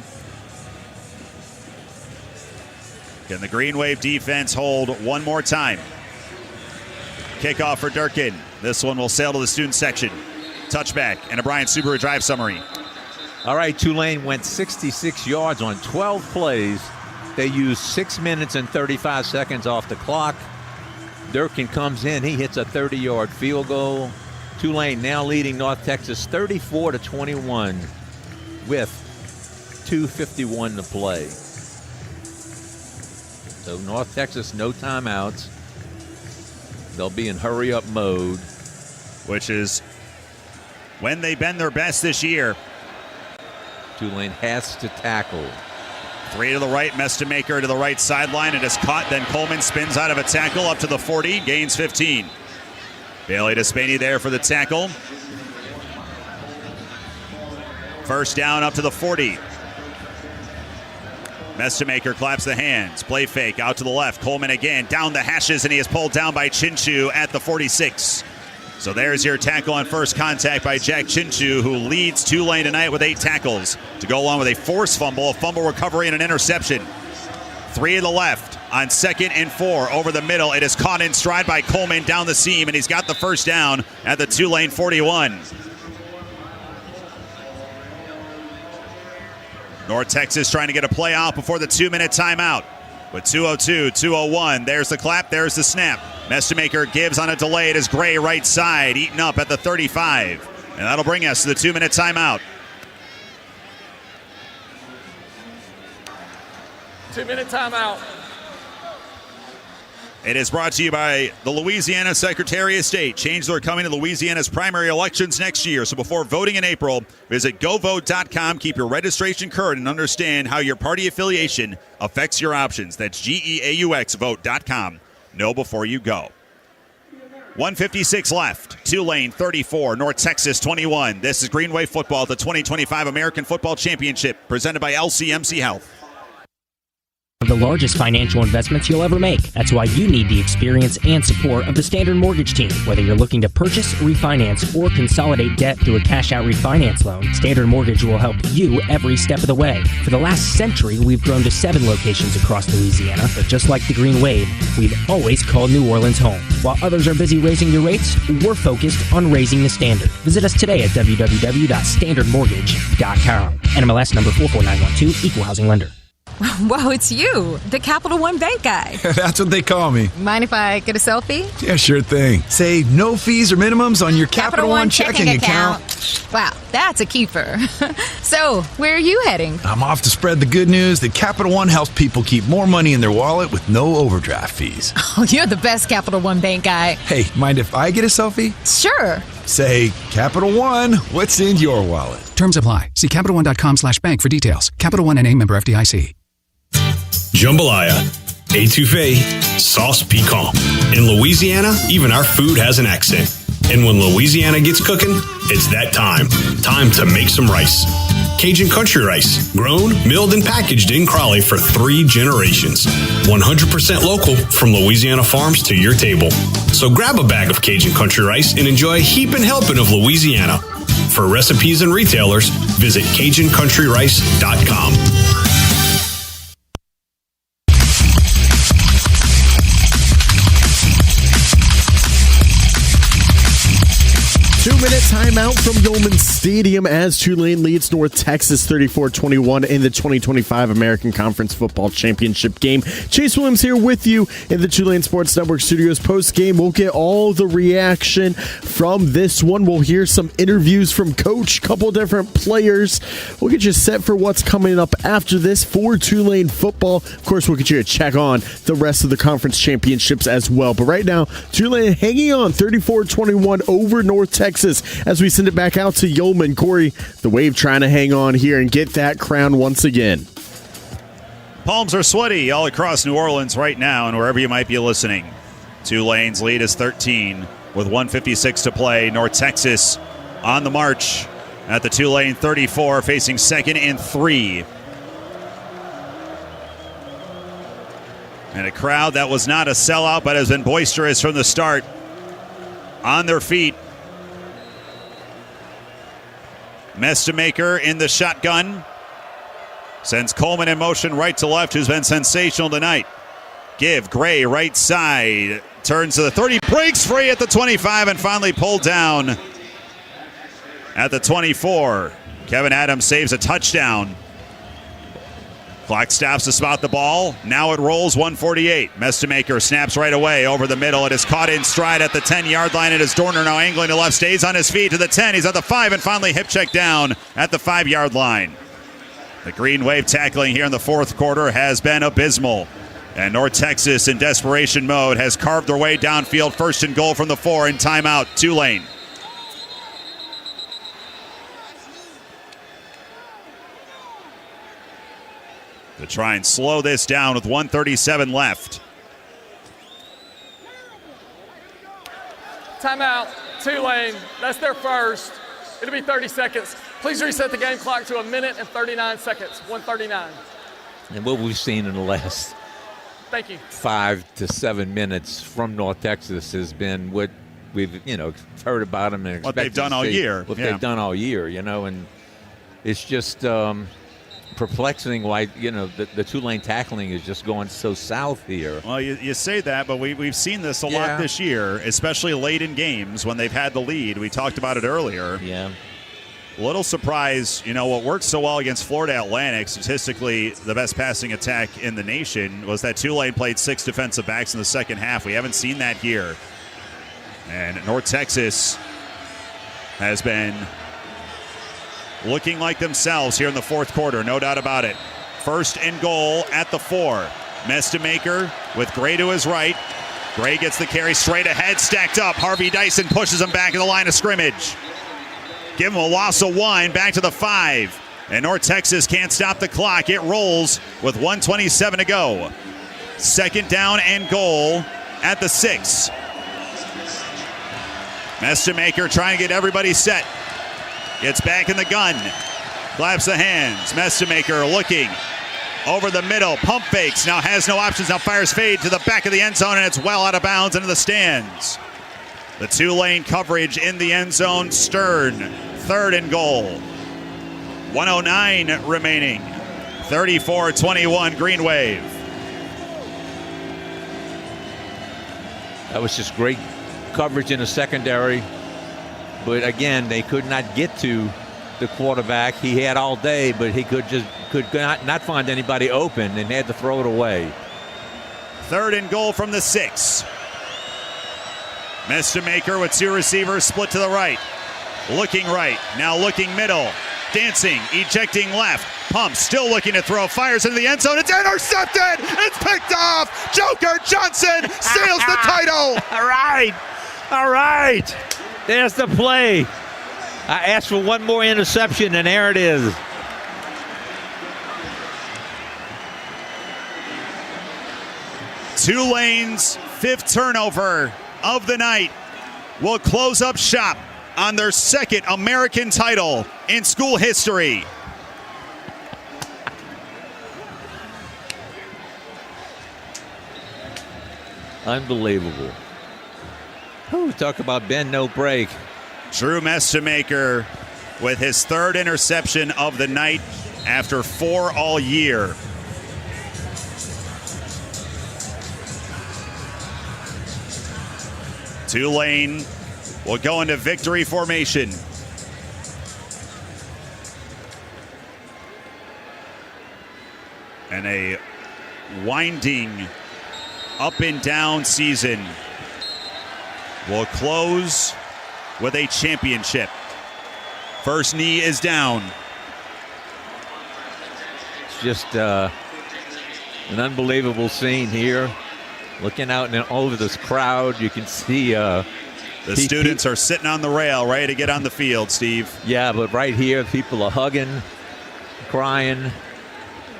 Can the Green Wave defense hold one more time? Kickoff for Durkin. This one will sail to the student section. Touchback and a Bryant Subaru drive summary. All right, Tulane went 66 yards on 12 plays. They used 6 minutes and 35 seconds off the clock. Durkin comes in. He hits a 30-yard field goal. Tulane now leading North Texas 34-21 with 2:51 to play. So North Texas, no timeouts. They'll be in hurry-up mode. Which is when they've been their best this year. Tulane has to tackle. 3 to the right, Mestemaker to the right sideline. It is caught, then Coleman spins out of a tackle up to the 40, gains 15. Bailey Despaney there for the tackle. First down up to the 40. Mestemaker claps the hands. Play fake out to the left. Coleman again down the hashes, and he is pulled down by Chinchu at the 46. So there's your tackle on first contact by Jack Chinchu, who leads Tulane tonight with 8 tackles to go along with a forced fumble, a fumble recovery, and an interception. 3 to the left on 2nd and 4. Over the middle, it is caught in stride by Coleman down the seam, and he's got the first down at the Tulane 41. North Texas trying to get a play out before the 2-minute timeout. With 2:02, 2:01, there's the clap, there's the snap. Mestemaker gives on a delay. It is Gray right side, eaten up at the 35. And that'll bring us to the 2-minute timeout. 2-minute timeout. It is brought to you by the Louisiana Secretary of State. Changes are coming to Louisiana's primary elections next year. So before voting in April, visit govote.com. Keep your registration current and understand how your party affiliation affects your options. That's GEAUX vote.com. Know before you go. 1:56 left. Tulane 34, North Texas 21. This is Green Wave Football at the 2025 American Football Championship, presented by LCMC Health. The largest financial investments you'll ever make. That's why you need the experience and support of the Standard Mortgage team. Whether you're looking to purchase, refinance, or consolidate debt through a cash-out refinance loan, Standard Mortgage will help you every step of the way. For the last century, we've grown to 7 locations across Louisiana, but just like the Green Wave, we've always called New Orleans home. While others are busy raising your rates, we're focused on raising the standard. Visit us today at www.standardmortgage.com. NMLS number 44912, Equal Housing Lender. Wow, it's you, the Capital One Bank guy. That's what they call me. Mind if I get a selfie? Yeah, sure thing. Say no fees or minimums on your Capital One checking account. Wow, that's a keeper. So, where are you heading? I'm off to spread the good news that Capital One helps people keep more money in their wallet with no overdraft fees. Oh, you're the best Capital One Bank guy. Hey, mind if I get a selfie? Sure. Say, Capital One, what's in your wallet? Terms apply. See CapitalOne.com/bank for details. Capital One N.A. member FDIC. Jambalaya, étouffée, sauce piquant. In Louisiana, even our food has an accent. And when Louisiana gets cooking, it's that time. Time to make some rice. Cajun country rice, grown, milled, and packaged in Crawley for 3 generations. 100% local from Louisiana farms to your table. So grab a bag of Cajun country rice and enjoy a heaping helping of Louisiana. For recipes and retailers, visit CajunCountryRice.com. 2-minute timeout from Yulman Stadium as Tulane leads North Texas 34-21 in the 2025 American Conference Football Championship game. Chase Williams here with you in the Tulane Sports Network studios post-game. We'll get all the reaction from this one. We'll hear some interviews from Coach, a couple different players. We'll get you set for what's coming up after this for Tulane football. Of course, we'll get you a check on the rest of the conference championships as well. But right now, Tulane hanging on 34-21 over North Texas as we send it back out to Yulman. Corey, the Wave trying to hang on here and get that crown once again. Palms are sweaty all across New Orleans right now and wherever you might be listening. Tulane's lead is 13 with 1:56 to play. North Texas on the march at the Tulane 34, facing 2nd and 3. And a crowd that was not a sellout but has been boisterous from the start. On their feet. Mestemaker in the shotgun. Sends Coleman in motion right to left, who's been sensational tonight. Give Gray right side. Turns to the 30, breaks free at the 25, and finally pulled down at the 24. Kevin Adams saves a touchdown. Clock stops to spot the ball. Now it rolls 1:48. Mestemaker snaps right away over the middle. It is caught in stride at the 10-yard line. It is Dorner now angling to left, stays on his feet to the 10. He's at the 5 and finally hip check down at the 5-yard line. The Green Wave tackling here in the fourth quarter has been abysmal. And North Texas in desperation mode has carved their way downfield. 1st and goal from the 4 in timeout. Tulane. To try and slow this down with 1:37 left. Timeout, Tulane. That's their first. It'll be 30 seconds. Please reset the game clock to 1 minute and 39 seconds. 1:39. And what we've seen in the last Thank you. 5 to 7 minutes from North Texas has been what we've heard about them and what they've done all year. What they've done all year, and it's just perplexing why the Tulane tackling is just going so south here. Well, you say that, but we've seen this a lot this year, especially late in games when they've had the lead. We talked about it earlier. Yeah. A little surprised, what worked so well against Florida Atlantic, statistically the best passing attack in the nation, was that Tulane played 6 defensive backs in the second half. We haven't seen that here. And North Texas has been looking like themselves here in the fourth quarter, no doubt about it. First and goal at the 4. Mestemaker with Gray to his right. Gray gets the carry straight ahead, stacked up. Harvey Dyson pushes him back in the line of scrimmage. Give him a loss of 1, back to the 5. And North Texas can't stop the clock. It rolls with 1:27 to go. Second down and goal at the 6. Mestemaker trying to get everybody set. Gets back in the gun. Claps the hands. Mestemaker looking over the middle. Pump fakes. Now has no options. Now fires fade to the back of the end zone, and it's well out of bounds into the stands. The Tulane coverage in the end zone. Stern, third and goal. 1:09 remaining. 34-21 Green Wave. That was just great coverage in the secondary. But again, they could not get to the quarterback. He had all day, but he could not find anybody open and had to throw it away. Third and goal from the 6. Mestemaker with 2 receivers split to the right. Looking right, now looking middle. Dancing, ejecting left. Pumps, still looking to throw. Fires into the end zone. It's intercepted! It's picked off! Joker Johnson seals the title! All right. There's the play. I asked for one more interception, and there it is. Tulane's 5th turnover of the night will close up shop on their 2nd American title in school history. Unbelievable. Ooh, talk about bend, no break. Drew Mestemaker with his 3rd interception of the night after 4 all year. Tulane will go into victory formation. And a winding up and down season will close with a championship. First knee is down. It's just an unbelievable scene here. Looking out and over this crowd, you can see the students are sitting on the rail, ready to get on the field, Steve. Yeah, but right here, people are hugging, crying.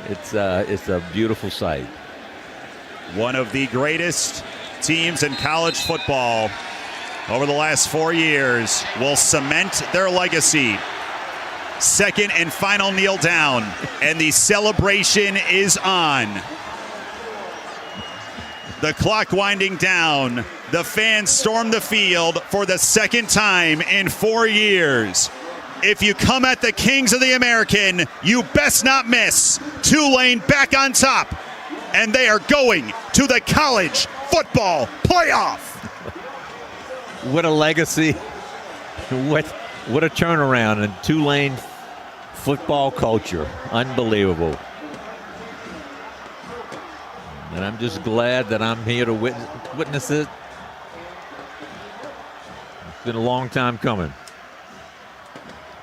It's a beautiful sight. One of the greatest teams in college football over the last 4 years will cement their legacy. Second and final kneel down, and the celebration is on. The clock winding down. The fans storm the field for the 2nd time in 4 years. If you come at the Kings of the American, you best not miss. Tulane back on top, and they are going to the college football playoff. What a legacy. What a turnaround in Tulane football culture. Unbelievable. And I'm just glad that I'm here to witness it. It's been a long time coming.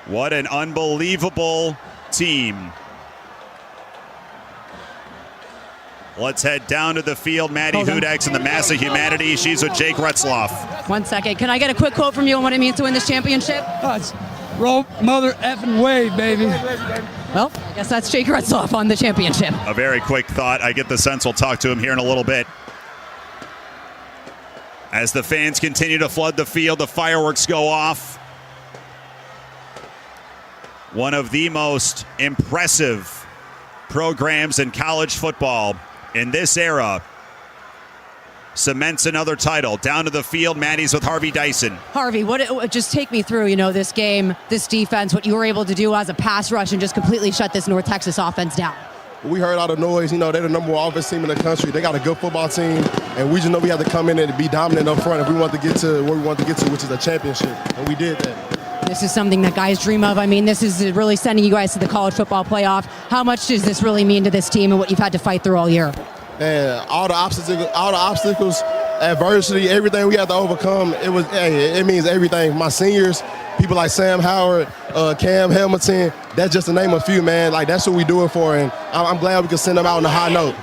What an unbelievable team. Let's head down to the field. Maddie Hudax and the mass of humanity. She's with Jake Retzloff. 1 second. Can I get a quick quote from you on what it means to win this championship? It's roll mother effing wave, baby. Well, I guess that's Jake Retzloff on the championship. A very quick thought. I get the sense we'll talk to him here in a little bit. As the fans continue to flood the field, the fireworks go off. One of the most impressive programs in college football in this era cements another title. Down to the field, Maddie's with Harvey Dyson. Harvey, just take me through, this game, this defense, what you were able to do as a pass rush and just completely shut this North Texas offense down. We heard all the noise. They're the number one offense team in the country. They got a good football team, and we just know we have to come in and be dominant up front if we want to get to where we want to get to, which is a championship, and we did that. This is something that guys dream of. I mean, this is really sending you guys to the college football playoff. How much does this really mean to this team and what you've had to fight through all year? And all the obstacles, adversity, everything we had to overcome, it means everything. My seniors, people like Sam Howard, Cam Hamilton, that's just to name a few, man. Like, that's what we do it for, and I'm glad we can send them out on a high note.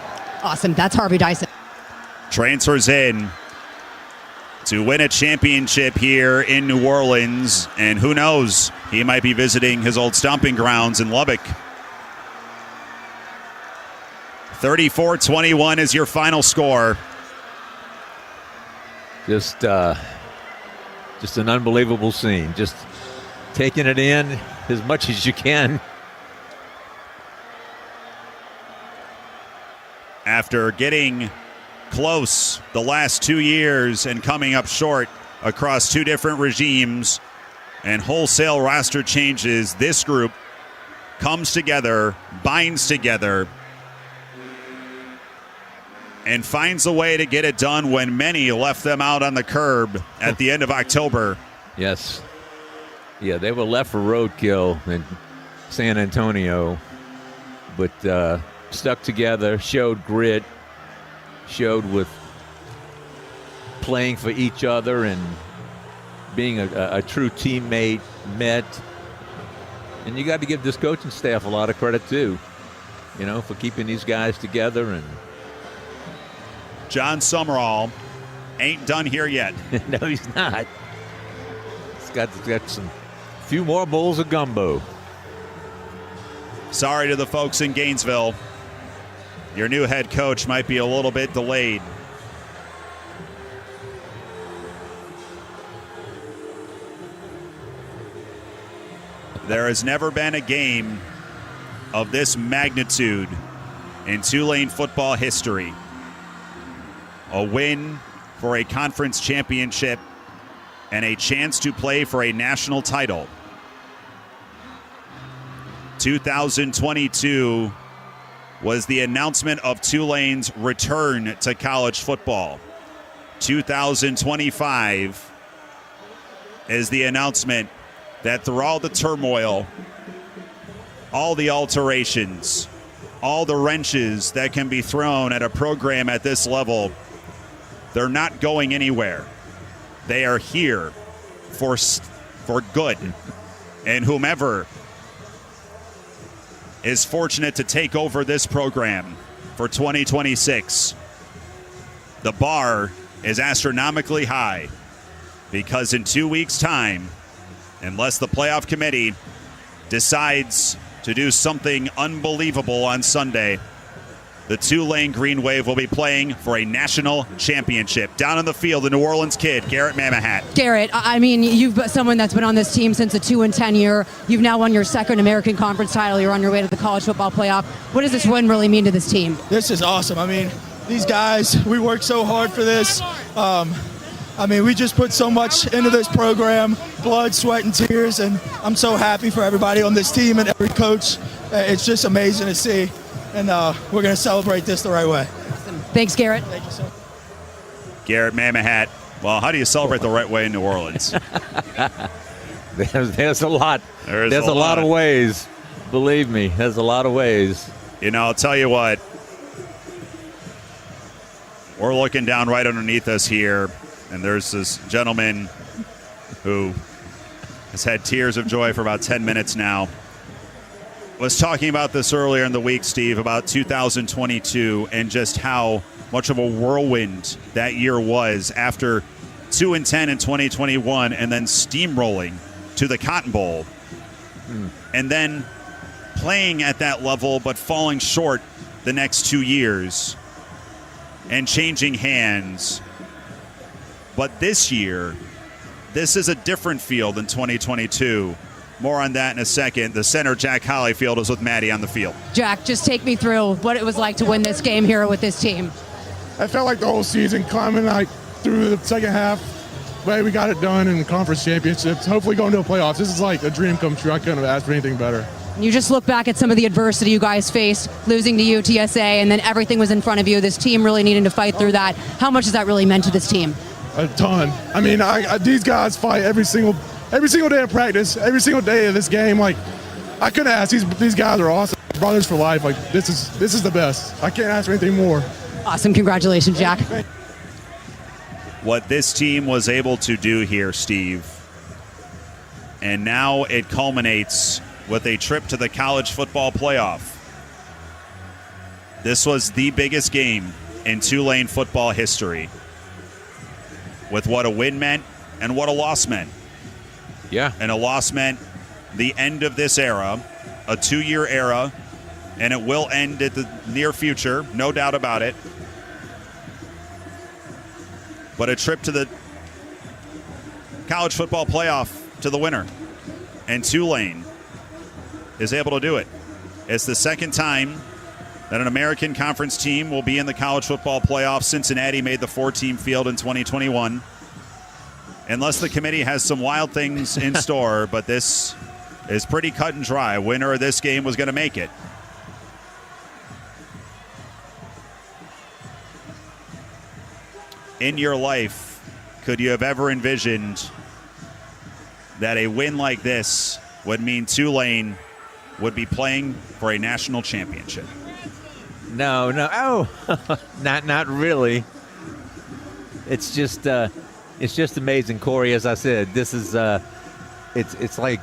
Awesome. That's Harvey Dyson. Transfers in to win a championship here in New Orleans, and who knows, he might be visiting his old stomping grounds in Lubbock. 34-21 is your final score. Just an unbelievable scene. Just taking it in as much as you can. After getting close the last 2 years and coming up short across two different regimes and wholesale roster changes, this group comes together, binds together, and finds a way to get it done when many left them out on the curb at the end of October. Yes. Yeah, they were left for roadkill in San Antonio, but stuck together, showed grit, showed with playing for each other and being a true teammate, met. And you got to give this coaching staff a lot of credit, too, for keeping these guys together. And John Summerall ain't done here yet. No, he's not. He's got some few more bowls of gumbo. Sorry to the folks in Gainesville. Your new head coach might be a little bit delayed. There has never been a game of this magnitude in Tulane football history. A win for a conference championship and a chance to play for a national title. 2022 was the announcement of Tulane's return to college football. 2025 is the announcement that through all the turmoil, all the alterations, all the wrenches that can be thrown at a program at this level, they're not going anywhere. They are here for good. And whomever is fortunate to take over this program for 2026, the bar is astronomically high, because in 2 weeks' time, unless the playoff committee decides to do something unbelievable on Sunday, the Tulane Green Wave will be playing for a national championship. Down on the field, the New Orleans kid, Garrett Mamahat. Garrett, I mean, you've got someone that's been on this team since the 2-10 year. You've now won your second American Conference title. You're on your way to the college football playoff. What does this win really mean to this team? This is awesome. I mean, these guys, we worked so hard for this. We just put so much into this program, blood, sweat, and tears, and I'm so happy for everybody on this team and every coach. It's just amazing to see. And we're going to celebrate this the right way. Awesome. Thanks, Garrett. Thank you, sir. Garrett Mamahat. Well, how do you celebrate the right way in New Orleans? There's a lot. There's a lot of ways. Believe me, there's a lot of ways. I'll tell you what. We're looking down right underneath us here, and there's this gentleman who has had tears of joy for about 10 minutes now. Was talking about this earlier in the week, Steve, about 2022 and just how much of a whirlwind that year was after 2-10 in 2021 and then steamrolling to the Cotton Bowl. And then playing at that level but falling short the next 2 years and changing hands. But this year, this is a different field than 2022. More on that in a second. The center, Jack Hollyfield, is with Maddie on the field. Jack, just take me through what it was like to win this game here with this team. I felt like the whole season climbing like through the second half. But we got it done in the conference championships. Hopefully going to the playoffs. This is like a dream come true. I couldn't have asked for anything better. You just look back at some of the adversity you guys faced, losing to UTSA, and then everything was in front of you. This team really needing to fight through that. How much has that really meant to this team? A ton. I mean, these guys fight every single day of practice, every single day of this game. Like, I couldn't ask. These guys are awesome. Brothers for life. Like, this is the best. I can't ask for anything more. Awesome. Congratulations, Jack. What this team was able to do here, Steve, and now it culminates with a trip to the college football playoff. This was the biggest game in Tulane football history, with what a win meant and what a loss meant. Yeah. And a loss meant the end of this era, a 2-year era, and it will end at the near future, no doubt about it. But a trip to the college football playoff to the winner. And Tulane is able to do it. It's the second time that an American Conference team will be in the college football playoff. Cincinnati made the 4-team field in 2021. Unless the committee has some wild things in store, but this is pretty cut and dry. Winner of this game was going to make it. In your life, could you have ever envisioned that a win like this would mean Tulane would be playing for a national championship? No. Oh, not really. It's just amazing, Corey. As I said, this is it's like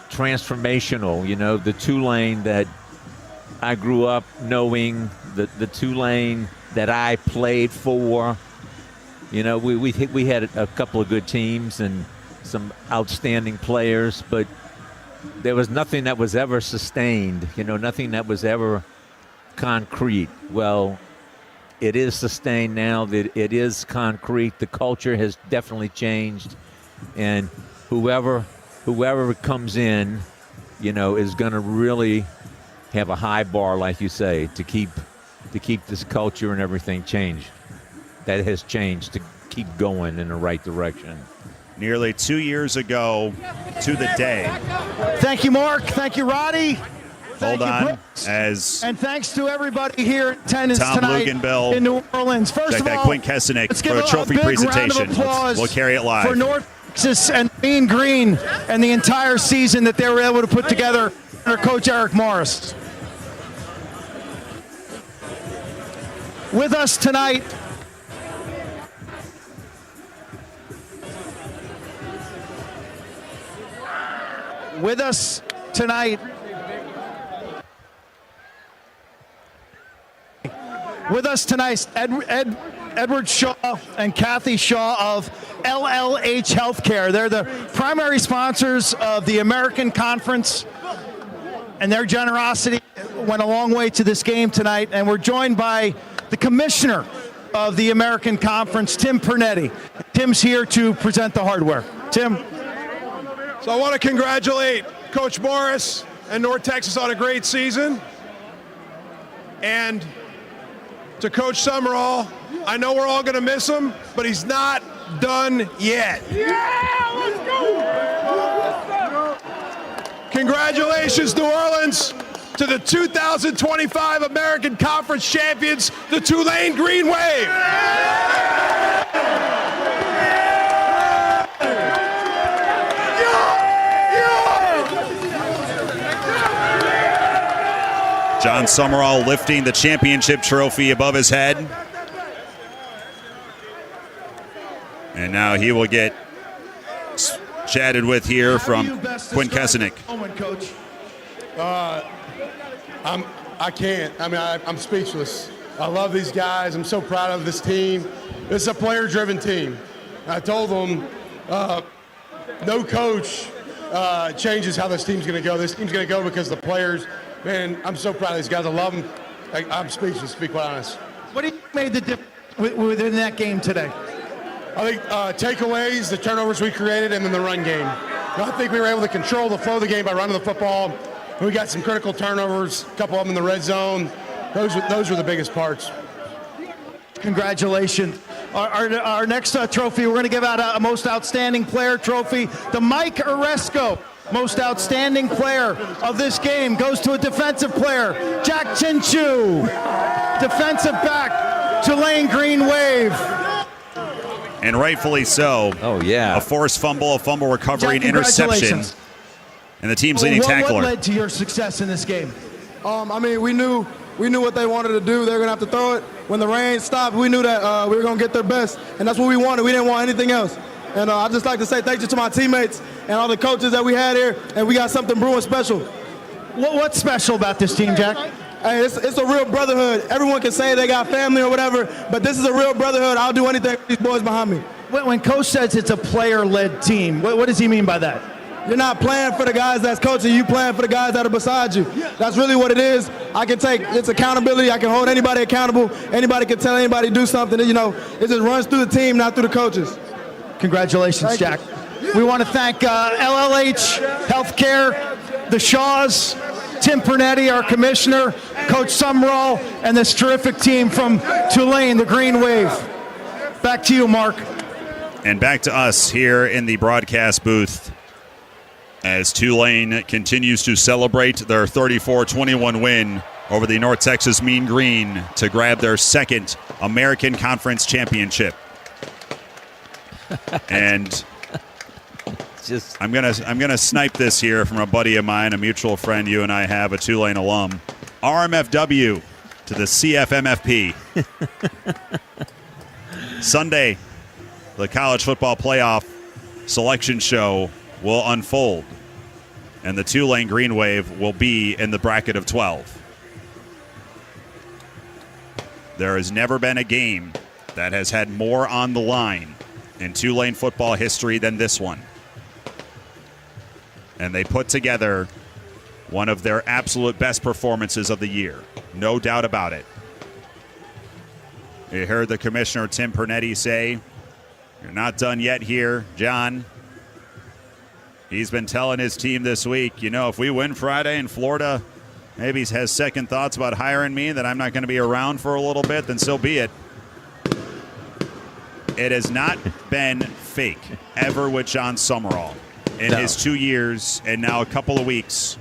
transformational. You know, the Tulane that I grew up knowing, the Tulane that I played for. You know, we had a couple of good teams and some outstanding players, but there was nothing that was ever sustained, you know, nothing that was ever concrete. Well, it is sustained now. That it is concrete. The culture has definitely changed, and whoever comes in, you know, is going to really have a high bar, like you say, to keep this culture and everything changed. That has changed to keep going in the right direction. Nearly 2 years ago to the day. Thank you, Mark. Thank you, Roddy. Hold on. And thanks to everybody here in attendance Tom tonight Luganbill, in New Orleans. First of all, Quinn Kessinick let's for give a trophy big presentation. round of applause We'll carry it live. for North Texas and Mean Green and the entire season that they were able to put together under Coach Eric Morris. With us tonight, Edward Shaw and Kathy Shaw of LLH Healthcare. They're the primary sponsors of the American Conference, and their generosity went a long way to this game tonight. And we're joined by the commissioner of the American Conference, Tim Pernetti. Tim's here to present the hardware. Tim. So I want to congratulate Coach Morris and North Texas on a great season. And to Coach Summerall, I know we're all going to miss him, but he's not done yet. Yeah, let's go! Congratulations, New Orleans, to the 2025 American Conference champions, the Tulane Green Wave. John Summerall lifting the championship trophy above his head. And now he will get chatted with here from Quinn Kessinick. Coach. I can't. I mean, I'm speechless. I love these guys. I'm so proud of this team. This is a player-driven team. I told them no coach changes how this team's going to go. This team's going to go because the players, man, I'm so proud of these guys. I love them. I'm speechless, to be quite honest. What do you made the difference within that game today? I think takeaways, the turnovers we created, and then the run game. I think we were able to control the flow of the game by running the football. We got some critical turnovers, a couple of them in the red zone. Those were the biggest parts. Congratulations. Our next trophy, we're going to give out a Most Outstanding Player trophy. The Mike Oresco Most Outstanding Player of this game goes to a defensive player, Jack Chinchu. Defensive back, Tulane Green Wave. And rightfully so. Oh, yeah. A forced fumble, a fumble recovery, Jack, an interception. And the team's leading tackler. What led to your success in this game? I mean, we knew what they wanted to do. They were going to have to throw it. When the rain stopped, we knew that we were going to get their best, and that's what we wanted. We didn't want anything else. And I'd just like to say thank you to my teammates and all the coaches that we had here, and we got something brewing special. What's special about this team, Jack? Hey, it's a real brotherhood. Everyone can say they got family or whatever, but this is a real brotherhood. I'll do anything for these boys behind me. When Coach says it's a player-led team, what does he mean by that? You're not playing for the guys that's coaching, you playing for the guys that are beside you. That's really what it is. It's accountability. I can hold anybody accountable. Anybody can tell anybody to do something. You know, it just runs through the team, not through the coaches. Congratulations, Jack. We want to thank LLH Healthcare, the Shaws, Tim Pernetti, our commissioner, Coach Summerall, and this terrific team from Tulane, the Green Wave. Back to you, Mark. And back to us here in the broadcast booth as Tulane continues to celebrate their 34-21 win over the North Texas Mean Green to grab their second American Conference championship. And I'm gonna snipe this here from a buddy of mine, a mutual friend you and I have, a Tulane alum. RMFW to the CFMFP. Sunday, the college football playoff selection show will unfold, and the Tulane Green Wave will be in the bracket of 12. There has never been a game that has had more on the line in Tulane football history than this one. And they put together one of their absolute best performances of the year. No doubt about it. You heard the commissioner, Tim Pernetti, say, "You're not done yet here, John." He's been telling his team this week, you know, if we win Friday in Florida, maybe he has second thoughts about hiring me, that I'm not going to be around for a little bit, then so be it. It has not been fake ever with John Summerall in his 2 years and now a couple of weeks